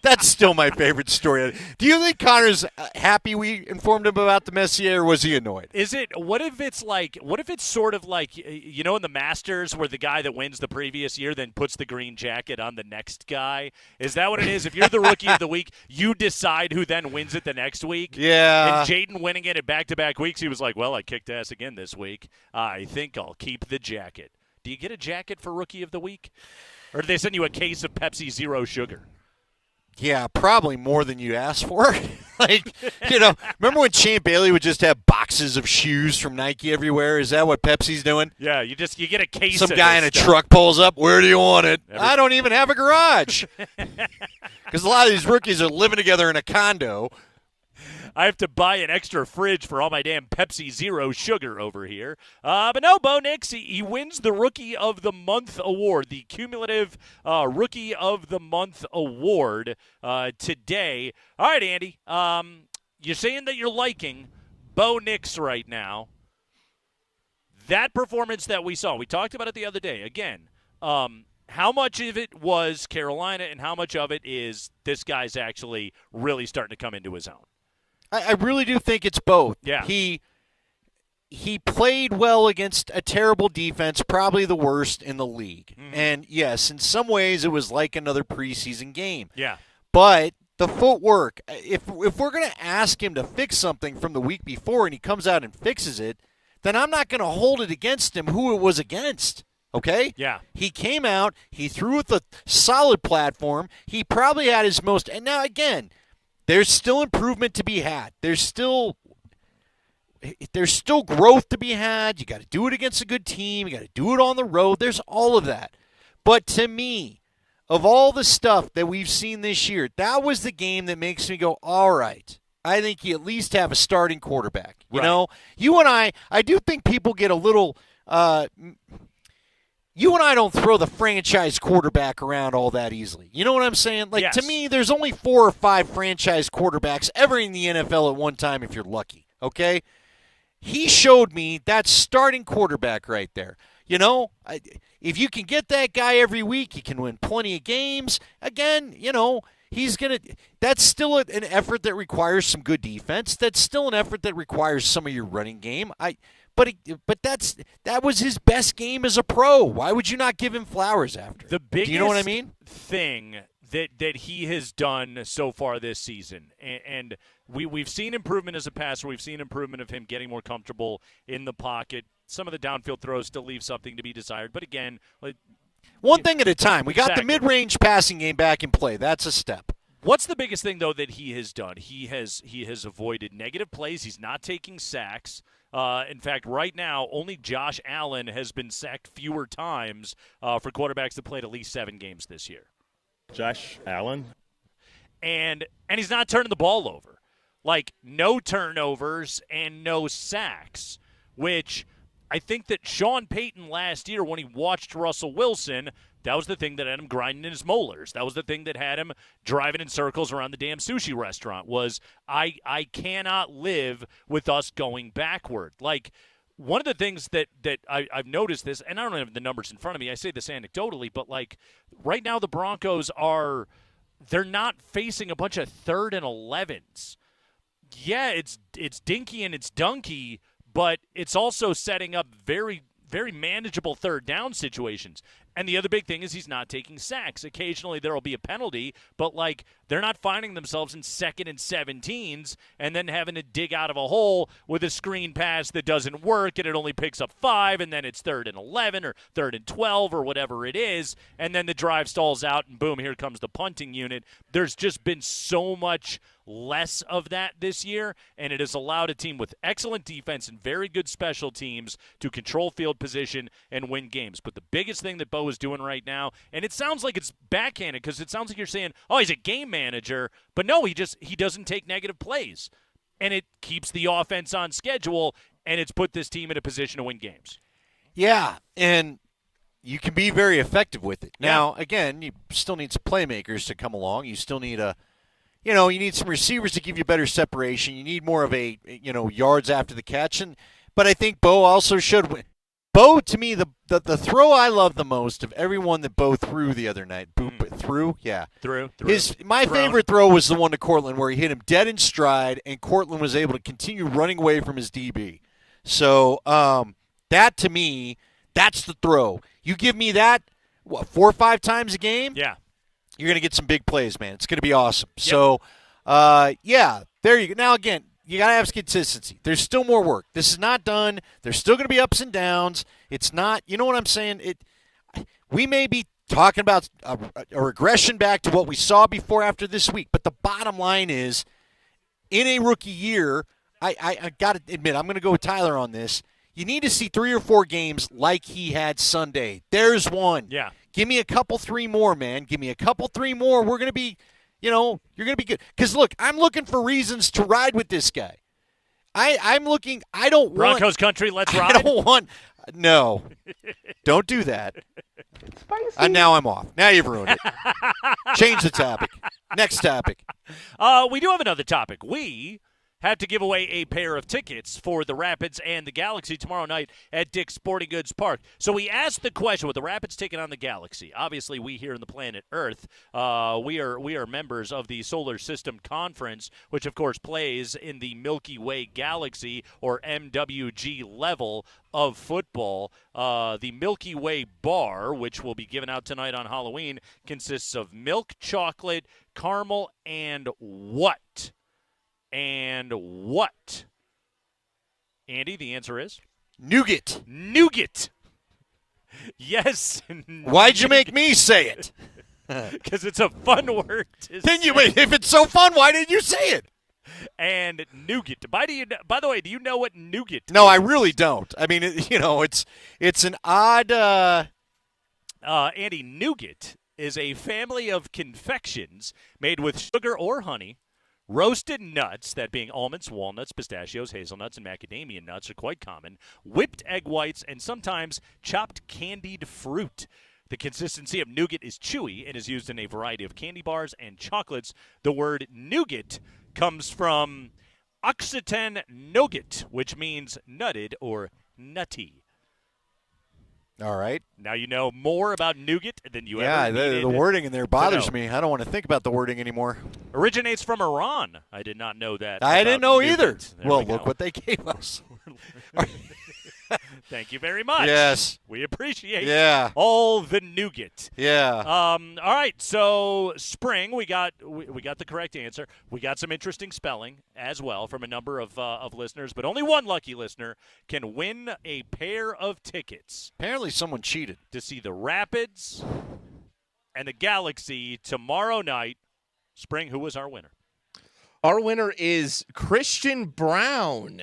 S21: That's still my favorite story. Do you think Connor's happy we informed him about the Messier, or was he annoyed?
S20: What if it's sort of like, you know, in the Masters where the guy that wins the previous year then puts the green jacket on the next guy? Is that what it is? If you're the Rookie of the Week, you decide who then wins it the next week?
S21: Yeah.
S20: And Jaden winning it at back-to-back weeks, he was like, well, I kicked ass again this week. I think I'll keep the jacket. Do you get a jacket for Rookie of the Week? Or do they send you a case of Pepsi Zero Sugar?
S21: Yeah, probably more than you asked for. Remember when Champ Bailey would just have boxes of shoes from Nike everywhere? Is that what Pepsi's doing?
S20: Yeah, you get a case
S21: Some
S20: of
S21: guy in a truck pulls up, where do you want it? I don't even have a garage. Because a lot of these rookies are living together in a condo.
S20: I have to buy an extra fridge for all my damn Pepsi Zero Sugar over here. But no, Bo Nix, he wins the Rookie of the Month award, the cumulative Rookie of the Month award today. All right, Andy, you're saying that you're liking Bo Nix right now. That performance that we saw, we talked about it the other day. Again, how much of it was Carolina and how much of it is this guy's actually really starting to come into his own?
S21: I really do think it's both.
S20: Yeah.
S21: He played well against a terrible defense, probably the worst in the league.
S20: Mm-hmm.
S21: And, yes, in some ways it was like another preseason game.
S20: Yeah.
S21: But the footwork, if we're going to ask him to fix something from the week before and he comes out and fixes it, then I'm not going to hold it against him who it was against. Okay?
S20: Yeah.
S21: He came out. He threw with a solid platform. He probably had his most – and now, again – there's still improvement to be had. There's still growth to be had. You got to do it against a good team. You got to do it on the road. There's all of that. But to me, of all the stuff that we've seen this year, that was the game that makes me go, all right, I think you at least have a starting quarterback. You know, you and I do think people get a little you and I don't throw the franchise quarterback around all that easily. You know what I'm saying? Like,
S20: Yes.
S21: to me, there's only 4 or 5 franchise quarterbacks ever in the NFL at one time if you're lucky, okay? He showed me that starting quarterback right there. You know, if you can get that guy every week, he can win plenty of games. Again, you know, that's still an effort that requires some good defense. That's still an effort that requires some of your running game. But that was his best game as a pro. Why would you not give him flowers after?
S20: The biggest
S21: Do you know what I mean?
S20: thing that he has done so far this season, and we've seen improvement as a passer. We've seen improvement of him getting more comfortable in the pocket. Some of the downfield throws still leave something to be desired. But again,
S21: one thing at a time. We got
S20: Exactly.
S21: the mid-range passing game back in play. That's a step.
S20: What's the biggest thing, though, that he has done? He has avoided negative plays. He's not taking sacks. In fact, right now, only Josh Allen has been sacked fewer times for quarterbacks that played at least 7 games this year.
S8: Josh Allen?
S20: And he's not turning the ball over. Like, no turnovers and no sacks, which I think that Sean Payton last year, when he watched Russell Wilson, that was the thing that had him grinding in his molars. That was the thing that had him driving in circles around the damn sushi restaurant was, I cannot live with us going backward. Like, one of the things that I've noticed this, and I don't have the numbers in front of me, I say this anecdotally, but, like, right now the Broncos they're not facing a bunch of 3rd and 11s. Yeah, it's dinky and it's dunky, but it's also setting up very, very manageable 3rd down situations. And the other big thing is he's not taking sacks. Occasionally there will be a penalty, but, like, they're not finding themselves in 2nd and 17s and then having to dig out of a hole with a screen pass that doesn't work and it only picks up 5 and then it's 3rd and 11 or 3rd and 12 or whatever it is, and then the drive stalls out and boom, here comes the punting unit. There's just been so much less of that this year, and it has allowed a team with excellent defense and very good special teams to control field position and win games. But the biggest thing that Bo is doing right now, and it sounds like it's backhanded because it sounds like you're saying, oh, he's a game manager, but no, he doesn't take negative plays, and it keeps the offense on schedule, and it's put this team in a position to win games.
S21: Yeah, and you can be very effective with it. Now, again, you still need some playmakers to come along. You still need you need some receivers to give you better separation. You need more of a, yards after the catch. But I think Bo also should win. Bo, to me, the throw I love the most of everyone that Bo threw the other night. Threw? Yeah.
S20: Threw.
S21: My favorite throw was the one to Cortland where he hit him dead in stride, and Cortland was able to continue running away from his DB. So that, to me, that's the throw. You give me that, 4 or 5 times a game?
S20: Yeah.
S21: You're going to get some big plays, man. It's going to be awesome. Yep. So, there you go. Now, again, you got to have consistency. There's still more work. This is not done. There's still going to be ups and downs. It's not, you know what I'm saying? We may be talking about a regression back to what we saw before after this week, but the bottom line is, in a rookie year, I got to admit, I'm going to go with Tyler on this. You need to see 3 or 4 games like he had Sunday. There's one.
S20: Yeah.
S21: Give me a couple, 3 more, man. Give me a couple, 3 more. We're going to be, you're going to be good. Because, look, I'm looking for reasons to ride with this guy. I don't want.
S20: Broncos country, let's ride.
S21: I don't want. No. Don't do that. And now I'm off. Now you've ruined it. Change the topic. Next topic.
S20: We do have another topic. We had to give away a pair of tickets for the Rapids and the Galaxy tomorrow night at Dick's Sporting Goods Park. So we asked the question, with the Rapids taking on the Galaxy, obviously we here in the planet Earth, we are members of the Solar System Conference, which of course plays in the Milky Way Galaxy, or MWG level of football. The Milky Way bar, which will be given out tonight on Halloween, consists of milk, chocolate, caramel, and what? And what? Andy, the answer is?
S21: Nougat.
S20: Nougat. Yes.
S21: Why'd you make me say it?
S20: Because it's a fun word to
S21: say. If it's so fun, why didn't you say it?
S20: And nougat. By the way, do you know what nougat is?
S21: No, I really don't. I mean, it's an odd.
S20: Andy, nougat is a family of confections made with sugar or honey, Roasted nuts, that being almonds, walnuts, pistachios, hazelnuts, and macadamia nuts, are quite common. Whipped egg whites, and sometimes chopped candied fruit. The consistency of nougat is chewy and is used in a variety of candy bars and chocolates. The word nougat comes from Occitan nougat, which means nutted or nutty.
S21: All right.
S20: Now you know more about nougat than you
S21: yeah,
S20: ever needed.
S21: The wording in there
S20: to
S21: bothers
S20: know.
S21: me. I don't want to think about the wording anymore.
S20: Originates from Iran. I did not know that.
S21: I didn't know either.
S20: There
S21: Well,
S20: we
S21: look
S20: go.
S21: what they gave us.
S20: Thank you very much.
S21: Yes.
S20: We appreciate
S21: all
S20: the nougat.
S21: Yeah.
S20: All right, so spring, we got the correct answer. We got some interesting spelling as well from a number of listeners, but only one lucky listener can win a pair of tickets.
S21: Apparently someone cheated.
S20: To see the Rapids and the Galaxy tomorrow night. Spring, who was our winner?
S9: Our winner is Christian Brown.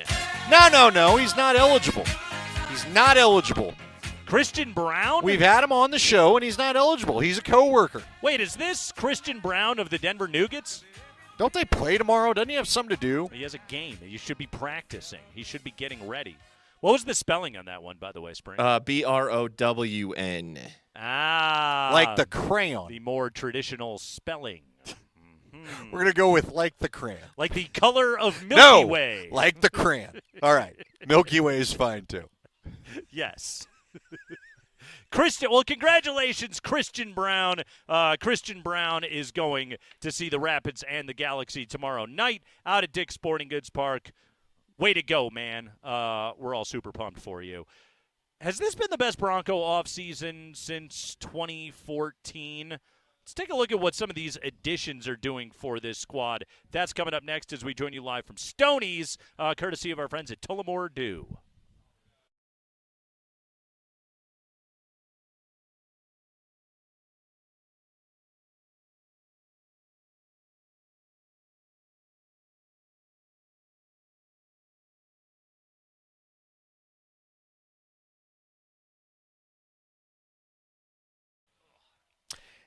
S21: No. He's not eligible. He's not eligible.
S20: Christian Brown?
S21: We've had him on the show, and he's not eligible. He's a coworker.
S20: Wait, is this Christian Brown of the Denver Nuggets?
S21: Don't they play tomorrow? Doesn't he have something to do?
S20: He has a game. He should be practicing. He should be getting ready. What was the spelling on that one, by the way, Spring?
S9: Brown.
S20: Ah.
S21: Like the crayon.
S20: The more traditional spelling.
S21: We're going to go with like the crayon.
S20: Like the color of Milky Way.
S21: Like the crayon. All right. Milky Way is fine, too.
S20: Yes. Christian, well, congratulations, Christian Brown. Christian Brown is going to see the Rapids and the Galaxy tomorrow night out at Dick's Sporting Goods Park. Way to go, man. We're all super pumped for you. Has this been the best Bronco offseason since 2014? Let's take a look at what some of these additions are doing for this squad. That's coming up next as we join you live from Stoney's, courtesy of our friends at Tullamore Dew.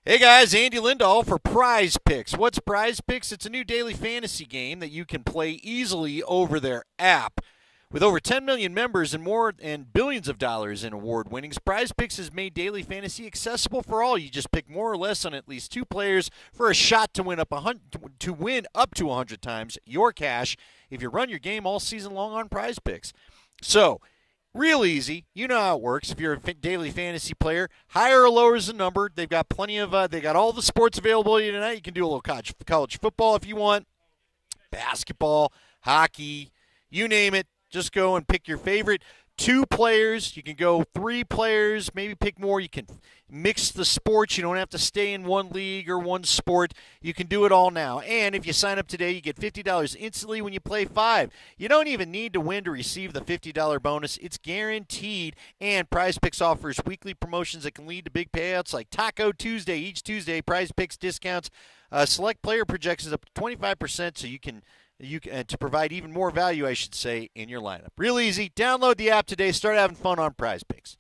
S21: Hey guys, Andy Lindahl for Prize Picks. What's Prize Picks? It's a new daily fantasy game that you can play easily over their app. With over 10 million members and more and billions of dollars in award winnings, Prize Picks has made daily fantasy accessible for all. You just pick more or less on at least two players for a shot to win up to 100 times your cash if you run your game all season long on Prize Picks. So, real easy. You know how it works. If you're a daily fantasy player, higher or lower is the number. They've got plenty of, they got all the sports availability tonight. You can do a little college football if you want, basketball, hockey, you name it. Just go and pick your favorite 2 players. You can go 3 players, maybe pick more. You can mix the sports. You don't have to stay in one league or one sport. You can do it all now. And if you sign up today, you get $50 instantly when you play 5. You don't even need to win to receive the $50 bonus. It's guaranteed. And Prize Picks offers weekly promotions that can lead to big payouts like Taco Tuesday. Each Tuesday, Prize Picks discounts select player projections up to 25% so you can to provide even more value, I should say, in your lineup. Real easy. Download the app today. Start having fun on Prize Picks.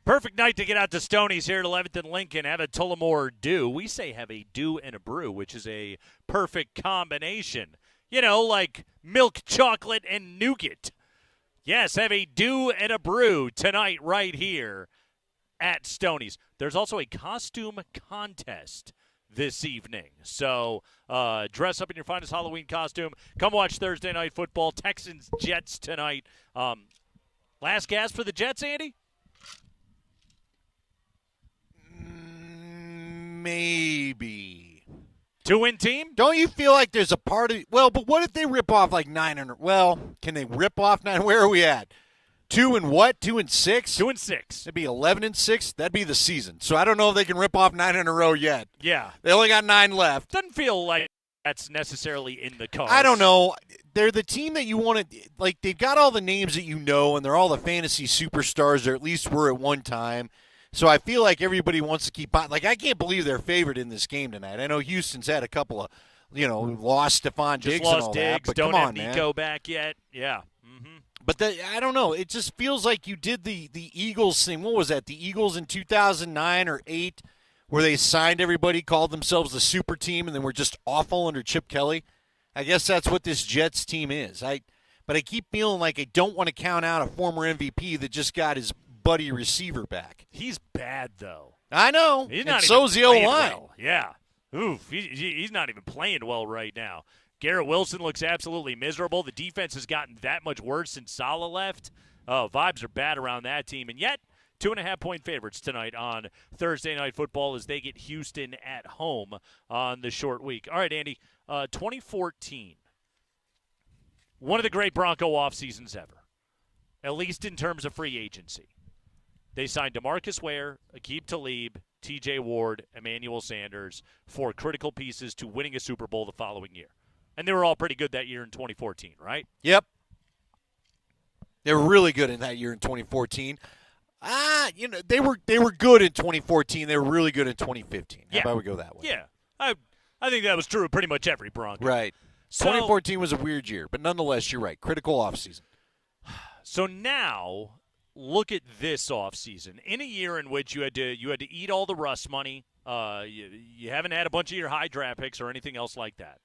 S20: Perfect night to get out to Stoney's here at 11th and Lincoln. Have a Tullamore Dew. We say have a dew and a brew, which is a perfect combination. You know, like milk chocolate and nougat. Yes, have a dew and a brew tonight right here at Stoney's. There's also a costume contest this evening. So dress up in your finest Halloween costume. Come watch Thursday Night Football. Texans-Jets tonight. Last gasp for the Jets, Andy?
S21: Maybe.
S20: 2-win team?
S21: Don't you feel like there's a part of – well, but what if they rip off like 900 – well, can they rip off 9 – where are we at? 2 and what? 2 and 6?
S20: 2 and 6.
S21: That'd be 11 and 6. That'd be the season. So I don't know if they can rip off 9 in a row yet.
S20: Yeah.
S21: They only got 9 left.
S20: Doesn't feel like that's necessarily in the cards.
S21: I don't know. They're the team that you want to – like, they've got all the names that you know, and they're all the fantasy superstars, or at least were at one time. So I feel like everybody wants to keep on. Like, I can't believe they're favored in this game tonight. I know Houston's had a couple of, lost Stephon Diggs and all that. But
S20: don't
S21: come
S20: have
S21: on,
S20: Nico
S21: man.
S20: back yet. Yeah. Mm-hmm.
S21: But I don't know. It just feels like you did the Eagles thing. What was that? The Eagles in 2009 or 8, where they signed everybody, called themselves the super team, and then were just awful under Chip Kelly. I guess that's what this Jets team is. But I keep feeling like I don't want to count out a former MVP that just got his buddy receiver back.
S20: He's bad, though.
S21: I know.
S20: He's
S21: and
S20: not
S21: so's the
S20: even
S21: O-line.
S20: well. Yeah. Oof. He's not even playing well right now. Garrett Wilson looks absolutely miserable. The defense has gotten that much worse since Saleh left. Oh, vibes are bad around that team. And yet, 2.5-point favorites tonight on Thursday Night Football as they get Houston at home on the short week. All right, Andy, 2014, one of the great Bronco off seasons ever, at least in terms of free agency. They signed DeMarcus Ware, Aqib Talib, T.J. Ward, Emmanuel Sanders for critical pieces to winning a Super Bowl the following year. And they were all pretty good that year in 2014, right?
S21: Yep. They were really good in that year in 2014. They were good in 2014. They were really good in 2015. How about we go that way?
S20: Yeah. I think that was true of pretty much every Bronco.
S21: Right.
S20: So,
S21: 2014 was a weird year, but nonetheless, you're right. Critical offseason.
S20: So now, look at this offseason. In a year in which you had to eat all the Russ money, you haven't had a bunch of your high draft picks or anything else like that.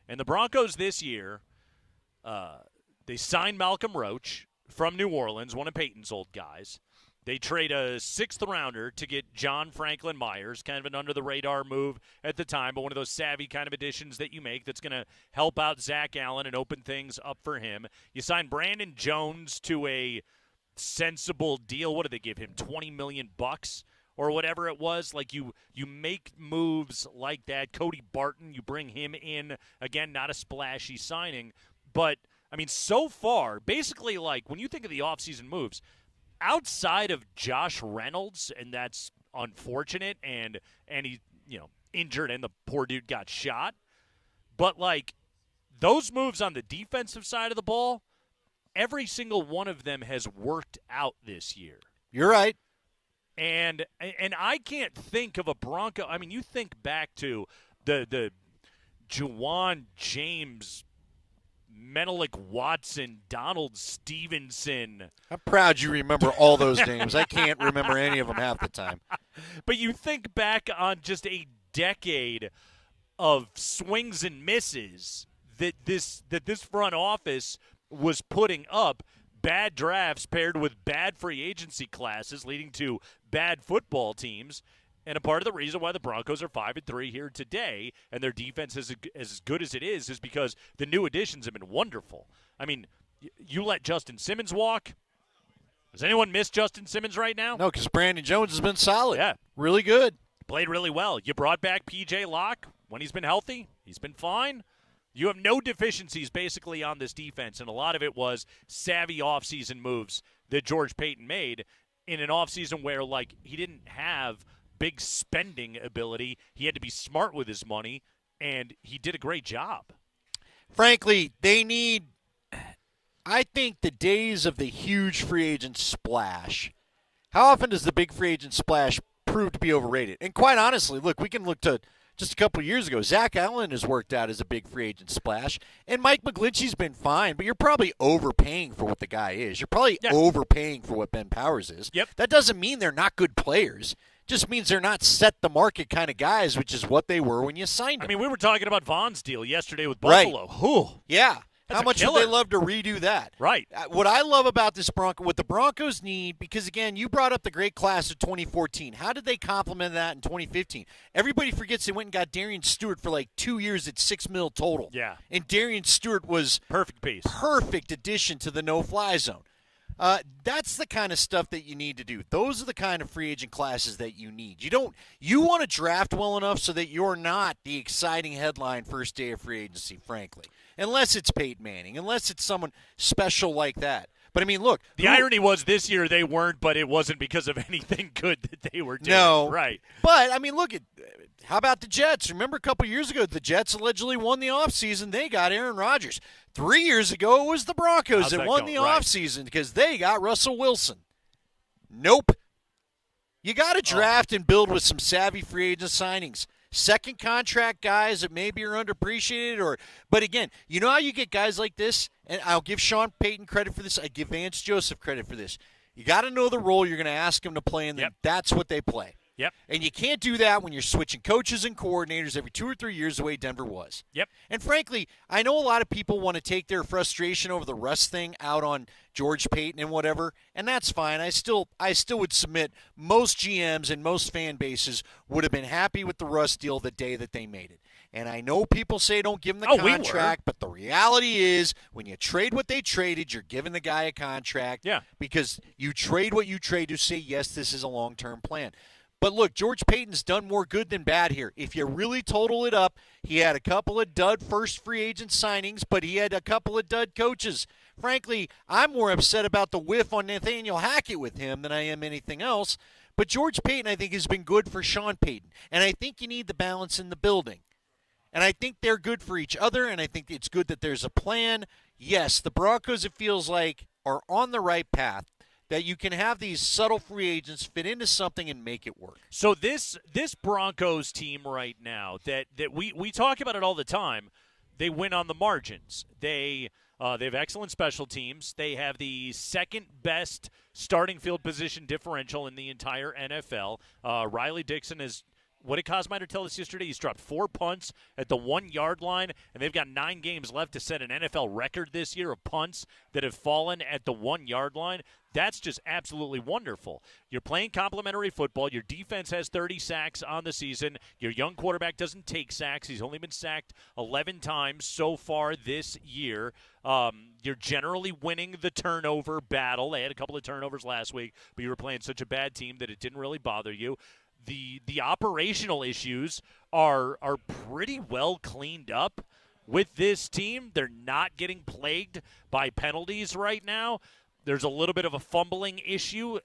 S20: And the Broncos this year, they signed Malcolm Roach from New Orleans, one of Peyton's old guys. They trade a 6th-rounder to get John Franklin Myers, kind of an under-the-radar move at the time, but one of those savvy kind of additions that you make that's going to help out Zach Allen and open things up for him. You sign Brandon Jones to a sensible deal. What did they give him, $20 million or whatever it was? Like you make moves like that. Cody Barton, you bring him in. Again, not a splashy signing. But, I mean, so far, basically, like, when you think of the offseason moves, outside of Josh Reynolds, and that's unfortunate, and he, injured and the poor dude got shot. But, like, those moves on the defensive side of the ball, every single one of them has worked out this year.
S21: You're right.
S20: And I can't think of a Bronco. I mean, you think back to the Juwan James, Menelik Watson, Donald Stevenson.
S21: I'm proud you remember all those names. I can't remember any of them half the time.
S20: But you think back on just a decade of swings and misses that this front office was putting up. Bad drafts paired with bad free agency classes leading to bad football teams. And a part of the reason why the Broncos are 5-3 here today and their defense is as good as it is because the new additions have been wonderful. I mean, you let Justin Simmons walk. Does anyone miss Justin Simmons right now?
S21: No, because Brandon Jones has been solid.
S20: Yeah.
S21: Really good.
S20: Played really well. You brought back P.J. Locke when he's been healthy. He's been fine. You have no deficiencies basically on this defense, and a lot of it was savvy offseason moves that George Paton made in an offseason where, like, he didn't have big spending ability. He had to be smart with his money, and he did a great job.
S21: Frankly, I think the days of the huge free agent splash, how often does the big free agent splash prove to be overrated? And quite honestly, look, we can look to just a couple of years ago. Zach Allen has worked out as a big free agent splash, and Mike McGlinchey's been fine, but you're probably overpaying for what the guy is. You're probably overpaying for what Ben Powers is.
S20: Yep.
S21: That doesn't mean they're not good players. Just means they're not set the market kind of guys, which is what they were when you signed them.
S20: I mean, we were talking about Vaughn's deal yesterday with Buffalo.
S21: Right.
S20: Whew.
S21: Yeah.
S20: That's
S21: How
S20: a
S21: much
S20: killer.
S21: would they love to redo that?
S20: Right.
S21: What I love about this what the Broncos need, because, again, you brought up the great class of 2014. How did they complement that in 2015? Everybody forgets they went and got Darian Stewart for like 2 years at $6 million total.
S20: Yeah.
S21: And Darian Stewart was
S20: perfect piece.
S21: Perfect addition to the no-fly zone. That's the kind of stuff that you need to do. Those are the kind of free agent classes that you need. You want to draft well enough so that you're not the exciting headline first day of free agency, frankly. Unless it's Peyton Manning, unless it's someone special like that. But, I mean, look.
S20: The irony was this year they weren't, but it wasn't because of anything good that they were doing.
S21: No.
S20: Right.
S21: But, I mean, look, how about the Jets? Remember a couple years ago, the Jets allegedly won the offseason. They got Aaron Rodgers. 3 years ago, it was the Broncos that won the offseason because they got Russell Wilson. Nope. You got to draft and build with some savvy free agent signings. Second contract guys that maybe are underappreciated, but again, you know how you get guys like this, and I'll give Sean Payton credit for this. I give Vance Joseph credit for this. You got to know the role you're going to ask them to play, and that's what they play.
S20: Yep.
S21: And you can't do that when you're switching coaches and coordinators every 2 or 3 years the way Denver was.
S20: Yep.
S21: And frankly, I know a lot of people want to take their frustration over the Russ thing out on George Payton and whatever, and that's fine. I still would submit most GMs and most fan bases would have been happy with the Russ deal the day that they made it. And I know people say don't give him the contract, but the reality is when you trade what they traded, you're giving the guy a contract because you trade what you trade to say, yes, this is a long-term plan. But look, George Payton's done more good than bad here. If you really total it up, he had a couple of dud first free agent signings, but he had a couple of dud coaches. Frankly, I'm more upset about the whiff on Nathaniel Hackett with him than I am anything else. But George Payton, I think, has been good for Sean Payton. And I think you need the balance in the building. And I think they're good for each other, and I think it's good that there's a plan. Yes, the Broncos, it feels like, are on the right path. That you can have these subtle free agents fit into something and make it work.
S20: So this Broncos team right now that we talk about it all the time, they win on the margins. They have excellent special teams. They have the second best starting field position differential in the entire NFL. Riley Dixon is. What did Kosmider tell us yesterday? He's dropped 4 punts at the 1-yard line, and they've got 9 games left to set an NFL record this year of punts that have fallen at the 1-yard line. That's just absolutely wonderful. You're playing complementary football. Your defense has 30 sacks on the season. Your young quarterback doesn't take sacks. He's only been sacked 11 times so far this year. You're generally winning the turnover battle. They had a couple of turnovers last week, but you were playing such a bad team that it didn't really bother you. The operational issues are pretty well cleaned up with this team. They're not getting plagued by penalties right now. There's a little bit of a fumbling issue.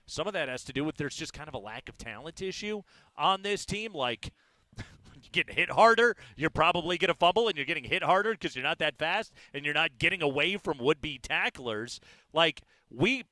S20: Some of that has to do with there's just kind of a lack of talent issue on this team. Like, you get hit harder, you're probably going to fumble, and you're getting hit harder because you're not that fast, and you're not getting away from would-be tacklers. Like, we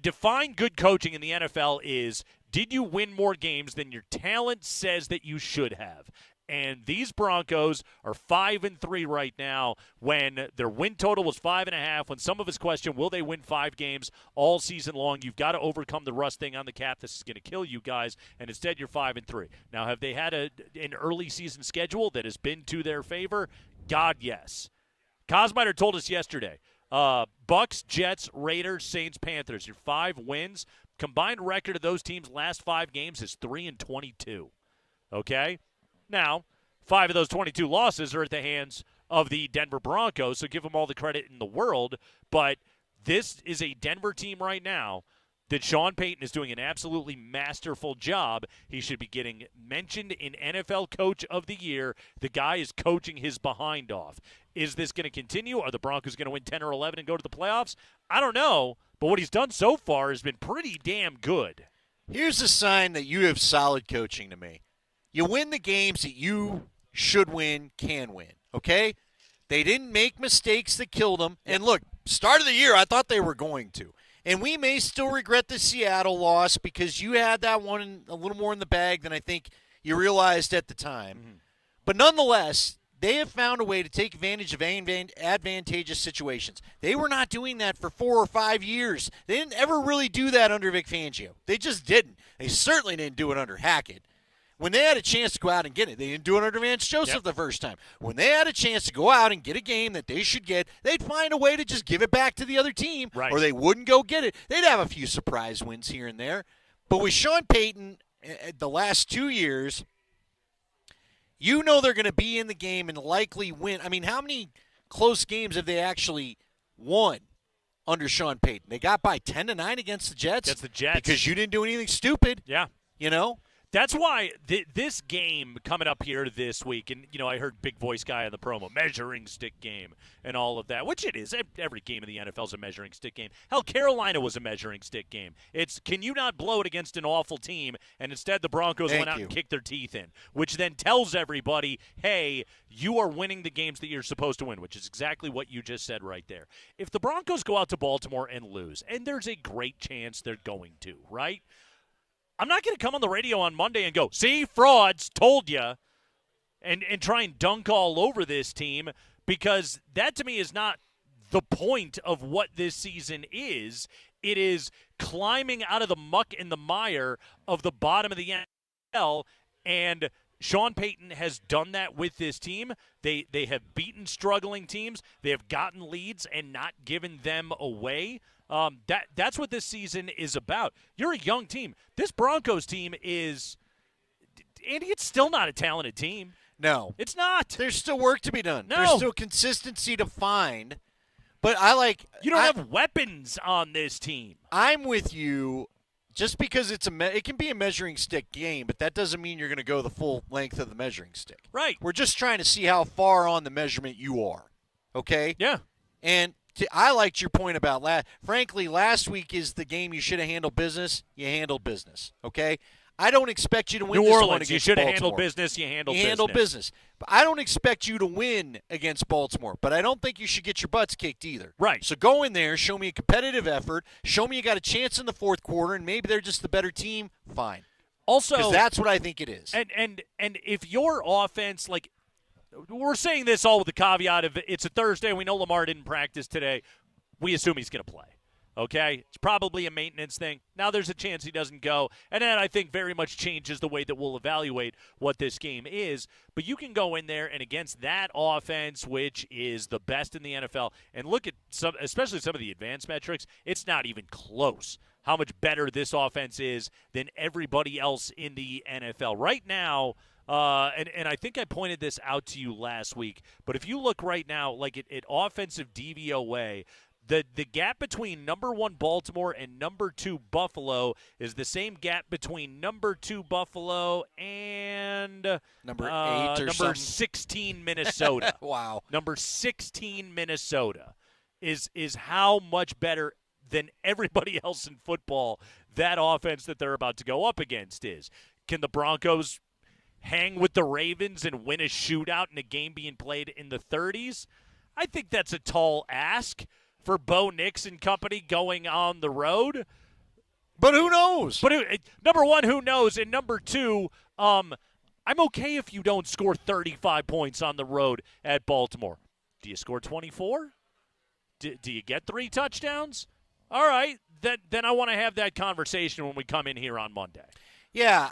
S20: define good coaching in the NFL is, did you win more games than your talent says that you should have? And these Broncos are 5-3 right now when their win total was 5.5. When some of us question, will they win 5 games all season long? You've got to overcome the rust thing on the cap. This is going to kill you guys. And instead, you're 5-3. Now, have they had an early season schedule that has been to their favor? God, yes. Kosmider told us yesterday, Bucks, Jets, Raiders, Saints, Panthers. Your 5 wins. Combined record of those teams' last 5 games is 3-22. Okay? Now, 5 of those 22 losses are at the hands of the Denver Broncos, so give them all the credit in the world. But this is a Denver team right now that Sean Payton is doing an absolutely masterful job. He should be getting mentioned in NFL Coach of the Year. The guy is coaching his behind off. Is this going to continue? Are the Broncos going to win 10 or 11 and go to the playoffs? I don't know, but what he's done so far has been pretty damn good.
S21: Here's a sign that you have solid coaching to me. You win the games that you should win, can win, okay? They didn't make mistakes that killed them. And look, start of the year, I thought they were going to. And we may still regret the Seattle loss because you had that one a little more in the bag than I think you realized at the time.
S20: Mm-hmm.
S21: But nonetheless, they have found a way to take advantage of advantageous situations. They were not doing that for 4 or 5 years. They didn't ever really do that under Vic Fangio. They just didn't. They certainly didn't do it under Hackett. When they had a chance to go out and get it, they didn't do it under Vance Joseph the first time. When they had a chance to go out and get a game that they should get, they'd find a way to just give it back to the other team, or they wouldn't go get it. They'd have a few surprise wins here and there. But with Sean Payton, the last 2 years, you know they're going to be in the game and likely win. I mean, how many close games have they actually won under Sean Payton? They got by 10-9 against the Jets.
S20: Against the Jets.
S21: Because you didn't do anything stupid.
S20: Yeah.
S21: You know?
S20: That's why this game coming up here this week, and, I heard Big Voice Guy on the promo, measuring stick game and all of that, which it is. Every game in the NFL is a measuring stick game. Hell, Carolina was a measuring stick game. It's, can you not blow it against an awful team, and instead the Broncos went out and kicked their teeth in, which then tells everybody, hey, you are winning the games that you're supposed to win, which is exactly what you just said right there. If the Broncos go out to Baltimore and lose, and there's a great chance they're going to, right? I'm not going to come on the radio on Monday and go, see, frauds, told you, and try and dunk all over this team, because that to me is not the point of what this season is. It is climbing out of the muck and the mire of the bottom of the NFL, and Sean Payton has done that with this team. They have beaten struggling teams. They have gotten leads and not given them away. That's what this season is about. You're a young team. This Broncos team is, Andy, it's still not a talented team.
S21: No.
S20: It's not.
S21: There's still work to be done.
S20: No.
S21: There's still consistency to find. But
S20: you don't have weapons on this team.
S21: I'm with you. Just because it can be a measuring stick game, but that doesn't mean you're going to go the full length of the measuring stick.
S20: Right.
S21: We're just trying to see how far on the measurement you are. Okay?
S20: Yeah.
S21: And I liked your point about frankly, last week is the game you should have handled business. You handled business. Okay? I don't expect you to win
S20: New
S21: this one
S20: Orleans,
S21: against
S20: you should have
S21: Baltimore.
S20: handled business. You handled
S21: business. But I don't expect you to win against Baltimore, but I don't think you should get your butts kicked either.
S20: Right.
S21: So go in there, show me a competitive effort, show me you got a chance in the fourth quarter, and maybe they're just the better team. Fine.
S20: Also,
S21: because that's what I think it is.
S20: And if your offense, like, we're saying this all with the caveat of it's a Thursday, we know Lamar didn't practice today, we assume he's going to play. Okay? It's probably a maintenance thing. Now there's a chance he doesn't go. And that, I think, very much changes the way that we'll evaluate what this game is. But you can go in there and against that offense, which is the best in the NFL, and look at especially some of the advanced metrics, it's not even close how much better this offense is than everybody else in the NFL. Right now, and I think I pointed this out to you last week, but if you look right now, like at offensive DVOA, the gap between number 1 Baltimore and number 2 Buffalo is the same gap between number 2 Buffalo and
S21: number 8 or
S20: number 16 Minnesota.
S21: Wow.
S20: Number 16 Minnesota is how much better than everybody else in football that offense that they're about to go up against is. Can the Broncos hang with the Ravens and win a shootout in a game being played in the 30s? I think that's a tall ask for Bo Nix and company going on the road.
S21: But who knows?
S20: But number 1, who knows? And number 2, I'm okay if you don't score 35 points on the road at Baltimore. Do you score 24? Do you get 3 touchdowns? All right, then I want to have that conversation when we come in here on Monday.
S21: Yeah,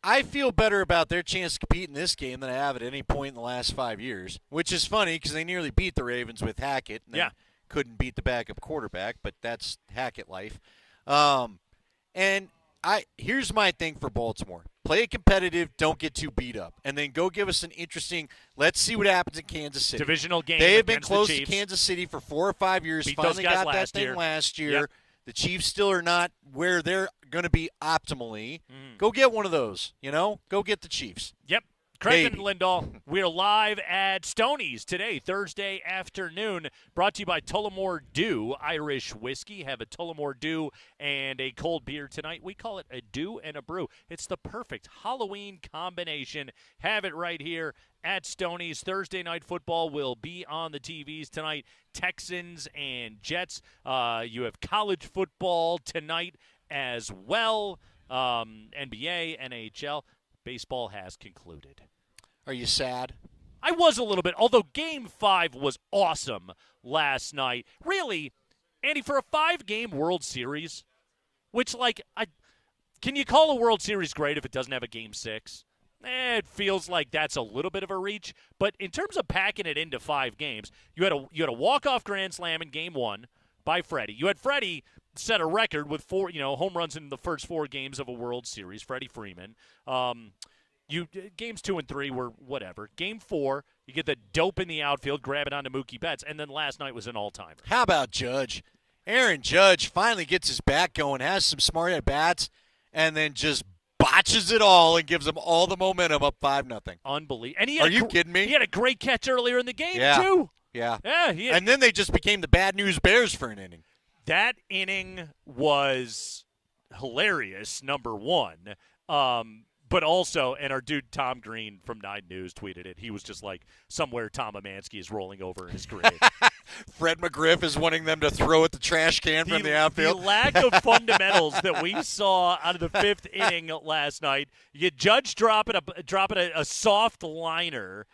S21: I feel better about their chance to compete in this game than I have at any point in the last 5 years, which is funny because they nearly beat the Ravens with Hackett. And couldn't beat the backup quarterback, but that's Hackett life. And here's my thing for Baltimore. Play it competitive, don't get too beat up. And then go give us an interesting, let's see what happens in Kansas City.
S20: Divisional game.
S21: They have been
S20: against
S21: close
S20: the
S21: to
S20: Chiefs.
S21: Kansas City for 4 or 5 years.
S20: Beat
S21: Finally
S20: those guys
S21: got that thing last year.
S20: Yep.
S21: The Chiefs still are not where they're going to be optimally. Go get one of those, Go get the Chiefs.
S20: Yep. Craig and Lindahl, we're live at Stoney's today, Thursday afternoon, brought to you by Tullamore Dew Irish Whiskey. Have a Tullamore Dew and a cold beer tonight. We call it a Dew and a Brew. It's the perfect Halloween combination. Have it right here at Stoney's. Thursday night football will be on the TVs tonight. Texans and Jets. You have college football tonight as well. NBA, NHL. Baseball has concluded.
S21: Are you sad?
S20: I was a little bit, although Game 5 was awesome last night. Really, Andy, for a 5-game World Series, which, can you call a World Series great if it doesn't have a Game 6? It feels like that's a little bit of a reach. But in terms of packing it into 5 games, you had a walk-off grand slam in Game 1 by Freddie. You had Freddie set a record with 4 home runs in the first 4 games of a World Series, Freddie Freeman. Games 2 and 3 were whatever. Game 4, you get the dope in the outfield, grab it onto Mookie Betts, and then last night was an all-timer.
S21: How about Judge? Aaron Judge finally gets his bat going, has some smart at-bats, and then just botches it all and gives them all the momentum up 5-0.
S20: Unbelievable.
S21: Are you kidding me?
S20: He had a great catch earlier in the game, too.
S21: Yeah.
S20: And
S21: then they just became the Bad News Bears for an inning.
S20: That inning was hilarious, number one. But also, and our dude Tom Green from 9 News tweeted it. He was just like, somewhere Tom Amansky is rolling over in his grave.
S21: Fred McGriff is wanting them to throw at the trash can from the outfield.
S20: The lack of fundamentals that we saw out of the 5th inning last night. You get Judge dropping a soft liner,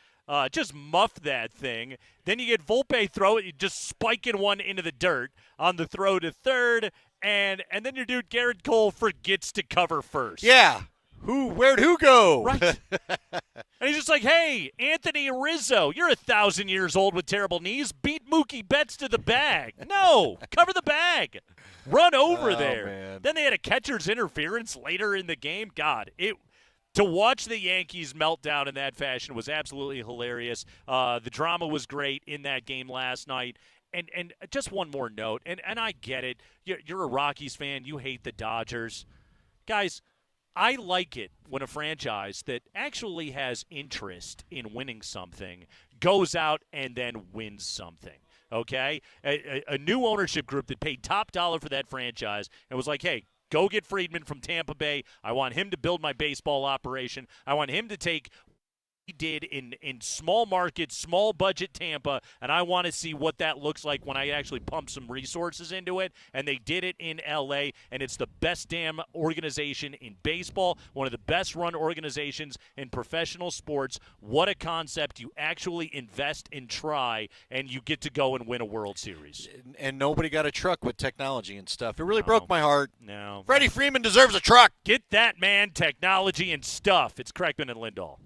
S20: just muff that thing. Then you get Volpe throw it, just spiking one into the dirt on the throw to third, and then your dude Garrett Cole forgets to cover first.
S21: Yeah. Where'd who go?
S20: Right. And he's just like, hey, Anthony Rizzo, you're 1,000 years old with terrible knees. Beat Mookie Betts to the bag. No, cover the bag. Run over there.
S21: Man.
S20: Then they had a catcher's interference later in the game. God, to watch the Yankees melt down in that fashion was absolutely hilarious. The drama was great in that game last night. And just one more note, and I get it. You're a Rockies fan. You hate the Dodgers. Guys, I like it when a franchise that actually has interest in winning something goes out and then wins something, okay? A new ownership group that paid top dollar for that franchise and was like, hey, go get Friedman from Tampa Bay. I want him to build my baseball operation. I want him to take he did in small market, small budget Tampa, and I want to see what that looks like when I actually pump some resources into it. And they did it in LA, and it's the best damn organization in baseball, one of the best run organizations in professional sports. What a concept. You actually invest and try, and you get to go and win a World Series.
S21: And nobody got a truck with technology and stuff. It really broke my heart.
S20: No.
S21: Freddie Freeman deserves a truck.
S20: Get that man technology and stuff. It's Kreckman and Lindahl.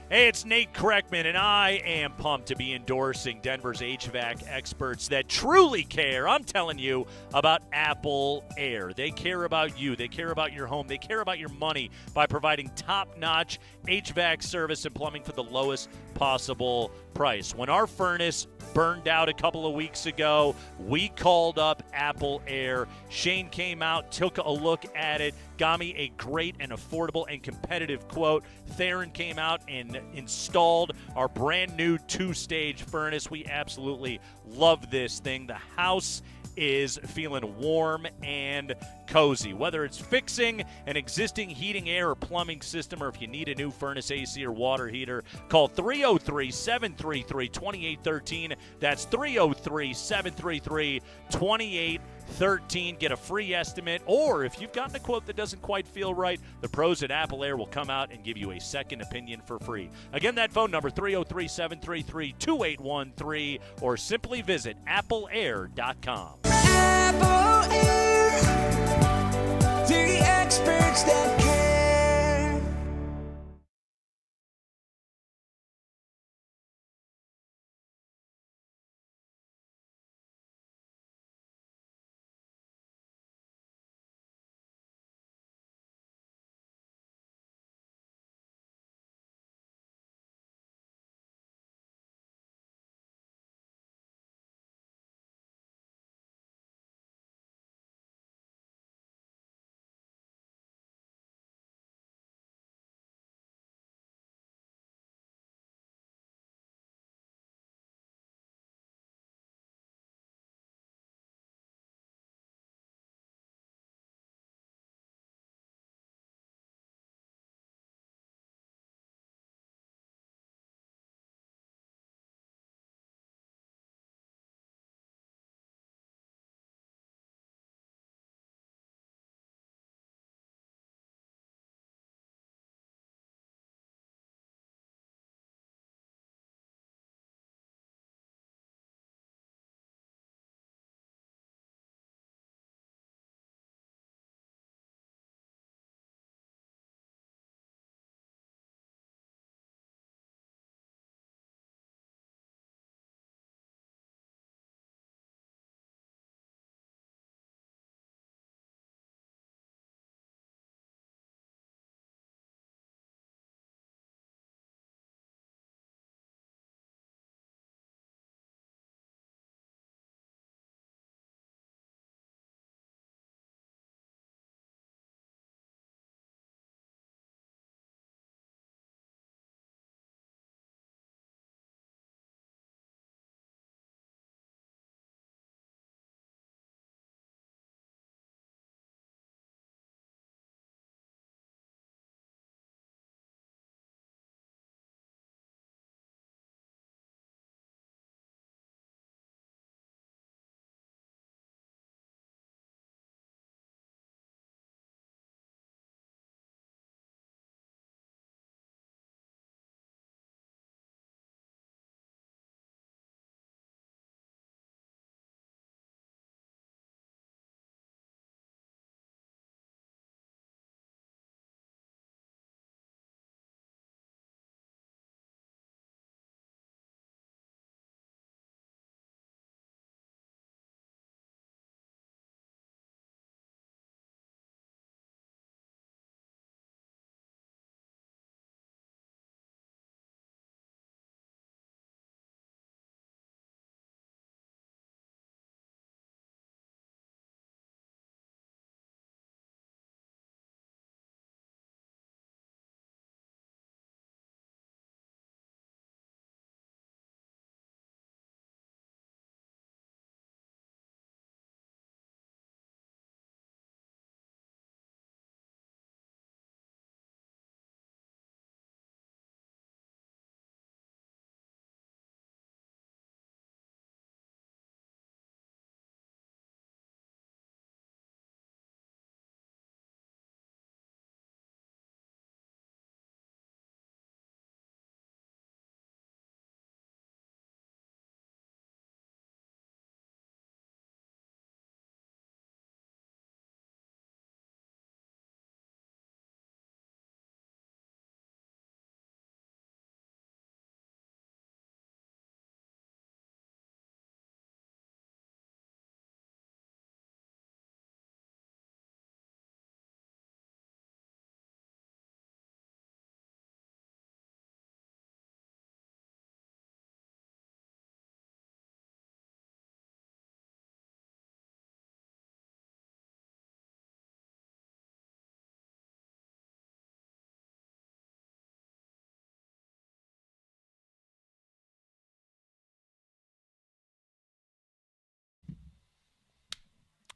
S20: Hey, it's Nate Kreckman, and I am pumped to be endorsing Denver's HVAC experts that truly care, I'm telling you, about Apple Air. They care about you. They care about your home. They care about your money by providing top-notch HVAC service and plumbing for the lowest possible price. When our furnace burned out a couple of weeks ago, we called up Apple Air. Shane came out, took a look at it, got me a great and affordable and competitive quote. Theron came out and installed our brand new 2-stage furnace. We absolutely love this thing. The house is feeling warm and cozy. Whether it's fixing an existing heating, air, or plumbing system, or if you need a new furnace, AC, or water heater, call 303-733-2813. That's 303-733-2813. Get a free estimate, or if you've gotten a quote that doesn't quite feel right, the pros at Apple Air will come out and give you a second opinion for free. Again, that phone number, 303-733-2813, or simply visit appleair.com.
S13: Apple Air, the experts that care.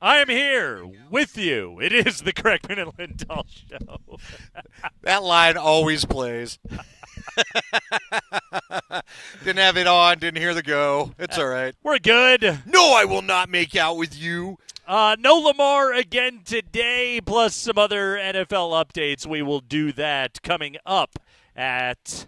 S20: I am here with you. It is the Kreckman and Lindahl Show.
S21: That line always plays. Didn't have it on, didn't hear the go. It's all right.
S20: We're good.
S21: No, I will not make out with you.
S20: No Lamar again today, plus some other NFL updates. We will do that coming up at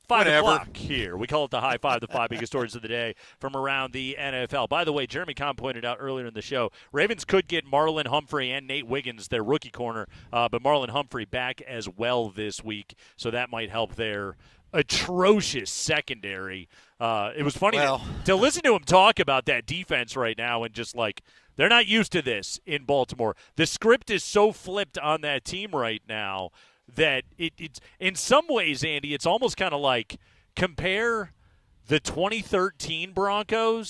S20: 5 o'clock here. We call it the High Five, the 5 biggest stories of the day from around the NFL. By the way, Jeremy Kahn pointed out earlier in the show, Ravens could get Marlon Humphrey and Nate Wiggins, their rookie corner, but Marlon Humphrey back as well this week, so that might help their atrocious secondary. It was funny to listen to him talk about that defense right now and just like, they're not used to this in Baltimore. The script is so flipped on that team right now that it's in some ways, Andy, it's almost kind of like compare the 2013 Broncos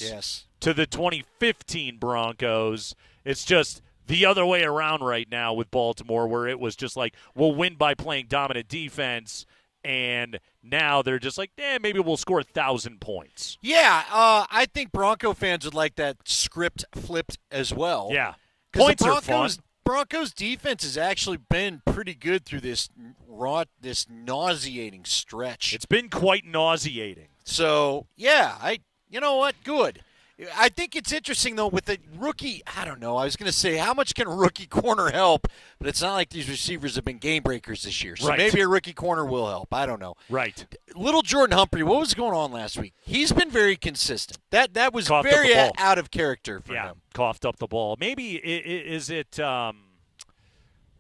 S20: to the 2015 Broncos. It's just the other way around right now with Baltimore, where it was just like, we'll win by playing dominant defense, and now they're just like, maybe we'll score 1,000 points.
S21: Yeah, I think Bronco fans would like that script flipped as well.
S20: Yeah,
S21: points are fun. Broncos defense has actually been pretty good through this nauseating stretch.
S20: It's been quite nauseating.
S21: So, yeah, you know what? Good. I think it's interesting, though, with the rookie. I don't know. I was going to say, how much can a rookie corner help? But it's not like these receivers have been game breakers this year. So maybe a rookie corner will help. I don't know.
S20: Right.
S21: Little Jordan Humphrey, what was going on last week? He's been very consistent. That was very out of character for him.
S20: Coughed up the ball. Maybe is it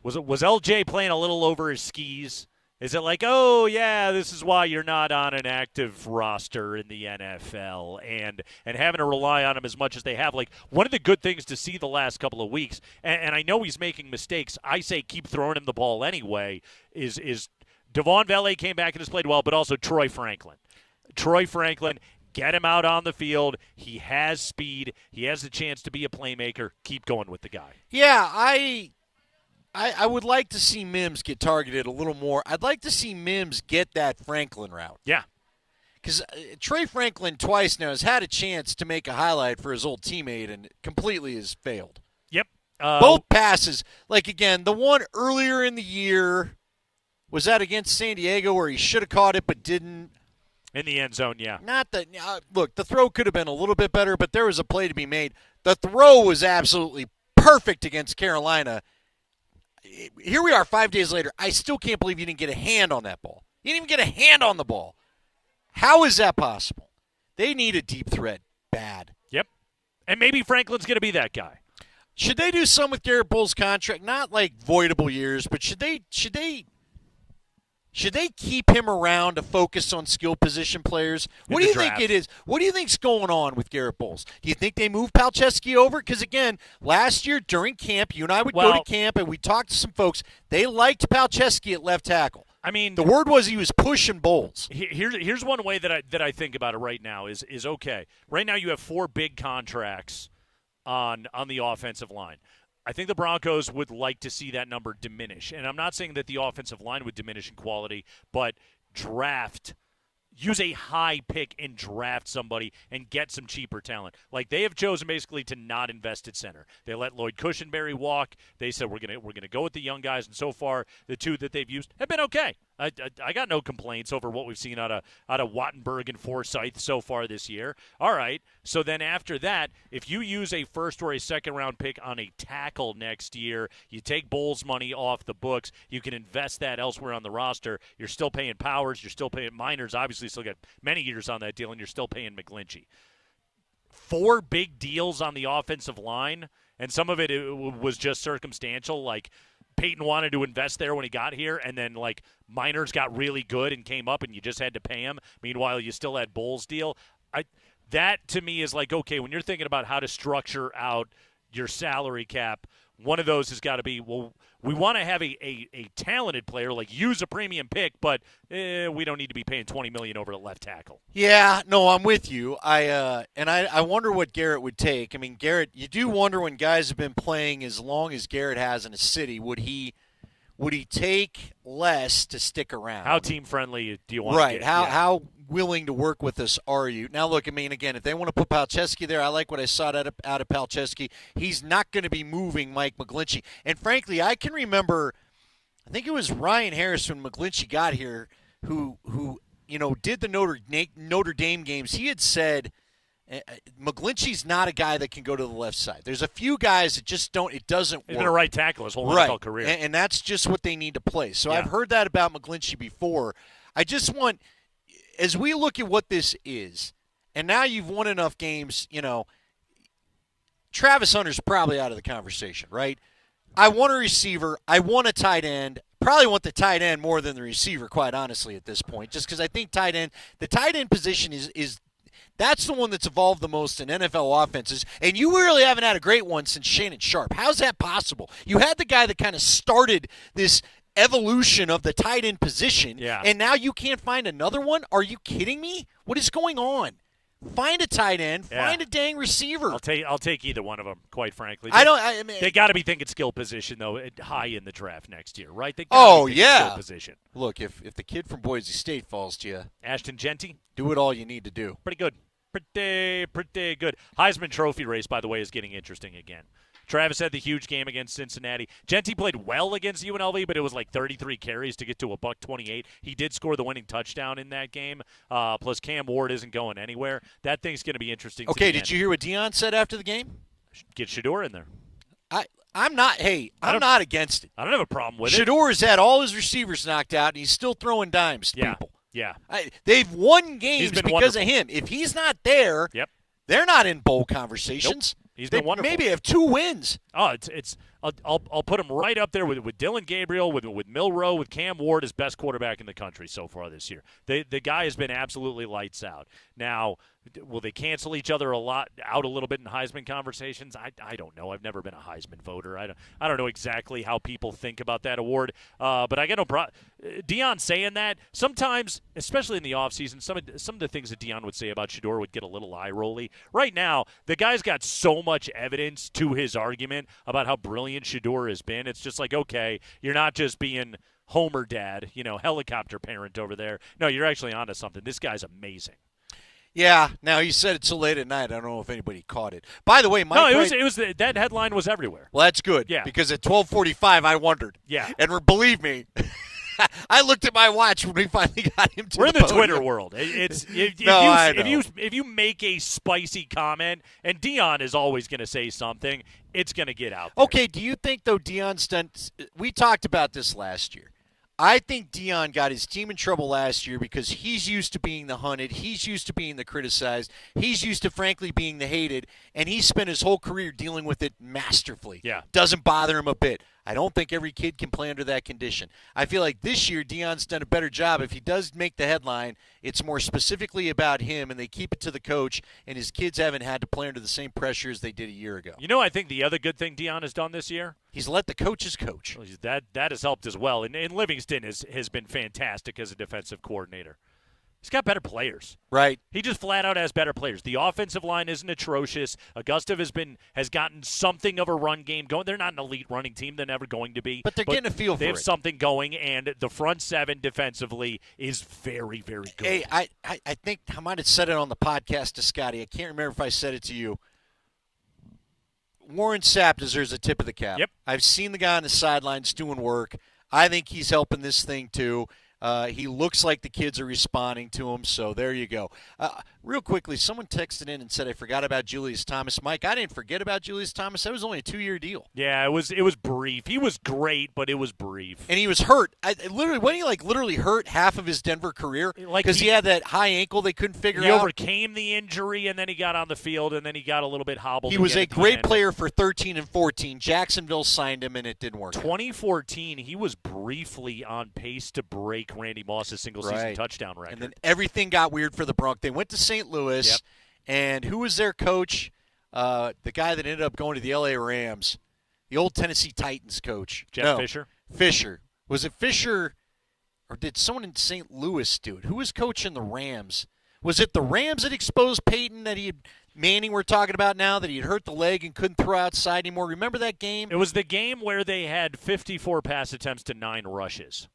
S20: was LJ playing a little over his skis? Is it like, oh, yeah, this is why you're not on an active roster in the NFL and having to rely on him as much as they have? Like, one of the good things to see the last couple of weeks, and I know he's making mistakes, I say keep throwing him the ball anyway, is Devon Valet came back and has played well, but also Troy Franklin. Troy Franklin, get him out on the field. He has speed. He has the chance to be a playmaker. Keep going with the guy.
S21: Yeah, I would like to see Mims get targeted a little more. I'd like to see Mims get that Franklin route.
S20: Yeah.
S21: Because Trey Franklin twice now has had a chance to make a highlight for his old teammate and completely has failed.
S20: Yep.
S21: Both passes. Like, again, the one earlier in the year, was that against San Diego where he should have caught it but didn't?
S20: In the end zone, yeah.
S21: Not that look, the throw could have been a little bit better, but there was a play to be made. The throw was absolutely perfect against Carolina. Here we are 5 days later. I still can't believe you didn't get a hand on that ball. You didn't even get a hand on the ball. How is that possible? They need a deep threat bad.
S20: Yep. And maybe Franklin's going to be that guy.
S21: Should they do some with Garrett Bowles' contract? Not like voidable years, but should they keep him around to focus on skill position players? What do you think it is? What do you think's going on with Garrett Bowles? Do you think they moved Palczewski over? Because, again, last year during camp, you and I would go to camp, and we talked to some folks. They liked Palczewski at left tackle.
S20: I mean,
S21: the word was he was pushing Bowles.
S20: Here's one way that I think about it right now is okay. Right now you have 4 big contracts on the offensive line. I think the Broncos would like to see that number diminish. And I'm not saying that the offensive line would diminish in quality, but use a high pick and draft somebody and get some cheaper talent. Like, they have chosen basically to not invest at center. They let Lloyd Cushenberry walk. They said we're gonna go with the young guys, and so far the 2 that they've used have been okay. I got no complaints over what we've seen out of Wattenberg and Forsythe so far this year. All right, so then after that, if you use a first or a second round pick on a tackle next year, you take Bowles money off the books. You can invest that elsewhere on the roster. You're still paying Powers. You're still paying Miners. Obviously, still got many years on that deal, and you're still paying McGlinchey. 4 big deals on the offensive line, and some of it was just circumstantial, like Peyton wanted to invest there when he got here, and then, like, Miners got really good and came up, and you just had to pay him. Meanwhile, you still had Bowles' deal. That, to me, is like, okay, when you're thinking about how to structure out your salary cap, one of those has got to be, well, we want to have a talented player, like use a premium pick, but we don't need to be paying $20 million over at left tackle.
S21: Yeah, no, I'm with you. I wonder what Garrett would take. I mean, Garrett, you do wonder when guys have been playing as long as Garrett has in a city, would he would he take less to stick around?
S20: How team friendly do you want
S21: right.
S20: to get?
S21: How willing to work with us are you? Now, look, I mean, again, if they want to put Palczewski there, I like what I saw out of Palczewski. He's not going to be moving Mike McGlinchey. And frankly, I can remember, I think it was Ryan Harris when McGlinchey got here, who did the Notre Dame games. He had said McGlinchey's not a guy that can go to the left side. There's a few guys that just don't. It doesn't work.
S20: He's been a right tackle his whole NFL career,
S21: and that's just what they need to play. So I've heard that about McGlinchey before. I just want, as we look at what this is, and now you've won enough games, Travis Hunter's probably out of the conversation, right? I want a receiver. I want a tight end. Probably want the tight end more than the receiver, quite honestly, at this point, just because I think the tight end position is that's the one that's evolved the most in NFL offenses, and you really haven't had a great one since Shannon Sharp. How's that possible? You had the guy that kind of started this evolution of the tight end position, and now you can't find another one? Are you kidding me? What is going on? Find a tight end. Find a dang receiver.
S20: I'll take either one of them, quite frankly.
S21: They
S20: got to be thinking skill position, though, high in the draft next year, right? They skill position.
S21: Look, if the kid from Boise State falls to you,
S20: Ashton Genty,
S21: do it all you need to do.
S20: Pretty good. Pretty good. Heisman Trophy race, by the way, is getting interesting again. Travis had the huge game against Cincinnati. Genty played well against UNLV, but it was like 33 carries to get to $128. He did score the winning touchdown in that game. Plus, Cam Ward isn't going anywhere. That thing's going to be interesting.
S21: Okay, did you hear what Deion said after the game?
S20: Get Shedeur in there.
S21: I'm not against it.
S20: I don't have a problem with it.
S21: Shedeur has had all his receivers knocked out, and he's still throwing dimes to people.
S20: Yeah.
S21: They've won games because
S20: wonderful.
S21: of him. If he's not there, they're not in bowl conversations.
S20: Nope. He's been wonderful.
S21: Maybe have 2 wins.
S20: Oh, I'll put him right up there with Dylan Gabriel, with Milroe, with Cam Ward as best quarterback in the country so far this year. The guy has been absolutely lights out. Now, will they cancel each other out a little bit in Heisman conversations? I don't know. I've never been a Heisman voter. I don't know exactly how people think about that award. But I get no problem. Deion saying that sometimes, especially in the offseason, some of the things that Deion would say about Shedeur would get a little eye-rolly. Right now, the guy's got so much evidence to his argument about how brilliant Shedeur has been. It's just like, okay, you're not just being Homer dad, helicopter parent over there. No, you're actually onto something. This guy's amazing.
S21: Yeah. Now, he said it so late at night. I don't know if anybody caught it. By the way, Mike.
S20: No, it was that headline was everywhere.
S21: Well, that's good.
S20: Yeah.
S21: Because at 12:45, I wondered.
S20: Yeah.
S21: And believe me, I looked at my watch when we finally got him to
S20: We're
S21: the
S20: in the
S21: podium.
S20: Twitter world.
S21: I know.
S20: If you make a spicy comment, and Deion is always going to say something, it's going to get out there.
S21: Okay, do you think, though, Deion's done – we talked about this last year. I think Deion got his team in trouble last year because he's used to being the hunted. He's used to being the criticized. He's used to, frankly, being the hated. And he spent his whole career dealing with it masterfully.
S20: Yeah.
S21: Doesn't bother him a bit. I don't think every kid can play under that condition. I feel like this year Deion's done a better job. If he does make the headline, it's more specifically about him, and they keep it to the coach, and his kids haven't had to play under the same pressure as they did a year ago.
S20: I think the other good thing Deion has done this year?
S21: He's let the coaches coach.
S20: Well, that has helped as well. And Livingston has been fantastic as a defensive coordinator. He's got better players.
S21: Right.
S20: He just flat out has better players. The offensive line isn't atrocious. Augusta has gotten something of a run game going. They're not an elite running team. They're never going to be.
S21: But they're getting a feel for it.
S20: They have something going, and the front seven defensively is very, very good.
S21: Hey, I think I might have said it on the podcast to Scotty. I can't remember if I said it to you. Warren Sapp deserves a tip of the cap.
S20: Yep.
S21: I've seen the guy on the sidelines doing work. I think he's helping this thing too. He looks like the kids are responding to him, so there you go. Real quickly, someone texted in and said, I forgot about Julius Thomas. Mike, I didn't forget about Julius Thomas. That was only a 2-year deal.
S20: Yeah, it was brief. He was great, but it was brief.
S21: And he was hurt. Wasn't he literally hurt half of his Denver career? Because he had that high ankle they couldn't figure out.
S20: He overcame the injury, and then he got on the field, and then he got a little bit hobbled.
S21: He was a great player for 13 and 14. Jacksonville signed him, and it didn't work.
S20: 2014, he was briefly on pace to break Randy Moss's single-season touchdown record.
S21: And then everything got weird for the Bronx. They went to St. Louis, and who was their coach? The guy that ended up going to the L.A. Rams, the old Tennessee Titans coach.
S20: Jeff Fisher?
S21: Fisher. Was it Fisher, or did someone in St. Louis do it? Who was coaching the Rams? Was it the Rams that exposed Peyton that he had Manning we're talking about now, that he'd hurt the leg and couldn't throw outside anymore. Remember that game?
S20: It was the game where they had 54 pass attempts to 9 rushes.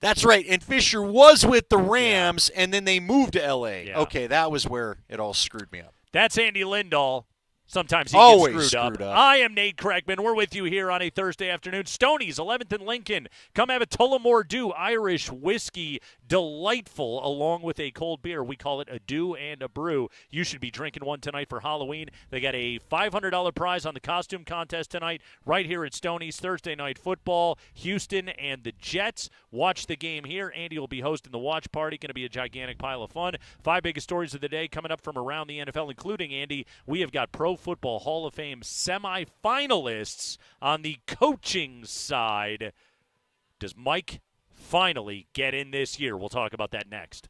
S21: That's right. And Fisher was with the Rams, and then they moved to L.A.
S20: Yeah.
S21: Okay, that was where it all screwed me up.
S20: That's Andy Lindahl. Sometimes he
S21: Always
S20: gets screwed
S21: up.
S20: I am Nate Kreckman. We're with you here on a Thursday afternoon. Stoney's 11th and Lincoln. Come have a Tullamore Dew Irish whiskey. Delightful, along with a cold beer. We call it a Dew and a Brew. You should be drinking one tonight for Halloween. They got a $500 prize on the costume contest tonight right here at Stoney's. Thursday night football, Houston and the Jets. Watch the game here. Andy will be hosting the watch party. Going to be a gigantic pile of fun. 5 biggest stories of the day coming up from around the NFL, including, Andy, we have got Pro Football Hall of Fame semifinalists on the coaching side. Does Mike finally get in this year? We'll talk about that next.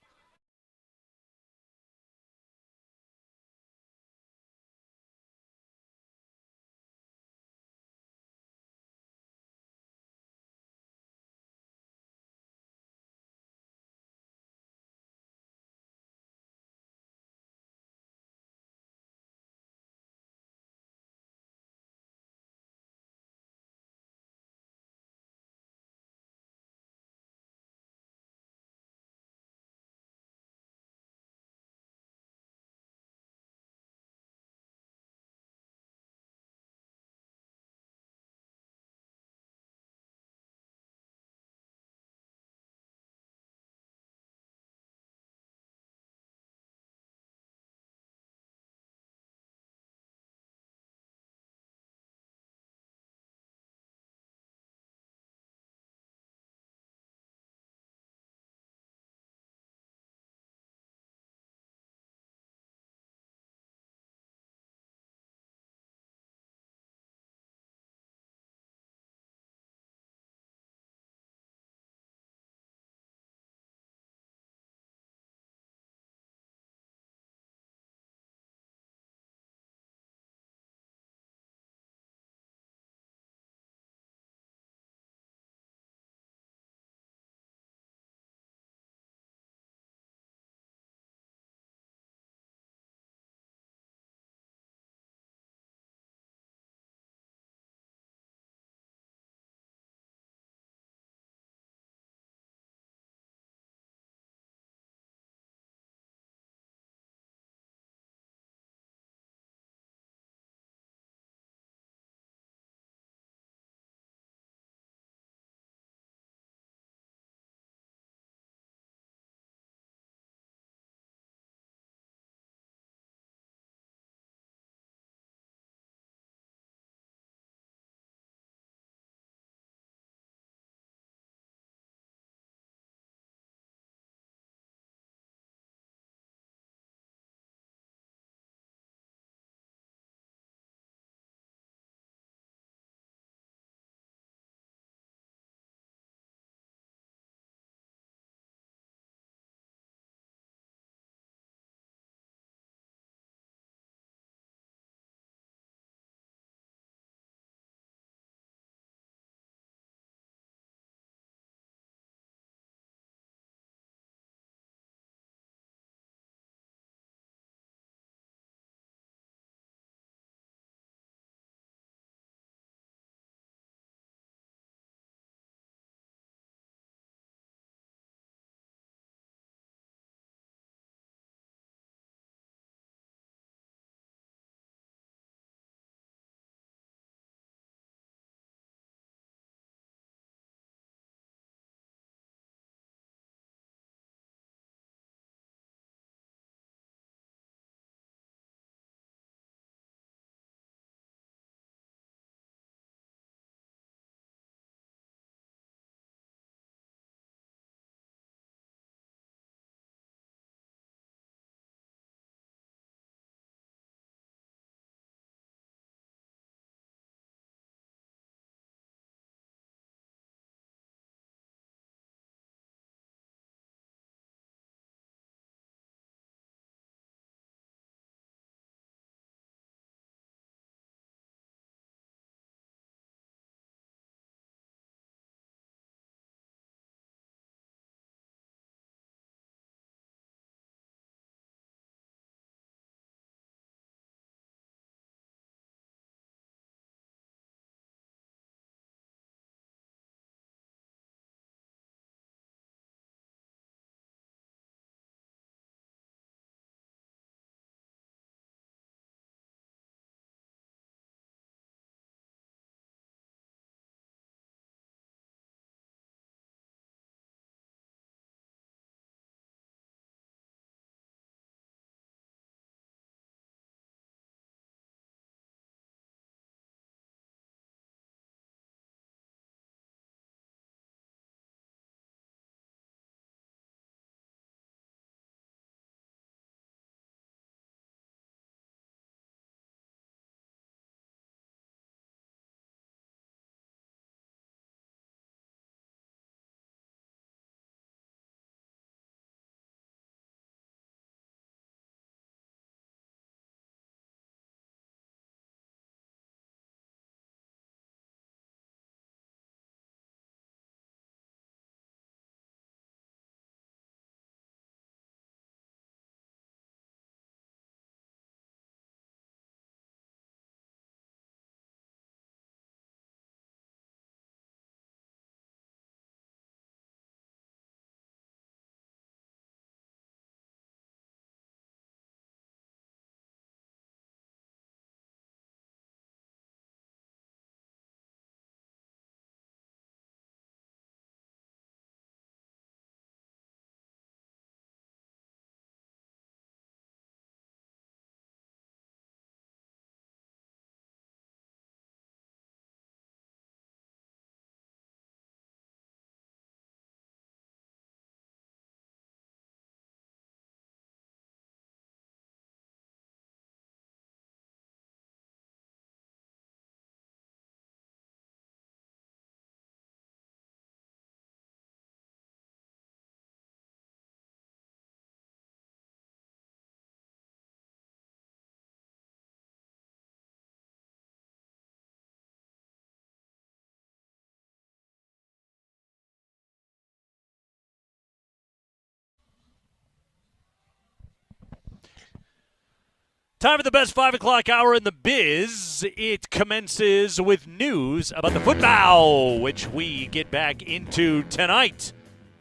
S20: Time for the best 5 o'clock hour in the biz. It commences with news about the football, which we get back into tonight.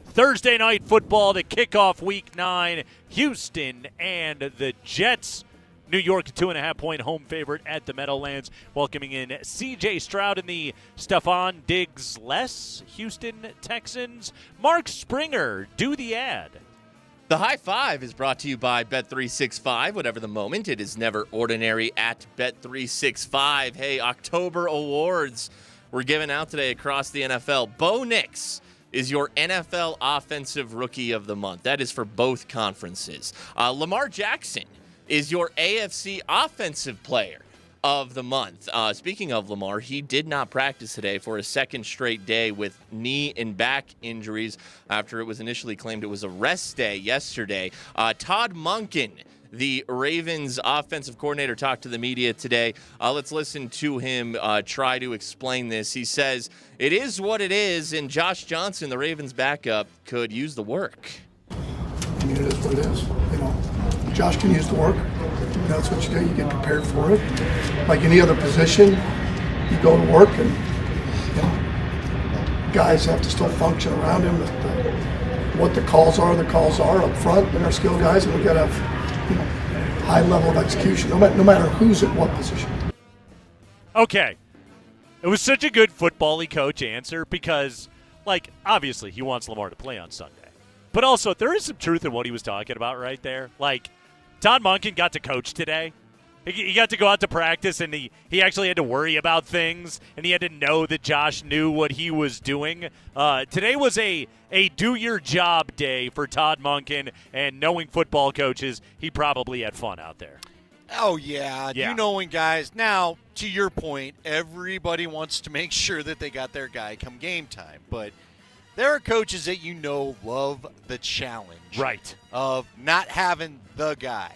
S20: Thursday night football to kick off Week 9. Houston and the Jets. New York, a 2.5-point home favorite at the Meadowlands, welcoming in C.J. Stroud and the Stephon Diggs-less Houston Texans. Mark Springer, do the ad.
S9: The High Five is brought to you by Bet365. Whatever the moment, it is never ordinary at Bet365. Hey, October awards we're giving out today across the NFL. Bo Nix is your NFL Offensive Rookie of the Month. That is for both conferences. Lamar Jackson is your AFC Offensive Player of the Month. Speaking of Lamar, he did not practice today for a second straight day with knee and back injuries after it was initially claimed it was a rest day yesterday. Todd Monken, the Ravens offensive coordinator, talked to the media today. Let's listen to him try to explain this. He says, it is what it is, and Josh Johnson, the Ravens backup, could use the work.
S12: I mean, it is what it is. You know, Josh can use the work. That's what you do. You get prepared for it. Like any other position, you go to work, and you know, guys have to still function around him. What the calls are up front, and our skill guys, and we got to have high level of execution, no matter who's at what position.
S20: Okay, it was such a good football-y coach answer because, like, obviously he wants Lamar to play on Sunday, but also there is some truth in what he was talking about right there. Like, Todd Monken got to coach today. He got to go out to practice, and he actually had to worry about things, and he had to know that Josh knew what he was doing. Today was a do-your-job day for Todd Monken, and knowing football coaches, he probably had fun out there.
S21: Oh, yeah. You knowing guys. Now, to your point, everybody wants to make sure that they got their guy come game time, but there are coaches that you know love the challenge of not having the guy.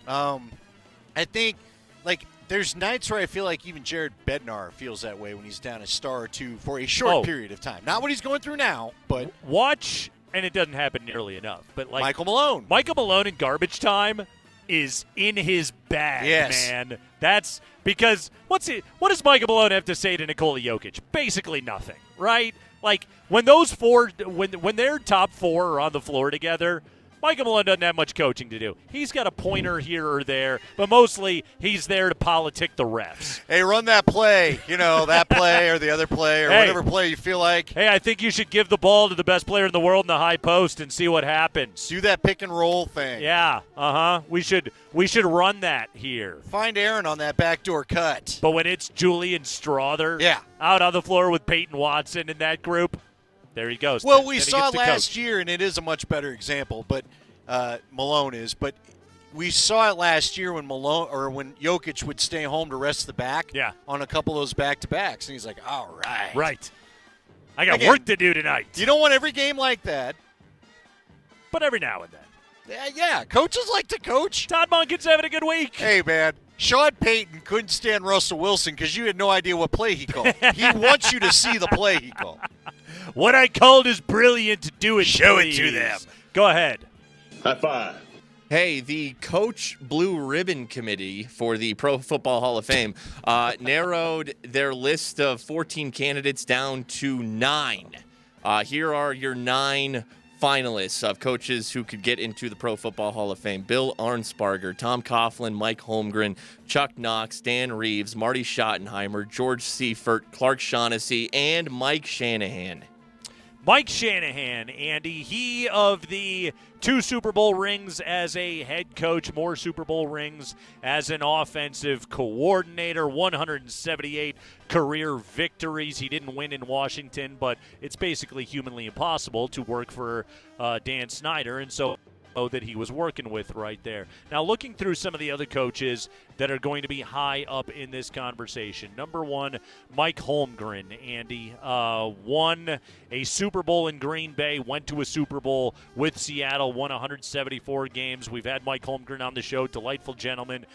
S21: I think, like, there's nights where I feel like even Jared Bednar feels that way when he's down a star or two for a short period of time. Not what he's going through now, but
S20: watch, and it doesn't happen nearly enough. But like
S21: Michael Malone.
S20: Michael Malone in garbage time is in his bag, man. That's because what does Michael Malone have to say to Nikola Jokic? Basically nothing, right? Like, when those four, when their top four are on the floor together, Michael Malone doesn't have much coaching to do. He's got a pointer here or there, but mostly he's there to politic the refs.
S21: Hey, run that play, that play or the other play or whatever play you feel like.
S20: Hey, I think you should give the ball to the best player in the world in the high post and see what happens.
S21: Do that pick and roll thing.
S20: Yeah, We should run that here.
S21: Find Aaron on that backdoor cut.
S20: But when it's Julian Strother out on the floor with Peyton Watson in that group, there he goes.
S21: Well, we saw last year, and it is a much better example, but Malone is. But we saw it last year when when Jokic would stay home to rest the back on a couple of those back-to-backs, and he's like, all right.
S20: Right. I got work to do tonight.
S21: You don't want every game like that.
S20: But every now and then.
S21: Yeah, coaches like to coach.
S20: Todd Monken's having a good week.
S21: Hey, man. Sean Payton couldn't stand Russell Wilson because you had no idea what play he called. He wants you to see the play he called.
S20: What I called is brilliant. Do it.
S21: Show
S20: please.
S21: it to them.
S20: Go ahead.
S5: High five.
S9: Hey, the Coach Blue Ribbon Committee for the Pro Football Hall of Fame narrowed their list of 14 candidates down to 9. Here are your 9 finalists of coaches who could get into the Pro Football Hall of Fame. Bill Arnsparger, Tom Coughlin, Mike Holmgren, Chuck Knox, Dan Reeves, Marty Schottenheimer, George Seifert, Clark Shaughnessy, and Mike Shanahan.
S20: Mike Shanahan, Andy, he of the 2 Super Bowl rings as a head coach, more Super Bowl rings as an offensive coordinator, 178 career victories. He didn't win in Washington, but it's basically humanly impossible to work for Dan Snyder, and so that he was working with right there. Now, looking through some of the other coaches that are going to be high up in this conversation. Number one, Mike Holmgren, Andy, won a Super Bowl in Green Bay, went to a Super Bowl with Seattle, won 174 games. We've had Mike Holmgren on the show, delightful gentleman.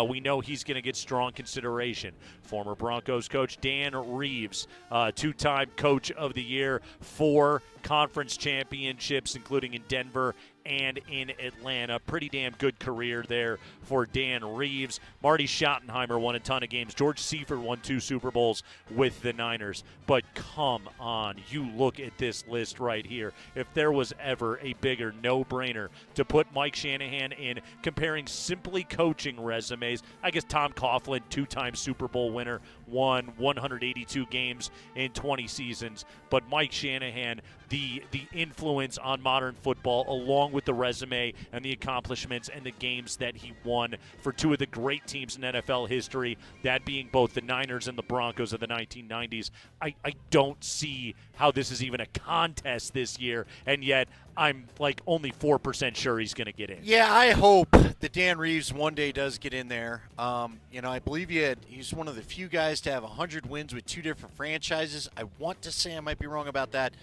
S20: We know he's going to get strong consideration. Former Broncos coach Dan Reeves, two-time Coach of the Year, 4 conference championships, including in Denver and in Atlanta. Pretty damn good career there for Dan Reeves. Marty Schottenheimer won a ton of games. George Seifert won 2 Super Bowls with the Niners. But come on, you look at this list right here. If there was ever a bigger no-brainer to put Mike Shanahan in, comparing simply coaching resumes, I guess Tom Coughlin, 2-time Super Bowl winner, won 182 games in 20 seasons. But Mike Shanahan, the influence on modern football, along with the resume and the accomplishments and the games that he won for 2 of the great teams in NFL history, that being both the Niners and the Broncos of the 1990s. I don't see how this is even a contest this year, and yet I'm like only 4% sure he's going to get in.
S21: Yeah, I hope that Dan Reeves one day does get in there. I believe he's one of the few guys to have 100 wins with 2 different franchises. I want to say I might be wrong about that,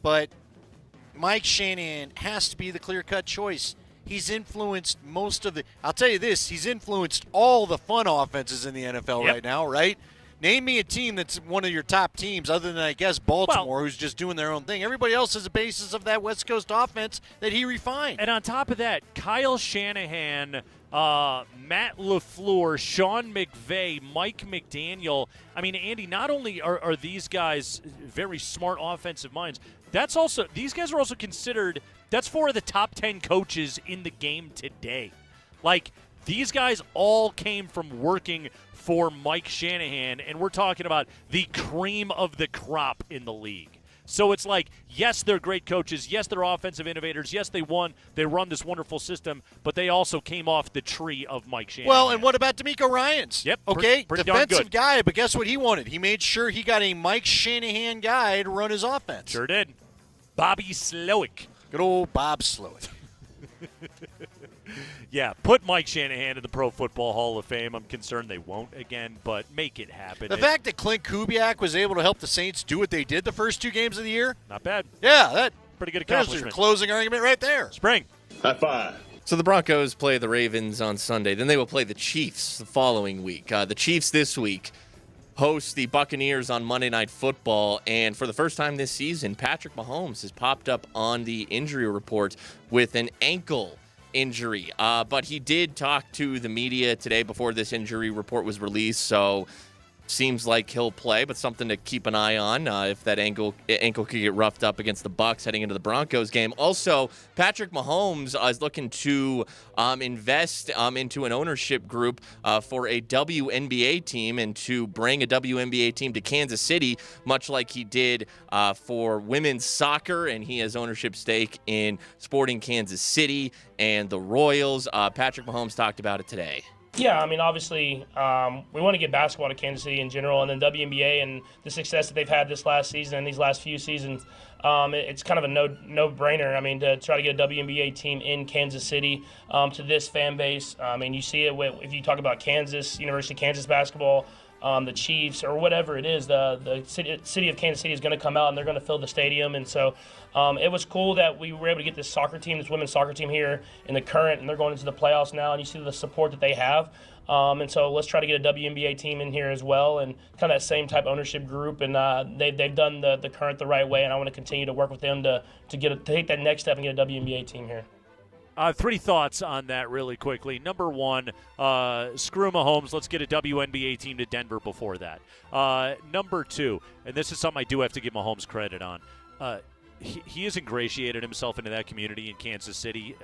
S21: but Mike Shanahan has to be the clear-cut choice. He's influenced most of the – I'll tell you this, he's influenced all the fun offenses in the NFL right now, right? Name me a team that's one of your top teams other than, I guess, Baltimore, who's just doing their own thing. Everybody else is a basis of that West Coast offense that he refined.
S20: And on top of that, Kyle Shanahan, Matt LaFleur, Sean McVay, Mike McDaniel. I mean, Andy, not only are these guys very smart offensive minds, these guys are also considered, that's 4 of the top 10 coaches in the game today. Like, these guys all came from working for Mike Shanahan, and we're talking about the cream of the crop in the league. So it's like, yes, they're great coaches. Yes, they're offensive innovators. Yes, they run this wonderful system, but they also came off the tree of Mike Shanahan.
S21: Well, and what about D'Amico Ryans?
S20: Yep.
S21: Okay,
S20: pretty darn
S21: defensive
S20: good.
S21: guy, but guess what he wanted? He made sure he got a Mike Shanahan guy to run his offense.
S20: Sure did. Bobby Slowick.
S21: Good old Bob Slowick.
S20: Yeah, put Mike Shanahan in the Pro Football Hall of Fame. I'm concerned they won't again, but make it happen.
S21: The fact that Clint Kubiak was able to help the Saints do what they did the first 2 games of the year,
S20: not bad.
S21: Yeah, that
S20: pretty good
S21: there's
S20: accomplishment.
S21: your closing argument right there.
S20: Spring.
S5: High five.
S9: So the Broncos play the Ravens on Sunday. Then they will play the Chiefs the following week. The Chiefs this week host the Buccaneers on Monday Night Football. And for the first time this season, Patrick Mahomes has popped up on the injury report with an ankle injury. But he did talk to the media today before this injury report was released. So seems like he'll play, but something to keep an eye on if that ankle could get roughed up against the Bucs heading into the Broncos game. Also, Patrick Mahomes is looking to invest into an ownership group for a WNBA team and to bring a WNBA team to Kansas City, much like he did for women's soccer, and he has ownership stake in Sporting Kansas City and the Royals. Patrick Mahomes talked about it today.
S14: Yeah, I mean, obviously, we want to get basketball to Kansas City in general, and then WNBA and the success that they've had this last season and these last few seasons, it's kind of a no-brainer. I mean, to try to get a WNBA team in Kansas City to this fan base. I mean, you see it if you talk about Kansas, University of Kansas basketball, the Chiefs, or whatever it is, the city of Kansas City is going to come out and they're going to fill the stadium. And so it was cool that we were able to get this soccer team, this women's soccer team here in the current, and they're going into the playoffs now, and you see the support that they have. And so let's try to get a WNBA team in here as well, and kind of that same type ownership group. And they've done the current the right way, and I want to continue to work with them to take that next step and get a WNBA team here.
S20: 3 thoughts on that really quickly. Number 1, screw Mahomes. Let's get a WNBA team to Denver before that. Number 2, and this is something I do have to give Mahomes credit on. He has ingratiated himself into that community in Kansas City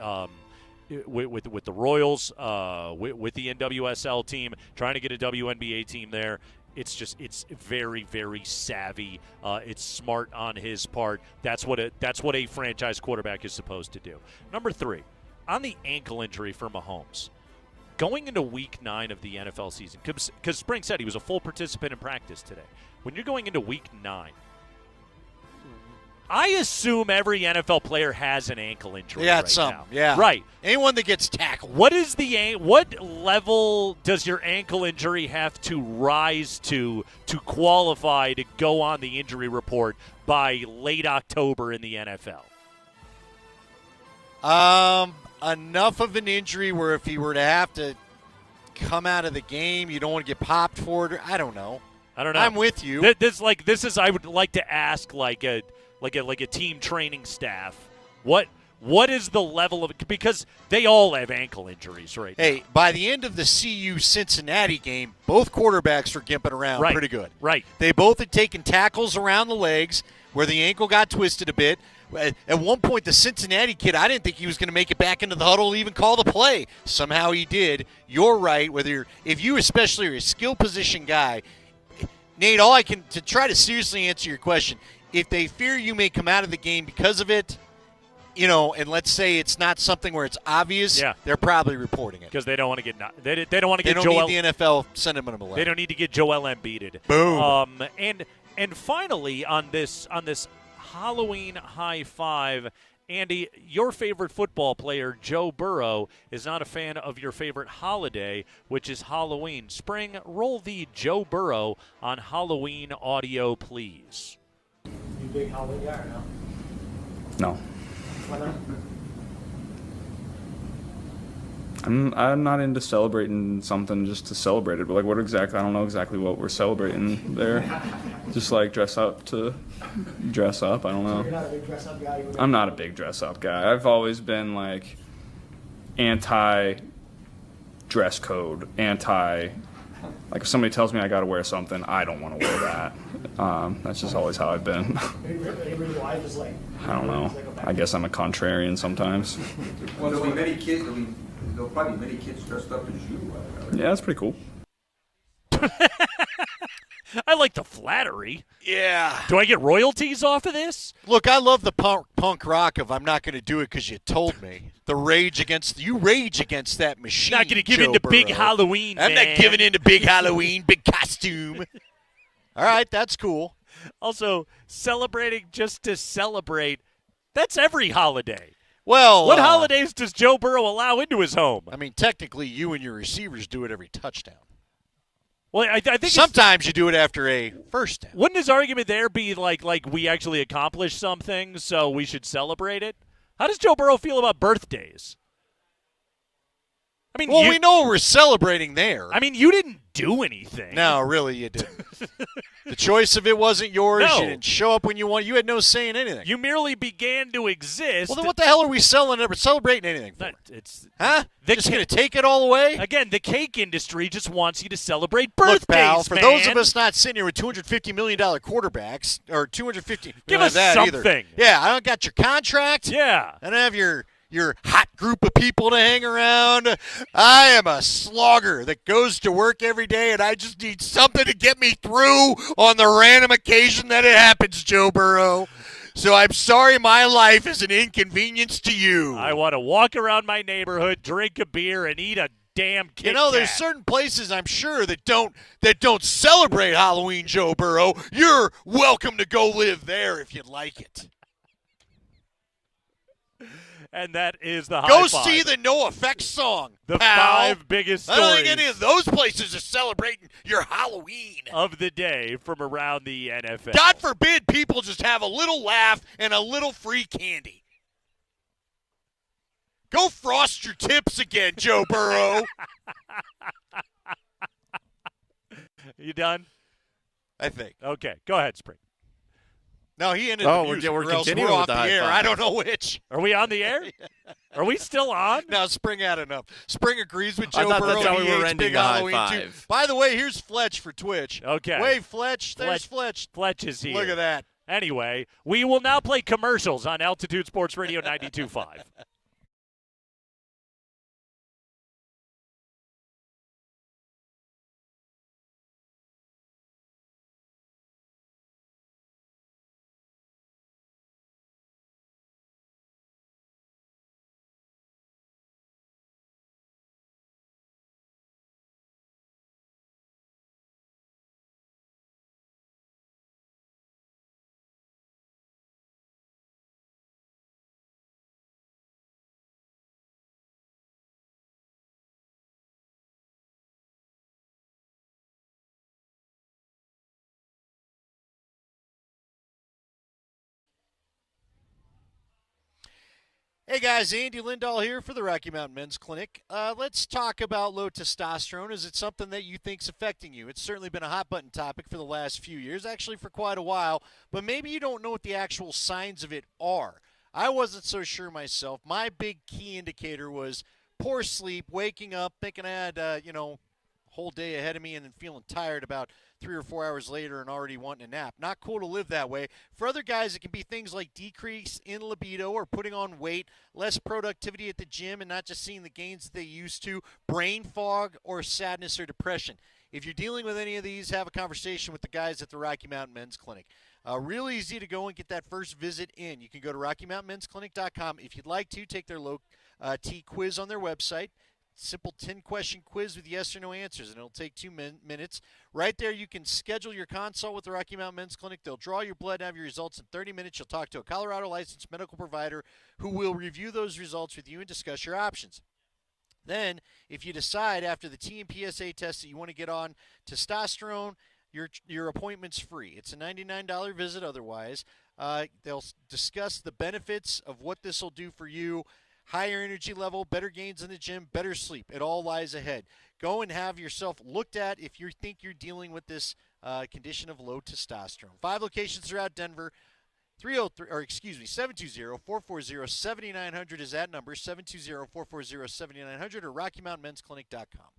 S20: with the Royals, with the NWSL team, trying to get a WNBA team there. It's very, very savvy. It's smart on his part. That's what a franchise quarterback is supposed to do. Number 3, on the ankle injury for Mahomes, going into Week 9 of the NFL season, because Spring said he was a full participant in practice today. When you're going into Week 9, I assume every NFL player has an ankle injury.
S21: Yeah,
S20: right
S21: some.
S20: now.
S21: Yeah,
S20: right.
S21: Anyone that gets tackled.
S20: What level does your ankle injury have to rise to qualify to go on the injury report by late October in the NFL?
S21: Enough of an injury where if he were to have to come out of the game, you don't want to get popped for it. I don't know. I'm with you.
S20: This is. I would like to ask like a team training staff. What is the level of, because they all have ankle injuries right now.
S21: Hey, by the end of the CU Cincinnati game, both quarterbacks were gimping around pretty good.
S20: Right.
S21: They both had taken tackles around the legs where the ankle got twisted a bit. At one point, the Cincinnati kid, I didn't think he was going to make it back into the huddle to even call the play. Somehow he did. You're right. If you especially are a skill position guy, Nate, to try to seriously answer your question, if they fear you may come out of the game because of it, and let's say it's not something where it's obvious, they're probably reporting it
S20: because they don't want to get they don't want to
S21: they
S20: get
S21: don't need the NFL sending them a letter.
S20: They don't need to get Joel Embiided.
S21: Boom.
S20: And finally on this Halloween high five, Andy, your favorite football player, Joe Burrow, is not a fan of your favorite holiday, which is Halloween. Spring, roll the Joe Burrow on Halloween audio, please.
S16: You big Halloween guy or no?
S22: No.
S16: Why not?
S22: I'm not into celebrating something just to celebrate it, but I don't know exactly what we're celebrating there. Just dress up to dress up. I don't know.
S16: You're not a big dress up guy.
S22: I'm not a big dress up guy. I've always been anti dress code, anti. If somebody tells me I got to wear something, I don't want to wear that. That's just always how I've been. I don't know. I guess I'm a contrarian sometimes.
S23: Well, there'll be many kids. There'll probably be many kids dressed up as you.
S22: Yeah, that's pretty cool.
S20: I like the flattery.
S21: Yeah.
S20: Do I get royalties off of this?
S21: Look, I love the punk rock of I'm not going to do it because you told me. You rage against that machine.
S20: Not going to give in to big Halloween,
S21: I'm
S20: man.
S21: not giving in to big Halloween, big costume. All right, that's cool.
S20: Also, celebrating just to celebrate, that's every holiday.
S21: Well,
S20: what holidays does Joe Burrow allow into his home?
S21: I mean, technically, you and your receivers do it every touchdown.
S20: Well, I think
S21: sometimes you do it after a first down.
S20: Wouldn't his argument there be like we actually accomplished something, so we should celebrate it? How does Joe Burrow feel about birthdays? I mean,
S21: we know we're celebrating there.
S20: I mean, you didn't do anything.
S21: No, really, you didn't. The choice of it wasn't yours.
S20: No.
S21: You didn't show up when you wanted. You had no say in anything.
S20: You merely began to exist.
S21: Well, then what the hell are we celebrating anything for? Just going to take it all away?
S20: Again, the cake industry just wants you to celebrate birthdays,
S21: Look, pal, for
S20: man.
S21: those of us not sitting here with $250 million quarterbacks, or $250
S20: give us
S21: that
S20: something.
S21: Either. Yeah, I don't got your contract.
S20: Yeah.
S21: I don't have your hot group of people to hang around. I am a slogger that goes to work every day, and I just need something to get me through on the random occasion that it happens, Joe Burrow. So I'm sorry my life is an inconvenience to you.
S20: I want to walk around my neighborhood, drink a beer, and eat a damn Kit
S21: Kat. There's certain places I'm sure that don't celebrate Halloween, Joe Burrow. You're welcome to go live there if you'd like it.
S20: And that is the high
S21: Go
S20: five.
S21: see the No Effects song,
S20: The
S21: pal.
S20: 5 biggest
S21: I
S20: stories.
S21: don't think any of those places are celebrating your Halloween.
S20: Of the day from around the NFL.
S21: God forbid people just have a little laugh and a little free candy. Go frost your tips again, Joe Burrow.
S20: You done?
S21: I think.
S20: Okay, go ahead, Spring.
S21: No, he ended the music,
S9: we're
S21: or else
S9: continuing
S21: we're
S9: with
S21: off
S9: the
S21: the
S9: high
S21: air.
S9: five.
S21: I don't know which.
S20: Are we on the air? Are we still on?
S21: No, Spring had enough. Spring agrees with
S9: I
S21: Joe
S9: thought
S21: Burrow.
S9: that's how we
S21: He
S9: were
S21: hates
S9: ending
S21: big
S9: the high
S21: Halloween too.
S9: five.
S21: By the way, here's Fletch for Twitch.
S20: Okay.
S21: Wait, Fletch. There's Fletch.
S20: Fletch is here.
S21: Look at that.
S20: Anyway, we will now play commercials on Altitude Sports Radio 92.5.
S21: Hey guys, Andy Lindahl here for the Rocky Mountain Men's Clinic. Let's talk about low testosterone. Is it something that you think's affecting you? It's certainly been a hot button topic for the last few years, actually for quite a while, but maybe you don't know what the actual signs of it are. I wasn't so sure myself. My big key indicator was poor sleep, waking up, thinking I had, whole day ahead of me and then feeling tired about 3 or 4 hours later and already wanting a nap. Not cool to live that way. For other guys, it can be things like decrease in libido or putting on weight, less productivity at the gym and not just seeing the gains that they used to, brain fog, or sadness or depression. If you're dealing with any of these, have a conversation with the guys at the Rocky Mountain Men's Clinic. Real easy to go and get that first visit in. You can go to RockyMountainMen'sClinic.com. If you'd like to, take their low T quiz on their website. Simple 10-question quiz with yes or no answers, and it'll take 2 minutes. Right there, you can schedule your consult with the Rocky Mountain Men's Clinic. They'll draw your blood and have your results in 30 minutes. You'll talk to a Colorado licensed medical provider who will review those results with you and discuss your options. Then, if you decide after the T and PSA test that you want to get on testosterone, your appointment's free. It's a $99 visit otherwise. They'll discuss the benefits of what this will do for you. Higher energy level, better gains in the gym, better sleep. It all lies ahead. Go and have yourself looked at if you think you're dealing with this condition of low testosterone. 5 locations throughout Denver. 720-440-7900 is that number, 720-440-7900 or RockyMountainMen'sClinic.com.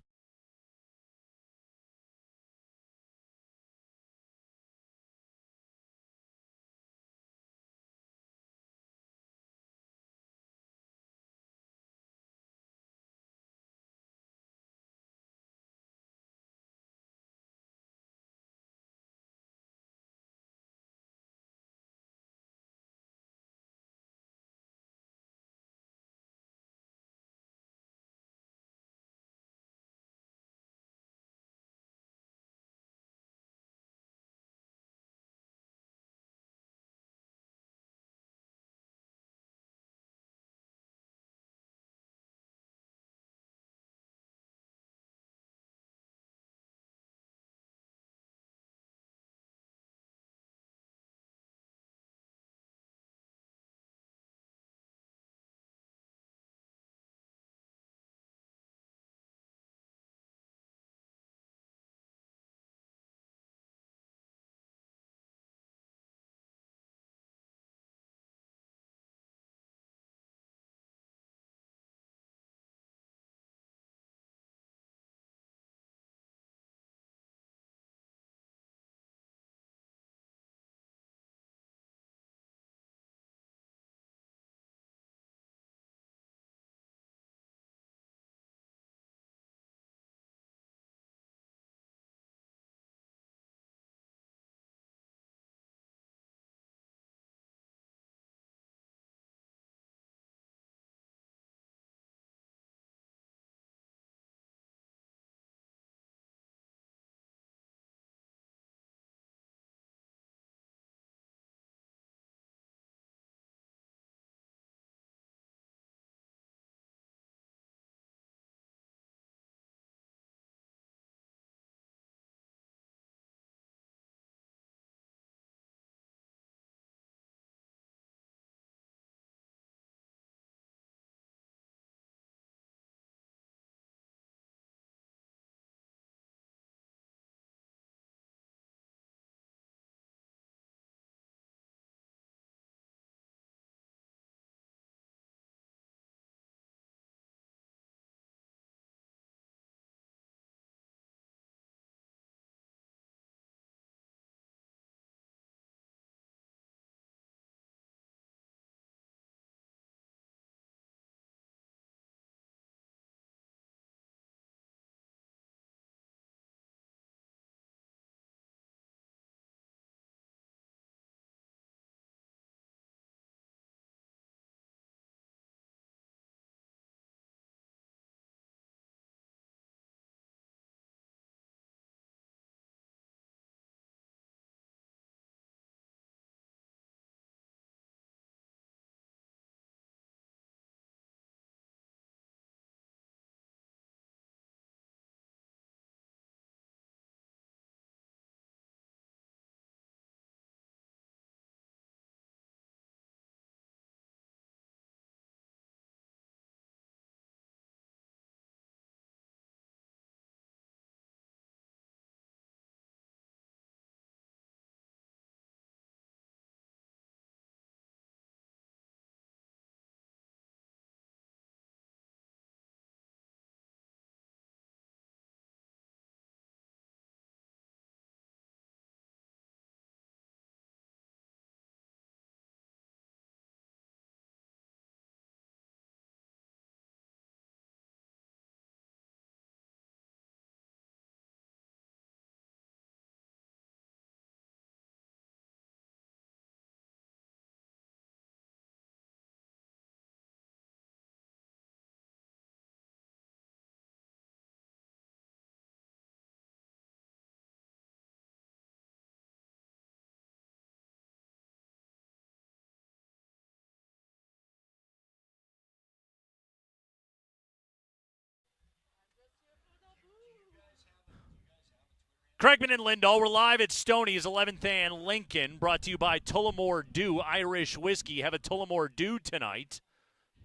S20: Craigman and Lindahl, we're live at Stoney's 11th and Lincoln, brought to you by Tullamore Dew Irish Whiskey. Have a Tullamore Dew tonight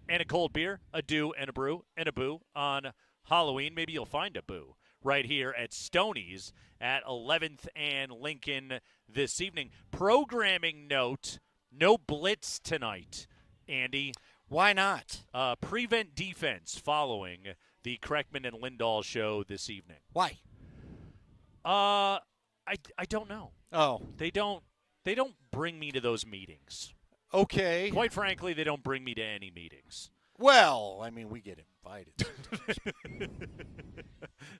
S20: and a cold beer, a dew and a brew and a boo on Halloween. Maybe you'll find a boo right here at Stoney's at 11th and Lincoln this evening. Programming note, no blitz tonight, Andy.
S21: Why not?
S20: Prevent defense following the Craigman and Lindahl show this evening.
S21: Why?
S20: I don't know.
S21: Oh.
S20: They don't bring me to those meetings.
S21: Okay.
S20: Quite frankly, they don't bring me to any meetings.
S21: Well, I mean, we get invited.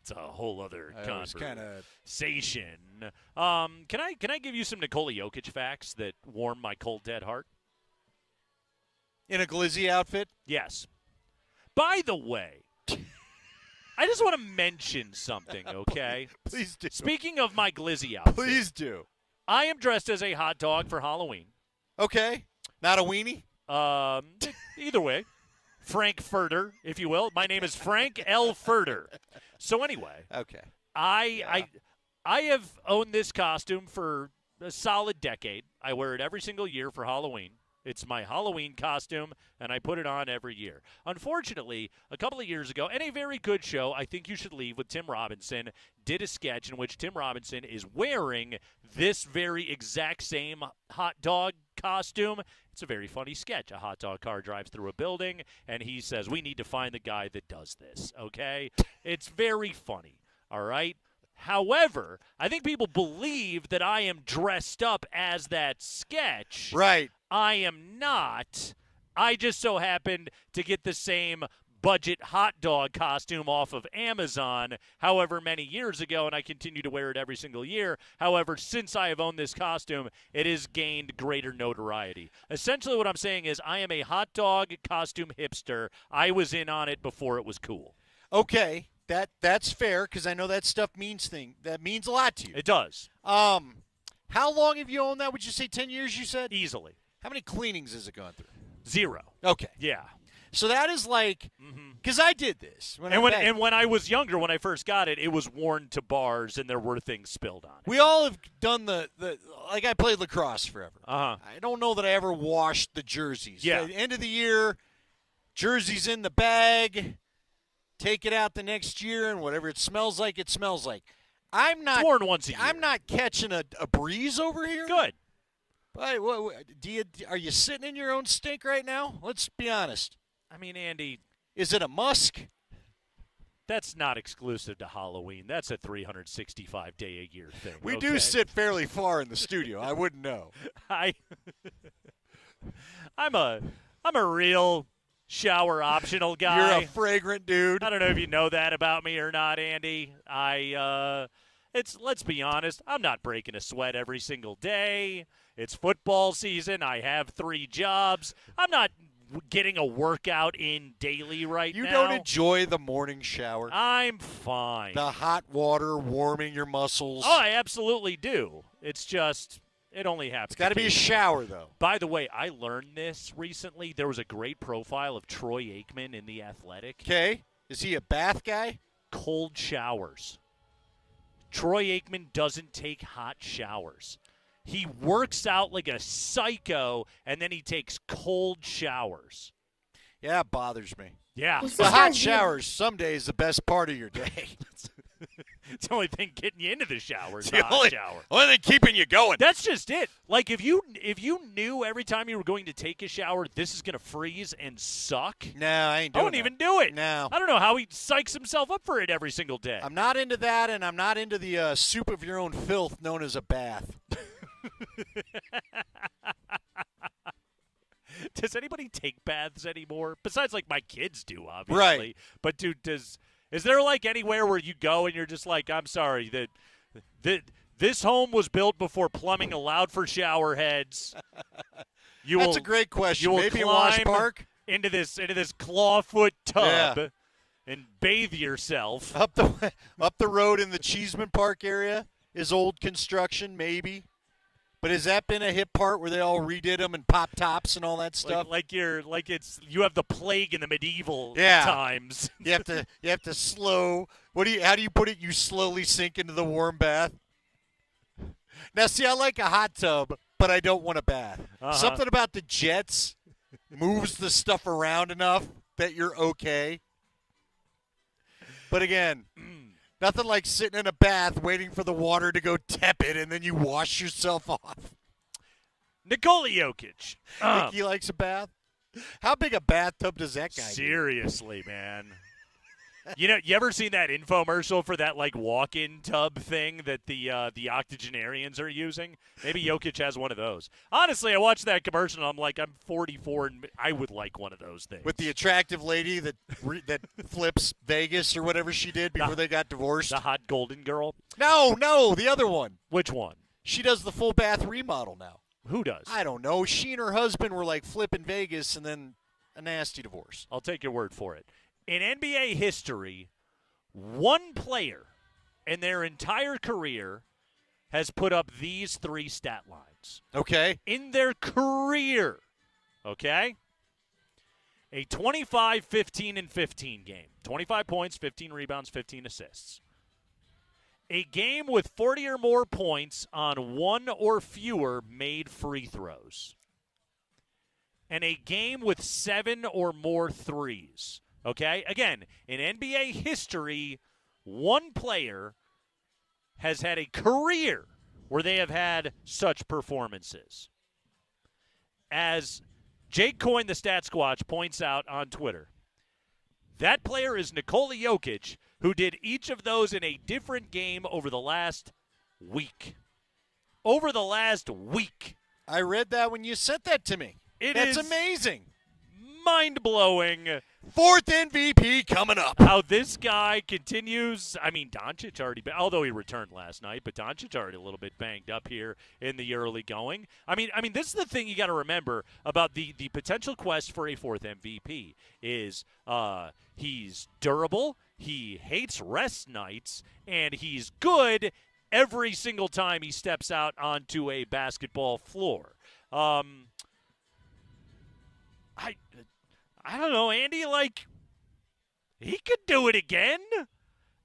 S20: It's a whole other
S21: was
S20: conversation. Can I give you some Nikola Jokic facts that warm my cold dead heart?
S21: In a Glizzy outfit?
S20: Yes. By the way, I just want to mention something, okay?
S21: Please do.
S20: Speaking of my Glizzy outfit.
S21: Please do.
S20: I am dressed as a hot dog for Halloween.
S21: Okay. Not a weenie?
S20: Either way. Frank Furter, if you will. My name is Frank L. Furter. So anyway.
S21: Okay.
S20: I have owned this costume for a solid decade. I wear it every single year for Halloween. It's my Halloween costume, and I put it on every year. Unfortunately, a couple of years ago, and a very good show, I Think You Should Leave with Tim Robinson, did a sketch in which Tim Robinson is wearing this very exact same hot dog costume. It's a very funny sketch. A hot dog car drives through a building, and he says, we need to find the guy that does this, okay? It's very funny, all right? However, I think people believe that I am dressed up as that sketch.
S21: Right.
S20: I am not. I just so happened to get the same budget hot dog costume off of Amazon however many years ago, and I continue to wear it every single year. However, since I have owned this costume, it has gained greater notoriety. Essentially what I'm saying is I am a hot dog costume hipster. I was in on it before it was cool.
S21: Okay. That's fair, because I know that stuff means a lot to you.
S20: It does.
S21: How long have you owned that? Would you say 10 years, you said?
S20: Easily.
S21: How many cleanings has it gone through?
S20: 0.
S21: Okay.
S20: Yeah.
S21: So that is like, because I did this.
S20: When I was younger, when I first got it, it was worn to bars and there were things spilled on it.
S21: We all have done like I played lacrosse forever.
S20: Uh-huh.
S21: I don't know that I ever washed the jerseys.
S20: Yeah.
S21: At the end of the year, jerseys in the bag, take it out the next year, and whatever it smells like, it smells like. I'm not
S20: it's worn once a year.
S21: I'm not catching a breeze over here.
S20: Good.
S21: But are you sitting in your own stink right now? Let's be honest.
S20: I mean, Andy,
S21: is it a musk?
S20: That's not exclusive to Halloween. That's a 365-day-a-year thing.
S21: We do sit fairly far in the studio. I wouldn't know.
S20: I'm a real shower optional guy.
S21: You're a fragrant dude.
S20: I don't know if you know that about me or not, Andy. Let's be honest, I'm not breaking a sweat every single day. It's football season. I have 3 jobs. I'm not getting a workout in daily right now.
S21: You don't enjoy the morning shower?
S20: I'm fine.
S21: The hot water warming your muscles?
S20: Oh, I absolutely do. It's just, it only happens.
S21: It's got to be a shower, though.
S20: By the way, I learned this recently. There was a great profile of Troy Aikman in The Athletic.
S21: Okay. Is he a bath guy?
S20: Cold showers. Troy Aikman doesn't take hot showers. He works out like a psycho, and then he takes cold showers.
S21: Yeah, it bothers me.
S20: Yeah.
S21: The hot showers some days the best part of your day.
S20: It's the only thing getting you into the shower is the hot shower.
S21: Only thing keeping you going.
S20: That's just it. Like, if you knew every time you were going to take a shower, this is going to freeze and suck.
S21: No, I ain't doing
S20: I wouldn't even do it.
S21: No.
S20: I don't know how he psychs himself up for it every single day.
S21: I'm not into that, and I'm not into the soup of your own filth known as a bath.
S20: Does anybody take baths anymore? Besides, like, my kids do, obviously.
S21: Right.
S20: But, dude, is there, like, anywhere where you go and you're just like, I'm sorry, that this home was built before plumbing allowed for shower heads?
S21: That's a great question.
S20: You will
S21: Maybe
S20: climb
S21: Wash Park?
S20: into this clawfoot tub and bathe yourself.
S21: Up the road in the Cheeseman Park area is old construction, maybe. But has that been a hip part where they all redid them and pop tops and all that stuff?
S20: You have the plague in the medieval times.
S21: You have to slow. How do you put it? You slowly sink into the warm bath. Now, see, I like a hot tub, but I don't want a bath. Something about the jets moves the stuff around enough that you're okay. But again, nothing like sitting in a bath waiting for the water to go tepid and then you wash yourself off.
S20: Nikola Jokic.
S21: Think he likes a bath? How big a bathtub does that guy need?
S20: Seriously, man. You know, you ever seen that infomercial for that like walk-in tub thing that the octogenarians are using? Maybe Jokic has one of those. Honestly, I watched that commercial and I'm like, I'm 44 and I would like one of those things.
S21: With the attractive lady that flips Vegas or whatever she did before they got divorced.
S20: The hot golden girl?
S21: No, the other one.
S20: Which one?
S21: She does the full bath remodel now.
S20: Who does?
S21: I don't know. She and her husband were like flipping Vegas and then a nasty divorce.
S20: I'll take your word for it. In NBA history, one player in their entire career has put up these 3 stat lines.
S21: Okay.
S20: In their career. Okay? A 25, 15, and 15 game. 25 points, 15 rebounds, 15 assists. A game with 40 or more points on 1 or fewer made free throws. And a game with 7 or more threes. Okay? Again, in NBA history, one player has had a career where they have had such performances. As Jake Coyne, the Stat Squatch, points out on Twitter, that player is Nikola Jokic, who did each of those in a different game over the last week. Over the last week.
S21: I read that when you sent that to me. That's amazing.
S20: Mind-blowing.
S21: 4th MVP coming up.
S20: How this guy continues. I mean, Doncic already, although he returned last night, but Doncic already a little bit banged up here in the early going. I mean, this is the thing you got to remember about the potential quest for a 4th MVP is he's durable, he hates rest nights, and he's good every single time he steps out onto a basketball floor. I don't know, Andy, like, he could do it again.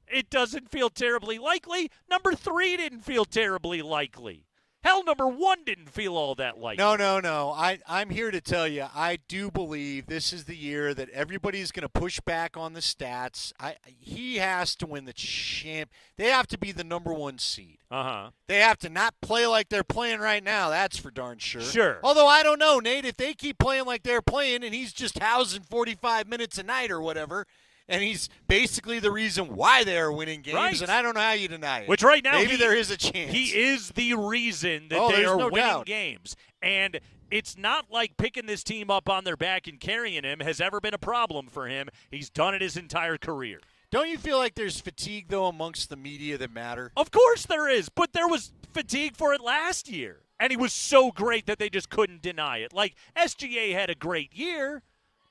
S20: It doesn't feel terribly likely. Number 3 didn't feel terribly likely. Hell, number 1 didn't feel all that likely.
S21: No. I'm here to tell you, I do believe this is the year that everybody's going to push back on the stats. He has to win the champ. They have to be the number 1 seed. They have to not play like they're playing right now. That's for darn sure.
S20: Sure.
S21: Although I don't know, Nate, if they keep playing like they're playing and he's just housing 45 minutes a night or whatever, and he's basically the reason why they are winning games,
S20: right.
S21: And I don't know how you deny it.
S20: Which right now,
S21: maybe there is a chance.
S20: He is the reason that they are
S21: no
S20: winning
S21: doubt.
S20: games. And it's not like picking this team up on their back and carrying him has ever been a problem for him. He's done it his entire career.
S21: Don't you feel like there's fatigue, though, amongst the media that matter?
S20: Of course there is, but there was fatigue for it last year. And he was so great that they just couldn't deny it. Like, SGA had a great year,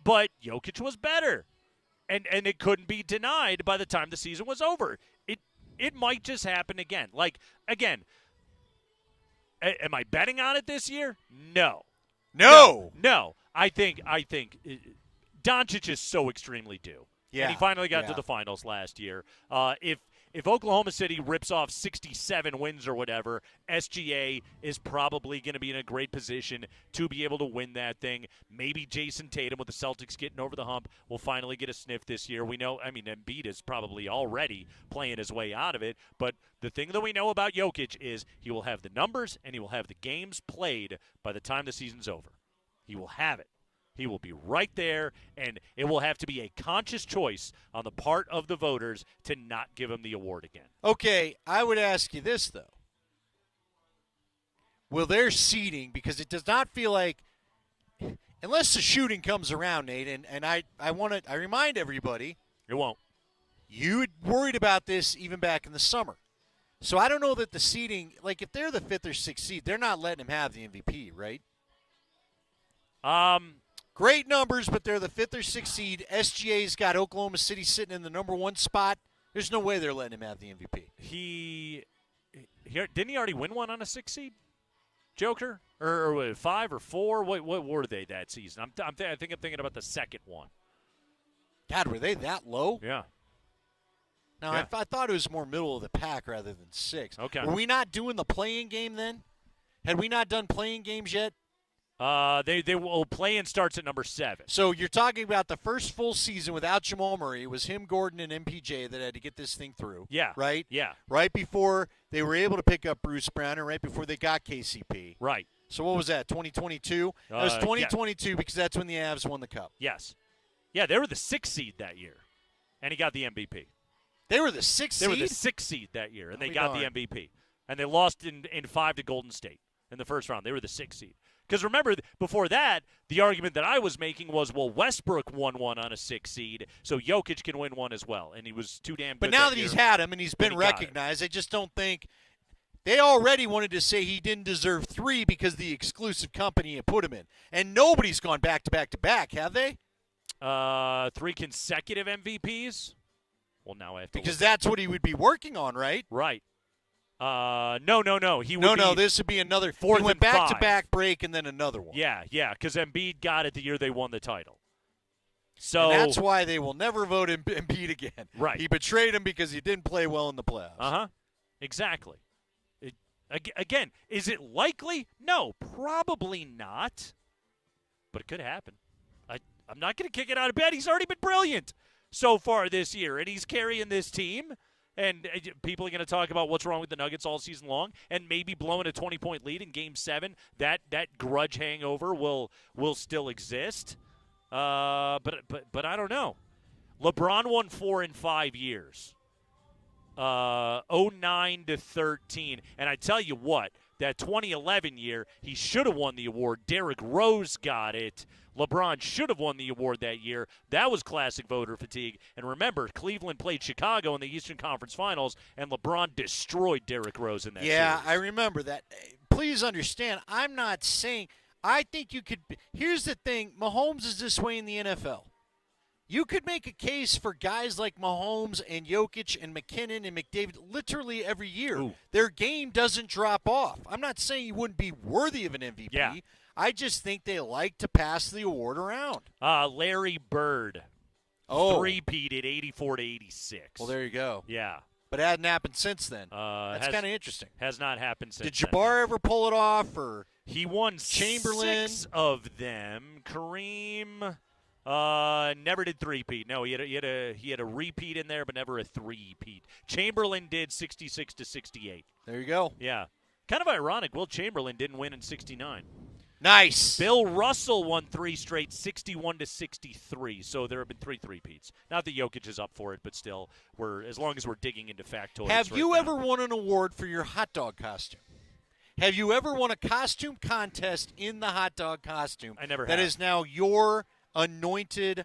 S20: but Jokic was better. And it couldn't be denied by the time the season was over. It might just happen again. Like, again, am I betting on it this year? No. I think Doncic is so extremely due.
S21: Yeah.
S20: And he finally got to the finals last year. If Oklahoma City rips off 67 wins or whatever, SGA is probably going to be in a great position to be able to win that thing. Maybe Jason Tatum, with the Celtics getting over the hump, will finally get a sniff this year. We know, Embiid is probably already playing his way out of it. But the thing that we know about Jokic is he will have the numbers and he will have the games played by the time the season's over. He will have it. He will be right there, and it will have to be a conscious choice on the part of the voters to not give him the award again.
S21: Okay, I would ask you this, though. Will their seeding, because it does not feel like, unless the shooting comes around, Nate, and I remind everybody.
S20: It won't.
S21: You worried about this even back in the summer. So I don't know that the seeding, like if they're the 5th or 6th seed, they're not letting him have the MVP, right? Great numbers, but they're the 5th or 6th seed. SGA's got Oklahoma City sitting in the number 1 spot. There's no way they're letting him have the MVP.
S20: Didn't he already win one on a 6 seed? Joker? Or 5 or 4? What were they that season? I think I'm thinking about the second one.
S21: God, were they that low?
S20: Yeah.
S21: Now,
S20: Yeah.
S21: I thought it was more middle of the pack rather than 6.
S20: Okay.
S21: Were we not doing the playing game then? Had we not done playing games yet?
S20: They will play-in starts at number 7.
S21: So you're talking about the first full season without Jamal Murray. It was him, Gordon, and MPJ that had to get this thing through.
S20: Yeah.
S21: Right?
S20: Yeah.
S21: Right before they were able to pick up Bruce Brown and right before they got KCP.
S20: Right.
S21: So what was that, 2022? That was
S20: Yeah.
S21: 2022 because that's when the Avs won the Cup.
S20: Yes. Yeah, they were the 6th seed that year, and he got the MVP.
S21: They were the 6th seed?
S20: They were the 6th seed that year, and
S21: I'll
S20: they
S21: be
S20: got
S21: darned.
S20: the MVP. And they lost in 5 to Golden State in the first round. They were the 6th seed. Because remember, before that, the argument that I was making was, well, Westbrook won one on a 6 seed, so Jokic can win one as well. And he was too damn good.
S21: But now that
S20: year,
S21: he's had him and he's been
S20: and he got it.
S21: recognized, I just don't think they already wanted to say he didn't deserve 3 because the exclusive company had put him in. And nobody's gone back to back to back, have they?
S20: 3 consecutive MVPs? Well, now I have to
S21: Because
S20: look.
S21: that's what he would be working on, right?
S20: Right. No. He would
S21: No,
S20: be
S21: this would be another.
S20: fourth
S21: He went
S20: and
S21: back to
S20: 5.
S21: back break and then another one.
S20: Yeah, because Embiid got it the year they won the title. So
S21: And that's why they will never vote Embiid again.
S20: Right.
S21: He betrayed him because he didn't play well in the playoffs.
S20: Exactly. Again, is it likely? No, probably not. But it could happen. I'm not going to kick it out of bed. He's already been brilliant so far this year, and he's carrying this team. And people are going to talk about what's wrong with the Nuggets all season long, and maybe blowing a 20-point lead in Game 7. That grudge hangover will still exist. But I don't know. LeBron won 4 in 5 years. 09 to 13. And I tell you what, that 2011 year, he should have won the award. Derrick Rose got it. LeBron should have won the award that year. That was classic voter fatigue. And remember, Cleveland played Chicago in the Eastern Conference Finals, and LeBron destroyed Derrick Rose in that
S21: Yeah,
S20: series.
S21: I remember that. Please understand, I'm not saying – I think you could – here's the thing. Mahomes is this way in the NFL. You could make a case for guys like Mahomes and Jokic and McKinnon and McDavid literally every year.
S20: Ooh.
S21: Their game doesn't drop off. I'm not saying you wouldn't be worthy of an MVP.
S20: Yeah.
S21: I just think they like to pass the award around.
S20: Larry Bird.
S21: Oh.
S20: Three-peated 84 to 86.
S21: Well, there you go.
S20: Yeah.
S21: But it hadn't happened since then. That's
S20: Has-
S21: kind of interesting.
S20: Has not happened since
S21: Did
S20: then.
S21: Jabbar ever pull it off? Or
S20: He won
S21: Chamberlain?
S20: 6 of them. Kareem never did three-peat. No, he had a repeat in there, but never a three-peat. Chamberlain did 66 to 68.
S21: There you go.
S20: Yeah. Kind of ironic. Will Chamberlain didn't win in 69.
S21: Nice.
S20: Bill Russell won 3 straight, 61 to 63. So there have been 3 three-peats. Not that Jokic is up for it, but still, as long as we're digging into factoids.
S21: Have
S20: right
S21: you
S20: now.
S21: ever won an award for your hot dog costume? Have you ever won a costume contest in the hot dog costume?
S20: I never
S21: That
S20: have.
S21: is now your anointed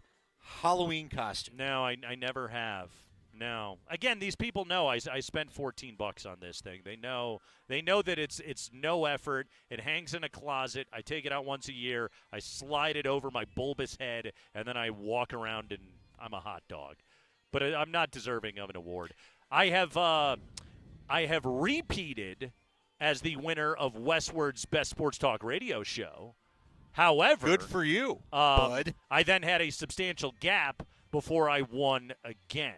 S21: Halloween costume.
S20: No, I never have. No. Again, these people know I spent $14 on this thing. They know that it's no effort. It hangs in a closet. I take it out once a year. I slide it over my bulbous head, and then I walk around and I'm a hot dog. But I'm not deserving of an award. I have repeated as the winner of Westward's Best Sports Talk radio show. However,
S21: Good for you, bud.
S20: I then had a substantial gap before I won again.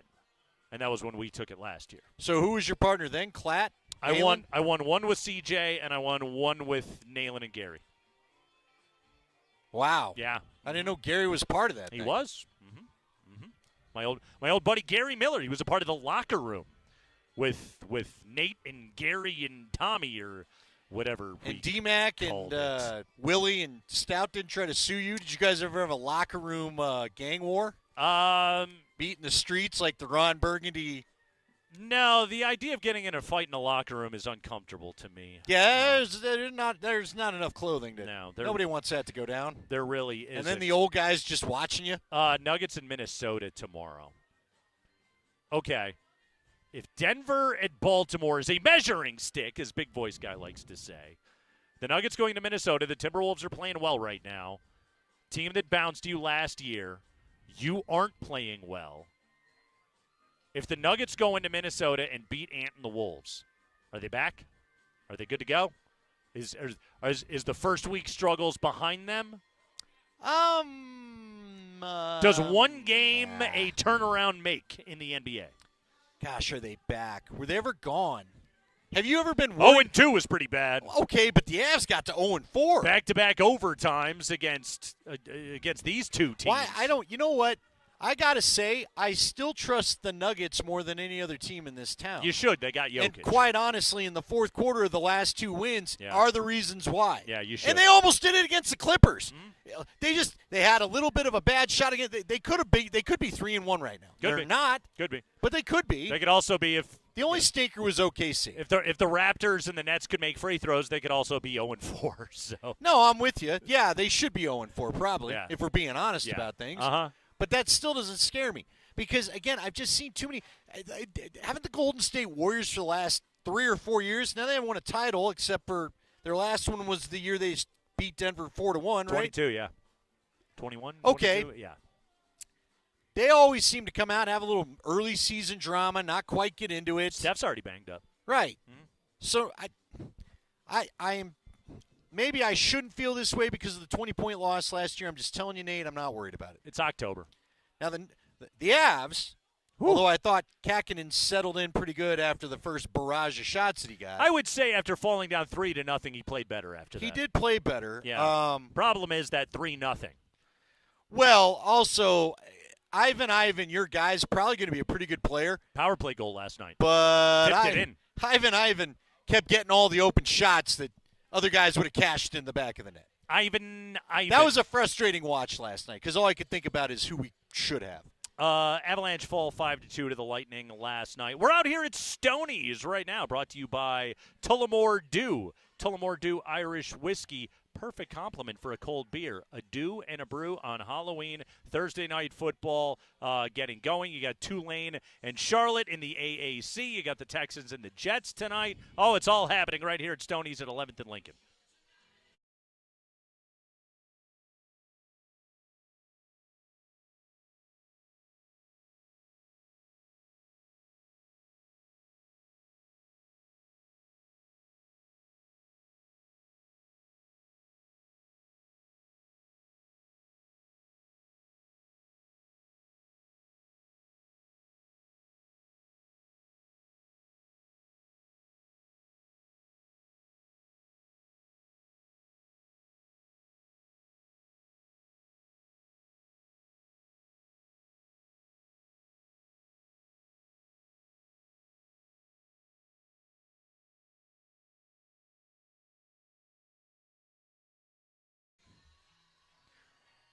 S20: And that was when we took it last year.
S21: So who was your partner then? Klatt?
S20: I
S21: Nalen?
S20: won one with CJ, and I won one with Nalen and Gary.
S21: Wow.
S20: Yeah.
S21: I didn't know Gary was part of that.
S20: He
S21: thing.
S20: was. My old buddy Gary Miller. He was a part of the locker room with Nate and Gary and Tommy or whatever.
S21: And D-Mac and Willie and Stout didn't try to sue you? Did you guys ever have a locker room gang war? Beating the streets like the Ron Burgundy?
S20: No, the idea of getting in a fight in a locker room is uncomfortable to me.
S21: Yeah, there's not enough clothing. Nobody wants that to go down.
S20: There really is.
S21: And then the old guys just watching you?
S20: Nuggets in Minnesota tomorrow. Okay. If Denver and Baltimore is a measuring stick, as Big Voice Guy likes to say, the Nuggets going to Minnesota, the Timberwolves are playing well right now. Team that bounced you last year, you aren't playing well. If the Nuggets go into Minnesota and beat Ant and the Wolves, are they back? Are they good to go? Is the first week struggles behind them? Does one game a turnaround make in the NBA?
S21: Gosh, are they back? Were they ever gone? Have you ever been
S20: 0-2 was pretty bad.
S21: Okay, but the Avs got to 0-4.
S20: Back-to-back overtimes against these two teams.
S21: Why? You know what? I got to say, I still trust the Nuggets more than any other team in this town.
S20: You should. They got Jokic.
S21: And quite honestly, in the fourth quarter of the last 2 wins are the reasons why.
S20: Yeah, you should.
S21: And they almost did it against the Clippers. Mm-hmm. They had a little bit of a bad shot again. They could be 3-1 right now. They're not.
S20: Could be.
S21: But they could be.
S20: They could also be if
S21: the only stinker was OKC.
S20: If the Raptors and the Nets could make free throws, they could also be 0-4. So
S21: no, I'm with you. Yeah, they should be 0-4 probably if we're being honest about things. But that still doesn't scare me because, again, I've just seen too many. Haven't the Golden State Warriors for the last 3 or 4 years? Now they haven't won a title except for their last one was the year they beat Denver 4-1, right?
S20: 22, yeah. 21?
S21: Okay.
S20: 22, yeah.
S21: They always seem to come out and have a little early season drama, not quite get into it.
S20: Steph's already banged up.
S21: Right. Mm-hmm. So I am. Maybe I shouldn't feel this way because of the 20-point loss last year. I'm just telling you, Nate, I'm not worried about it.
S20: It's October.
S21: Now, the Avs, although I thought Kakinen settled in pretty good after the first barrage of shots that he got.
S20: I would say after falling down 3-0, he played better after that.
S21: He did play better.
S20: Yeah. Problem is that 3-0.
S21: Well, also, Ivan, your guy's probably going to be a pretty good player.
S20: Power play goal last night.
S21: But
S20: Tipped it in.
S21: Ivan kept getting all the open shots that other guys would have cashed in the back of the net.
S20: Ivan.
S21: That was a frustrating watch last night because all I could think about is who we should have.
S20: Avalanche fall 5-2 to the Lightning last night. We're out here at Stoney's right now, brought to you by Tullamore Dew. Tullamore Dew Irish Whiskey, perfect complement for a cold beer. A dew and a brew on Halloween. Thursday night football getting going. You got Tulane and Charlotte in the AAC. You got the Texans and the Jets tonight. Oh, it's all happening right here at Stoney's at 11th and Lincoln.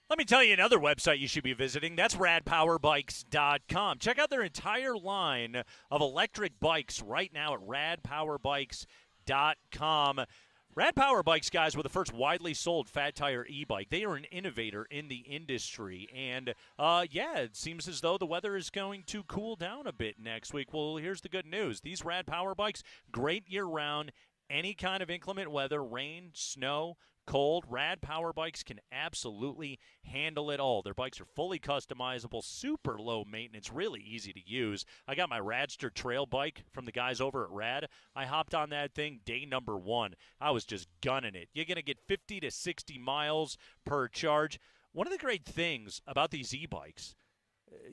S20: Let me tell you another website you should be visiting. That's radpowerbikes.com. Check out their entire line of electric bikes right now at radpowerbikes.com. Rad Power Bikes, guys, were the first widely sold fat tire e-bike. They are an innovator in the industry. And, it seems as though the weather is going to cool down a bit next week. Well, here's the good news. These Rad Power Bikes, great year-round, any kind of inclement weather, rain, snow, cold. Rad Power Bikes can absolutely handle it all. Their bikes are fully customizable, super low maintenance, really easy to use. I got my Radster trail bike from the guys over at Rad. I hopped on that thing day number 1. I was just gunning it. You're going to get 50 to 60 miles per charge. One of the great things about these e-bikes,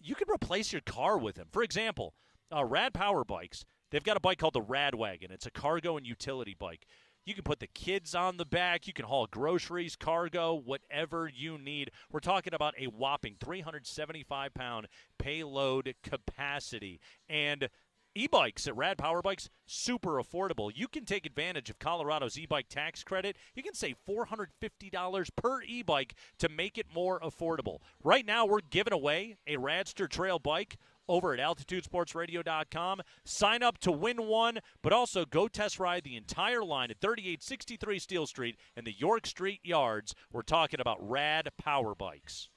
S20: you can replace your car with them. For example, Rad Power Bikes, they've got a bike called the Rad Wagon. It's a cargo and utility bike. You can put the kids on the back. You can haul groceries, cargo, whatever you need. We're talking about a whopping 375-pound payload capacity. And e-bikes at Rad Power Bikes, super affordable. You can take advantage of Colorado's e-bike tax credit. You can save $450 per e-bike to make it more affordable. Right now, we're giving away a Radster Trail bike over at AltitudeSportsRadio.com. Sign up to win one, but also go test ride the entire line at 3863 Steel Street and the York Street Yards. We're talking about Rad Power Bikes.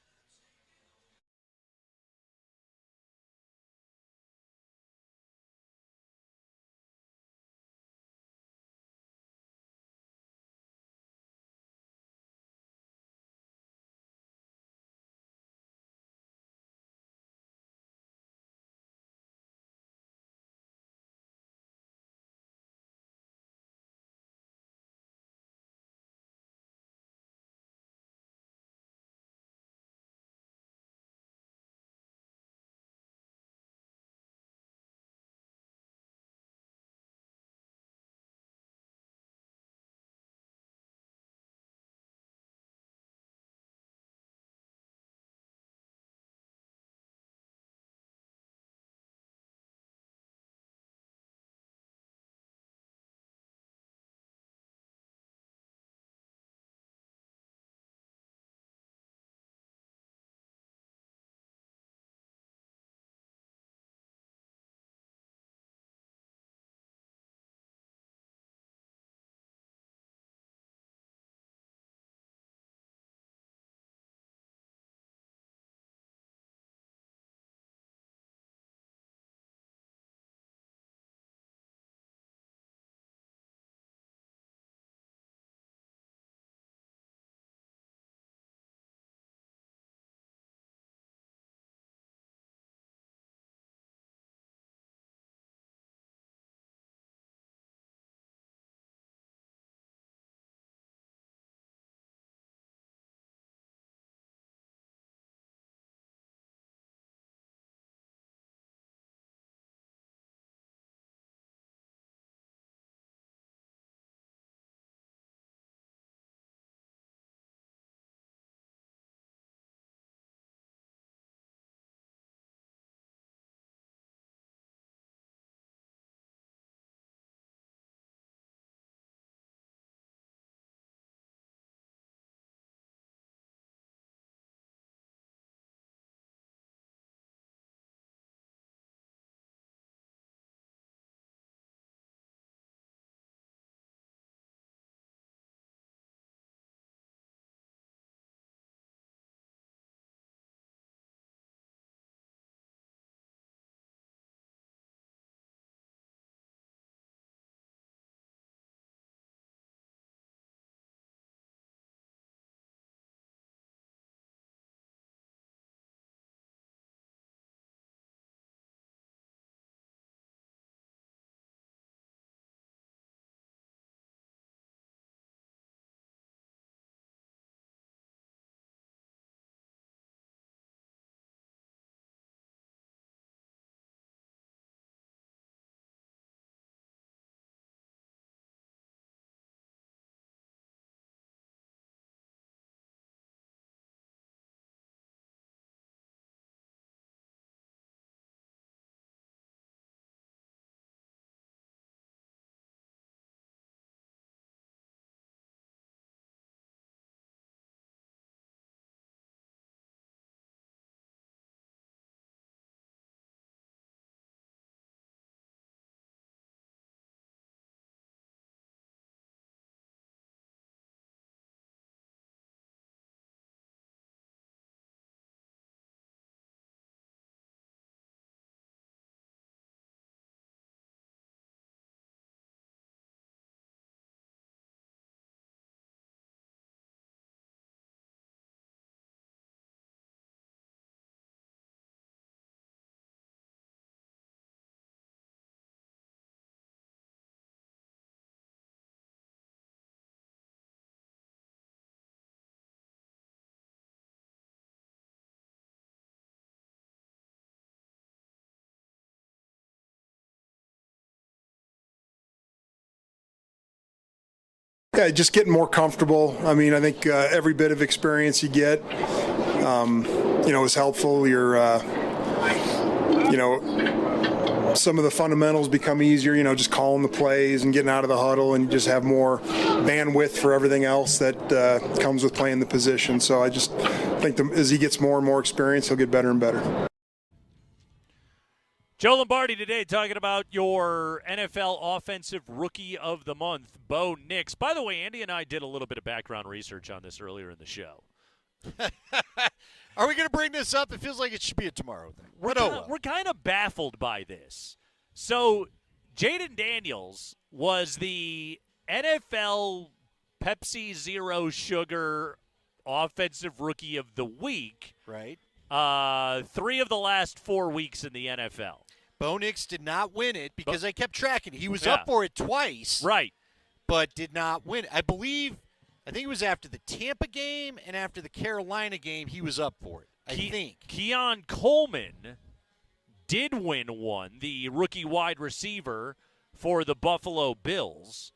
S4: Yeah, just getting more comfortable. I mean, I think every bit of experience you get, is helpful. Some of the fundamentals become easier, just calling the plays and getting out of the huddle and just have more bandwidth for everything else that comes with playing the position. So I just think as he gets more and more experience, he'll get better and better.
S20: Joe Lombardi today talking about your NFL Offensive Rookie of the Month, Bo Nix. By the way, Andy and I did a little bit of background research on this earlier in the show.
S21: Are we going to bring this up? It feels like it should be a tomorrow thing.
S20: We're kind of baffled by this. So, Jaden Daniels was the NFL Pepsi Zero Sugar Offensive Rookie of the Week.
S21: Right.
S20: 3 of the last 4 weeks in the NFL.
S21: Bo Nix did not win it because I kept tracking it. He was up for it twice.
S20: Right.
S21: But did not win it. I think it was after the Tampa game and after the Carolina game he was up for it, I think.
S20: Keon Coleman did win one, the rookie wide receiver for the Buffalo Bills.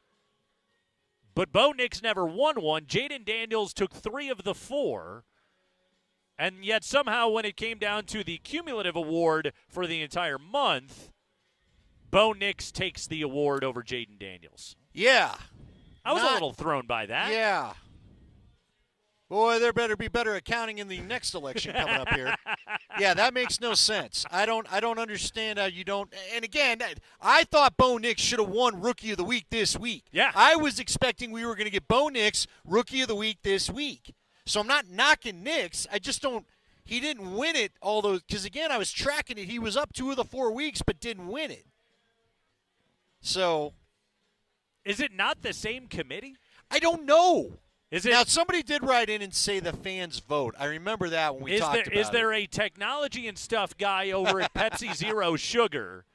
S20: But Bo Nix never won one. Jaden Daniels took 3 of the 4. And yet somehow when it came down to the cumulative award for the entire month, Bo Nix takes the award over Jaden Daniels.
S21: Yeah.
S20: I was a little thrown by that.
S21: Yeah. Boy, there better be better accounting in the next election coming up here. Yeah, that makes no sense. I don't understand how you don't. And again, I thought Bo Nix should have won Rookie of the Week this week.
S20: Yeah.
S21: I was expecting we were going to get Bo Nix Rookie of the Week this week. So I'm not knocking Nix. I just don't. He didn't win it all those. Because again, I was tracking it. He was up 2 of the 4 weeks, but didn't win it. So.
S20: Is it not the same committee?
S21: I don't know.
S20: Is it?
S21: Now, somebody did write in and say the fans vote. I remember that when we talked about it.
S20: Is there a technology and stuff guy over at Pepsi Zero Sugar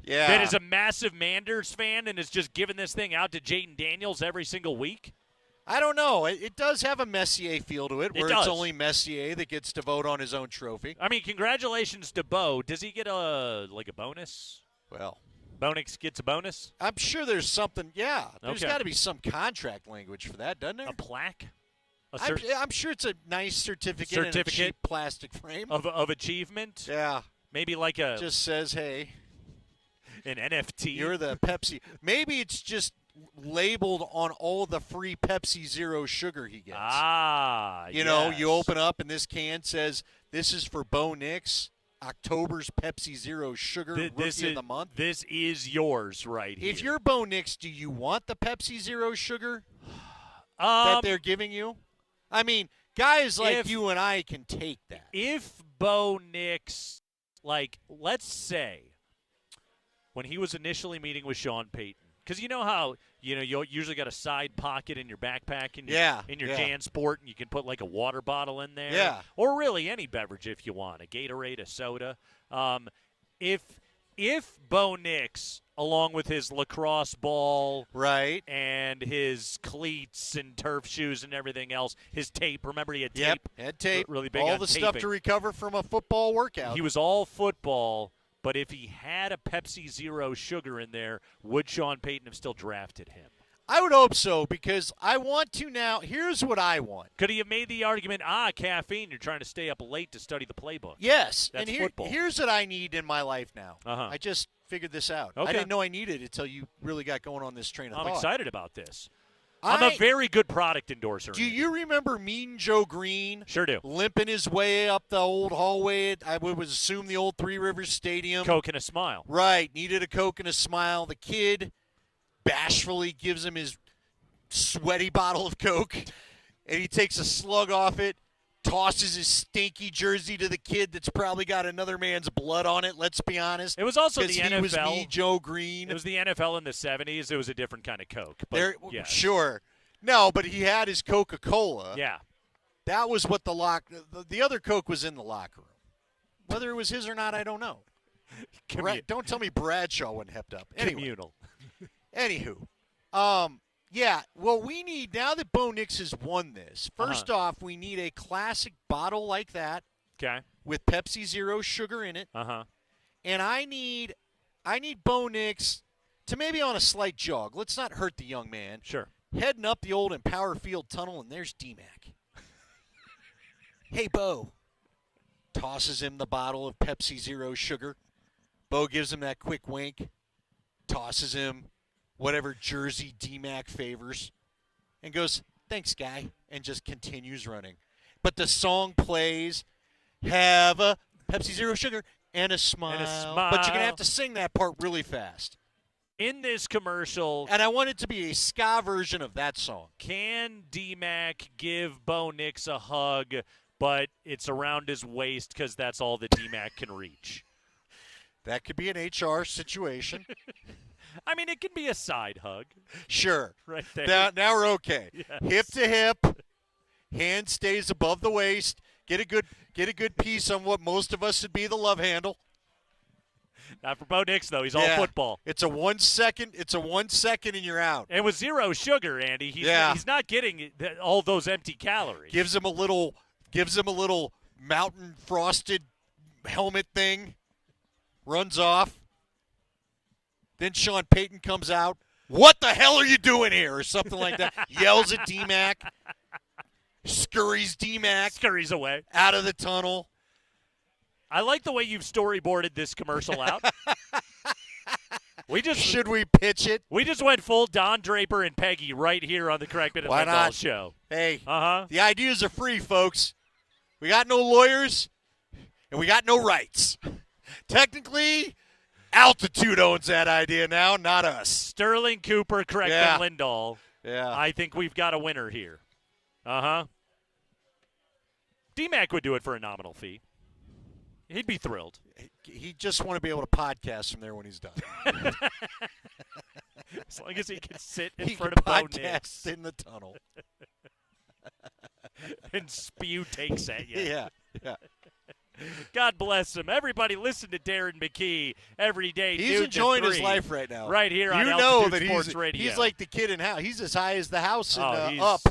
S20: that is a massive Manders fan and is just giving this thing out to Jaden Daniels every single week?
S21: I don't know. It does have a Messier feel to it, where
S20: does.
S21: it's only Messier that gets to vote on his own trophy.
S20: I mean, congratulations to Bo. Does he get a bonus?
S21: Well,
S20: Bo Nix gets a bonus?
S21: I'm sure there's something. Yeah, there's
S20: Okay.
S21: got to be some contract language for that, doesn't there?
S20: A plaque?
S21: I'm sure it's a nice certificate in a cheap plastic frame
S20: of achievement?
S21: Yeah.
S20: Maybe like a
S21: just says, hey,
S20: an NFT.
S21: You're the Pepsi. Maybe it's just labeled on all the free Pepsi Zero Sugar he gets. You know, you open up and this can says, this is for Bo Nix, October's Pepsi Zero Sugar Rookie of the Month.
S20: This is yours right here.
S21: If you're Bo Nix, do you want the Pepsi Zero Sugar that they're giving you? I mean, guys like you and I can take that.
S20: If Bo Nix, let's say, when he was initially meeting with Sean Payton, because you know how you usually got a side pocket in your backpack in your JanSport, and you can put like a water bottle in there, or really any beverage if you want, a Gatorade, a soda. If Bo Nix, along with his lacrosse ball, and his cleats and turf shoes and everything else, his tape. Remember, he had tape.
S21: Had tape.
S20: Really big.
S21: All
S20: on
S21: the
S20: taping.
S21: stuff to recover from a football workout.
S20: He was all football. But if he had a Pepsi Zero Sugar in there, would Sean Payton have still drafted him?
S21: I would hope so, because I want to now. Here's what I want.
S20: Could he have made the argument, caffeine, you're trying to stay up late to study the playbook?
S21: Yes.
S20: That's
S21: and
S20: football.
S21: Here's what I need in my life now.
S20: Uh-huh.
S21: I just figured this out.
S20: Okay.
S21: I didn't know I needed it until you really got going on this train of thought.
S20: I'm excited about this. I'm a very good product endorser.
S21: Do you remember Mean Joe Green?
S20: Sure do.
S21: Limping his way up the old hallway at, I would assume, the old Three Rivers Stadium.
S20: Coke and a smile.
S21: Right. Needed a Coke and a smile. The kid bashfully gives him his sweaty bottle of Coke, and he takes a slug off it, tosses his stinky jersey to the kid that's probably got another man's blood on it, let's be honest.
S20: It was also the NFL.
S21: He was me, Joe Green.
S20: It was the NFL in the 70s. It was a different kind of Coke. But, yes.
S21: Sure. No, but he had his Coca-Cola.
S20: Yeah.
S21: That was what the other Coke was in the locker room. Whether it was his or not, I don't know. Don't tell me Bradshaw wasn't hepped up. Anyway.
S20: Communal.
S21: Anywho. Yeah, well, we need, now that Bo Nix has won this, first off, we need a classic bottle like that.
S20: Okay.
S21: With Pepsi Zero Sugar in it. And I need Bo Nix to maybe on a slight jog. Let's not hurt the young man.
S20: Sure.
S21: heading up the old Empower Field tunnel, and there's D-Mac. Hey, Bo. Tosses him the bottle of Pepsi Zero Sugar. Bo gives him that quick wink. Tosses him whatever jersey D-Mac favors. And goes, thanks, guy. And just continues running. But the song plays, have a Pepsi Zero Sugar and a smile. But you're going to have to sing that part really fast.
S20: In this commercial.
S21: And I want it to be a ska version of that song.
S20: Can D-Mac give Bo Nix a hug, but it's around his waist because that's all that D-Mac can reach?
S21: That could be an HR situation.
S20: I mean, it can be a side hug.
S21: Sure.
S20: Right there.
S21: Now we're okay.
S20: Yes.
S21: Hip to hip. Hand stays above the waist. Get a good piece on what most of us would be the love handle.
S20: Not for Bo Nix, though. He's all football.
S21: It's a 1 second. And you're out.
S20: And with zero sugar, Andy, he's not getting all those empty calories.
S21: Gives him a little mountain frosted helmet thing. Runs off. Then Sean Payton comes out. What the hell are you doing here? Or something like that. Yells at D-Mac. Scurries D-Mac.
S20: Scurries away.
S21: Out of the tunnel.
S20: I like the way you've storyboarded this commercial out.
S21: Should we pitch it?
S20: We just went full Don Draper and Peggy right here on the Craigman and Lindahl show.
S21: Hey, the ideas are free, folks. We got no lawyers, and we got no rights. Technically, Altitude owns that idea now, not us.
S20: Sterling Cooper, Craigman Lindahl.
S21: Yeah.
S20: I think we've got a winner here. D-Mac would do it for a nominal fee. He'd be thrilled.
S21: He'd just want to be able to podcast from there when he's done.
S20: As long as he can sit in
S21: he
S20: front
S21: can
S20: of Bo
S21: podcast
S20: Nix.
S21: in the tunnel.
S20: And spew takes at you.
S21: Yeah.
S20: God bless him. Everybody listen to Darren McKee every day.
S21: He's enjoying his life right now.
S20: Right here on Altitude Sports Radio.
S21: He's like the kid in house. He's as high as the house and up.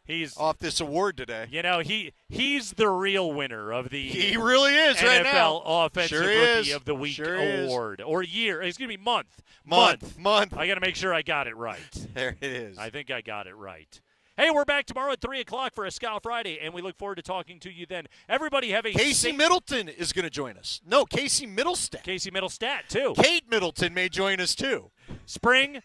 S20: He's
S21: off this award today.
S20: You know, he's the real winner of the
S21: he really is
S20: NFL
S21: right now.
S20: Offensive Rookie of the Week award. Or year. Excuse me, month.
S21: Month.
S20: I got to make sure I got it right.
S21: There it is.
S20: I think I got it right. Hey, we're back tomorrow at 3 o'clock for a Scout Friday, and we look forward to talking to you then. Everybody have a
S21: Casey Middleton is going to join us. No, Casey Middlestat.
S20: Casey Middlestat, too.
S21: Kate Middleton may join us, too.
S20: Spring.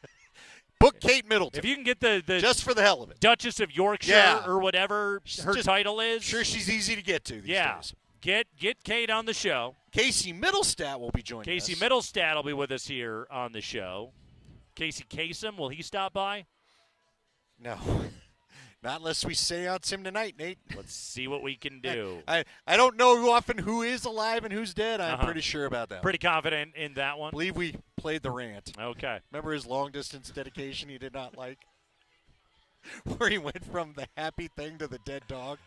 S21: Book Kate Middleton.
S20: If you can get the
S21: just for the hell of it,
S20: Duchess of Yorkshire or whatever her title is.
S21: Sure, she's easy to get to these days.
S20: Get Kate on the show.
S21: Casey Middlestat will be joining us.
S20: Casey Middlestat will be with us here on the show. Casey Kasem, will he stop by?
S21: No. Not unless we seance him tonight, Nate.
S20: Let's see what we can do.
S21: I don't know who is alive and who's dead. I'm pretty sure about that.
S20: Pretty confident in that one.
S21: I believe we played the rant.
S20: Okay.
S21: Remember his long-distance dedication he did not like? Where he went from the happy thing to the dead dog?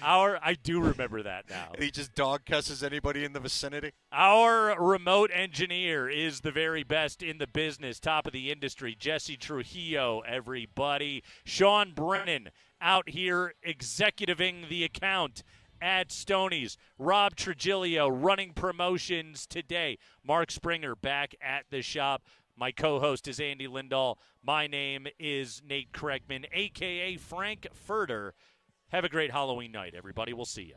S20: I do remember that now.
S21: And he just dog cusses anybody in the vicinity?
S20: Our remote engineer is the very best in the business, top of the industry. Jesse Trujillo, everybody. Sean Brennan out here executiving the account at Stoney's. Rob Trujillo running promotions today. Mark Springer back at the shop. My co-host is Andy Lindahl. My name is Nate Craigman, a.k.a. Frank Furter. Have a great Halloween night, everybody. We'll see you.